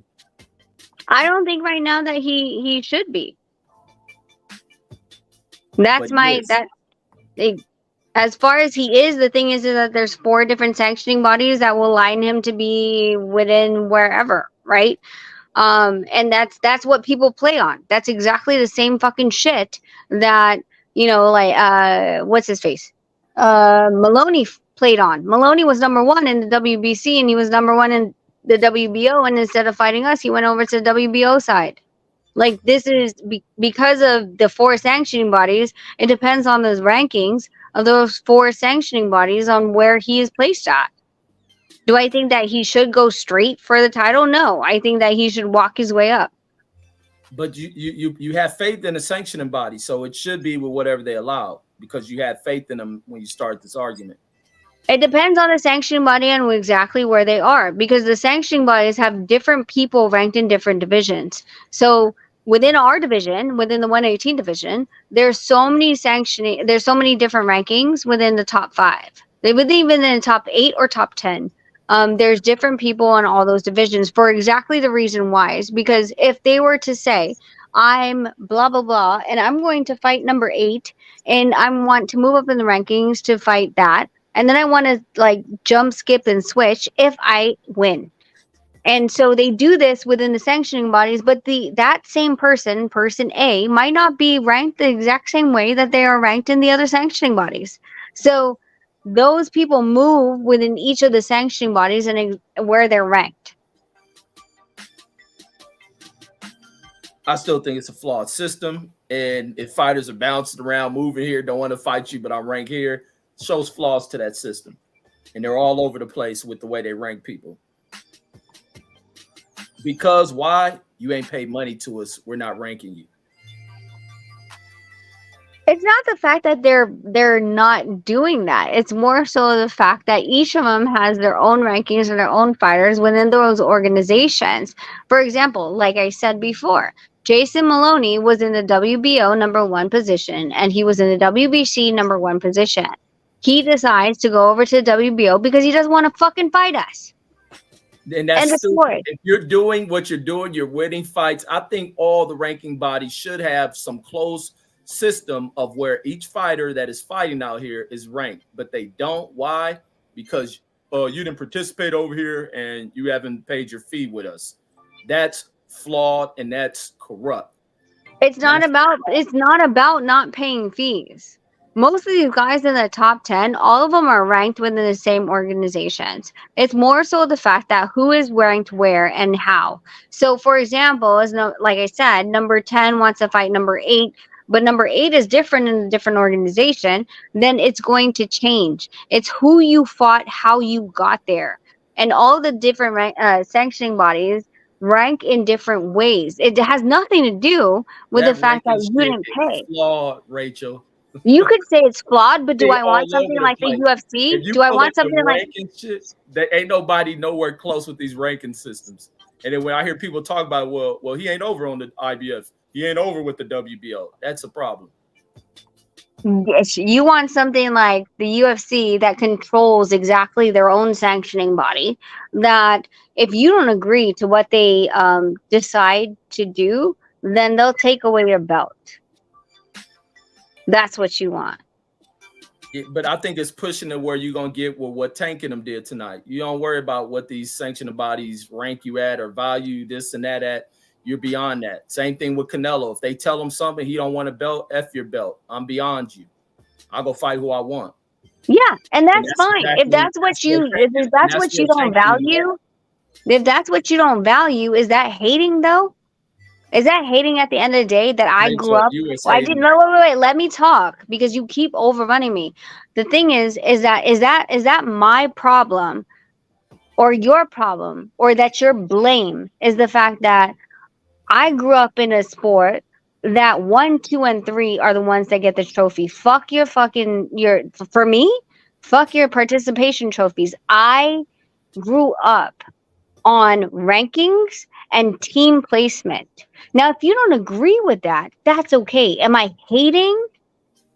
I don't think right now that he should be. That's as far as he is, the thing is that there's 4 different sanctioning bodies that will line him to be within wherever, right? And that's what people play on. That's exactly the same fucking shit that, like what's his face? Maloney played on. Maloney was number 1 in the WBC and he was number 1 in the WBO, and instead of fighting us, he went over to the WBO side. Like, this is because of the 4 sanctioning bodies. It depends on those rankings of those 4 sanctioning bodies on where he is placed at. Do I think that he should go straight for the title? No, I think that he should walk his way up. But you have faith in the sanctioning body, so it should be with whatever they allow, because you had faith in them when you started this argument. It depends on the sanctioning body and exactly where they are, because the sanctioning bodies have different people ranked in different divisions. So within our division, within the 118 division, there's so many different rankings within the top 5. They would even in the top 8 or top 10. There's different people in all those divisions for exactly the reason why. Is because if they were to say, I'm blah, blah, blah, and I'm going to fight number 8, and I want to move up in the rankings to fight that, and then I want to like jump, skip, and switch if I win. And so they do this within the sanctioning bodies, but that same person A, might not be ranked the exact same way that they are ranked in the other sanctioning bodies. So those people move within each of the sanctioning bodies and where they're ranked. I still think it's a flawed system. And if fighters are bouncing around, moving here, don't want to fight you, but I'm ranked here, shows flaws to that system. And they're all over the place with the way they rank people. Because why? You ain't paid money to us. We're not ranking you. It's not the fact that they're not doing that. It's more so the fact that each of them has their own rankings and their own fighters within those organizations. For example, like I said before, Jason Maloney was in the WBO number 1 position, and he was in the WBC number 1 position. He decides to go over to the WBO because he doesn't want to fucking fight us. And that's stupid. If you're doing what you're doing, you're winning fights. I think all the ranking bodies should have some close system of where each fighter that is fighting out here is ranked, but they don't. Why? Because you didn't participate over here and you haven't paid your fee with us. That's flawed and that's corrupt. It's not about not paying fees. Most of these guys in the top 10, all of them are ranked within the same organizations. It's more so the fact that who is ranked where and how. So, for example, like I said, number 10 wants to fight number 8, but number 8 is different in a different organization, then it's going to change. It's who you fought, how you got there. And all the different sanctioning bodies rank in different ways. It has nothing to do with the fact that you didn't pay. Flawed, Rachel. You could say it's flawed, but do I want something like the UFC? Do I want something like shit? There ain't nobody nowhere close with these ranking systems. And then when I hear people talk about, well, he ain't over on the IBF. He ain't over with the WBO. That's a problem. Yes, you want something like the UFC that controls exactly their own sanctioning body, that if you don't agree to what they decide to do, then they'll take away your belt. That's what you want. Yeah, but I think it's pushing it where you're going to get what Tank and them did tonight. You don't worry about what these sanctioning bodies rank you at or value this and that at. You're beyond that. Same thing with Canelo. If they tell him something, he don't want a belt, F your belt. I'm beyond you. I'll go fight who I want. Yeah, and that's fine. Exactly, if that's what you don't value, if that's what you don't value, is that hating though? Is that hating at the end of the day that I grew up? I didn't know. Wait. Let me talk because you keep overrunning me. The thing is that my problem or your problem or that your blame is the fact that I grew up in a sport that 1, 2, and 3 are the ones that get the trophy. Fuck your participation trophies. I grew up on rankings and team placement. Now, if you don't agree with that, that's okay. Am I hating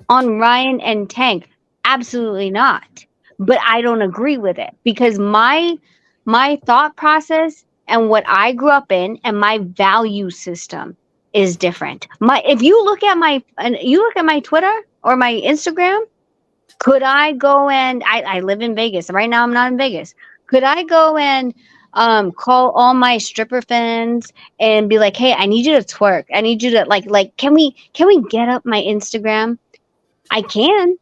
on Ryan and Tank? Absolutely not. But I don't agree with it because my thought process and what I grew up in and my value system is different. If you look at my Twitter or my Instagram, could I go and I live in Vegas. Right now I'm not in Vegas. Could I go and call all my stripper fans and be like, "Hey, I need you to twerk. I need you to like can we get up my Instagram?" I can.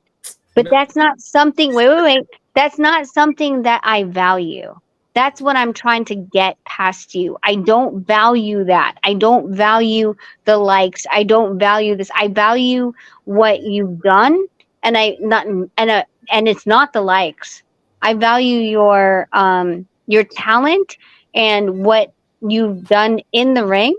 But that's not something wait. That's not something that I value. That's what I'm trying to get past you. I don't value that. I don't value the likes. I don't value this. I value what you've done and and it's not the likes. I value your talent and what you've done in the ring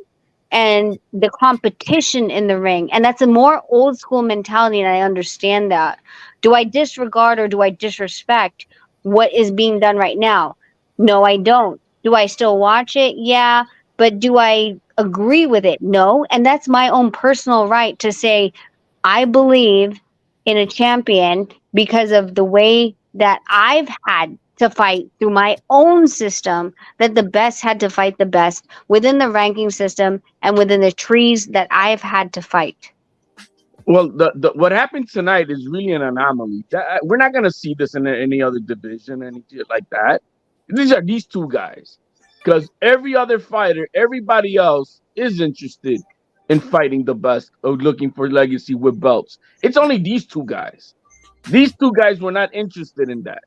and the competition in the ring. And that's a more old school mentality, and I understand that. Do I disregard or do I disrespect what is being done right now? No, I don't. Do I still watch it? Yeah. But do I agree with it? No. And that's my own personal right to say, I believe in a champion because of the way that I've had to fight through my own system, that the best had to fight the best within the ranking system and within the trees that I've had to fight. Well, what happened tonight is really an anomaly. We're not going to see this in any other division, anything like that. These two guys. Because every other fighter, everybody else is interested in fighting the best or looking for legacy with belts. It's only these two guys. These two guys were not interested in that.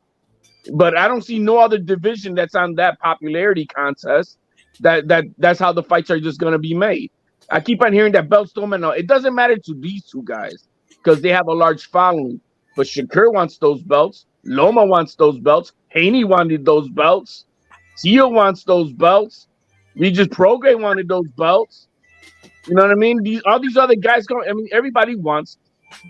But I don't see no other division that's on that popularity contest that's how the fights are just going to be made. I keep on hearing that belts don't matter. It doesn't matter to these two guys because they have a large following. But Shakur wants those belts. Loma wants those belts. Haney wanted those belts. Tio wants those belts. Regis Prograis wanted those belts. You know what I mean? All these other guys everybody wants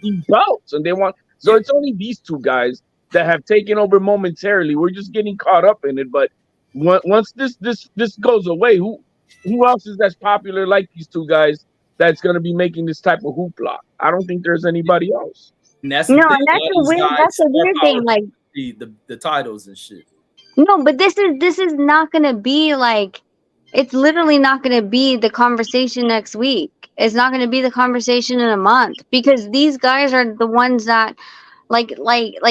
these belts, and they want. So it's only these two guys that have taken over momentarily. We're just getting caught up in it. But once this goes away, who else is that's popular like these two guys that's going to be making this type of hoopla? I don't think there's anybody else. And that's the thing. That's a weird thing. Like the titles and shit. No, but this is not going to be like. It's literally not going to be the conversation next week. It's not going to be the conversation in a month because these guys are the ones that, like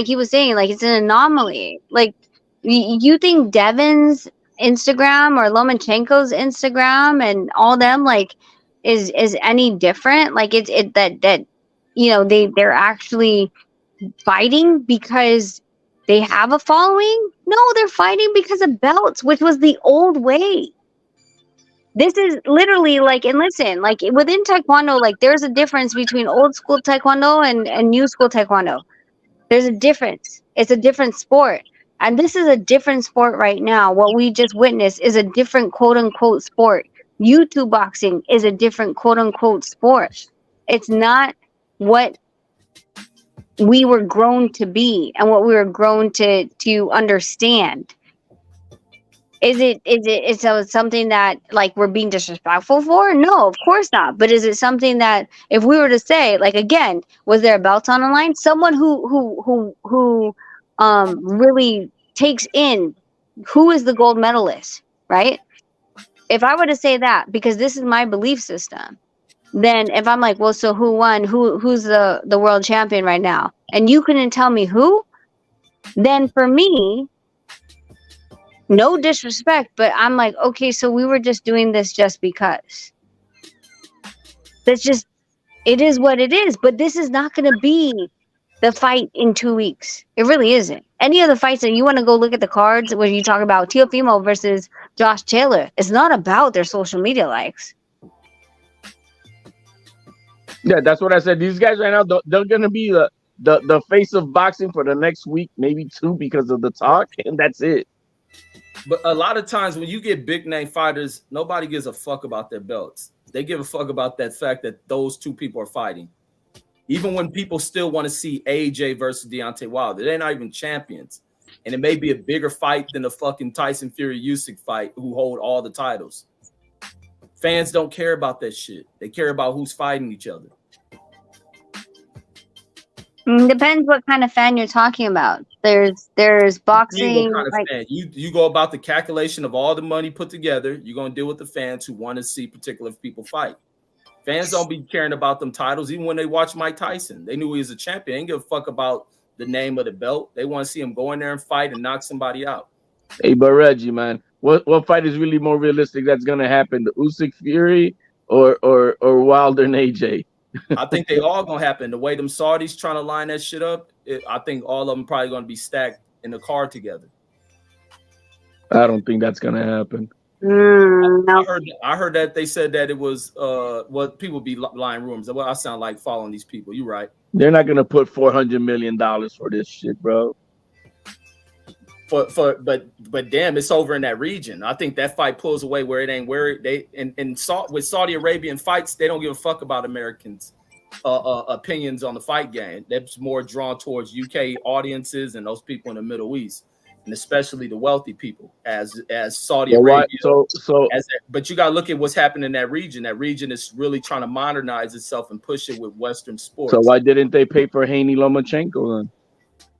he was saying, like it's an anomaly. Like you think Devin's Instagram or Lomachenko's Instagram and all them like is any different? Like it's that you know they're actually fighting because they have a following? No, they're fighting because of belts, which was the old way. This is literally like, and listen, like within Taekwondo, like there's a difference between old school Taekwondo and new school Taekwondo. There's a difference. It's a different sport. And this is a different sport right now. What we just witnessed is a different quote unquote sport. YouTube boxing is a different quote unquote sport. It's not what we were grown to be and what we were grown to understand. Is it something that like we're being disrespectful for? No, of course not. But is it something that if we were to say, like again, was there a belt on the line? Someone who really takes in who is the gold medalist, right? If I were to say that, because this is my belief system, then if I'm like, well, so who won? Who's the world champion right now? And you couldn't tell me who, then for me, no disrespect, but I'm like, okay, so we were just doing this just because. That's just, it is what it is. But this is not going to be the fight in 2 weeks. It really isn't. Any of the fights that you want to go look at the cards where you talk about Teofimo versus Josh Taylor, it's not about their social media likes. Yeah, that's what I said. These guys right now, they're going to be the face of boxing for the next week, maybe two, because of the talk, and that's it. But a lot of times when you get big name fighters, nobody gives a fuck about their belts. They give a fuck about that fact that those two people are fighting. Even when people still want to see AJ versus Deontay Wilder, they're not even champions. And it may be a bigger fight than the fucking Tyson Fury Usyk fight who hold all the titles. Fans don't care about that shit. They care about who's fighting each other. Depends what kind of fan you're talking about. There's boxing, What kind of like fan? You go about the calculation of all the money put together. You're gonna deal with the fans who want to see particular people fight. Fans don't be caring about them titles. Even when they watch Mike Tyson, they knew he was a champion. They didn't give a fuck about the name of the belt. They want to see him go in there and fight and knock somebody out. Hey, but Reggie, man, what fight is really more realistic that's gonna happen? The Usyk Fury or Wilder and AJ? I think they all gonna happen. The way them Saudis trying to line that shit up, I think all of them probably gonna be stacked in the car together. I don't think that's gonna happen. no. I heard that they said that it was what people be lying rumors. Well, I sound like following these people. You're right. They're not gonna put $400 million for this shit, bro. But damn, it's over in that region. I think that fight pulls away where it ain't where they with Saudi Arabian fights, they don't give a fuck about Americans' opinions on the fight game. That's more drawn towards UK audiences and those people in the Middle East, and especially the wealthy people, as Saudi Arabia. But you gotta look at what's happening in that region. That region is really trying to modernize itself and push it with Western sports. So why didn't they pay for Haney Lomachenko then?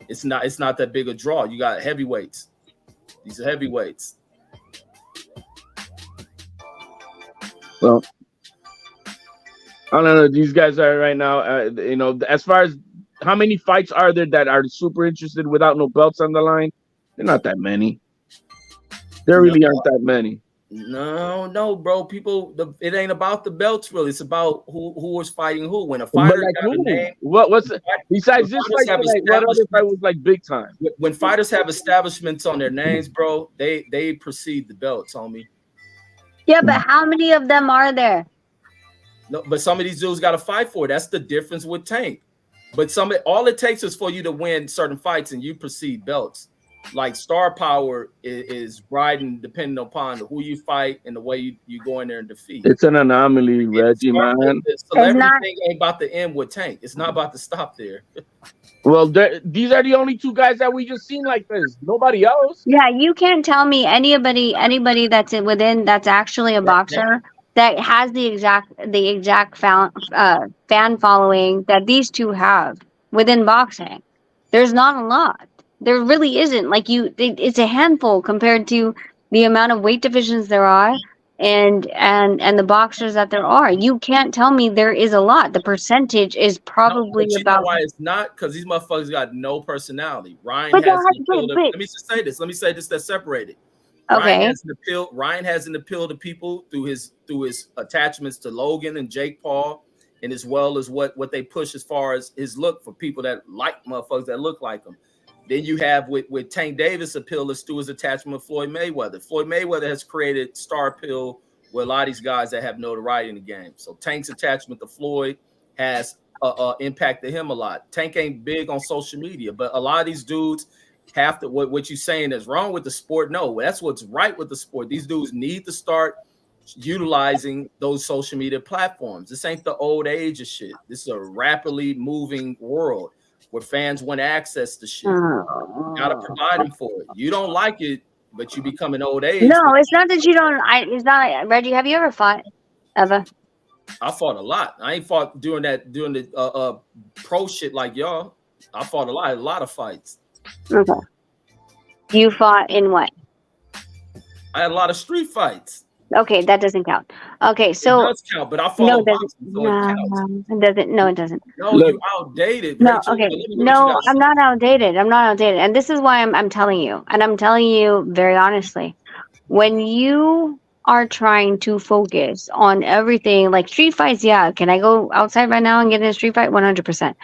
It's not that big a draw. You got heavyweights. These are heavyweights. Well, I don't know. These guys are right now. As far as how many fights are there that are super interested without no belts on the line? They're not that many. There really aren't that many. No, bro. It ain't about the belts really. It's about who is fighting who. When a fighter got a name, besides this fight tonight, what other fight was like big time? When fighters have establishments on their names, bro, they precede the belts, homie. Yeah, but how many of them are there? No, but some of these dudes got to fight for it. That's the difference with Tank. But all it takes is for you to win certain fights and you precede belts. Like star power is riding depending upon who you fight and the way you go in there and defeat. It's an anomaly, Reggie, man. The celebrity thing ain't about to end with Tank. It's not about to stop there. Well, these are the only two guys that we just seen like this. Nobody else. Yeah, you can't tell me anybody that's actually a boxer that has the exact fan following that these two have within boxing. There's not a lot. There really isn't. Like it's a handful compared to the amount of weight divisions there are and the boxers that there are. You can't tell me there is a lot. The percentage is probably about. Know why it's not? Because these motherfuckers got no personality. Ryan has an appeal. Let me just say this. Let me say this. That's separated. Okay. Ryan has an appeal to people through his attachments to Logan and Jake Paul, and as well as what they push as far as his look for people that like motherfuckers that look like him. Then you have with Tank Davis appeal is through his attachment with Floyd Mayweather. Floyd Mayweather has created star appeal with a lot of these guys that have notoriety in the game. So Tank's attachment to Floyd has impacted him a lot. Tank ain't big on social media, but a lot of these dudes have to. What you saying is wrong with the sport? No, that's what's right with the sport. These dudes need to start utilizing those social media platforms. This ain't the old age of shit. This is a rapidly moving world where fans want access to shit. You gotta provide them for it. You don't like it, but you become an old age. No, it's not that you don't. It's not. Reggie, have you ever fought? Ever? I fought a lot. I ain't fought doing the pro shit like y'all. I fought a lot of fights. Okay. You fought in what? I had a lot of street fights. Okay, that doesn't count. Okay, so it does count, but I fought boxing, so it doesn't. No, it doesn't. No, you outdated. No, Rachel. okay. No, I'm not outdated. And this is why I'm telling you. And I'm telling you very honestly. When you are trying to focus on everything, like street fights, yeah. Can I go outside right now and get in a street fight? 100%.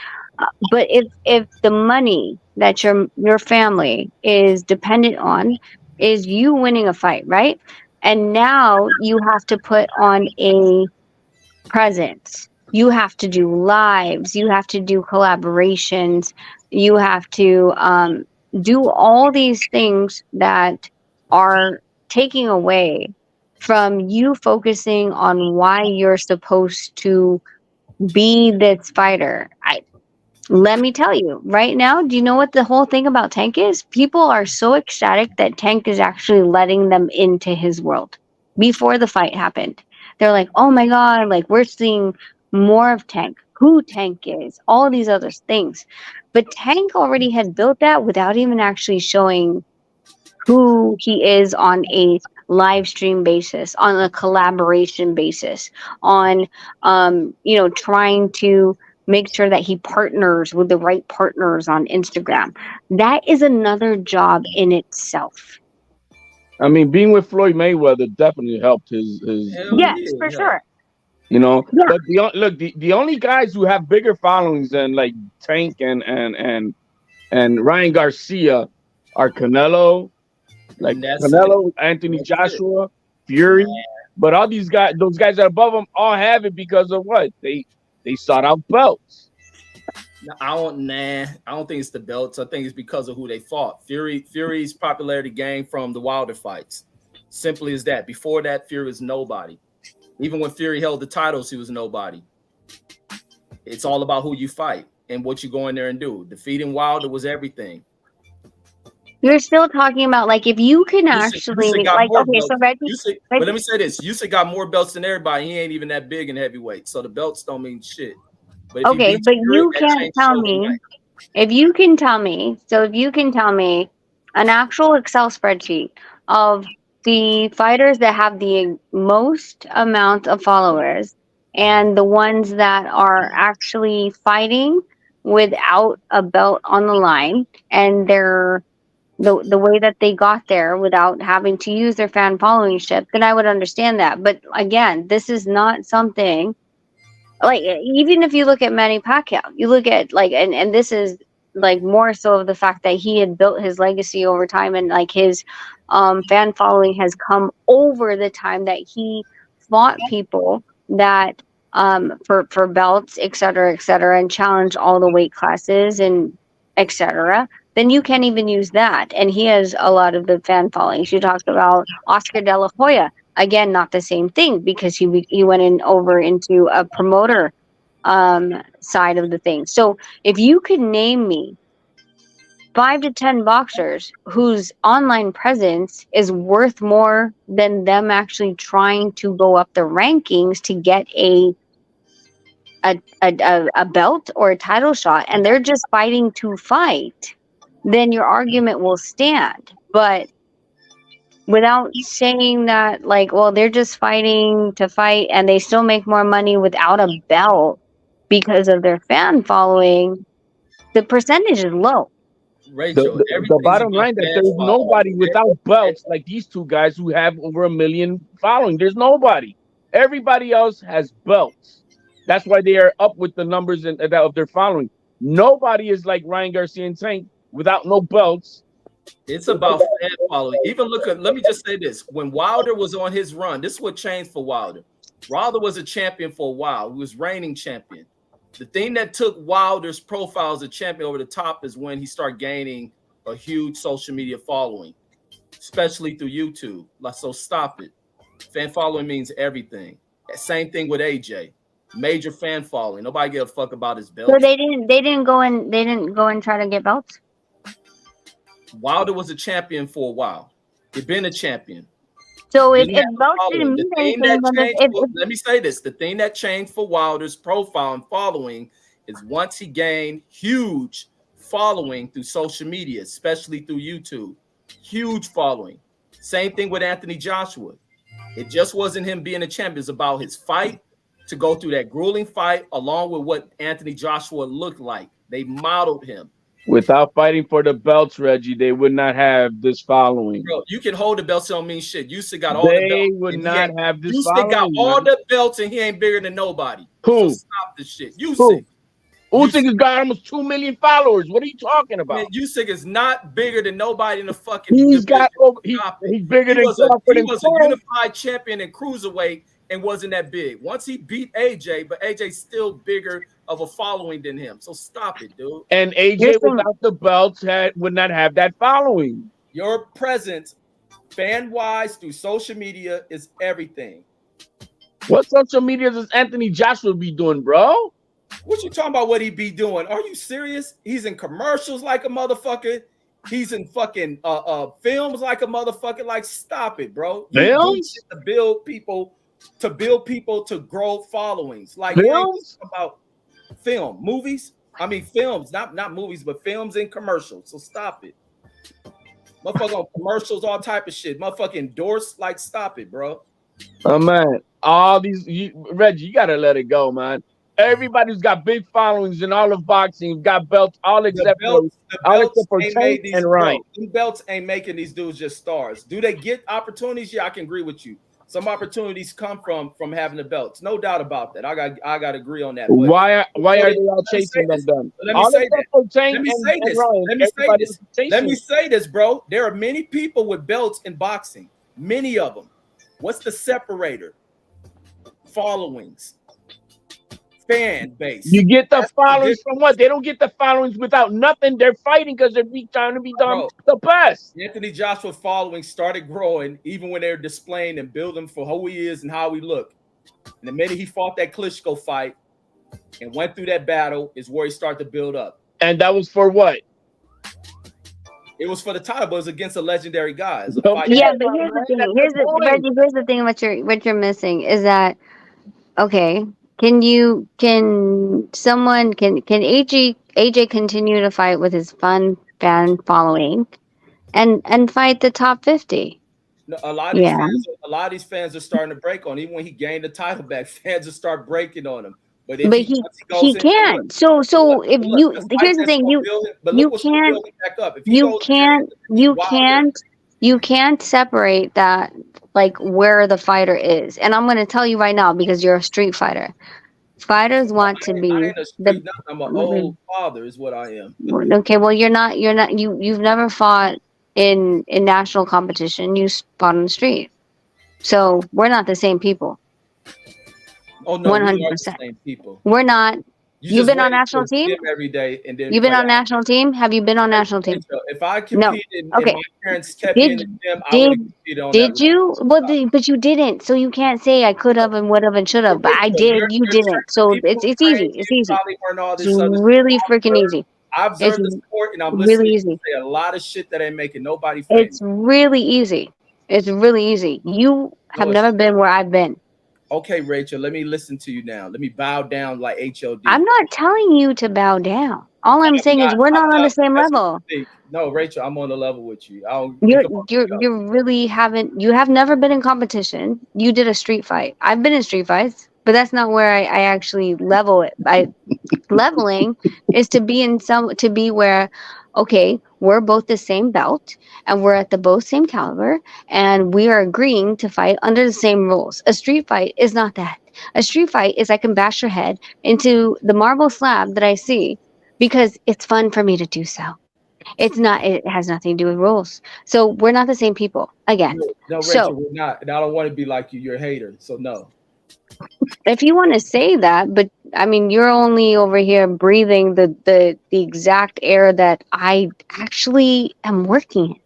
But if the money that your family is dependent on is you winning a fight, right? And now you have to put on a presence. You have to do lives. You have to do collaborations. You have to do all these things that are taking away from you focusing on why you're supposed to be this fighter. Let me tell you right now, do you know what the whole thing about Tank is? People are so ecstatic that Tank is actually letting them into his world. Before the fight happened, they're like, oh my God, like we're seeing more of Tank. who Tank is, all these other things. But Tank already had built that without even actually showing who he is on a live stream basis, on a collaboration basis, on trying to make sure that he partners with the right partners on Instagram. That is another job in itself. I mean, being with Floyd Mayweather definitely helped his Yes, for sure. you know. Yeah. But the only guys who have bigger followings than like Tank and Ryan Garcia are Canelo, like That's it. Canelo, Anthony Joshua, Fury. But all these guys, those guys that are above them, all have it because of what? They sought out belts. I don't think it's the belts. I think it's because of who they fought. Fury's popularity gained from the Wilder fights. Simply as that. Before that, Fury was nobody. Even when Fury held the titles, he was nobody. It's all about who you fight and what you go in there and do. Defeating Wilder was everything. You're still talking about like if you can actually like okay, so Reggie, but let me say this: Usyk got more belts than everybody. He ain't even that big in heavyweight, so the belts don't mean shit. But okay, but you can't tell me if you can tell me. So if you can tell me an actual Excel spreadsheet of the fighters that have the most amount of followers and the ones that are actually fighting without a belt on the line, and they're the way that they got there without having to use their fan following ship, then I would understand that. But again, this is not something like even if you look at Manny Pacquiao, you look at like and this is like more so of the fact that he had built his legacy over time and like his fan following has come over the time that he fought people that for belts, et cetera, and challenged all the weight classes and etc. Then you can't even use that. And he has a lot of the fan followings. You talked about Oscar De La Hoya. Again, not the same thing because he went over into a promoter side of the thing. So if you could name me 5 to 10 boxers whose online presence is worth more than them actually trying to go up the rankings to get a belt or a title shot, and they're just fighting to fight, then your argument will stand. But without saying that, like, well, they're just fighting to fight and they still make more money without a belt because of their fan following, the percentage is low. Rachel, The bottom line that there's nobody without belts like these two guys who have over 1 million following. There's nobody. Everybody else has belts. That's why they are up with the numbers of their following. Nobody is like Ryan Garcia and Tank without no belts. It's about fan following. Even let me just say this. When Wilder was on his run, this is what changed for Wilder. Wilder was a champion for a while. He was reigning champion. The thing that took Wilder's profile as a champion over the top is when he started gaining a huge social media following, especially through YouTube. So stop it. Fan following means everything. Same thing with AJ. Major fan following. Nobody give a fuck about his belt. So they didn't go and try to get belts? Wilder was a champion for a while. He'd been a champion. So if belts didn't mean anything, let me say this: the thing that changed for Wilder's profile and following is once he gained huge following through social media, especially through YouTube, huge following. Same thing with Anthony Joshua. It just wasn't him being a champion; it's about his fight to go through that grueling fight, along with what Anthony Joshua looked like. They modeled him. Without fighting for the belts, Reggie, they would not have this following. Bro, you can hold the belts, don't mean shit. Usyk got all the belts. They would not have this Usyk got all the belts, and he ain't bigger than nobody. Who? So stop this shit. Usyk. Usyk has got almost 2 million followers. What are you talking about? Man, Usyk is not bigger than nobody in the fucking. He's bigger than Crawford. He was a unified champion in cruiserweight and wasn't that big. Once he beat AJ, but AJ's still bigger of a following than him. So stop it, dude. And AJ without the belts would not have that following. Your presence, fan-wise, through social media is everything. What social media does Anthony Joshua be doing, bro? What you talking about what he be doing? Are you serious? He's in commercials like a motherfucker. He's in fucking films like a motherfucker. Like, stop it, bro. Films? To build people to grow followings. Like, films? About film, movies. I mean films, not movies, but films and commercials. So stop it. Motherfucker on commercials, all type of shit. Motherfucker endorse, like stop it, bro. Oh man, all these Reggie, you gotta let it go, man. Everybody's got big followings in all of boxing, got belts, all except for Ain't Tank made these and Ryan. These belts ain't making these dudes just stars. Do they get opportunities? Yeah, I can agree with you. Some opportunities come from having the belts, no doubt about that. I got to agree on that. But Why are they all chasing them then? Let me say this. Let me say this, bro. There are many people with belts in boxing. Many of them. What's the separator? Followings. Fan base. You get the followings from what? They don't get the followings without nothing. They're fighting because they're trying to be done the best. Anthony Joshua following started growing even when they're displaying and building for who he is and how he looked. And the minute he fought that Klitschko fight and went through that battle is where he started to build up. And that was for what? It was for the title, but it was against a legendary guy. Yeah, but here's the thing. Here's the thing. What you're missing is that okay. Can AJ continue to fight with his fan following and fight the top 50? No, a lot of these fans are starting to break on him. Even when he gained the title back, fans will start breaking on him. But he can't. So if here's the thing, you can't separate that, like where the fighter is. And I'm going to tell you right now, because you're a street fighter. Fighters want to be I'm an old father is what I am. Okay, well you've never fought in national competition. You fought on the street. So we're not the same people. Oh no, 100%. Same people. We're not. You've been on national team every day, and then you've been on national team. Have you been on national team? If I competed, okay. And my parents kept me in the gym, I would have competed on that. Did you? Well, but you didn't. So you can't say I could have and would have and should have. But I did. You didn't. So it's easy. It's easy. It's really freaking easy. I observed the sport, and I'm really listening easy. to say a lot of shit that ain't making nobody famous. It's really easy. It's really easy. You have never been where I've been. Okay, Rachel, let me listen to you now. Let me bow down like HOD. I'm not telling you to bow down. All I'm saying is we're not on the same level. No, Rachel, I'm on the level with you. You really haven't. You have never been in competition. You did a street fight. I've been in street fights, but that's not where I actually level it. Leveling is to be where, okay, we're both the same belt and we're at the both same caliber and we are agreeing to fight under the same rules. A street fight is not that. A street fight is I can bash your head into the marble slab that I see because it's fun for me to do so. It's not. It has nothing to do with rules. So we're not the same people. Again. No, Rachel, we're not. And I don't want to be like you. You're a hater. So no. If you want to say that, but I mean, you're only over here breathing the exact air that I actually am working in.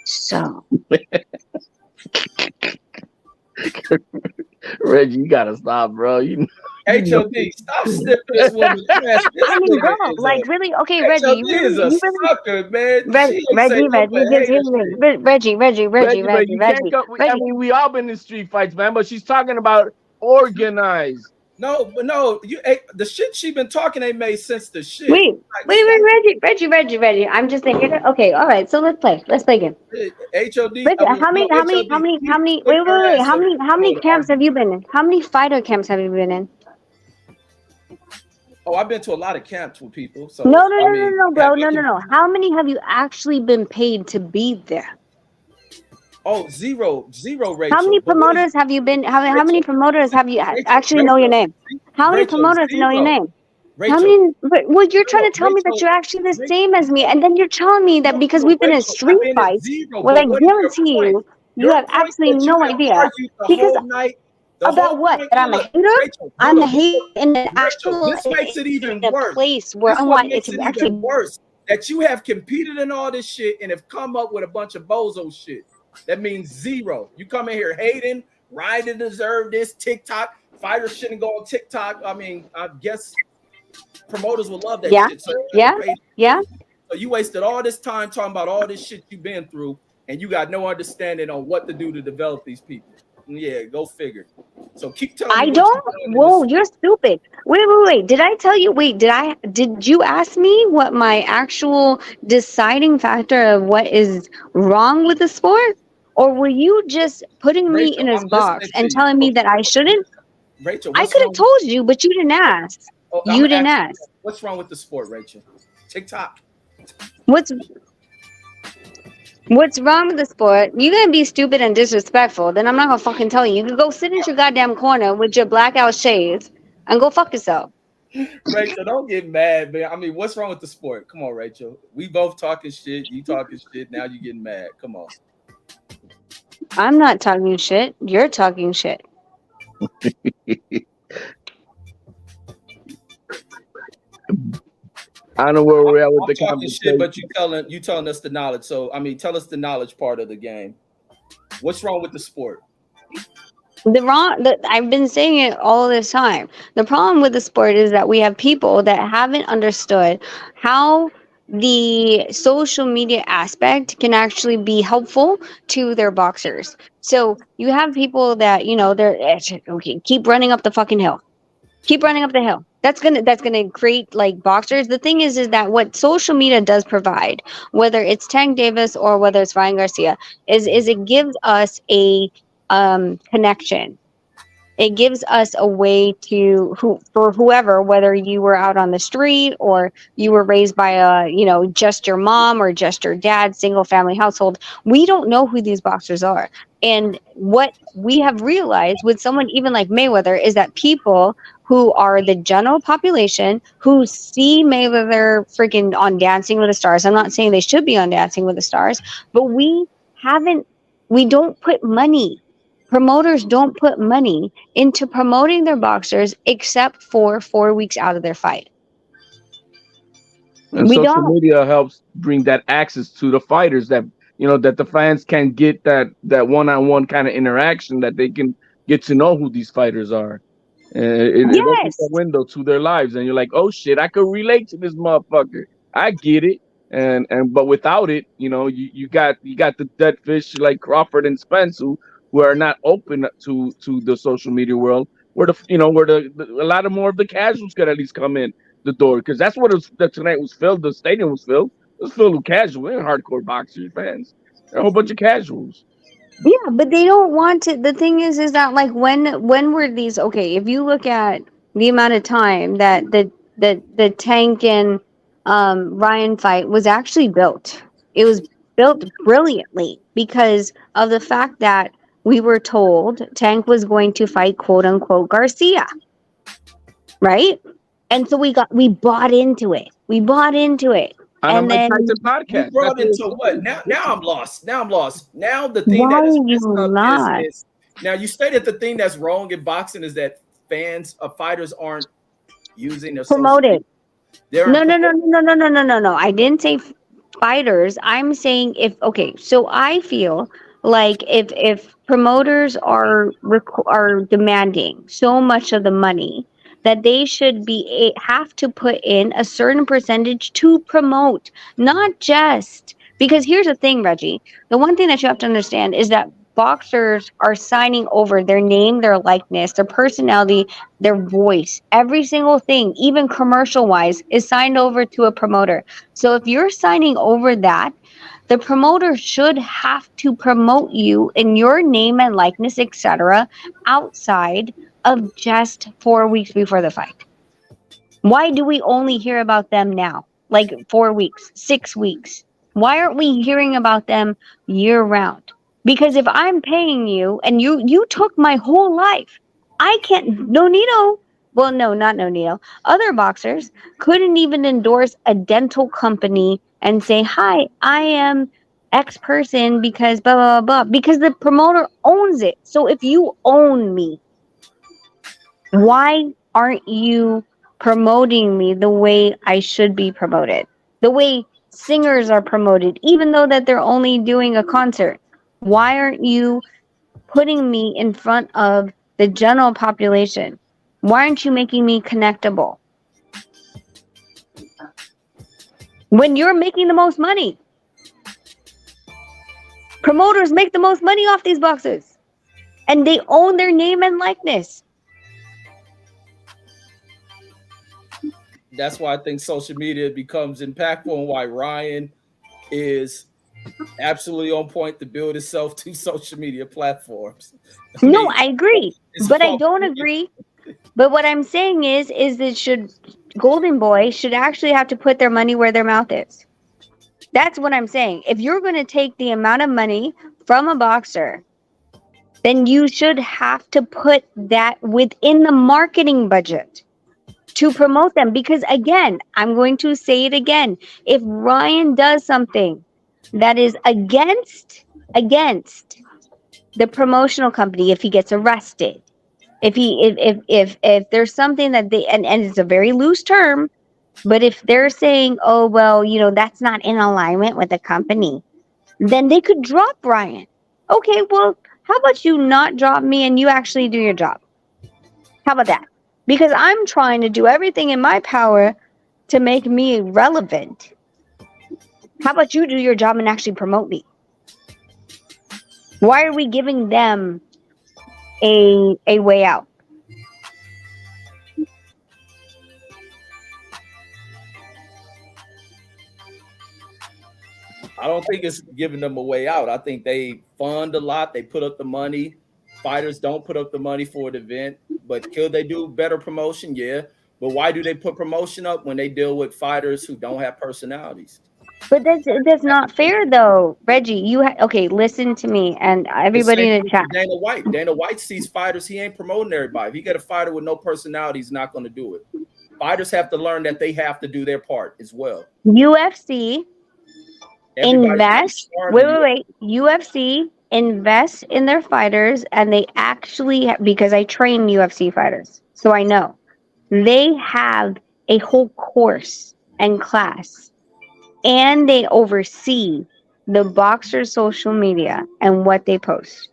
So. Reggie, you gotta stop, bro. HOD, stop sniffing this woman's ass. I mean, bro, like really? Okay, Reggie, HOD is a sucker, man. Reggie. I mean, we all been in street fights, man. But she's talking about organized. No, but no, the shit she been talking ain't made sense to shit. Wait, Reggie. I'm just thinking. Okay, all right. So let's play. Let's play again. HOD. How many camps have you been in? How many fighter camps have you been in? Oh, I've been to a lot of camps with people. So no, bro. No. How many have you actually been paid to be there? Oh, zero, Rachel. How many promoters have you been? How many promoters have you actually know your name? How many promoters know your name? How many? Well, you're trying to tell me that you're actually the same as me, and then you're telling me that because we've been in street fights, well, I guarantee you, you have absolutely no idea. Because about what? That I'm a hater? I'm a hater in an actual. This makes it even worse. Place where I'm like, it's actually worse that you have competed in all this shit and have come up with a bunch of bozo shit. That means zero. You come in here hating, Ryan deserve this, TikTok. Fighters shouldn't go on TikTok. I mean, I guess promoters will love that shit. So yeah. So you wasted all this time talking about all this shit you've been through, and you got no understanding on what to do to develop these people. Yeah, go figure. So keep telling me I what don't. you're doing in Whoa, this. you're stupid. Wait. Did I tell you? Wait, did you ask me what my actual deciding factor of what is wrong with the sport? Or were you just putting me Rachel, in his I'm box listening to and you. telling me that I shouldn't? Rachel, I what's could have wrong? told you, but you didn't ask. Oh, I'm You didn't asking, ask. what's wrong with the sport, Rachel? TikTok. What's What's wrong with the sport? You're gonna be stupid and disrespectful. Then I'm not gonna fucking tell you. You can go sit in your goddamn corner with your blackout shades and go fuck yourself. Rachel, don't get mad, man. I mean, what's wrong with the sport? Come on, Rachel. We both talking shit. You talking shit. Now you getting mad. Come on. I'm not talking shit. You're talking shit. I don't know where we're at with I'm the talking shit, conversation. but you telling us the knowledge. So I mean, tell us the knowledge part of the game. What's wrong with the sport? I've been saying it all this time. The problem with the sport is that we have people that haven't understood how the social media aspect can actually be helpful to their boxers. So you have people that, they're okay, keep running up the fucking hill. Keep running up the hill. That's gonna create like boxers. The thing is that what social media does provide, whether it's Tank Davis or whether it's Ryan Garcia, is it gives us a connection. It gives us a way to for whoever, whether you were out on the street or you were raised by just your mom or just your dad, single family household. We don't know who these boxers are. And what we have realized with someone even like Mayweather is that people who are the general population who see Mayweather freaking on Dancing with the Stars. I'm not saying they should be on Dancing with the Stars, but we don't put money. Promoters don't put money into promoting their boxers except for 4 weeks out of their fight. And We social don't. media helps bring that access to the fighters that that the fans can get that one-on-one kind of interaction that they can get to know who these fighters are. And it opens a Yes. window to their lives, and you're like, oh shit, I could relate to this motherfucker. I get it. And but without it, you got the dead fish like Crawford and Spence who are not open to the social media world, where a lot of more of the casuals could at least come in the door, because that's what that tonight was filled. The stadium was filled. It was filled with casual and hardcore boxers fans. A whole bunch of casuals. Yeah, but they don't want to. The thing is that like when were these okay, if you look at the amount of time that the Tank and Ryan fight was actually built. It was built brilliantly because of the fact that we were told Tank was going to fight quote unquote Garcia. Right? And so we bought into it. We bought into it. On a And Mike then Tyson You podcast. brought into what? Now I'm lost. Now the thing why that is are you messed up not is now you stated the thing that's wrong in boxing is that fighters aren't using their social media. promoted? They No, aren't no, no, promoting. no, no, no, no, no, no. I didn't say fighters. I'm saying so I feel like if promoters are demanding so much of the money that they should have to put in a certain percentage to promote, not just because here's the thing, Reggie. The one thing that you have to understand is that boxers are signing over their name, their likeness, their personality, their voice, every single thing, even commercial wise, is signed over to a promoter. So if you're signing over that, the promoter should have to promote you in your name and likeness, etc., outside of just 4 weeks before the fight. Why do we only hear about them now? Like 4 weeks, 6 weeks. Why aren't we hearing about them year round? Because if I'm paying you and you took my whole life, I can't. Nonito, well, no, not Nonito. Other boxers couldn't even endorse a dental company and say, "Hi, I am X person because blah blah blah," because the promoter owns it. So if you own me, why aren't you promoting me the way I should be promoted? The way singers are promoted, even though that they're only doing a concert. Why aren't you putting me in front of the general population? Why aren't you making me connectable? When you're making the most money. Promoters make the most money off these boxes. and they own their name and likeness. That's why I think social media becomes impactful, and why Ryan is absolutely on point to build itself to social media platforms. No, I agree, but I don't agree. But what I'm saying is that Golden Boy should actually have to put their money where their mouth is. That's what I'm saying. If you're going to take the amount of money from a boxer, then you should have to put that within the marketing budget to promote them. Because again, I'm going to say it again. If Ryan does something that is against the promotional company, if he gets arrested, if there's something that they, and it's a very loose term, but if they're saying, oh well, that's not in alignment with the company, then they could drop Ryan. Okay, well, how about you not drop me and you actually do your job? How about that? Because I'm trying to do everything in my power to make me relevant. How about you do your job and actually promote me? Why are we giving them a way out? I don't think it's giving them a way out. I think they fund a lot. They put up the money. Fighters don't put up the money for an event, but could they do better promotion? Yeah. But why do they put promotion up when they deal with fighters who don't have personalities? But that's not fair, though, Reggie. Okay? Listen to me and everybody in the chat. Dana White sees fighters. He ain't promoting everybody. If he got a fighter with no personality, he's not going to do it. Fighters have to learn that they have to do their part as well. UFC invest. Wait. UFC invest in their fighters, and they actually, because I train UFC fighters, so I know they have a whole course and class, and they oversee the boxer's social media and what they post.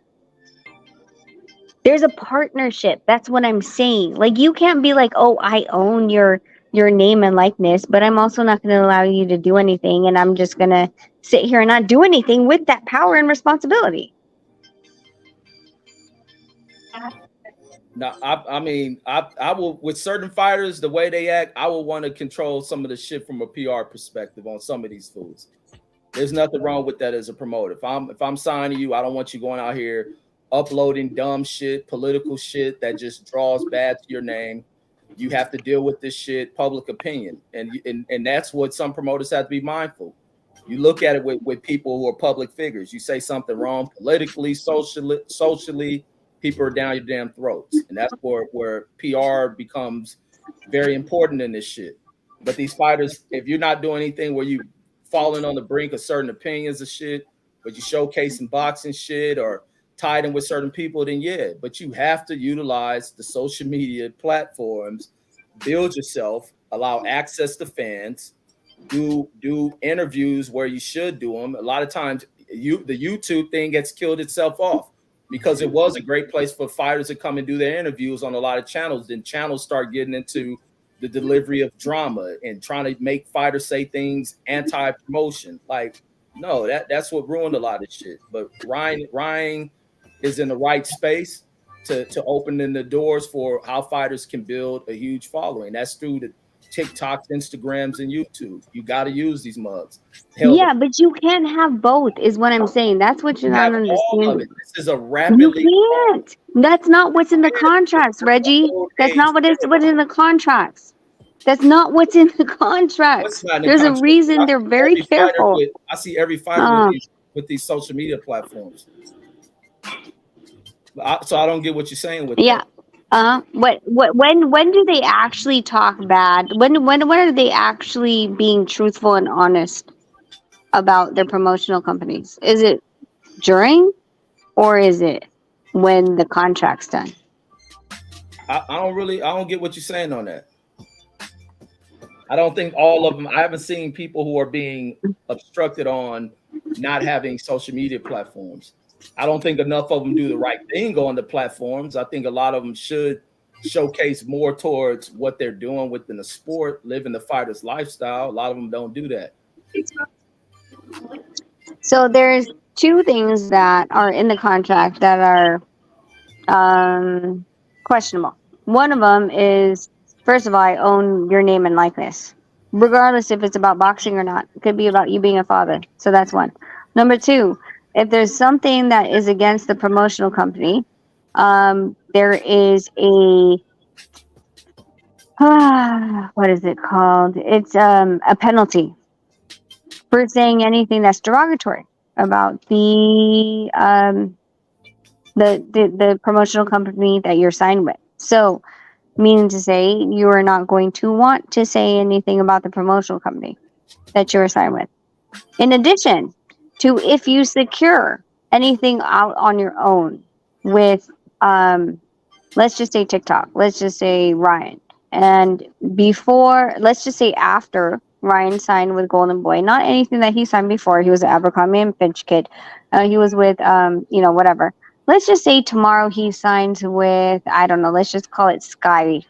There's a partnership. That's what I'm saying. Like, you can't be like, oh, I own your name and likeness, but I'm also not going to allow you to do anything, and I'm just going to sit here and not do anything with that power and responsibility. No, I mean, I will, with certain fighters, the way they act, I will want to control some of the shit from a PR perspective on some of these fools. There's nothing wrong with that as a promoter. If I'm signing you, I don't want you going out here uploading dumb shit, political shit that just draws bad to your name. You have to deal with this shit, public opinion, and that's what some promoters have to be mindful. You look at it with people who are public figures. You say something wrong politically, socially, people are down your damn throats, and that's where PR becomes very important in this shit. But these fighters, if you're not doing anything where you falling on the brink of certain opinions of shit, but you showcasing boxing shit or tied in with certain people, then yeah. But you have to utilize the social media platforms, build yourself, allow access to fans, do interviews where you should do them. A lot of times the YouTube thing gets killed itself off because it was a great place for fighters to come and do their interviews on a lot of channels. Then channels start getting into the delivery of drama and trying to make fighters say things anti-promotion. Like, no, that's what ruined a lot of shit. But Ryan is in the right space to open in the doors for how fighters can build a huge following. That's through the TikToks, Instagrams, and YouTube. You got to use these mugs. Yeah, but you can't have both, is what I'm saying. That's what you're not understanding. This is a rapidly. You can't. That's not what's in the contracts, Reggie. That's not what's in the contracts. That's not what's in the contracts. There's a reason they're very careful. I see every fighter with these social media platforms. So I don't get what you're saying with that. When do they actually talk bad? When are they actually being truthful and honest about their promotional companies? Is it during, or is it when the contract's done? I don't get what you're saying on that. I don't think all of them. I haven't seen people who are being obstructed on not having social media platforms. I don't think enough of them do the right thing on the platforms. I think a lot of them should showcase more towards what they're doing within the sport, living the fighter's lifestyle. A lot of them don't do that. So there's two things that are in the contract that are Questionable. One of them is, first of all, I own your name and likeness, regardless if it's about boxing or not. It could be about you being a father. So that's one. Number two, if there's something that is against the promotional company, there is a what is it called? It's a penalty for saying anything that's derogatory about the promotional company that you're signed with. So, meaning to say, you are not going to want to say anything about the promotional company that you're signed with. In addition to, if you secure anything out on your own with, let's just say TikTok, let's just say Ryan, and before, let's just say after Ryan signed with Golden Boy, not anything that he signed before. He was an Abercrombie and Fitch kid. He was with, whatever. Let's just say tomorrow he signs with, I don't know, let's just call it Sky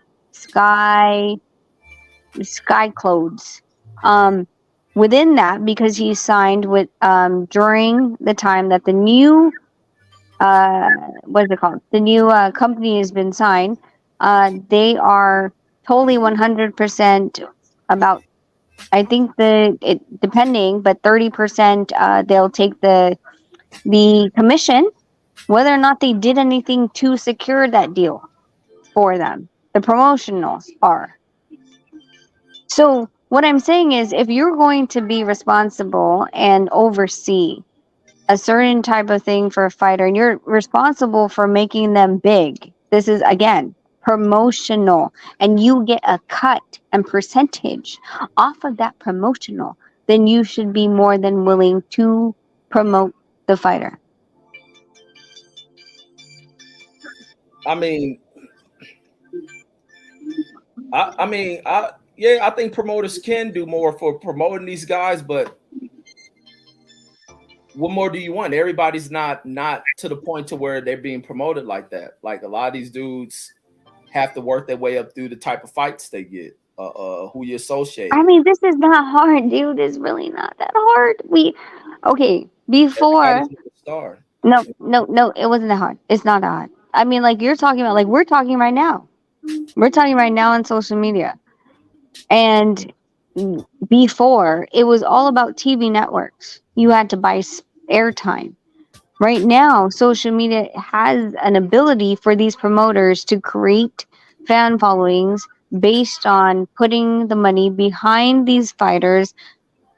Clothes. Within that, because he signed with, during the time that the new, what is it called? The new company has been signed. They are totally 100% about, I think depending, but 30% they'll take the commission, whether or not they did anything to secure that deal for them. The promotionals are. So what I'm saying is, if you're going to be responsible and oversee a certain type of thing for a fighter, and you're responsible for making them big, this is, again, promotional, and you get a cut and percentage off of that promotional, then you should be more than willing to promote the fighter. I mean, I think promoters can do more for promoting these guys, but what more do you want? Everybody's not to the point to where they're being promoted like that. Like, a lot of these dudes have to work their way up through the type of fights they get, who you associate. I mean, this is not hard, dude. It's really not that hard. Before. No, it wasn't that hard. It's not that hard. I mean, like, you're talking about, like, we're talking right now. We're talking right now on social media. And before, it was all about TV networks. You had to buy airtime. Right now, social media has an ability for these promoters to create fan followings based on putting the money behind these fighters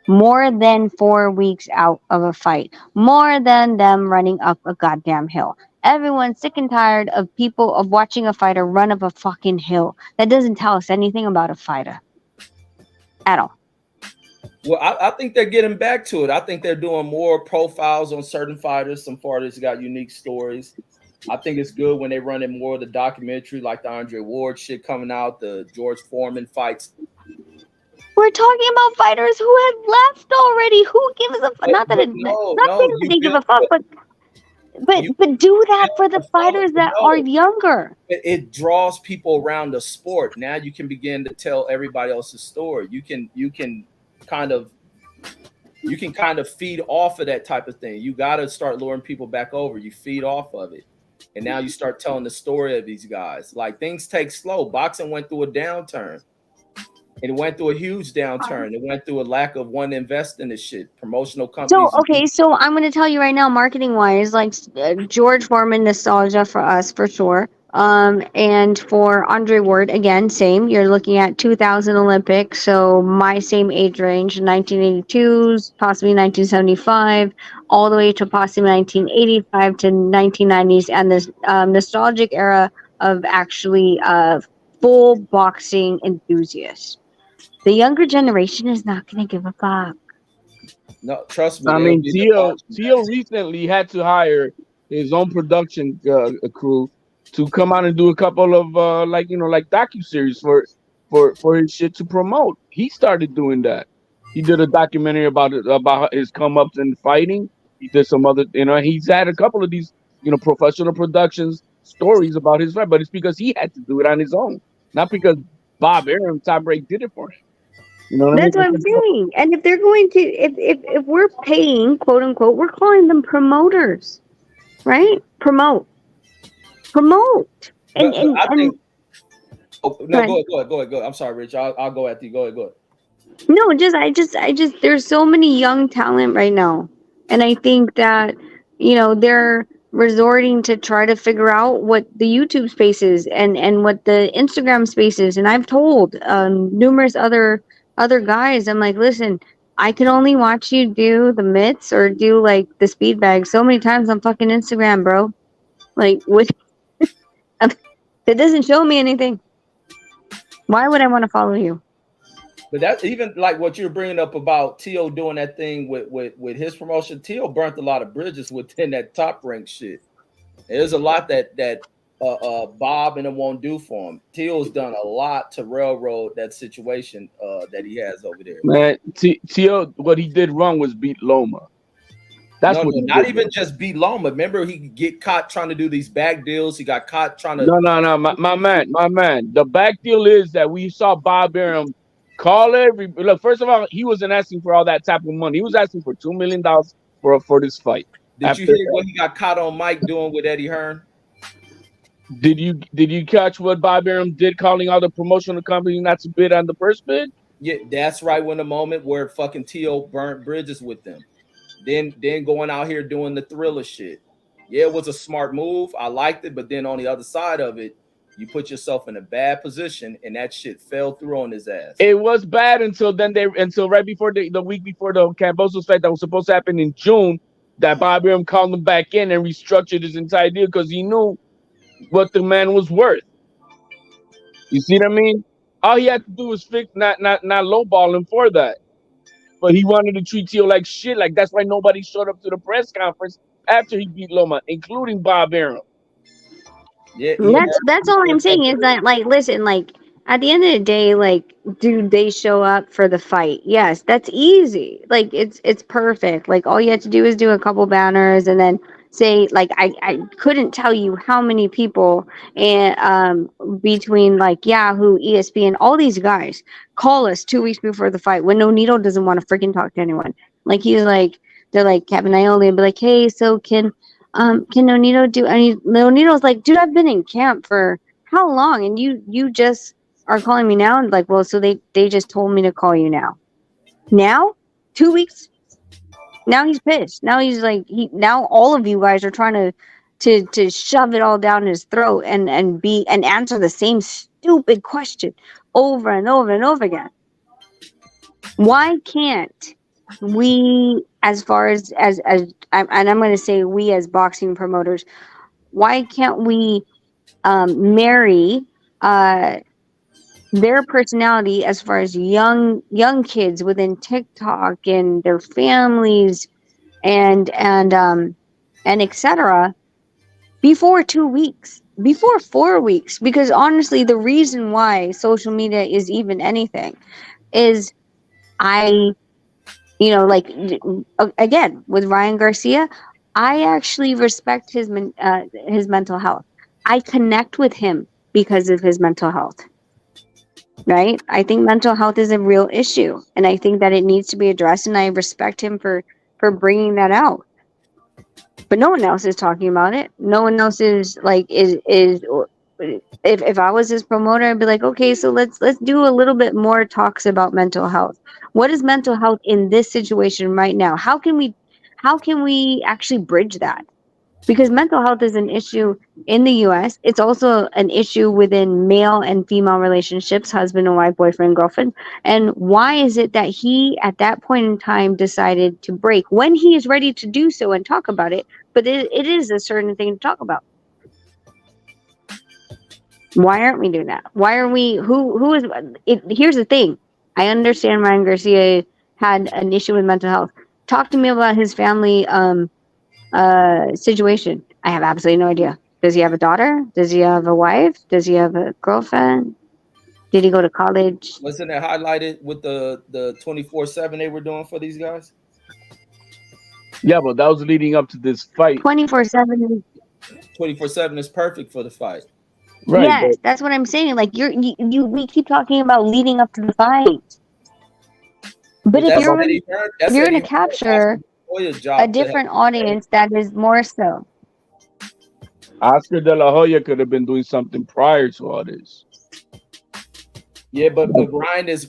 more than 4 weeks out of a fight, more than them running up a goddamn hill. Everyone's sick and tired of watching a fighter run up a fucking hill. That doesn't tell us anything about a fighter at all. Well, I think they're getting back to it. I think they're doing more profiles on certain fighters. Some fighters got unique stories. I think it's good when they run in more of the documentary, like the Andre Ward shit coming out, the George Foreman fights. We're talking about fighters who have left already. Who gives a fuck? Not that they give a fuck, but do that for the fighters that are younger. It draws people around the sport. Now you can begin to tell everybody else's story. You can kind of feed off of that type of thing. You got to start luring people back over. You feed off of it. And now you start telling the story of these guys. Like, things take slow. Boxing went through a downturn. It went through a huge downturn. It went through a lack of one to invest in this shit. Promotional companies. So I'm going to tell you right now, marketing wise, like, George Foreman nostalgia for us, for sure. And for Andre Ward, again, same. You're looking at 2000 Olympics, so my same age range, 1982s, possibly 1975, all the way to possibly 1985 to 1990s, and this nostalgic era of actually full boxing enthusiasts. The younger generation is not going to give a fuck. No, trust me. I mean, Tio recently had to hire his own production crew to come out and do a couple of like docuseries for his shit to promote. He started doing that. He did a documentary about his come ups in fighting. He did some other, he's had a couple of these, professional productions stories about his fight, but it's because he had to do it on his own, not because Bob Arum, Tom Brady did it for him. That's what I'm saying. And if they're going to, if we're paying, quote unquote, we're calling them promoters, right? Promote promote. But I And think. Oh, no, go ahead. I'm sorry, Rich. I'll go after you. Go ahead. no, I just there's so many young talent right now. And I think that, they're resorting to try to figure out what the YouTube space is and what the Instagram space is. And I've told numerous other guys, I'm like, listen, I can only watch you do the mitts or do like the speed bag so many times on fucking Instagram, bro. Like with it doesn't show me anything. Why would I want to follow you? But that even like what you're bringing up about T.O. doing that thing with his promotion, T.O. burnt a lot of bridges within that Top Rank shit. There's a lot that Bob and them won't do for him. T.O.'s done a lot to railroad that situation that he has over there. Man, T.O. what he did wrong was beat Loma. That's what not even just beat Loma. Remember, he get caught trying to do these bag deals. He got caught trying to. No, my man. The back deal is that we saw Bob Arum call look. First of all, he wasn't asking for all that type of money. He was asking for $2 million for this fight. Did you hear what he got caught on mic doing with Eddie Hearn? Did you catch what Bob Arum did, calling all the promotional companies not to bid on the first bid? Yeah, that's right. When the moment where fucking T.O. burnt bridges with them. Then going out here doing the Thriller shit. Yeah, it was a smart move. I liked it, but then on the other side of it, you put yourself in a bad position, and that shit fell through on his ass. It was bad until right before the week before the Cambosos fight that was supposed to happen in June, that Bob Arum called him back in and restructured his entire deal because he knew what the man was worth. You see what I mean? All he had to do was fix not lowball him for that. But he wanted to treat T.O. like shit. Like that's why nobody showed up to the press conference after he beat Loma, including Bob Arum. Yeah, that's all I'm saying is that, like, listen, like at the end of the day, like, do they show up for the fight? Yes, that's easy. Like it's perfect. Like all you have to do is do a couple banners and then say, like, I couldn't tell you how many people and between like Yahoo, ESPN, all these guys call us 2 weeks before the fight when Nonito doesn't want to freaking talk to anyone. Like they're like Kevin Iole and be like, hey, so can Nonito do any? Nonito's like, dude, I've been in camp for how long? And you just are calling me now? And like, well, so they just told me to call you now. Now? 2 weeks? Now he's pissed. Now he's like, now all of you guys are trying to shove it all down his throat and answer the same stupid question over and over and over again. Why can't we, as far as and I'm going to say we as boxing promoters, why can't we marry their personality as far as young kids within TikTok and their families and etc. before 2 weeks, before 4 weeks? Because honestly, the reason why social media is even anything is like again with Ryan Garcia, I actually respect his mental health. I connect with him because of his mental health. Right? I think mental health is a real issue, and I think that it needs to be addressed. And I respect him for bringing that out. But no one else is talking about it. No one else is like is. If I was his promoter, I'd be like, okay, so let's do a little bit more talks about mental health. What is mental health in this situation right now? How can we actually bridge that? Because mental health is an issue in the US. It's also an issue within male and female relationships, husband and wife, boyfriend, girlfriend. And why is it that he, at that point in time, decided to break when he is ready to do so and talk about it? But it is a certain thing to talk about. Why aren't we doing that? Why are we? Who is it? Here's the thing. I understand Ryan Garcia had an issue with mental health. Talk to me about his family situation. I have absolutely no idea. Does he have a daughter? Does he have a wife? Does he have a girlfriend? Did he go to college? Wasn't it highlighted with the 24/7 they were doing for these guys? Yeah, but that was leading up to this fight. 24/7. 24/7 is perfect for the fight. Right. Yes, that's what I'm saying. Like we keep talking about leading up to the fight, but if you're going to capture a different audience that is more so. Oscar De La Hoya could have been doing something prior to all this. Yeah, but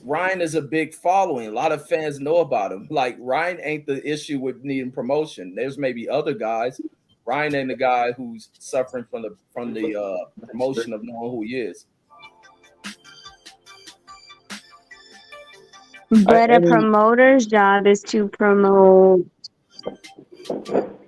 Ryan is a big following. A lot of fans know about him. Like Ryan ain't the issue with needing promotion. There's maybe other guys. Ryan ain't the guy who's suffering from the promotion of knowing who he is. But a promoter's job is to promote.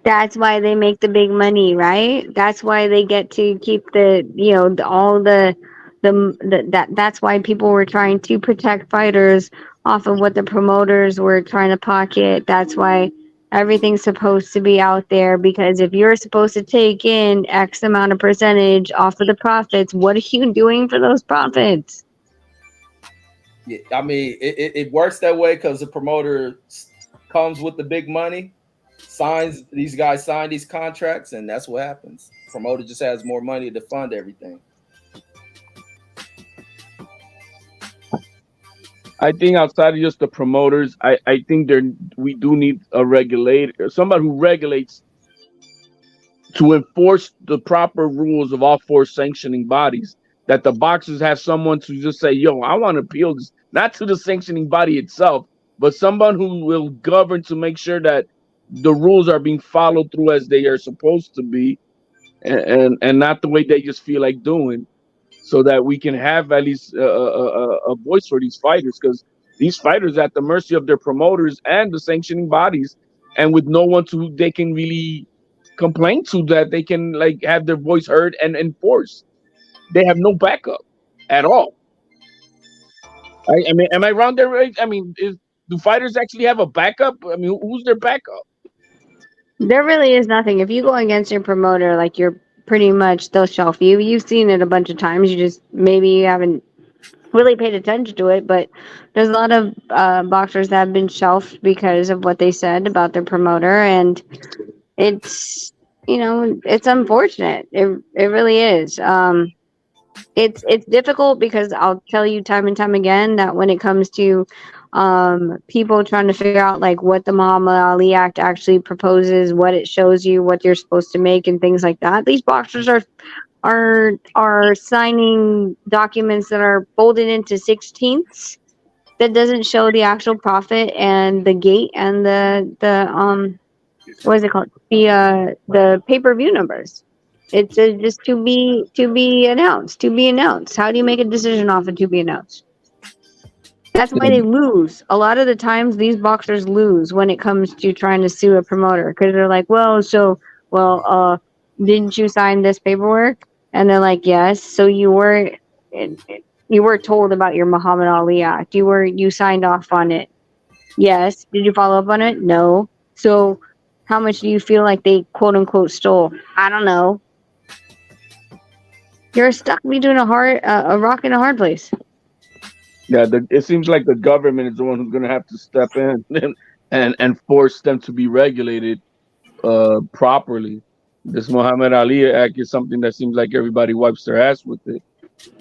That's why they make the big money, right? That's why they get to keep all the that's why people were trying to protect fighters off of what the promoters were trying to pocket. That's why everything's supposed to be out there, because if you're supposed to take in X amount of percentage off of the profits, what are you doing for those profits? Yeah, I mean, it works that way because the promoter comes with the big money, these guys sign these contracts, and that's what happens. Promoter just has more money to fund everything. I think outside of just the promoters, I think we do need a regulator, somebody who regulates to enforce the proper rules of all four sanctioning bodies. That the boxers have someone to just say, yo, I want to appeal this, not to the sanctioning body itself, but someone who will govern to make sure that the rules are being followed through as they are supposed to be, and not the way they just feel like doing, so that we can have at least a voice for these fighters, because these fighters are at the mercy of their promoters and the sanctioning bodies, and with no one to they can really complain to, that they can like have their voice heard and enforced. They have no backup at all. I mean, am I wrong there? Right? I mean, do fighters actually have a backup? I mean, who's their backup? There really is nothing. If you go against your promoter, like, you're pretty much, they'll shelf you. You've seen it a bunch of times. You just, maybe you haven't really paid attention to it, but there's a lot of boxers that have been shelved because of what they said about their promoter, and it's it's unfortunate. It really is. It's difficult because I'll tell you time and time again that when it comes to people trying to figure out like what the Muhammad Ali Act actually proposes, what it shows you, what you're supposed to make, and things like that, these boxers are signing documents that are folded into 16ths that doesn't show the actual profit and the gate and the what is it called, the pay-per-view numbers. It's just to be announced. How do you make a decision off of to be announced? That's why they lose. A lot of the times these boxers lose when it comes to trying to sue a promoter, because they're like, didn't you sign this paperwork? And they're like, yes. So you were told about your Muhammad Ali Act. You signed off on it. Yes. Did you follow up on it? No. So how much do you feel like they quote unquote stole? I don't know. You're stuck between a rock and a hard place. Yeah, it seems like the government is the one who's going to have to step in and force them to be regulated properly. This Muhammad Ali Act is something that seems like everybody wipes their ass with it.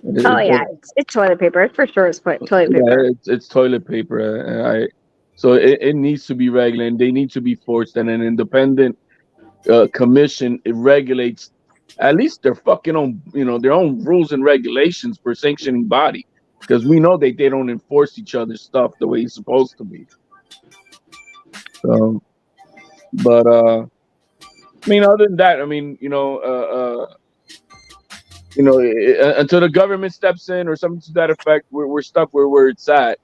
It's toilet paper. It's for sure it's toilet paper. Yeah, it's toilet paper. So it needs to be regulated. They need to be forced, and an independent commission, it regulates at least their fucking own, their own rules and regulations for sanctioning body, because we know they don't enforce each other's stuff the way it's supposed to be. So, but I mean, other than that, I mean, until the government steps in or something to that effect, we're stuck where it's at.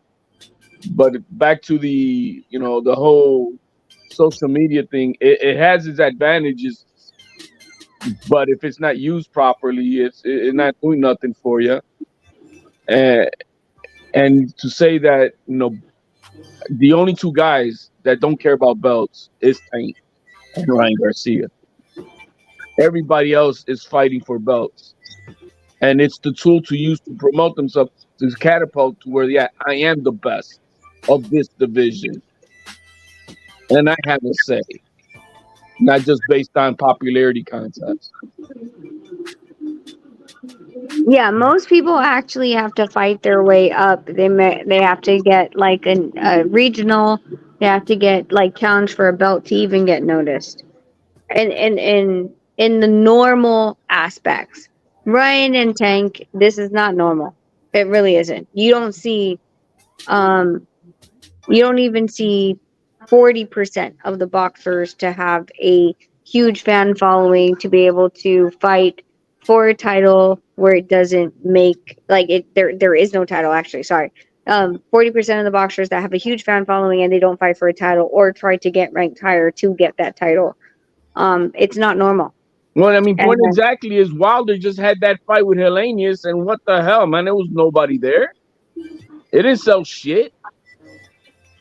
But back to the the whole social media thing, it has its advantages, but if it's not used properly, it's not doing nothing for you. And to say that the only two guys that don't care about belts is Tank and Ryan Garcia. Everybody else is fighting for belts, and it's the tool to use to promote themselves, to catapult to where I am the best of this division, and I have a say, not just based on popularity contests. Yeah, most people actually have to fight their way up. They have to get like a regional. They have to get like challenged for a belt to even get noticed. And in the normal aspects. Ryan and Tank, this is not normal. It really isn't. You don't see, you don't even see 40% of the boxers to have a huge fan following to be able to fight for a title where it doesn't make like it. There is no title actually. Sorry. 40% of the boxers that have a huge fan following and they don't fight for a title or try to get ranked higher to get that title. It's not normal. Well, I mean, point And exactly is Wilder just had that fight with Hellenius, and what the hell, man? There was nobody there. It didn't sell shit.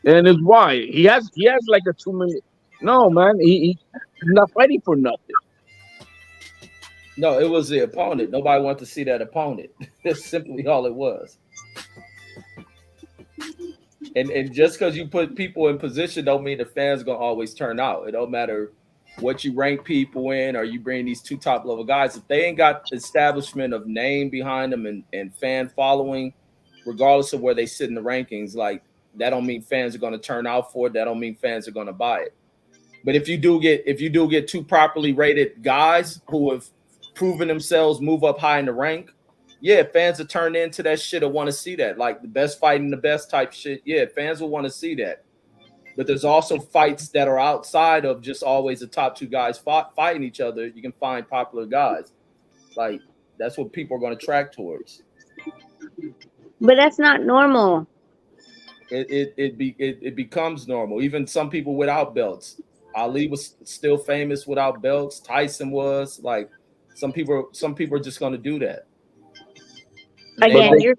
And it's why he has like a 2 minute. No, man, he's not fighting for nothing. No, it was the opponent. Nobody wanted to see that opponent. That's simply all it was. And just because you put people in position don't mean the fans gonna always turn out. It don't matter what you rank people in, or you bring these two top level guys. If they ain't got establishment of name behind them and fan following, regardless of where they sit in the rankings, like that don't mean fans are gonna turn out for it. That don't mean fans are gonna buy it. But if you do get two properly rated guys who have proven themselves, move up high in the rank, yeah, fans will turn into that shit or want to see that. Like the best fighting the best type shit. Yeah, fans will want to see that. But there's also fights that are outside of just always the top two guys fighting each other. You can find popular guys. Like that's what people are going to track towards. but that's not normal. It becomes normal. Even some people without belts. Ali was still famous without belts. Tyson was. Like some people are just going to do that. Again, you're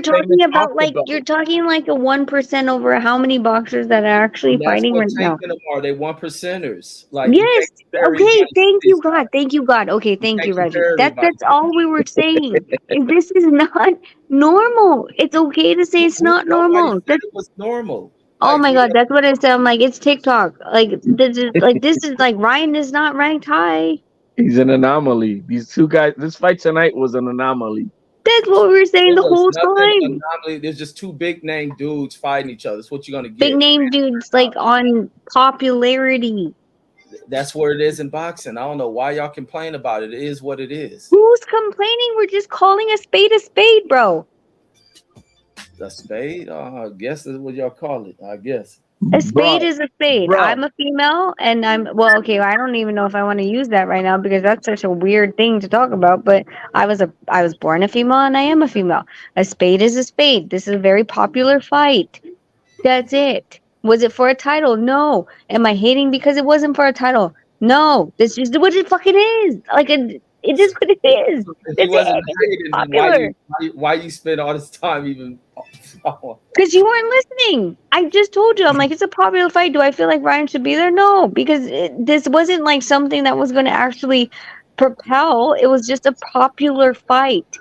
talking about like you're talking like a 1% over how many boxers that are actually fighting right now. They 1%ers. Like yes. Okay. Thank you, God. Thank you, God. Okay. Thank you, Reggie. That's all we were saying. This is not normal. It's okay to say it's not normal. It was normal. Oh my God, that's what I said. I'm like, it's TikTok. Like this is like Ryan is not ranked high. He's an anomaly. These two guys. This fight tonight was an anomaly. That's what we were saying the whole time. Anomaly. There's just two big name dudes fighting each other. That's what you're gonna get. Big name dudes like on popularity. That's where it is in boxing. I don't know why y'all complain about it. It is what it is. Who's complaining? We're just calling a spade, bro. A spade? I guess that's what y'all call it. I guess. A spade is a spade. Bro. I'm a female, and I don't even know if I want to use that right now because that's such a weird thing to talk about. But I was born a female, and I am a female. A spade is a spade. This is a very popular fight. That's it. Was it for a title? No. Am I hating because it wasn't for a title? No. This is what it fucking is. Like it is what it is. It's popular. Why you spend all this time even? Because you weren't listening. I just told you. I'm like, it's a popular fight. Do I feel like Ryan should be there? No, because this wasn't like something that was going to actually propel. It was just a popular fight.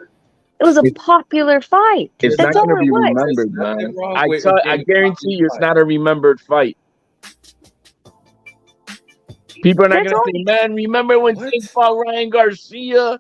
It was a popular fight. It's That's not going to be was. remembered, man. I guarantee you it's not a remembered fight. People are not going to say, man, remember when Tank fought Ryan Garcia?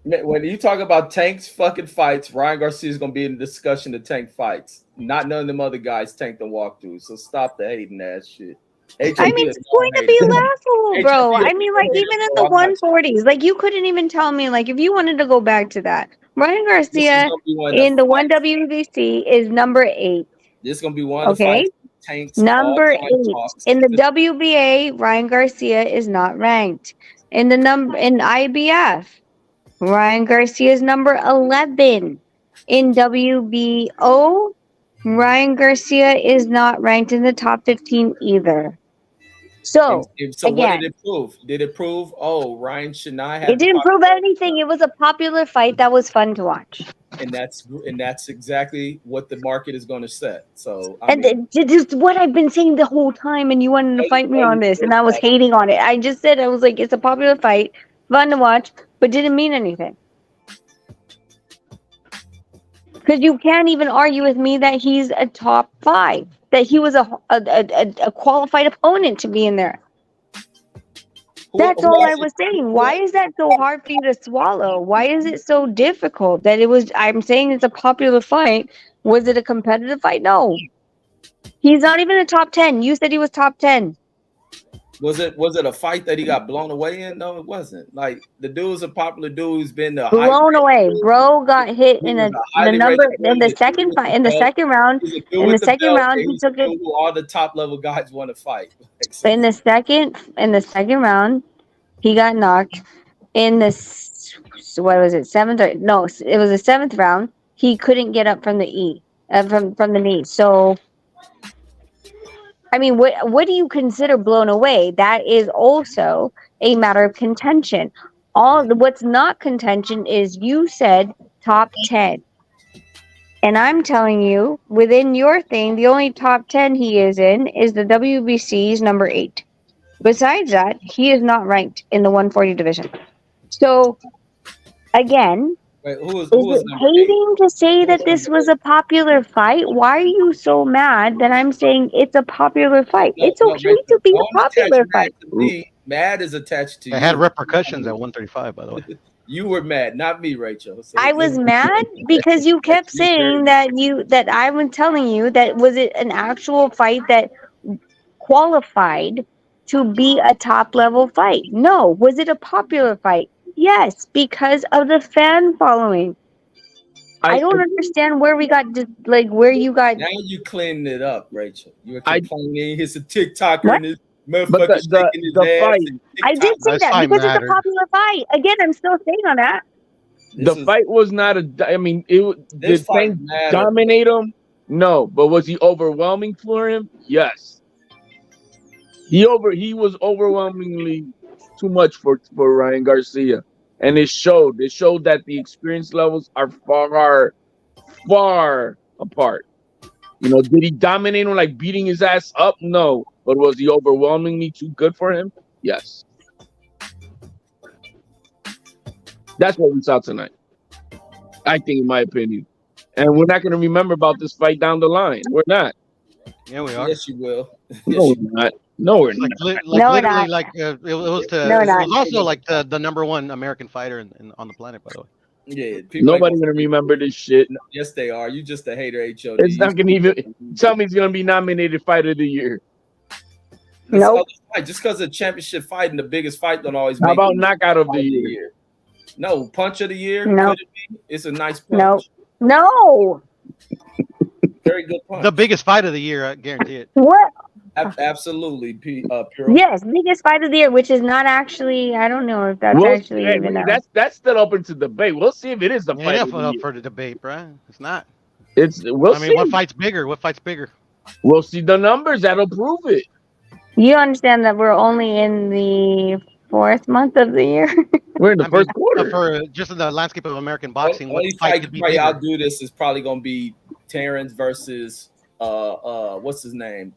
When you talk about Tank's fucking fights, Ryan Garcia is going to be in the discussion of Tank fights. Not none of them other guys Tank the walkthrough. So stop the hating ass shit. I mean, it's going to be laughable, bro. I mean, like, even in the 140s, like, you couldn't even tell me, like, if you wanted to go back to that, Ryan Garcia in the 1WBC is number 8. This is going to be one of the fights. Tank's number 8. In the WBA, Ryan Garcia is not ranked. In IBF, Ryan Garcia is number 11. In WBO, Ryan Garcia is not ranked in the top 15 either. So again, what did it prove? Did it prove, Ryan should not have? It didn't prove anything. It was a popular fight that was fun to watch. And that's exactly what the market is going to set. So this is what I've been saying the whole time, and you wanted to fight me on this, and I was hating on it. I just said, I was like, it's a popular fight, fun to watch, but didn't mean anything. Because you can't even argue with me that he's a top 5, that he was a qualified opponent to be in there. That's all I was saying. Why is that so hard for you to swallow? Why is it so difficult that it was? I'm saying it's a popular fight. Was it a competitive fight? No. He's not even a top 10. You said he was top 10. Was it a fight that he got blown away in? No, it wasn't. Like the dude's a popular dude who's been the Blown away. Bro got hit in the highly number rated in the dude second fight in the belt. second round. He's a dude In the with the second belt, round, and he he's a took it dude who all the top level guys want to fight. in the second round. He got knocked in the what was it, seventh or no? It was the seventh round. He couldn't get up from the from the knee. So, I mean, what do you consider blown away? That is also a matter of contention. What's not contention is you said top 10. And I'm telling you, within your thing, the only top 10 he is in is the WBC's number 8. Besides that, he is not ranked in the 140 division. So, again, Wait, who was is it hating to say that this was a popular fight? Why are you so mad that I'm saying it's a popular fight? It's okay to be a popular fight. Mad is attached to you. It had repercussions at 135, by the way. You were mad, not me, Rachel. So I was mad because you kept saying that I was telling you that was it an actual fight that qualified to be a top level fight? No. Was it a popular fight? Yes, because of the fan following. I don't understand where we got where you got. Now you cleaning it up, Rachel. You were complaining he's a TikToker and his motherfucker But shaking his the ass. fight, I did say that because it's a popular fight. Again, I'm still saying on that. The fight was not a. I mean, did Tank dominate him? No, but was he overwhelming for him? Yes. He was overwhelmingly too much for Ryan Garcia, and it showed. It showed that the experience levels are far apart. You know, did he dominate him like beating his ass up? No, but was he overwhelmingly too good for him? Yes. That's what we saw tonight, I think, in my opinion. And we're not going to remember about this fight down the line. We're not. Yeah, we are. Yes, you will. No, we're not. No, we're not. Literally, like it was No, it not. was also like the number one American fighter on the planet, by the way. Yeah, Nobody's going to remember this shit. Yes, they are. You just a hater, HOD. It's not going to even tell me he's going to be nominated Fight of the Year. Nope. Just because a championship fight and the biggest fight don't always How make about it knockout of the fight year? No, punch of the year. No. Could it be? It's a nice punch. No. Very good punch. The biggest fight of the year, I guarantee it. What? Absolutely, Puro. Yes, biggest fight of the year, which is not actually. I don't know if that's actually even. That's still open to debate. We'll see if it is the fight. Yeah, of the up year. for the debate, bro. It's not. We'll see. What fight's bigger? What fight's bigger? We'll see the numbers. That'll prove it. You understand that we're only in the 4th month of the year. We're in the first quarter. For just in the landscape of American boxing, what Only fight fight could be probably bigger? outdo this is probably gonna be Terrence versus what's his name?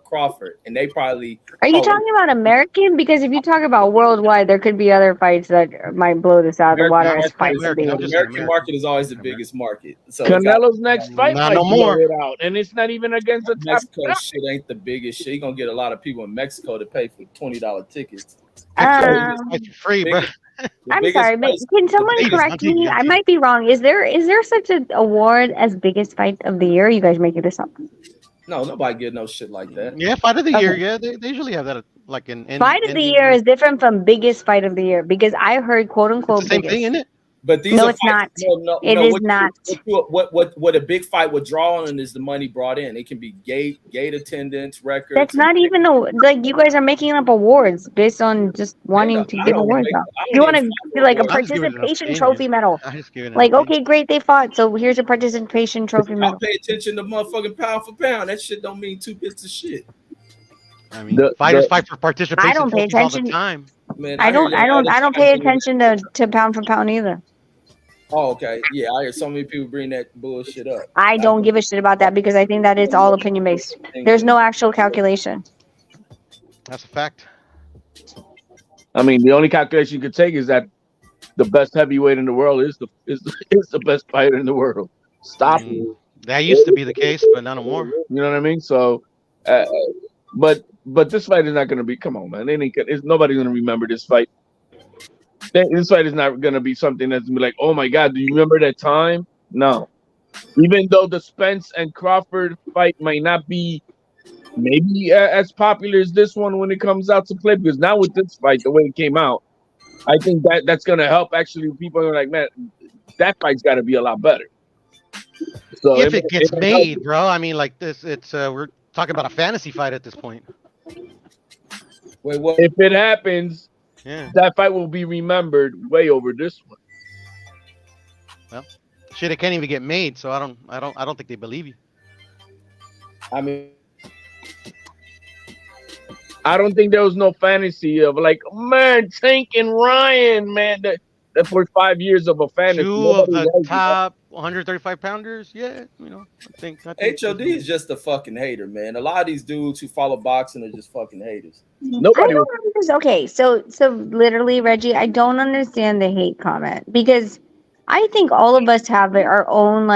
Crawford. And they probably Are you talking about American? Because if you talk about worldwide, there could be other fights that might blow this out of the water as fights. The American market is always the biggest market. So Canelo's next fight Not might no blow more. it out, and it's not even against a top. Mexico shit ain't the biggest shit. You're gonna get a lot of people in Mexico to pay for $20 tickets. It's free, bro. I'm sorry, but can someone correct me? I might be wrong. Is there such an award as biggest fight of the year? Or are you guys making this up? No, nobody get no shit like that. Yeah, fight of the year. Okay. Yeah, they usually have that like in Fight of the year is different from biggest fight of the year because I heard quote unquote same biggest. thing, isn't it? But these No, are it's fights, not. It is not. What a big fight would draw on is the money brought in. It can be gate attendance, records. That's not even like you guys are making up awards based on just wanting to give awards out. You want to do like a participation trophy medal. Like, okay, great, they fought, so here's a participation trophy medal. I'll pay attention to motherfucking pound for pound. That shit don't mean 2 bits of shit. I mean, fighters fight for participation I don't pay trophies all the attention. time. Man, I don't pay attention to pound for pound either. Oh, okay. Yeah, I hear so many people bring that bullshit up. I don't give a shit about that because I think that it's all opinion based. There's no actual calculation. That's a fact. I mean, the only calculation you could take is that the best heavyweight in the world is the best fighter in the world. Stop it. That used to be the case, but not anymore. You know what I mean? So, but this fight is not going to be. Come on, man. Nobody's going to remember this fight. This fight is not going to be something that's going to be like, oh my God, do you remember that time? No. Even though the Spence and Crawford fight might not be maybe as popular as this one when it comes out to play. Because now with this fight, the way it came out, I think that's gonna help. Actually, people are like, man, that fight's got to be a lot better. So if it gets made, bro, I mean, like this, it's we're talking about a fantasy fight at this point. Wait, what? If it happens, Yeah. that fight will be remembered way over this one. Well, shit, it can't even get made, so I don't think they believe you. I mean, I don't think there was no fantasy of like, man, Tank and Ryan, man. That for 5 years of a fantasy. Two of the top 135 pounders, yeah, you know. I think HOD is just a fucking hater, man. A lot of these dudes who follow boxing are just fucking haters. Nobody. Okay, so literally, Reggie, I don't understand the hate comment because I think all of us have our own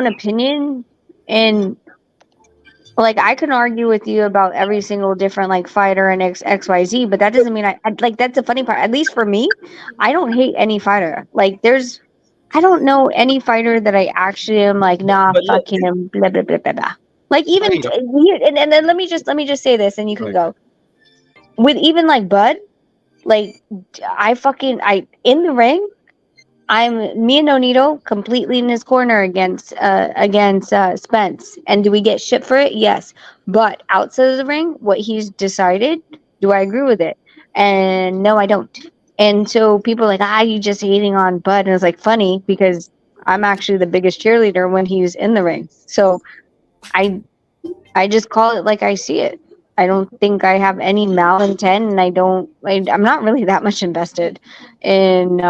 opinion, and like I can argue with you about every single different like fighter and XYZ, but that doesn't mean I like. That's the funny part. At least for me, I don't hate any fighter. Like I don't know any fighter that I actually am like, nah, fuck him, blah blah blah blah blah. Like even and then let me just say this, and you can go with even like Bud. Like I in the ring, me and Nonito completely in his corner against Spence. And do we get shit for it? Yes. But outside of the ring, what he's decided, do I agree with it? And no, I don't. And so people are like, you just hating on Bud. And it's like funny because I'm actually the biggest cheerleader when he's in the ring. So I just call it like I see it. I don't think I have any malintent, and I'm not really that much invested in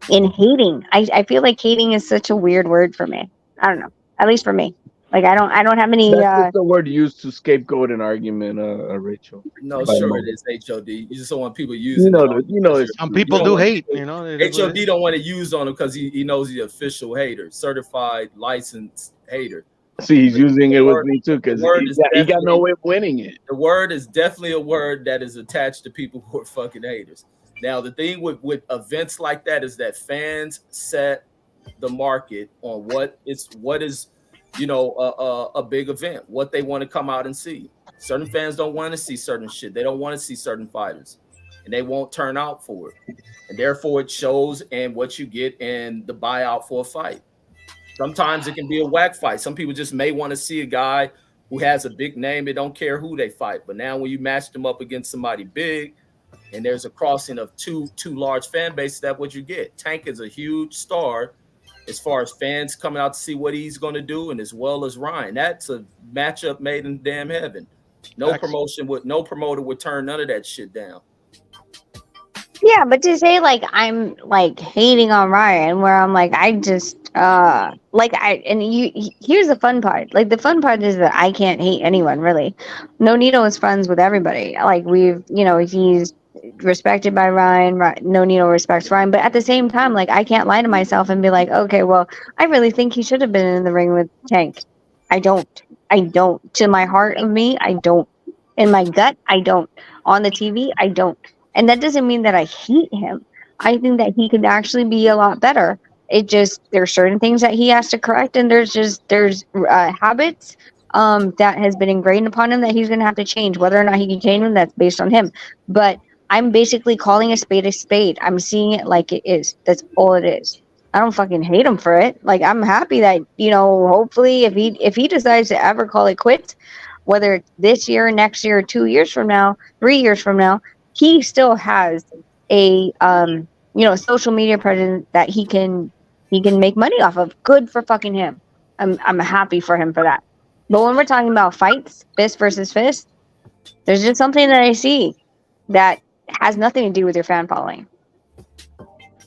hating. I feel like hating is such a weird word for me. I don't know. At least for me. Like I don't have any That's just the word used to scapegoat an argument, Rachel. No, sure it is HOD. You just don't want people using it. Some people do hate, you know. HOD don't want to use on him because he knows he's official hater, certified, licensed hater. See, he's using it with me too because he got no way of winning it. The word is definitely a word that is attached to people who are fucking haters. Now, the thing with events like that is that fans set the market on what is a big event, what they want to come out and see. Certain fans don't want to see certain shit. They don't want to see certain fighters, and they won't turn out for it. And therefore, it shows in what you get in the buyout for a fight. Sometimes it can be a whack fight. Some people just may want to see a guy who has a big name. They don't care who they fight. But now when you match them up against somebody big, and there's a crossing of two large fan bases, that's what you get. Tank is a huge star as far as fans coming out to see what he's going to do, and as well as Ryan. That's a matchup made in damn heaven. No promoter would turn none of that shit down. Yeah, but to say like I'm like hating on Ryan, where I'm like I just here's the fun part. Like the fun part is that I can't hate anyone really. Nonito is friends with everybody. Like he's respected by Ryan. Nonito respects Ryan, but at the same time, like I can't lie to myself and be like, okay, well, I really think he should have been in the ring with Tank. I don't. To my heart of me, I don't. In my gut, I don't. On the TV, I don't. And that doesn't mean that I hate him. I think that he could actually be a lot better. There's certain things that he has to correct, and there's habits that has been ingrained upon him that he's going to have to change. Whether or not he can change them, that's based on him. But I'm basically calling a spade a spade. I'm seeing it like it is. That's all it is. I don't fucking hate him for it. Like I'm happy that hopefully if he decides to ever call it quits, whether it's this year, next year, 2 years from now, 3 years from now, he still has a social media presence that he can make money off of. Good for fucking him. I'm happy for him for that. But when we're talking about fights, fist versus fist, there's just something that I see that has nothing to do with your fan following.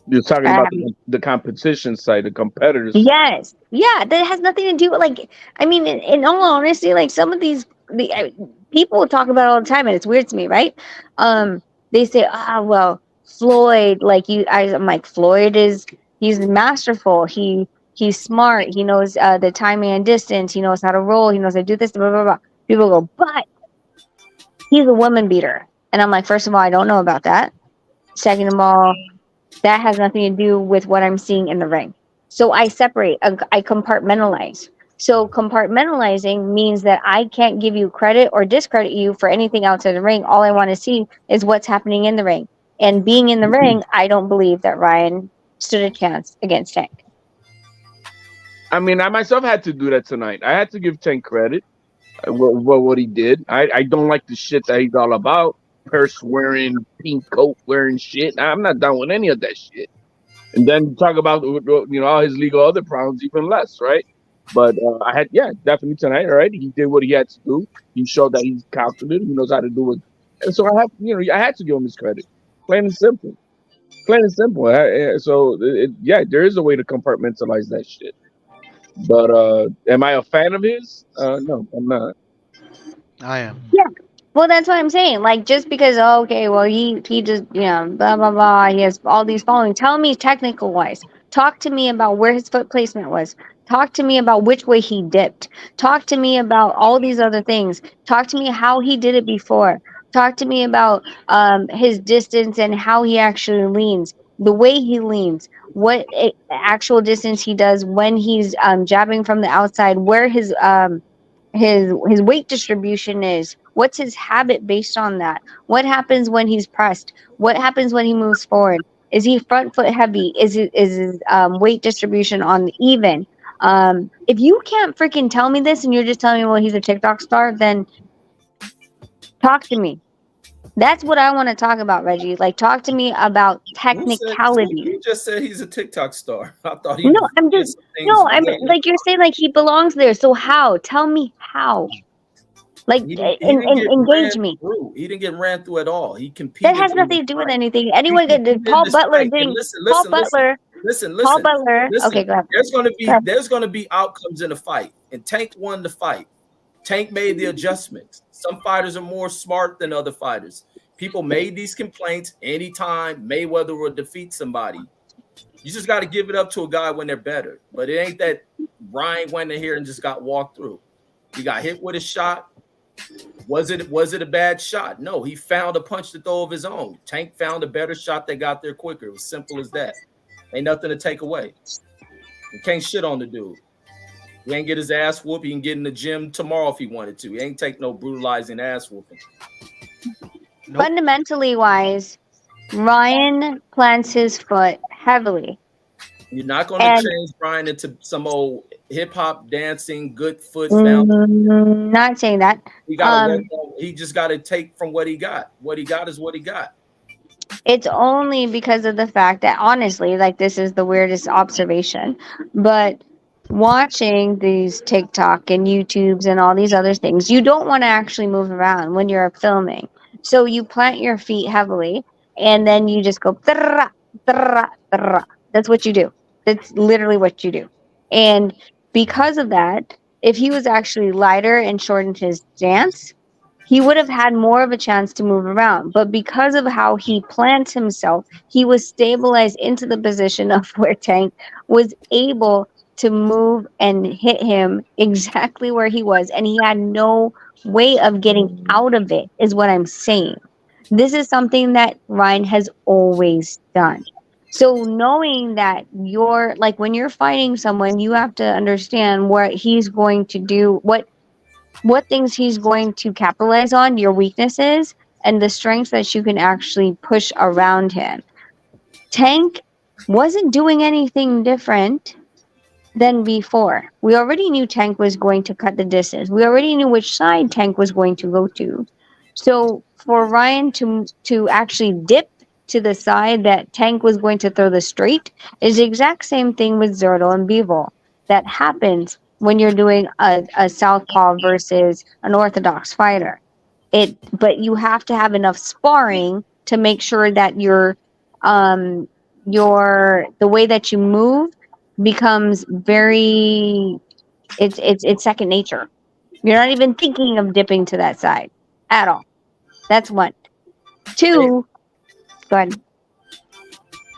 You're talking about the competition side, the competitors. Yes. Yeah, that has nothing to do with in all honesty, like some of these people talk about it all the time, and it's weird to me, right? They say, well, Floyd, I'm like, Floyd he's masterful. He's smart. He knows the timing and distance. He knows how to roll. He knows how to do this, blah, blah, blah. People go, but he's a woman beater. And I'm like, first of all, I don't know about that. Second of all, that has nothing to do with what I'm seeing in the ring. So I separate, I compartmentalize. So compartmentalizing means that I can't give you credit or discredit you for anything outside the ring. All I want to see is what's happening in the ring. And being in the ring, I don't believe that Ryan stood a chance against Tank. I mean, I myself had to do that tonight. I had to give Tank credit. What he did. I don't like the shit that he's all about. Purse wearing, pink coat wearing shit. I'm not down with any of that shit. And then talk about all his legal other problems, even less, right? But I had definitely tonight. All right, he did what he had to do. He showed that he's confident. He knows how to do it. And so I had to give him his credit. Plain and simple. Plain and simple. There is a way to compartmentalize that shit. But am I a fan of his? No, I'm not. I am. Yeah. Well, that's what I'm saying. Like, just because, he just, blah, blah, blah, he has all these following. Tell me technical wise. Talk to me about where his foot placement was. Talk to me about which way he dipped. Talk to me about all these other things. Talk to me how he did it before. Talk to me about his distance and how he actually leans, the way he leans, actual distance he does when he's jabbing from the outside, where his weight distribution is, what's his habit based on that, what happens when he's pressed, what happens when he moves forward, is he front foot heavy, is his weight distribution on the even. If you can't freaking tell me this and you're just telling me, well, he's a TikTok star, then talk to me. That's what I want to talk about, Reggie. Like, talk to me about technicality. You just said he's a TikTok star. I thought No, I'm like, you're saying like he belongs there. So how? Tell me how. Like, engage me. He didn't get ran through at all. He competed. That has nothing to do with anything. Anyone did. Paul Butler didn't. Listen. Paul Butler. Okay, go ahead. There's gonna be outcomes in the fight, and Tank won the fight. Tank made the adjustments. Some fighters are more smart than other fighters. People made these complaints anytime Mayweather will defeat somebody. You just got to give it up to a guy when they're better. But it ain't that Ryan went in here and just got walked through. He got hit with a shot. Was it a bad shot? No, he found a punch to throw of his own. Tank found a better shot that got there quicker. It was simple as that. Ain't nothing to take away. You can't shit on the dude. He ain't get his ass whooped. He can get in the gym tomorrow if he wanted to. He ain't take no brutalizing ass whooping. Nope. Fundamentally wise, Ryan plants his foot heavily. You're not going to change Ryan into some old hip hop dancing good foot fountain. Not saying that. He just got to take from what he got. What he got is what he got. It's only because of the fact that, honestly, like, this is the weirdest observation, but watching these TikTok and YouTubes and all these other things, you don't want to actually move around when you're filming. So you plant your feet heavily and then you just go, that's what you do. That's literally what you do. And because of that, if he was actually lighter and shortened his stance, he would have had more of a chance to move around. But because of how he plants himself, he was stabilized into the position of where Tank was able to move and hit him exactly where he was. And he had no way of getting out of it, is what I'm saying. This is something that Ryan has always done. So knowing that you're, like, when you're fighting someone, you have to understand what he's going to do, what things he's going to capitalize on, your weaknesses, and the strengths that you can actually push around him. Tank wasn't doing anything different than before. We already knew Tank was going to cut the distance. We already knew which side Tank was going to go to. So for Ryan to actually dip to the side that Tank was going to throw the straight is the exact same thing with Zerto and Bivol. That happens when you're doing a southpaw versus an orthodox fighter. But you have to have enough sparring to make sure that the way that you move becomes very, it's second nature. You're not even thinking of dipping to that side at all. That's one. Two, go ahead.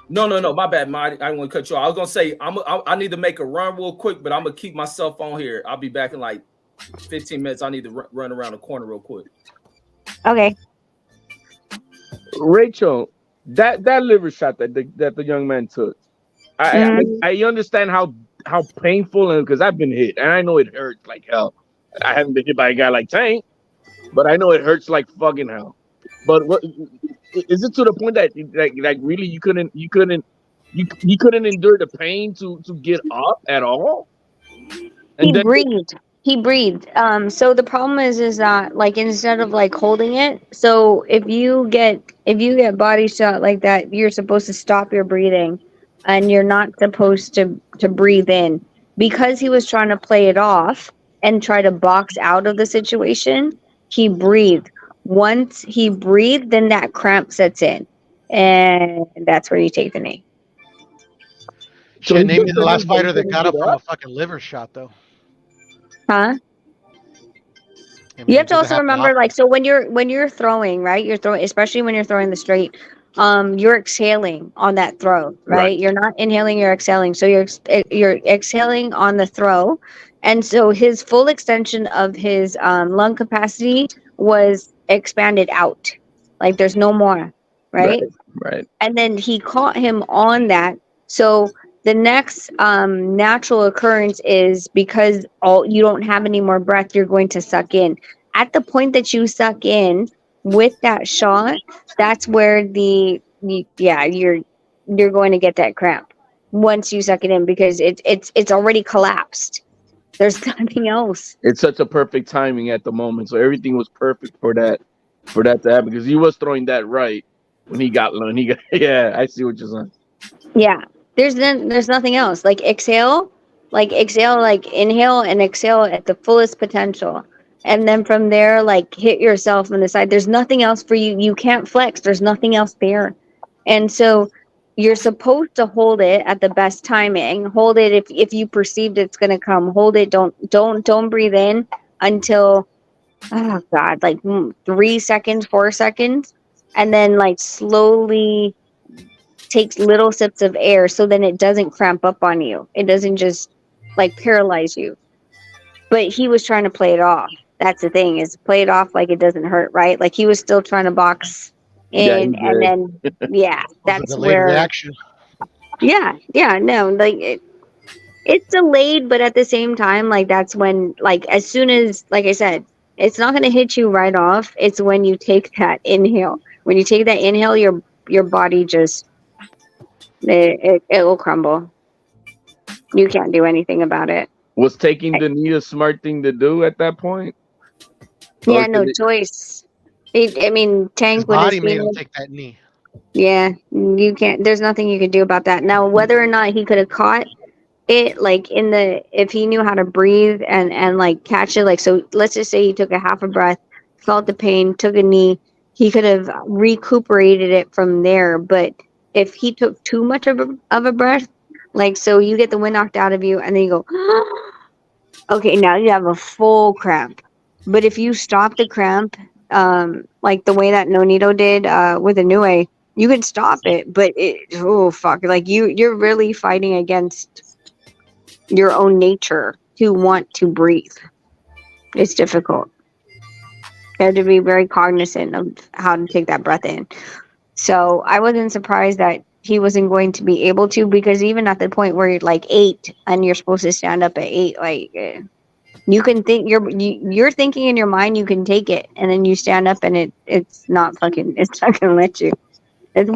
No, my bad. I want to cut you off. I was gonna say I need to make a run real quick, but I'm gonna keep myself on here. I'll be back in like 15 minutes. I need to run around the corner real quick. Okay. Rachel, that liver shot that the young man took, I understand how how painful, and because I've been hit and I know it hurts like hell. I haven't been hit by a guy like Tank, but I know it hurts like fucking hell. But what is it to the point that like really you couldn't endure the pain to get up at all? And He then breathed. He breathed. So the problem is that like instead of like holding it, so if you get body shot like that, you're supposed to stop your breathing, and you're not supposed to breathe in because he was trying to play it off and try to box out of the situation. He breathed. Once he breathed, then that cramp sets in, and that's where you take the knee. So Shit, he name me took the the knee, last but he fighter that couldn't got get up from a up. fucking liver shot, though. Huh? I mean, You have to does it also happen remember, often? like, so when you're throwing, right? You're throwing, especially when you're throwing the straight. You're exhaling on that throw, Right. right? You're not inhaling, you're exhaling. So you're exhaling on the throw, and so his full extension of his lung capacity was expanded out, like there's no more, right? Right. And then he caught him on that. So the next natural occurrence is because you don't have any more breath, you're going to suck in. At the point that you suck in with that shot, that's where you're going to get that cramp once you suck it in because it's already collapsed. There's nothing else. It's such a perfect timing at the moment. So everything was perfect for that to happen because he was throwing that right when he got yeah, I see what you're saying. Yeah. There's nothing else. Like exhale, like inhale and exhale at the fullest potential. And then from there, like hit yourself on the side. There's nothing else for you. You can't flex. There's nothing else there. And so you're supposed to hold it at the best timing. Hold it if you perceived it's gonna come. Hold it. Don't breathe in until oh god, like 3 seconds, 4 seconds. And then like slowly takes little sips of air so then it doesn't cramp up on you. It doesn't just like paralyze you. But he was trying to play it off. That's the thing, is play it off like it doesn't hurt, right? Like he was still trying to box Yeah, he in, and did. then yeah, Was a that's delayed where reaction. no, like it's delayed, but at the same time, like that's when, like as soon as, like I said, it's not going to hit you right off. It's when you take that inhale. When you take that inhale, your body just it will crumble. You can't do anything about it. Was taking the knee a smart thing to do at that point? Yeah, no choice. I mean, His Tank would have body seen made him it. take that knee. Yeah, you can't. There's nothing you could do about that. Now, whether or not he could have caught it, like if he knew how to breathe and like catch it, like so. Let's just say he took a half a breath, felt the pain, took a knee. He could have recuperated it from there. But if he took too much of a breath, like so, you get the wind knocked out of you, and then you go. Okay, now you have a full cramp. But if you stop the cramp, like the way that Nonito did with a Nue, you can stop it. But oh fuck, like you're really fighting against your own nature to want to breathe. It's difficult. You have to be very cognizant of how to take that breath in. So I wasn't surprised that he wasn't going to be able to, because even at the point where you're like 8 and you're supposed to stand up at 8, like you can think you're thinking in your mind you can take it, and then you stand up and it's not gonna let you. It's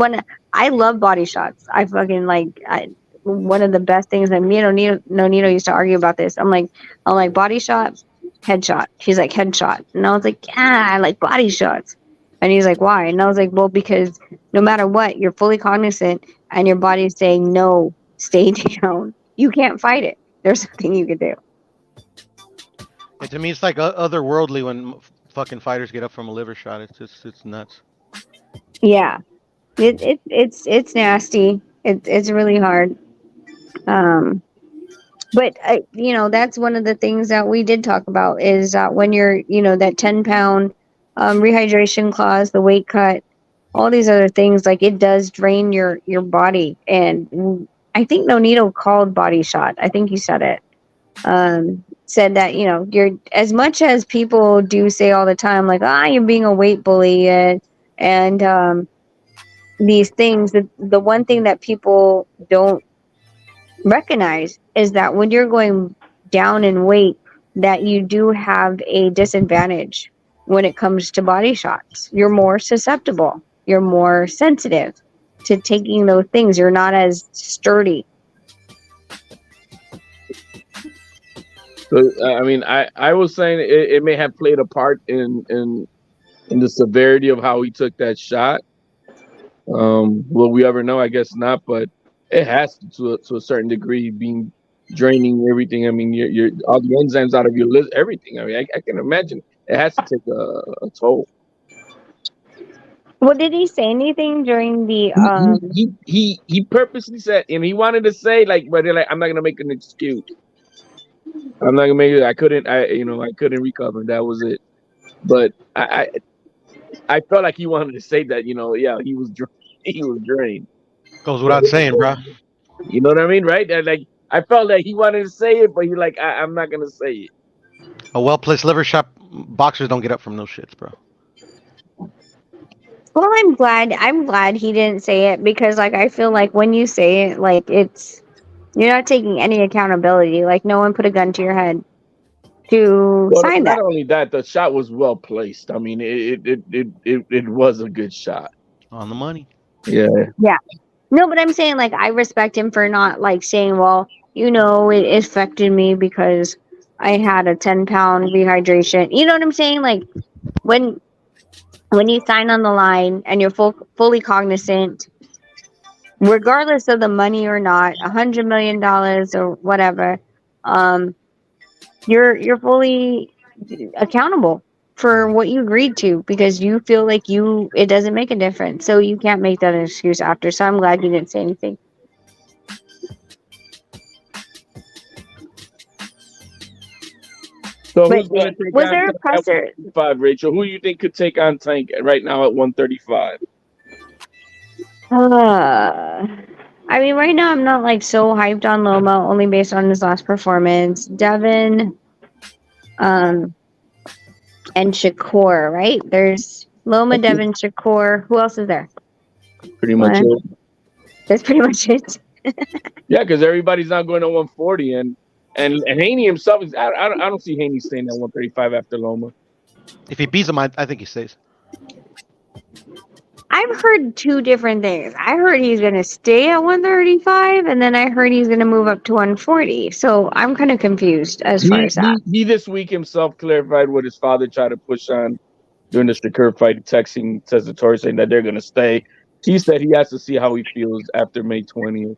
I love body shots. I fucking one of the best things that me and Nonito used to argue about this. I'm like body shot, headshot. He's like headshot, and I was like, yeah, I like body shots. And he's like, why? And I was like, well, because no matter what, you're fully cognizant, and your body's saying no, stay down. You can't fight it. There's nothing you can do. To me, it's like otherworldly when fucking fighters get up from a liver shot. It's nuts. Yeah, it's nasty. It's really hard. But that's one of the things that we did talk about is when you're that 10-pound rehydration clause, the weight cut, all these other things, like it does drain your body. And I think Nonito called body shot. I think he said it. Said that you're, as much as people do say all the time, like you're being a weight bully, and these things, the one thing that people don't recognize is that when you're going down in weight, that you do have a disadvantage when it comes to body shots. You're more susceptible. You're more sensitive to taking those things. You're not as sturdy. So, I mean, I was saying it may have played a part in the severity of how he took that shot. Will we ever know? I guess not, but it has to a certain degree being draining everything. I mean, your all the enzymes out of your list, everything. I mean, I can imagine it has to take a toll. Well, did he say anything during the He purposely said, and he wanted to say like, but they're like, I'm not gonna make an excuse. I'm not gonna make it. I couldn't recover. That was it. But I felt like he wanted to say that, yeah, he was drained. Goes without saying, bro. You know what I mean, right? And like I felt like he wanted to say it, but he like I'm not gonna say it. A well-placed liver shot, boxers don't get up from those shits, bro. Well, I'm glad he didn't say it, because like I feel like when you say it, like you're not taking any accountability. Like no one put a gun to your head to Well, sign not that. only that, the shot was well placed. I mean, it was a good shot. On the money. Yeah. Yeah. No, but I'm saying like I respect him for not like saying, well, it affected me because I had a 10-pound rehydration. You know what I'm saying? Like when you sign on the line and you're fully cognizant, regardless of the money or not, $100 million or whatever, you're fully accountable for what you agreed to, because you feel like it doesn't make a difference. So you can't make that an excuse after. So I'm glad you didn't say anything. So who's going to take was on there a Tank presser? at 135, Rachel? Who do you think could take on Tank right now at 135? I mean, right now I'm not like so hyped on Loma, only based on his last performance. Devin, and Shakur, right? There's Loma, Devin, Shakur. Who else is there? Pretty much it. That's pretty much it. Yeah, because everybody's not going to 140, and Haney himself is. I don't see Haney staying at 135 after Loma. If he beats him, I think he stays. I've heard two different things. I heard he's going to stay at 135, and then I heard he's going to move up to 140. So I'm kind of confused as far as that. He this week himself clarified what his father tried to push on during the Shakur fight, texting Tessitore saying that they're going to stay. He said he has to see how he feels after May 20th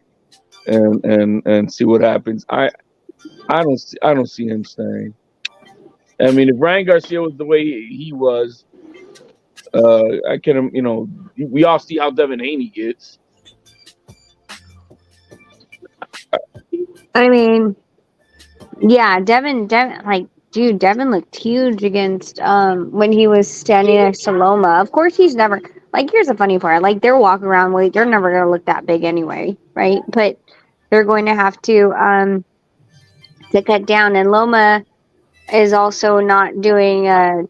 and see what happens. I don't see him staying. I mean, if Ryan Garcia was the way he was, I can, we all see how Devin Haney gets. I mean, yeah, Devin, like, dude, Devin looked huge against when he was standing next to Loma. Of course, he's never like. Here's the funny part: like, their walk around weight, they're never gonna look that big anyway, right? But they're going to have to cut down, and Loma is also not doing that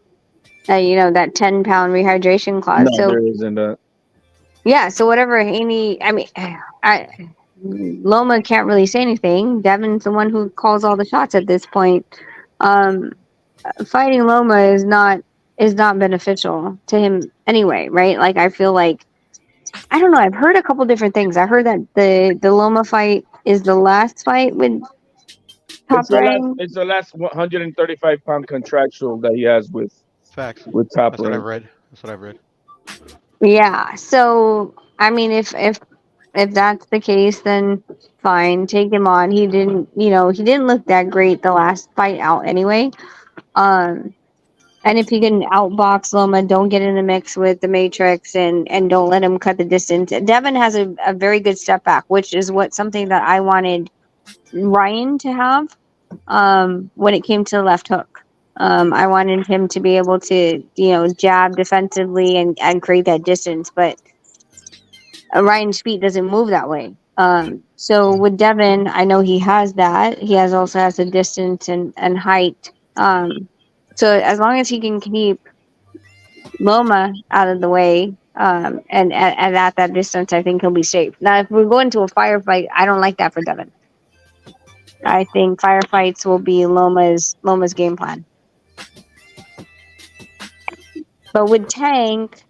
10-pound rehydration clause. No, so there isn't that. Yeah, so whatever Haney, I mean, Loma can't really say anything. Devin's the one who calls all the shots at this point. Fighting Loma is not beneficial to him anyway, right? Like, I feel like, I don't know. I've heard a couple different things. I heard that the Loma fight is the last fight with Top Rank. It's the last 135-pound contractual that he has with Facts. with Top That's what Rank. I've read. That's what I've read. Yeah. So I mean, if that's the case, then fine, take him on. He didn't look that great the last fight out anyway. And if you can outbox Loma, don't get in the mix with the Matrix and don't let him cut the distance. Devin has a very good step back, which is something that I wanted Ryan to have when it came to the left hook. I wanted him to be able to, jab defensively and create that distance, but Ryan's feet doesn't move that way. So with Devin, I know he has that. He also has the distance and height. So as long as he can keep Loma out of the way, and at that distance, I think he'll be safe. Now, if we're going to a firefight, I don't like that for Devin. I think firefights will be Loma's game plan. But with Tank,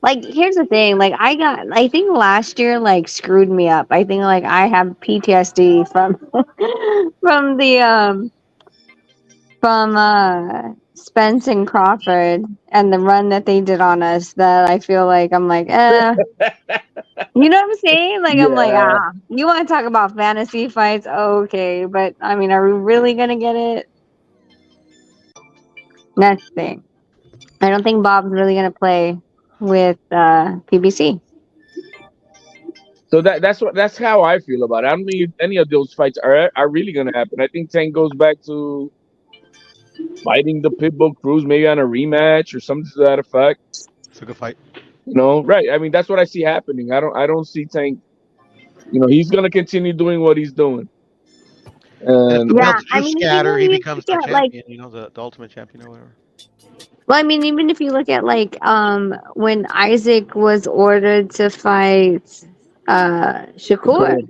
like here's the thing, like I think last year like screwed me up. I think like I have PTSD from from the Spence and Crawford and the run that they did on us, that I feel like I'm like, you know what I'm saying? Like I'm like, Yeah. you want to talk about fantasy fights? Okay, but I mean, are we really gonna get it? Next thing. I don't think Bob's really gonna play with PBC. So that's how I feel about it. I don't think any of those fights are really gonna happen. I think Tank goes back to fighting the Pitbull Cruz, maybe on a rematch or something to that effect. It's a good fight. You know, right? I mean, that's what I see happening. I don't see Tank. You know, he's gonna continue doing what he's doing. And if the And belts do I mean, scatter, he even if becomes you the look at like, champion. You know, the ultimate champion or whatever. well, I mean, even if you look at like when Isaac was ordered to fight Shakur,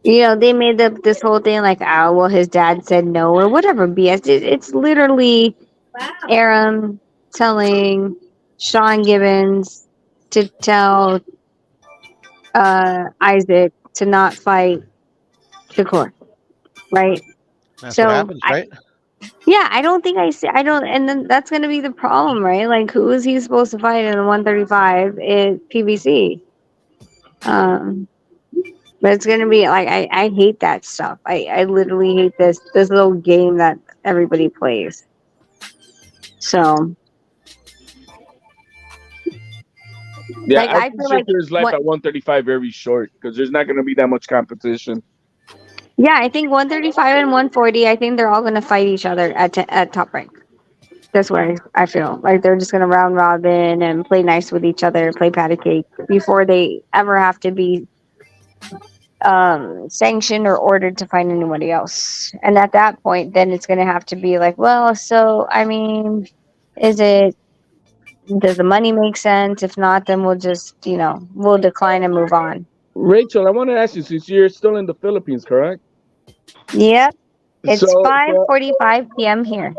you know, they made up this whole thing like, oh, well, his dad said no or whatever BS. It's literally Aram telling Sean Gibbons to tell Isaac to not fight Shakur, right? That's So what happens, right? yeah, I don't think I don't, and then that's gonna be the problem, right? Like, who is he supposed to fight in the 135? It's PBC. But it's gonna be like I hate that stuff. I literally hate this little game that everybody plays. So yeah, like I I think feel like Shakur's life at 135 very short because there's not gonna be that much competition. yeah, I think 135 and 140. I think they're all gonna fight each other at top rank. That's where I feel like they're just gonna round robin and play nice with each other, play patty cake before they ever have to be sanctioned or ordered to find anybody else. And at that point, then it's gonna have to be like, well, so I mean, does the money make sense? If not, then we'll just, we'll decline and move on. Rachel, I want to ask you, since you're still in the Philippines, correct? Yep. It's So 5:45 p.m. here.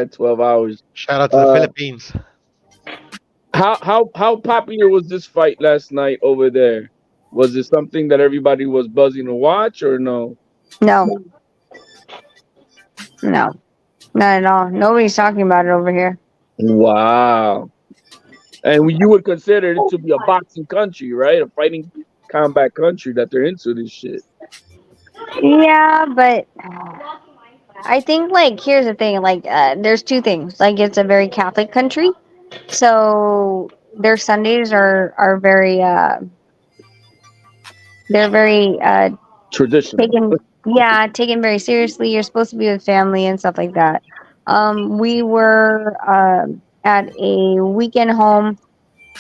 12 hours. Shout out to the Philippines. How popular was this fight last night over there? Was it something that everybody was buzzing to watch or no? No, not at all. Nobody's talking about it over here. Wow. And you would consider it to be a boxing country, right? A fighting combat country that they're into this shit. Yeah, but I think like here's the thing, like there's two things. Like it's a very Catholic country, so their Sundays are very they're very traditional. taken very seriously. You're supposed to be with family and stuff like that. We were at a weekend home,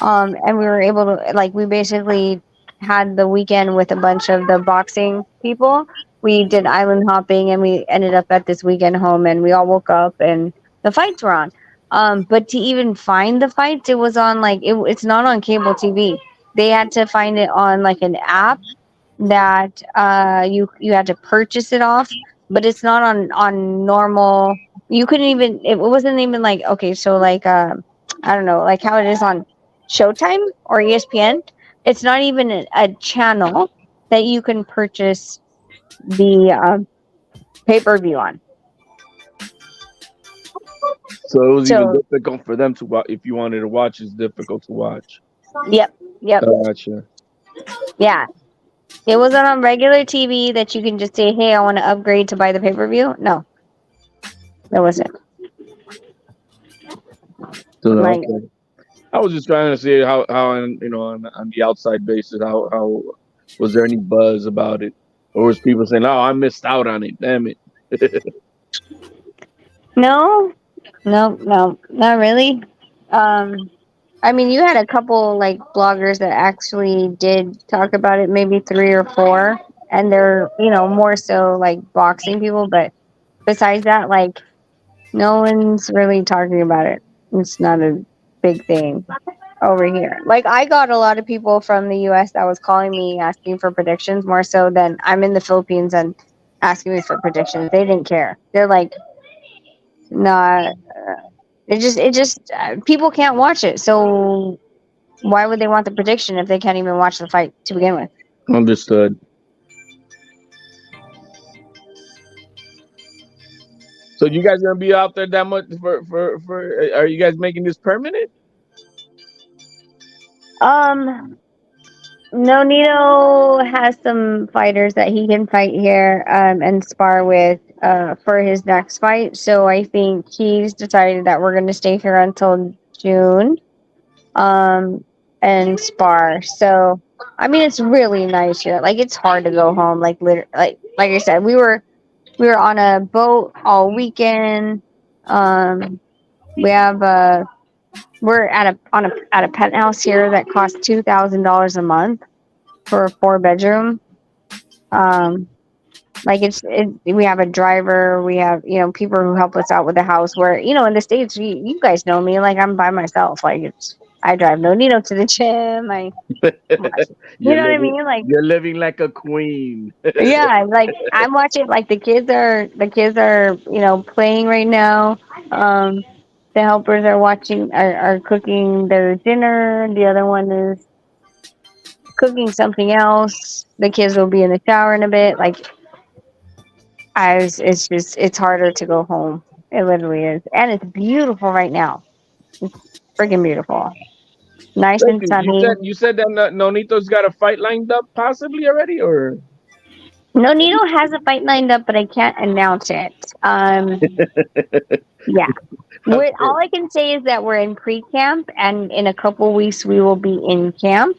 and we were able to we basically had the weekend with a bunch of the boxing people. We did island hopping and we ended up at this weekend home, and we all woke up and the fights were on. But to even find the fights, it was on it's not on cable TV. They had to find it on like an app that you had to purchase it off, but it's not on normal. You couldn't even, it wasn't even like, okay, so I don't know, like how it is on Showtime or ESPN. It's not even a channel that you can purchase the pay-per-view on. So it was even difficult for them to watch. If you wanted to watch, it's difficult to watch. Yep. Gotcha. Yeah. It wasn't on regular TV that you can just say, hey, I want to upgrade to buy the pay-per-view. No. That wasn't. So, okay. I was just trying to see how on the outside basis, how was there any buzz about it? Or was people saying, oh, I missed out on it, damn it. No, not really. I mean, you had a couple bloggers that actually did talk about it, maybe 3 or 4, and they're more so boxing people. But besides that, no one's really talking about it. It's not a big thing. over here. Like I got a lot of people from the US that was calling me asking for predictions more so than I'm in the Philippines and asking me for predictions. They didn't care. They're like, nah, people can't watch it. So why would they want the prediction if they can't even watch the fight to begin with? Understood. So you guys gonna be out there that much for? Are you guys making this permanent? Nonito has some fighters that he can fight here and spar with for his next fight. So I think he's decided that we're going to stay here until June and spar. So I mean, it's really nice here. Like it's hard to go home. Like like I said, we were on a boat all weekend. We have we're at a penthouse here that costs $2,000 a month for a 4-bedroom. Like we have a driver, we have people who help us out with the house. Where in the States, you guys know me, like I'm by myself. Like I drive Nonito to the gym. You know what I mean? Like you're living like a queen. yeah, like I'm watching. Like the kids are playing right now. The helpers are are cooking their dinner. The other one is cooking something else. The kids will be in the shower in a bit. Like it's harder to go home. It literally is, and it's beautiful right now. It's freaking beautiful, nice and sunny. You said that Nonito's got a fight lined up, possibly already, or Nonito has a fight lined up, but I can't announce it. Yeah. All I can say is that we're in pre-camp, and in a couple weeks we will be in camp.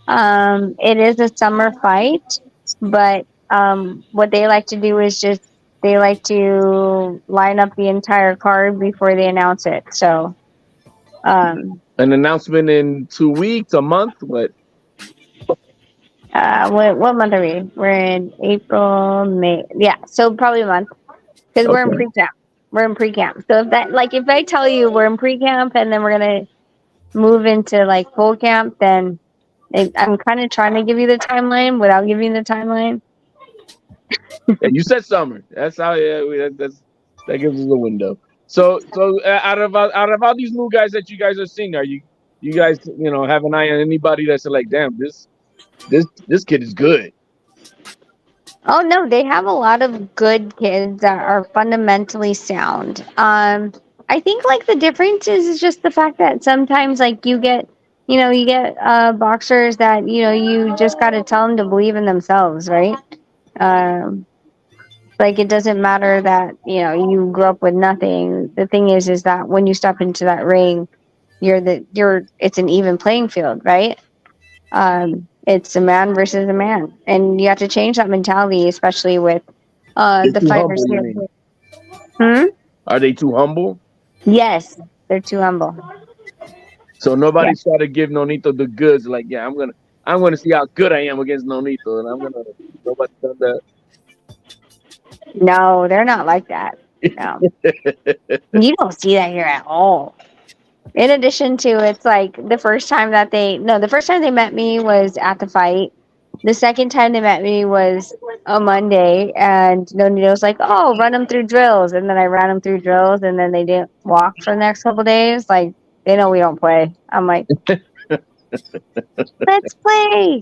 It is a summer fight, but what they like to do is they like to line up the entire card before they announce it. So, an announcement in 2 weeks, a month, what? What month are we? We're in April, May. Yeah, so probably a month because we're in pre-camp. We're in pre-camp. So if I tell you we're in pre-camp and then we're gonna move into like full camp, then I'm kind of trying to give you the timeline without giving the timeline. Yeah, you said summer. That's how. Yeah, that gives us a window. So out of all these new guys that you guys are seeing, are you guys have an eye on anybody that's like, damn, this kid is good? Oh no, they have a lot of good kids that are fundamentally sound. I think like the difference is just the fact that sometimes like you get boxers that you just got to tell them to believe in themselves, right? Like it doesn't matter that you grew up with nothing. The thing is that when you step into that ring, it's an even playing field, right? It's a man versus a man, and you have to change that mentality, especially with the fighters here. Are they too humble? Yes, they're too humble. So nobody's trying to give Nonito the goods. Like, yeah, I'm gonna see how good I am against Nonito, and nobody's done that. No, they're not like that. No. You don't see that here at all. In addition to, it's like the first time they met me was at the fight. The second time they met me was a Monday, and Nonito's like, "Oh, run them through drills," and then I ran them through drills, and then they didn't walk for the next couple days. Like they know we don't play. I'm like, let's play.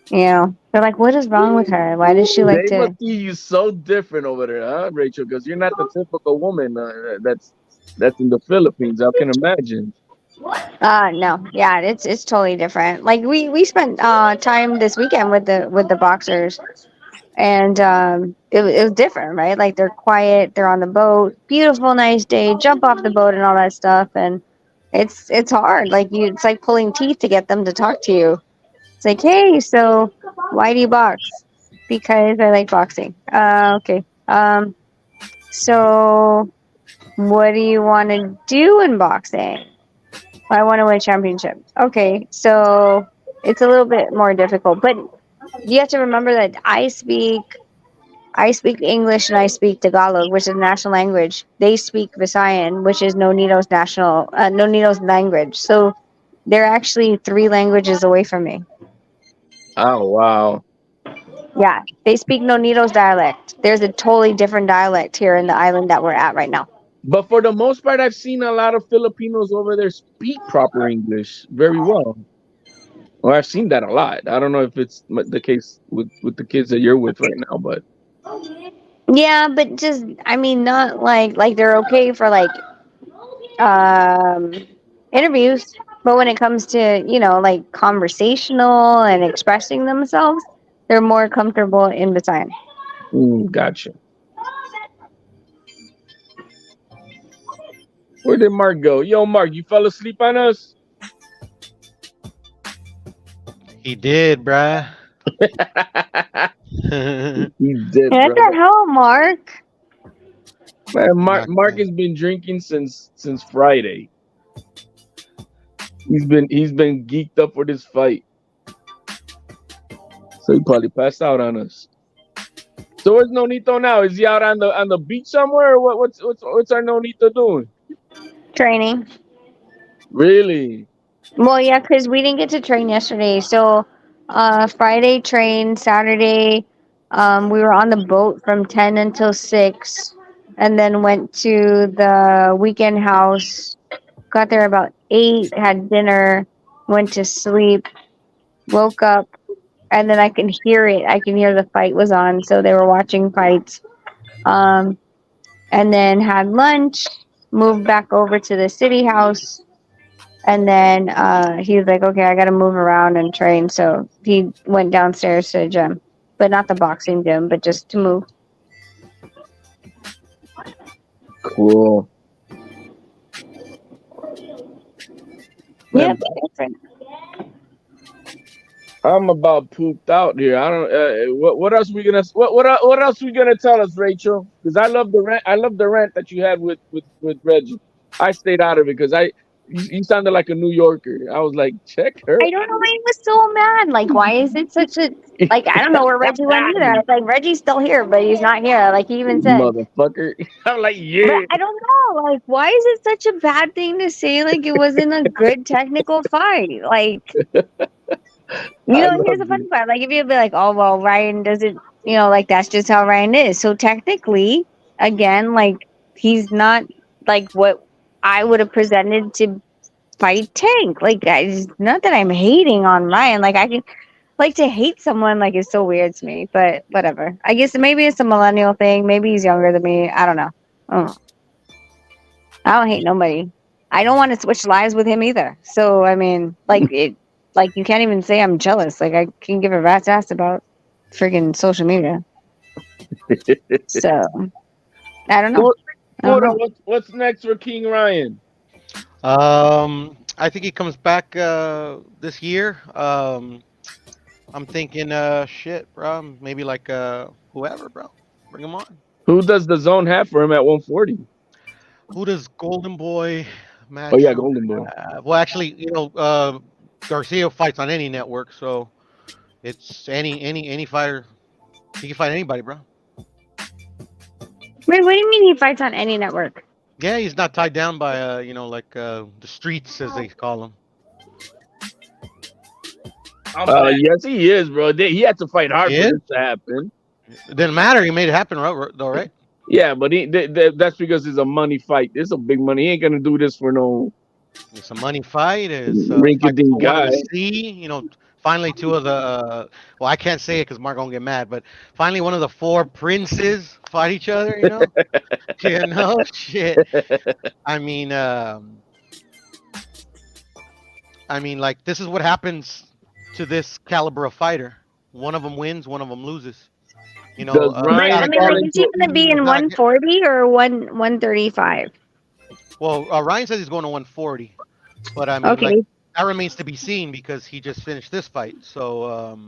They're like, "What is wrong with her? Why does she like they to?" must see you so different over there, huh, Rachel? Because you're not the typical woman that's in the Philippines. I can imagine. No, yeah, it's totally different. Like we spent time this weekend with the boxers, and it was different, right? Like they're quiet, they're on the boat, beautiful, nice day, jump off the boat and all that stuff, and it's hard. Like it's like pulling teeth to get them to talk to you. It's like, hey, so why do you box? Because I like boxing. Okay. So what do you want to do in boxing? I want to win a championship. Okay, so it's a little bit more difficult, but you have to remember that I speak English and I speak Tagalog, which is national language. They speak Visayan, which is Nonito's language. So They're actually 3 languages away from me. Oh wow. Yeah, they speak Nonitos dialect. There's a totally different dialect here in the island that we're at right now. But for the most part, I've seen a lot of Filipinos over there speak proper English very well. Well, I've seen that a lot. I don't know if it's the case with the kids that you're with right now, but Yeah, but just I mean, not like they're okay for like um interviews, but when it comes to like conversational and expressing themselves, they're more comfortable in Visayan. Gotcha. Where did Mark go? Yo, Mark, you fell asleep on us? He did, bruh. He's dead, What bro. the hell, Mark? Man, Mark has been drinking since Friday. He's been geeked up for this fight. So he probably passed out on us. So where's Nonito now? Is he out on the beach somewhere? Or what's our Nonito doing? Training. Really? Well, yeah, because we didn't get to train yesterday. So Friday trained, Saturday we were on the boat from 10 until 6, and then went to the weekend house, got there about 8, had dinner, went to sleep, woke up, and then I can hear it. I can hear the fight was on, so they were watching fights. And then had lunch, moved back over to the city house, and then he was like, okay, I got to move around and train. So he went downstairs to the gym, but not the boxing gym, but just to move. Cool. Yep. I'm about pooped out here. I don't. What else we gonna? What else we gonna tell us, Rachel? Because I love the rant. I love the rant that you had with Reggie. I stayed out of it because you sounded like a New Yorker. I was like, check her. I don't know why he was so mad. Like, why is it such a like? I don't know where Reggie went either. I was like, Reggie's still here, but he's not here. Like he even said, motherfucker. I'm like, yeah. But I don't know. Like, why is it such a bad thing to say? Like, it wasn't a good technical fight. Like, here's the funny part. Like, if you'd be like, oh well, Ryan doesn't. Like that's just how Ryan is. So technically, again, like he's not like what I would have presented to fight Tank. Like, it's not that I'm hating on Ryan. Like, I can like to hate someone. Like, it's so weird to me. But whatever. I guess maybe it's a millennial thing. Maybe he's younger than me. I don't know. I don't hate nobody. I don't want to switch lives with him either. So I mean, like it. Like you can't even say I'm jealous. Like I can give a rat's ass about freaking social media. So I don't know. What's next for King Ryan? I think he comes back this year. I'm thinking shit, bro. Maybe like whoever, bro. Bring him on. Who does the zone have for him at 140? Who does Golden Boy match? Oh yeah, Golden Boy. Well, actually, Garcia fights on any network, so it's any fighter. He can fight anybody, bro. Wait, what do you mean he fights on any network? Yeah, he's not tied down by the streets as they call them. Yes, he is, bro. He had to fight hard for this to happen. It didn't matter. He made it happen, though, right? Yeah, but that's because it's a money fight. It's a big money. He ain't gonna do this for no. It's a money fight. It's rinky-dink guy. Finally, two of the well, I can't say it because Mark gonna get mad, but finally one of the 4 princes fight each other. Shit. I mean, like this is what happens to this caliber of fighter. One of them wins, one of them loses. But I mean, like, is he gonna be in 140 or 135? Well, Ryan says he's going to 140, but I mean, Okay. like, that remains to be seen because he just finished this fight. So,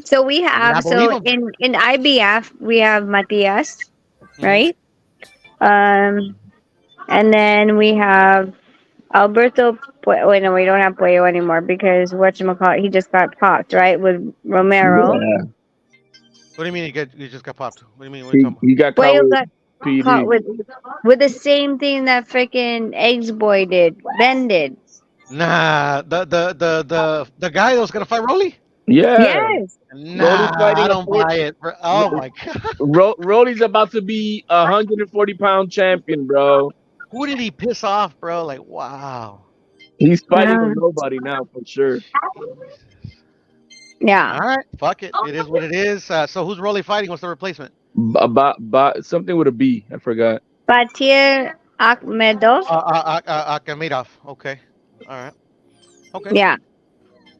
So we have in IBF we have Matias, right? And then we have Alberto. Wait, no, we don't have Puello anymore because whatchamacallit, he just got popped, right, with Romero. Yeah. What do you mean he just got popped? What do you mean? What are you talking about? He got Puello got PD. caught with the same thing that freaking Eggs Boy did, Ben did. Nah, the guy that was gonna fight Rolly. Yeah. Yes. Nah, Rolly's fighting I a don't buy it, bro. Oh my god. Rolly's about to be a 140-pound champion, bro. Who did he piss off, bro? Like, wow. He's fighting a Yeah. nobody now for sure. Yeah. All right, fuck it. It is what it is. So who's Rolly fighting? What's the replacement? Something with a B. I forgot. Batir Akhmedov. Akhmedov. Okay. All right. Okay. Yeah.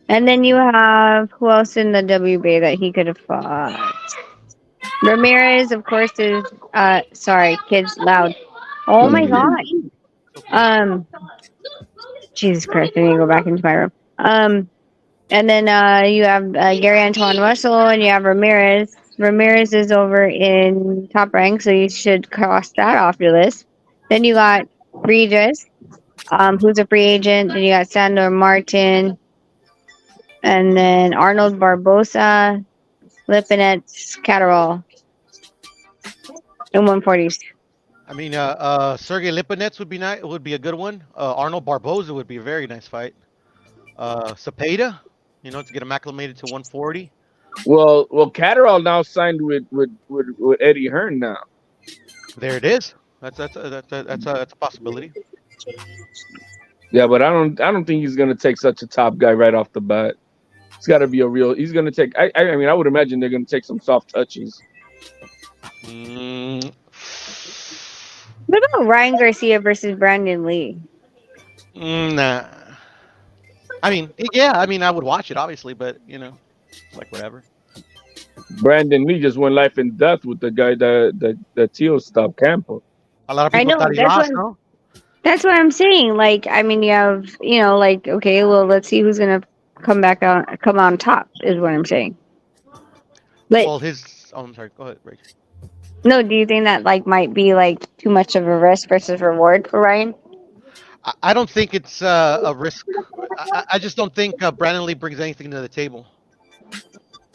And then you have who else in the WBA that he could have fought? Ramirez, of course, is sorry, kids loud. Oh my god. Jesus Christ, I need to go back into my room. And then you have Gary Antoine Russell and you have Ramirez. Ramirez is over in Top Rank, so you should cross that off your list. Then you got Regis, who's a free agent. Then you got Sandor Martin, and then Arnold Barbosa, Lipinets, Catterall in 140s. I mean, Sergey Lipinets would be nice. Would be a good one. Arnold Barboza would be a very nice fight. Cepeda, to get him acclimated to 140. Well, Catterall now signed with Eddie Hearn now. There it is. That's a possibility. Yeah, but I don't think he's gonna take such a top guy right off the bat. It's got to be a real. He's gonna take. I mean, I would imagine they're gonna take some soft touches. What about Ryan Garcia versus Brandon Lee? Nah. I mean, yeah. I mean, I would watch it, obviously, but like whatever. Brandon Lee just went life and death with the guy that Tio stopped Campo. A lot of I people know. thought he lost, no? That's what I'm saying. Like, I mean, you have, like, okay, well, let's see who's gonna come on top. Is what I'm saying. But Well, I'm sorry. Go ahead, Rachel. no, do you think that might be too much of a risk versus reward for Ryan? I don't think it's a risk. I just don't think Brandon Lee brings anything to the table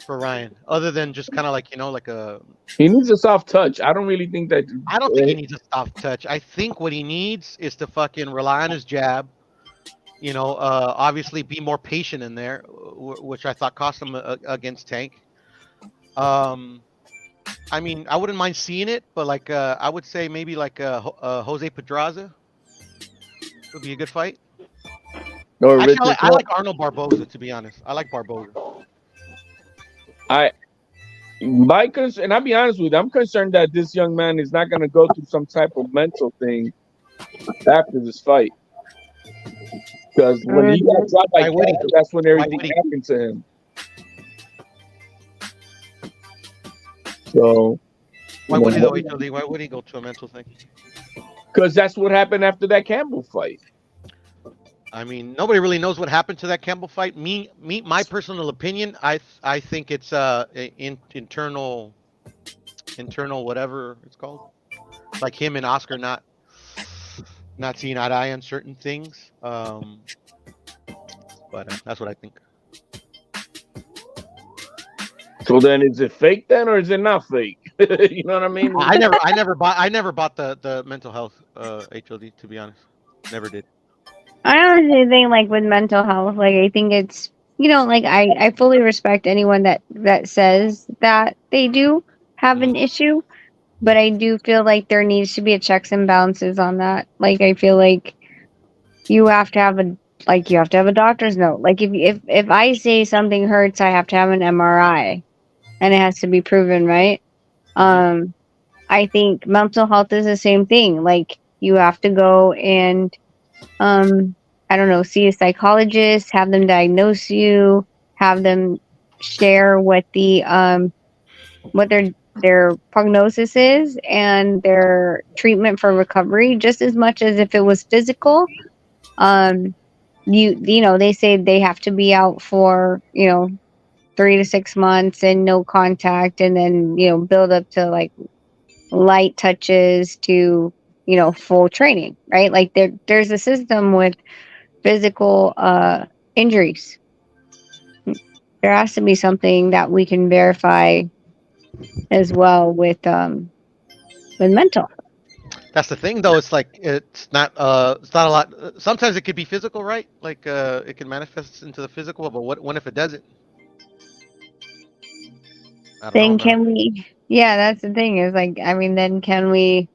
for Ryan, other than just kind of like a. He needs a soft touch. I don't really think that. I don't think he needs a soft touch. I think what he needs is to fucking rely on his jab. Obviously be more patient in there, which I thought cost him against Tank. I mean, I wouldn't mind seeing it, but I would say maybe Jose Pedraza would be a good fight. Actually, I like Arnold Barboza, to be honest. I like Barboza. And I'll be honest with you, I'm concerned that this young man is not going to go through some type of mental thing after this fight. Because when he got dropped by Canada, that's when everything happened to him. So, why would he go? Why would he go to a mental thing? Because that's what happened after that Campbell fight. I mean, nobody really knows what happened to that Campbell fight. My personal opinion, I think it's internal whatever it's called. Like him and Oscar not seeing eye to eye on certain things. But that's what I think. So then, is it fake then, or is it not fake? You know what I mean? I never bought the mental health HOD, to be honest. Never did. I honestly think with mental health, I think it's I fully respect anyone that says that they do have an issue, but I do feel like there needs to be a checks and balances on that. I feel like you have to have a doctor's note. If I say something hurts, I have to have an MRI, and it has to be proven, right? I think mental health is the same thing. You have to go and I don't know, see a psychologist, have them diagnose you, have them share what the what their prognosis is and their treatment for recovery, just as much as if it was physical. They say they have to be out for 3 to 6 months and no contact, and then build up to light touches to full training, right? There's a system with physical injuries. There has to be something that we can verify as well with mental. That's the thing, though. It's like it's not a lot. Sometimes it could be physical, right? Like it can manifest into the physical. But what if it doesn't? I don't know, Then man. can we? Yeah, that's the thing. Is like, I mean, then can we?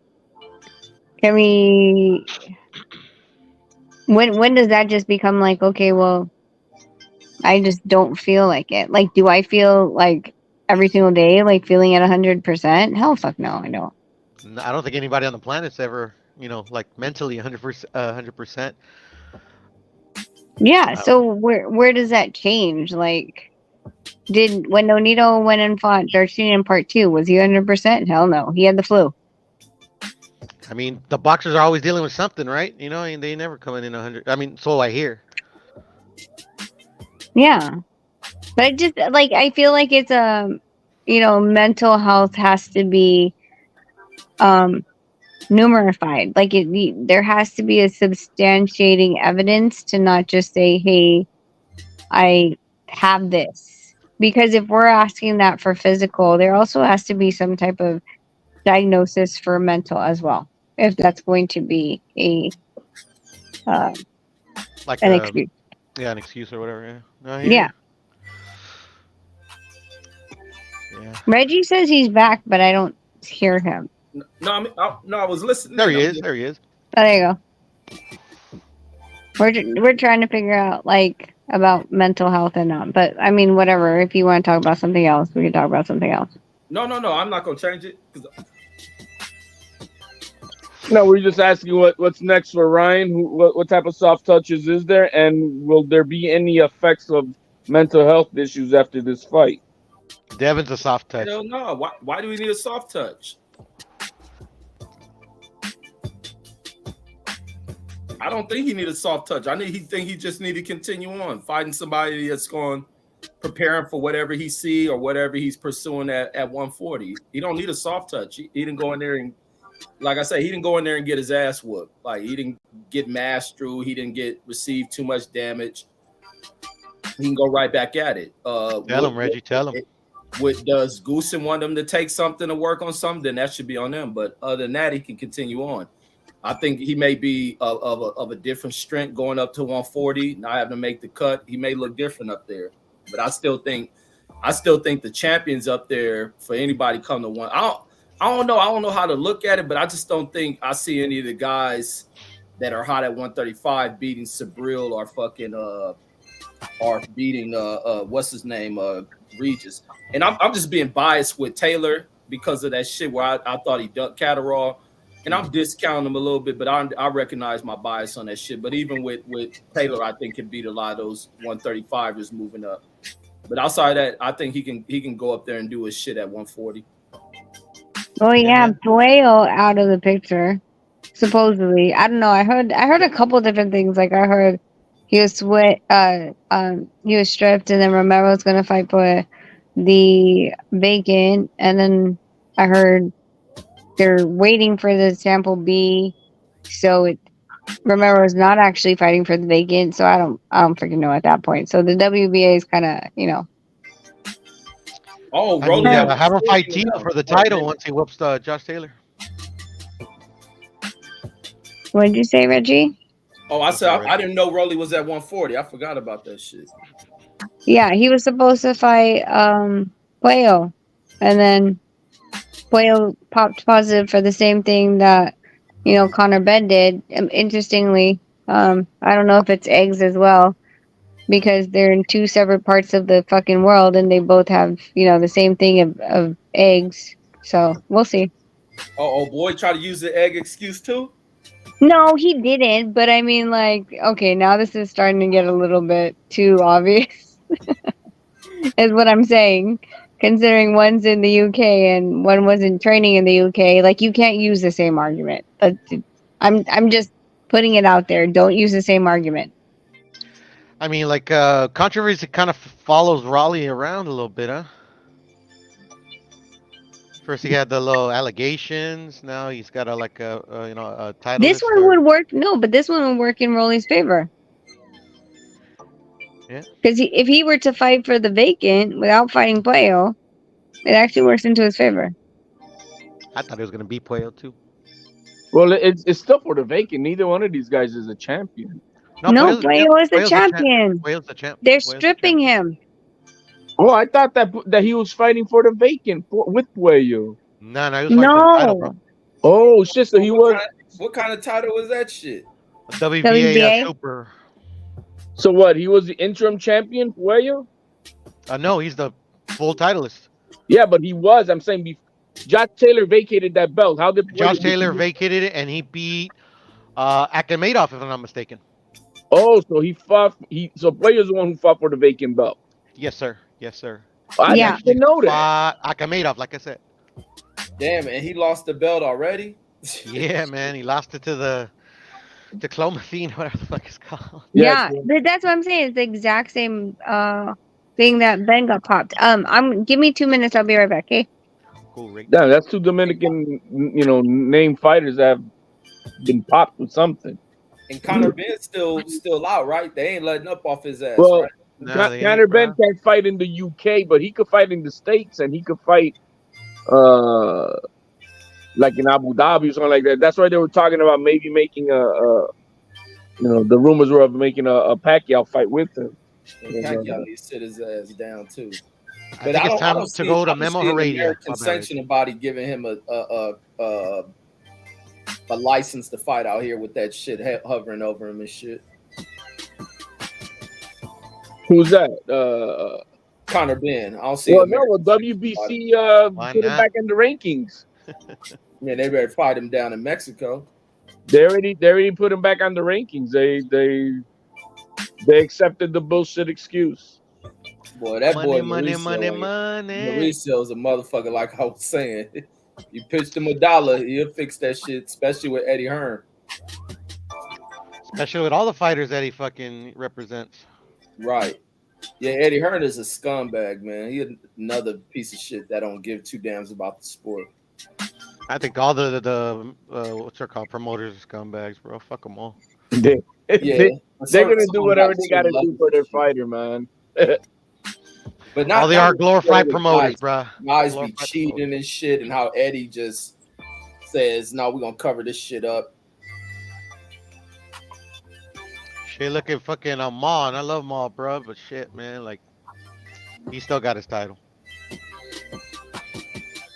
Can we? When does that just become like, okay, well, I just don't feel like it. Like, do I feel like every single day, like feeling at 100%? Hell, fuck no, I don't. I don't think anybody on the planet's ever, like mentally 100%. 100%. Yeah. So where does that change? Like, when Nonito went and fought Garcia in part 2, was he 100%? Hell no, he had the flu. I mean, the boxers are always dealing with something, right? And they never come in 100. I mean, so I hear. Yeah, but it just like I feel like it's mental health has to be numerified. Like there has to be a substantiating evidence to not just say, "Hey, I have this." Because if we're asking that for physical, there also has to be some type of diagnosis for mental as well. If that's going to be like an excuse. Yeah, an excuse or whatever. Yeah. No, I hear Yeah. you. Yeah. Reggie says he's back, but I don't hear him. No, I was listening. There he is. There he is. Oh, there you go. We're trying to figure out like about mental health and not, but I mean whatever. If you want to talk about something else, we can talk about something else. No. I'm not gonna change it. No, we're just asking what's next for Ryan. What type of soft touches is there, and will there be any effects of mental health issues after this fight? Devin's a soft touch. Hell no. Why do we need a soft touch? I don't think he need a soft touch. He just need to continue on fighting somebody that's going preparing for whatever he see or whatever he's pursuing at 140. He don't need a soft touch. He didn't go in there and, like I said, he didn't go in there and get his ass whooped. Like he didn't get mashed through. He didn't receive too much damage. He can go right back at it. Tell him, Reggie. Tell him. Does Goosen want him to take something to work on something? Then that should be on them. But other than that, he can continue on. I think he may be of a different strength going up to 140, not having to make the cut. He may look different up there. But I still think the champions up there for anybody come to one. I don't know. I don't know how to look at it, but I just don't think I see any of the guys that are hot at 135 beating Sabril or fucking or beating what's his name Regis. And I'm just being biased with Taylor because of that shit where I thought he ducked Catterall. And I'm discounting him a little bit, but I recognize my bias on that shit. But even with Taylor, I think can beat a lot of those 135ers moving up. But outside of that, I think he can go up there and do his shit at 140. Oh yeah, Puello out of the picture. Supposedly, I don't know. I heard a couple different things. Like I heard he was he was stripped, and then Romero's gonna fight for the vacant, and then I heard they're waiting for the sample B, so Romero's not actually fighting for the vacant. So I don't freaking know at that point. So the WBA is kind of Oh, have him fight Tito for the title once he whoops Josh Taylor. What did you say, Reggie? Oh, I said I didn't know Rolly was at 140. I forgot about that shit. Yeah, he was supposed to fight Puello, and then Puello popped positive for the same thing that Conor Ben did. Interestingly, I don't know if it's eggs as well, because they're in two separate parts of the fucking world, and they both have the same thing of eggs. So we'll see. Oh boy, try to use the egg excuse too. No, he didn't. But I mean, like, okay, now this is starting to get a little bit too obvious, is what I'm saying. Considering one's in the UK and one wasn't training in the UK, like you can't use the same argument. But I'm just putting it out there. Don't use the same argument. I mean, like controversy kind of follows Raleigh around a little bit, huh? First he had the little allegations. Now he's got a title. This one would work. No, but this one would work in Rolly's favor. Yeah. Because if he were to fight for the vacant without fighting Puello, it actually works into his favor. I thought he was going to beat Puello too. Well, it's still for the vacant. Neither one of these guys is a champion. No, Puello is the champion. Puello's the champ. They're stripping him. Oh, I thought that he was fighting for the vacant with Puello. No, he was fighting for the title, bro. Oh shit! So he was. What kind of title was that shit? WBA Super. So what? He was the interim champion, Puello? No, he's the full titleist. Yeah, but he was. I'm saying, Josh Taylor vacated that belt. How did Josh Taylor vacated it, and he beat Akhmedov, if I'm not mistaken. Oh, so he fought. So Puello's the one who fought for the vacant belt. Yes, sir. Yes, sir. I didn't know that. Akhmedov, like I said. Damn, and he lost the belt already. Yeah, man, he lost it to Clomiphene, whatever the fuck it's called. Yeah, that's what I'm saying. It's the exact same thing that Ben got popped. Give me 2 minutes. I'll be right back. Okay. Cool, Rick. Yeah, that's two Dominican, named fighters that have been popped with something. And Conor Ben's still out, right? They ain't letting up off his ass. Well, right? Conor Ben can't fight in the UK, but he could fight in the States, and he could fight, like in Abu Dhabi or something like that. That's why they were talking about maybe making the rumors were of making a Pacquiao fight with him. And Pacquiao needs to sit his ass down too. But I think it's time to go to Memo Heredia. Sanctioning body giving him a license to fight out here with that shit hovering over him and shit. Who's that? Conor Ben. I don't see. Well, no, WBC put him back in the rankings. Yeah, they better fight him down in Mexico. They already put him back on the rankings. They accepted the bullshit excuse. Boy, that money, boy money. Mauricio's a motherfucker, like I was saying. You pitched him $1, he'll fix that shit, especially with Eddie Hearn. Especially with all the fighters that he fucking represents. Right. Yeah, Eddie Hearn is a scumbag, man. He another piece of shit that don't give two damns about the sport. I think all the what's their called, promoters are scumbags, bro. Fuck them all. They're gonna do whatever they gotta do for their fighter, man. But not all they are glorified promoters, bro. Guys be cheating and shit, and how Eddie just says, "No, we're gonna cover this shit up." Shit, look at fucking Maul, and I love Maul, bro, but shit, man, like he still got his title.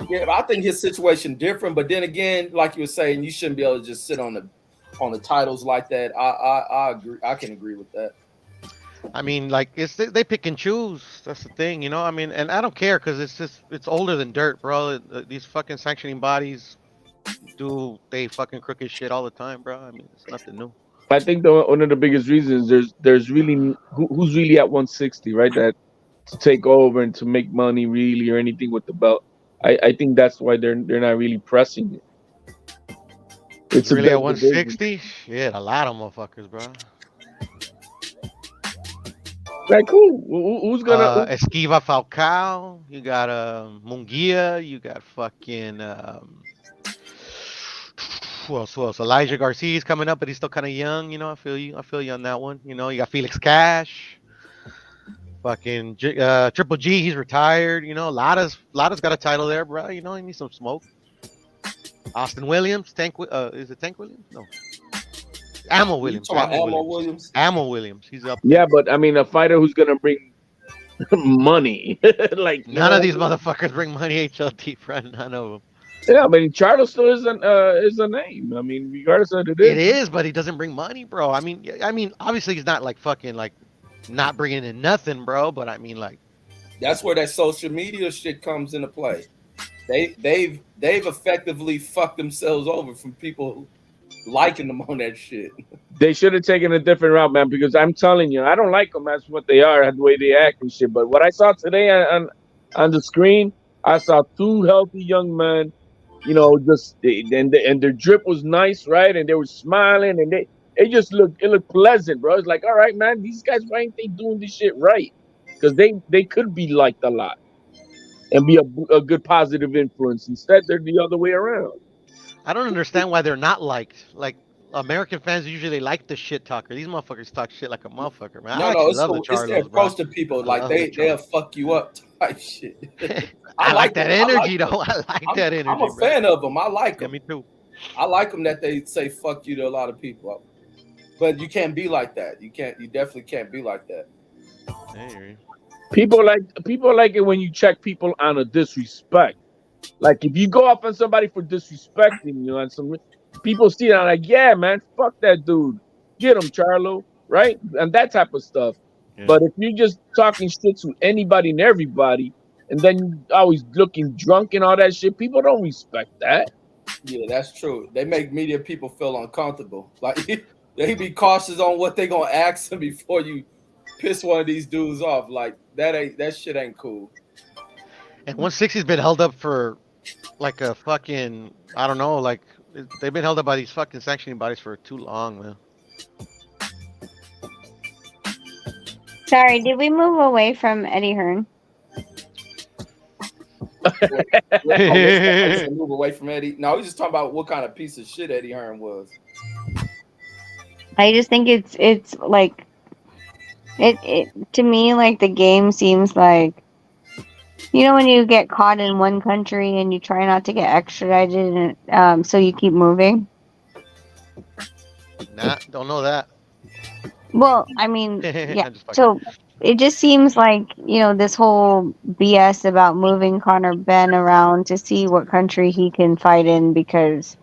Yeah, but I think his situation different. But then again, like you were saying, you shouldn't be able to just sit on the titles like that. I agree. I can agree with that. I mean, like they pick and choose. That's the thing, you know. I mean, and I don't care because it's older than dirt, bro. These fucking sanctioning bodies they fucking crooked shit all the time, bro. I mean, it's nothing new. I think one of the biggest reasons there's really who's really at 160, right? That to take over and to make money really or anything with the belt. I think that's why they're not really pressing it. It's really at 160. Shit, a lot of motherfuckers, bro. Like who? Who's gonna? Esquiva Falcao. You got Munguia. You got fucking who else? Elijah Garcia is coming up, but he's still kind of young. You know, I feel you on that one. You know, you got Felix Cash. Fucking Triple G, he's retired. You know, Lada's got a title there, bro. You know, he needs some smoke. Austin Williams, is it Tank Williams? No. Ammo Williams. Ammo Williams. He's up. Yeah, but I mean, a fighter who's gonna bring money. Like none of these motherfuckers bring money. HLT, friend. None of them. Yeah, I mean, Charlo still is a name. I mean, regardless of it is, but he doesn't bring money, bro. I mean, obviously he's not like fucking like not bringing in nothing, bro. But I mean, like that's where that social media shit comes into play. They've effectively fucked themselves over from people liking them on that shit. They should have taken a different route, man. Because I'm telling you, I don't like them as what they are, the way they act and shit. But what I saw today on the screen, I saw two healthy young men. You know, and their drip was nice, right? And they were smiling, and it looked pleasant, bro. It's like, all right, man, these guys, why ain't they doing this shit right? Because they could be liked a lot and be a good positive influence. Instead, they're the other way around. I don't understand why they're not liked. Like American fans usually like the shit talker. These motherfuckers talk shit like a motherfucker, man. It's their approach to people. Like they'll fuck you up type shit. I like that energy, though. I like that energy. I'm a fan of them. I like them. Yeah, me too. I like them that they say "fuck you" to a lot of people, but you can't be like that. You can't. You definitely can't be like that. People like it when you check people on a disrespect. Like if you go up on somebody for disrespecting you, and some people see that like, yeah, man, fuck that dude, get him, Charlo, right? And that type of stuff. Yeah. But if you're just talking shit to anybody and everybody, and then you always looking drunk and all that shit, people don't respect that. Yeah, that's true. They make media people feel uncomfortable. Like they be cautious on what they gonna ask them before you piss one of these dudes off. Like that shit ain't cool. And 160's been held up for like a fucking, I don't know, like they've been held up by these fucking sanctioning bodies for too long, man. Sorry, did we move away from Eddie Hearn? Let's move away from Eddie. No, we just talking about what kind of piece of shit Eddie Hearn was. I just think it's like it to me, like the game seems like, you know, when you get caught in one country and you try not to get extradited, and so you keep moving. Nah, don't know that. Well, I mean, I'm yeah. just fucking- So it just seems like, you know, this whole BS about moving Conor Ben around to see what country he can fight in, because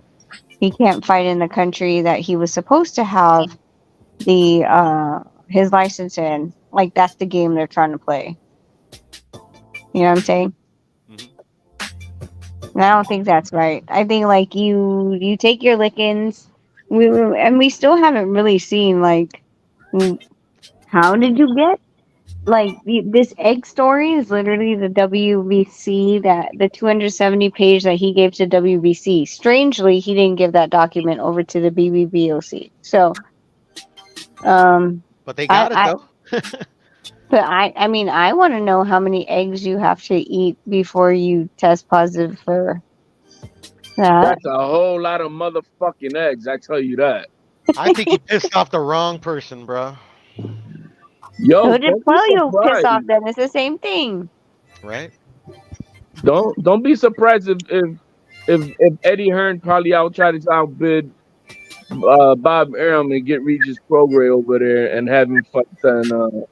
he can't fight in the country that he was supposed to have the his license in. Like that's the game they're trying to play. You know what I'm saying? And I don't think that's right. I think like you take your lickings. We still haven't really seen like how did you get like this egg story is literally the WBC, that the 270 page that he gave to WBC. Strangely, he didn't give that document over to the BBBOC. So, but they got it though. But I mean, I want to know how many eggs you have to eat before you test positive for that. That's a whole lot of motherfucking eggs, I tell you that. I think he pissed off the wrong person, bro. Yo, Who did Polio piss off then? It's the same thing. Right? Don't be surprised if Eddie Hearn probably try to outbid Bob Arum and get Regis Prograis over there and have him fight on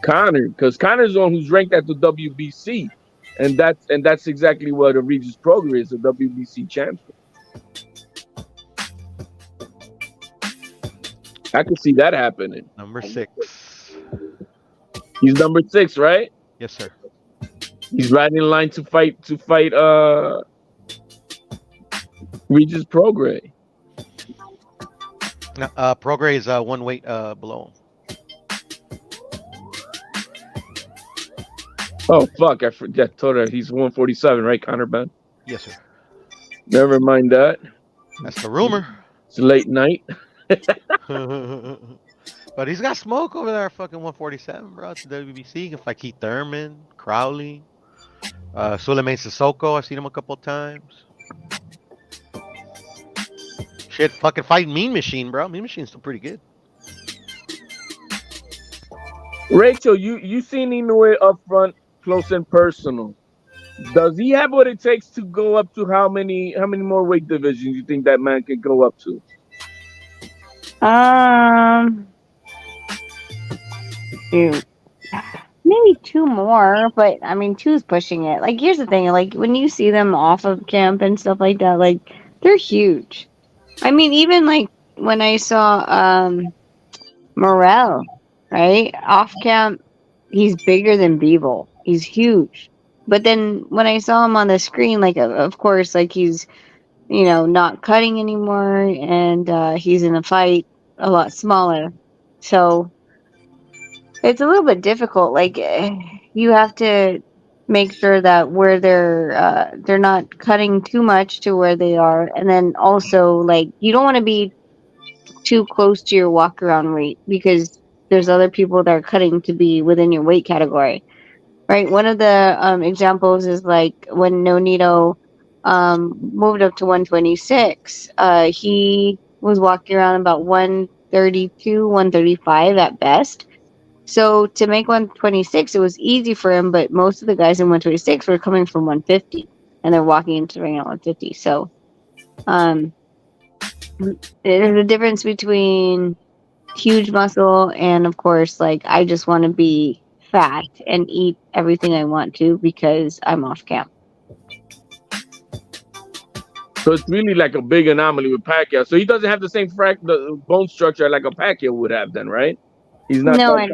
Conor, because Conor's the one who's ranked at the WBC, and that's exactly what a Regis Prograis is, a WBC champion. I can see that happening. Number 6. He's number 6, right? Yes, sir. He's right in line to fight Regis Prograis. No, Prograis is one weight below. Oh fuck! I forgot. Told her he's 147, right, Conor Ben? Yes, sir. Never mind that. That's the rumor. It's late night. But he's got smoke over there, fucking 147, bro. It's the WBC. He can fight Keith Thurman, Crowley, Suleiman Sissoko. I've seen him a couple of times. Shit, fucking fight Mean Machine, bro. Mean Machine's still pretty good. Rachel, you seen Inoue up front, close and personal. Does he have what it takes to go up to how many more weight divisions you think that man can go up to? Dude, maybe 2 more, but I mean 2's pushing it. Like here's the thing, like when you see them off of camp and stuff like that, like they're huge. I mean, even like when I saw Morel, right? Off camp, he's bigger than Beeble. He's huge. But then when I saw him on the screen, like of course, like he's, you know, not cutting anymore, and he's in a fight a lot smaller. So it's a little bit difficult. Like you have to make sure that where they're not cutting too much to where they are, and then also like you don't want to be too close to your walk around weight, because there's other people that are cutting to be within your weight category, right? One of the examples is like when Nonito moved up to 126, he was walking around about 132, 135 at best. So to make 126, it was easy for him, but most of the guys in 126 were coming from 150. and they're walking into the ring at 150. So, there's a difference between huge muscle and, of course, like I just want to be fat and eat everything I want to because I'm off camp. So it's really like a big anomaly with Pacquiao. So he doesn't have the same the bone structure like a Pacquiao would have then, right? He's not. No,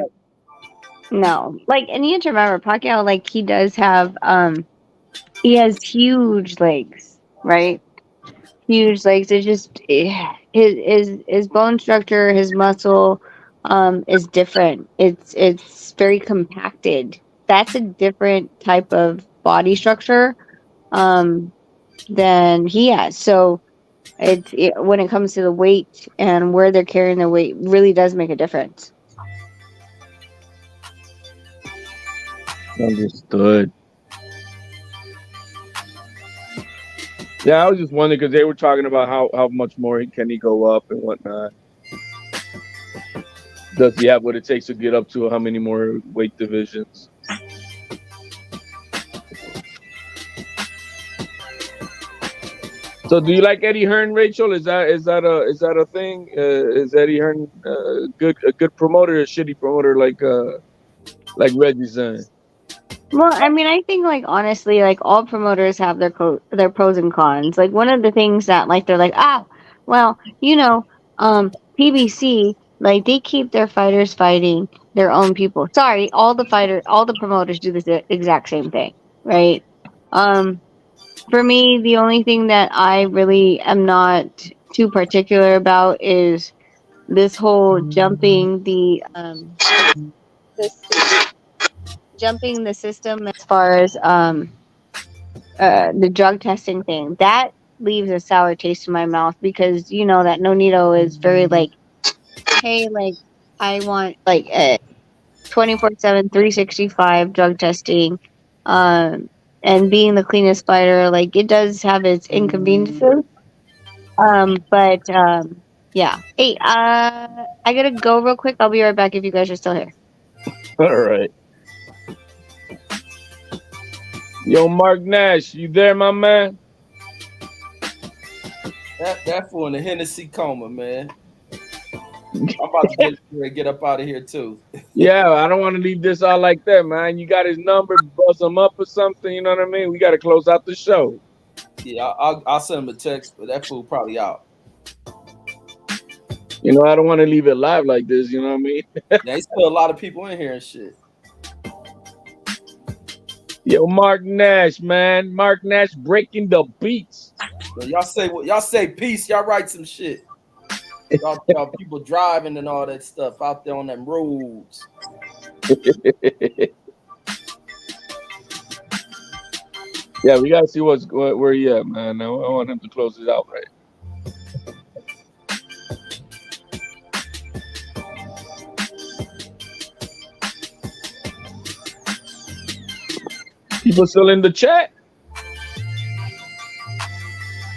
no. Like, and you have to remember, Pacquiao, like he does have, he has huge legs, right? Huge legs. It's just his bone structure, his muscle, is different. It's very compacted. That's a different type of body structure, than he has. So when it comes to the weight and where they're carrying their weight, really does make a difference. Understood. Yeah, I was just wondering because they were talking about how much more can he go up and whatnot. Does he have what it takes to get up to how many more weight divisions? So, do you like Eddie Hearn, Rachel? Is that a thing? Is Eddie Hearn a good promoter, or a shitty promoter like Reggie's saying? Well, I mean, I think like honestly, like all promoters have their pros and cons. Like one of the things that like they're like, well, PBC, like they keep their fighters fighting their own people. Sorry, all the promoters do the exact same thing, right? For me, the only thing that I really am not too particular about is this whole jumping the system as far as the drug testing thing. That leaves a sour taste in my mouth because you know that Nonito is very like, hey, like I want like 24/7, 365 drug testing, and being the cleanest fighter. Like it does have its inconveniences, but yeah. Hey, I gotta go real quick. I'll be right back if you guys are still here. All right. Yo, Mark Nash, you there, my man? That fool in the Hennessy coma, man. I'm about to get up out of here too. Yeah, I don't want to leave this all like that, man. You got his number, buzz him up or something. You know what I mean? We got to close out the show. Yeah, I'll send him a text, but that fool probably out. You know, I don't want to leave it live like this. You know what I mean? Yeah, there's still a lot of people in here and shit. Yo, Mark Nash, man. Mark Nash breaking the beats. So y'all say peace. Y'all write some shit. Y'all people driving and all that stuff out there on them roads. Yeah, we gotta see where he at, man. I want him to close it out right. People still in the chat?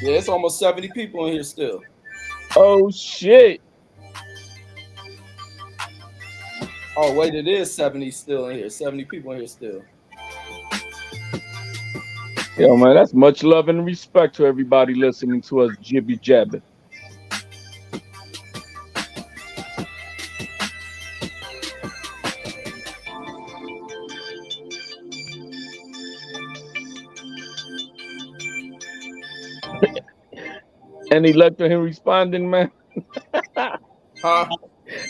Yeah, it's almost 70 people in here still. Oh shit. Oh wait, it is 70 still in here. 70 people in here still. Yo, man, that's much love and respect to everybody listening to us jibby jabbing. Any luck to him responding, man? Huh?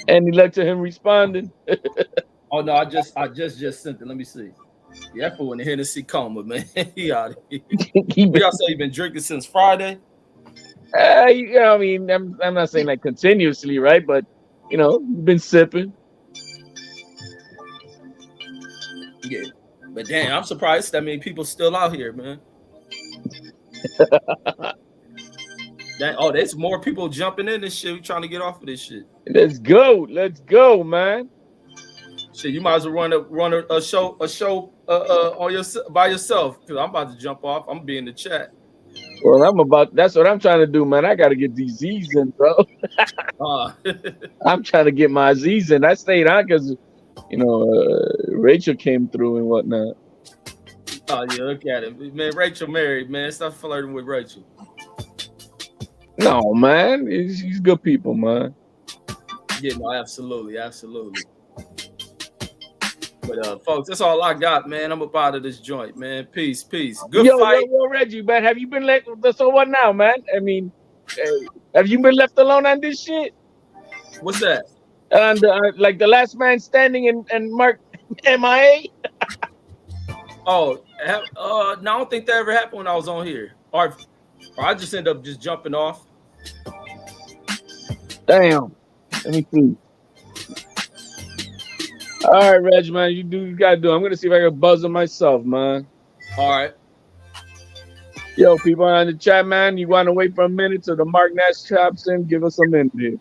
Any luck to him responding? Oh no, I just sent it. Let me see. Yeah, that fool in the Hennessy coma, man. He out of here. Y'all say he been drinking since Friday? You know, I mean, I'm not saying like continuously, right? But you know, been sipping. Yeah, but damn, I'm surprised that many people still out here, man. There's more people jumping in this shit. We trying to get off of this shit. Let's go, man. Shit, you might as well run a show on by yourself because I'm about to jump off. I'm gonna be in the chat. Well, that's what I'm trying to do, man. I got to get these Z's in, bro. I'm trying to get my Z's in. I stayed on because, you know, Rachel came through and whatnot. Oh yeah, look at it, man. Rachel married, man. Stop flirting with Rachel. No, man. She's good people, man. Yeah, no, absolutely. But folks, that's all I got, man. I'm up out of this joint, man. Peace. Good fight. Yo, Reggie, man. Have you been so what now, man? I mean, have you been left alone on this shit? What's that? And like the last man standing and Mark MIA? Oh, no, I don't think that ever happened when I was on here. Or I just end up just jumping off. Damn. Let me see. All right, Reg, man, you do what you gotta do. I'm gonna see if I can buzz him myself, man. All right. Yo, people on the chat, man, you want to wait for a minute till the Mark Nash chops in? Give us a minute here.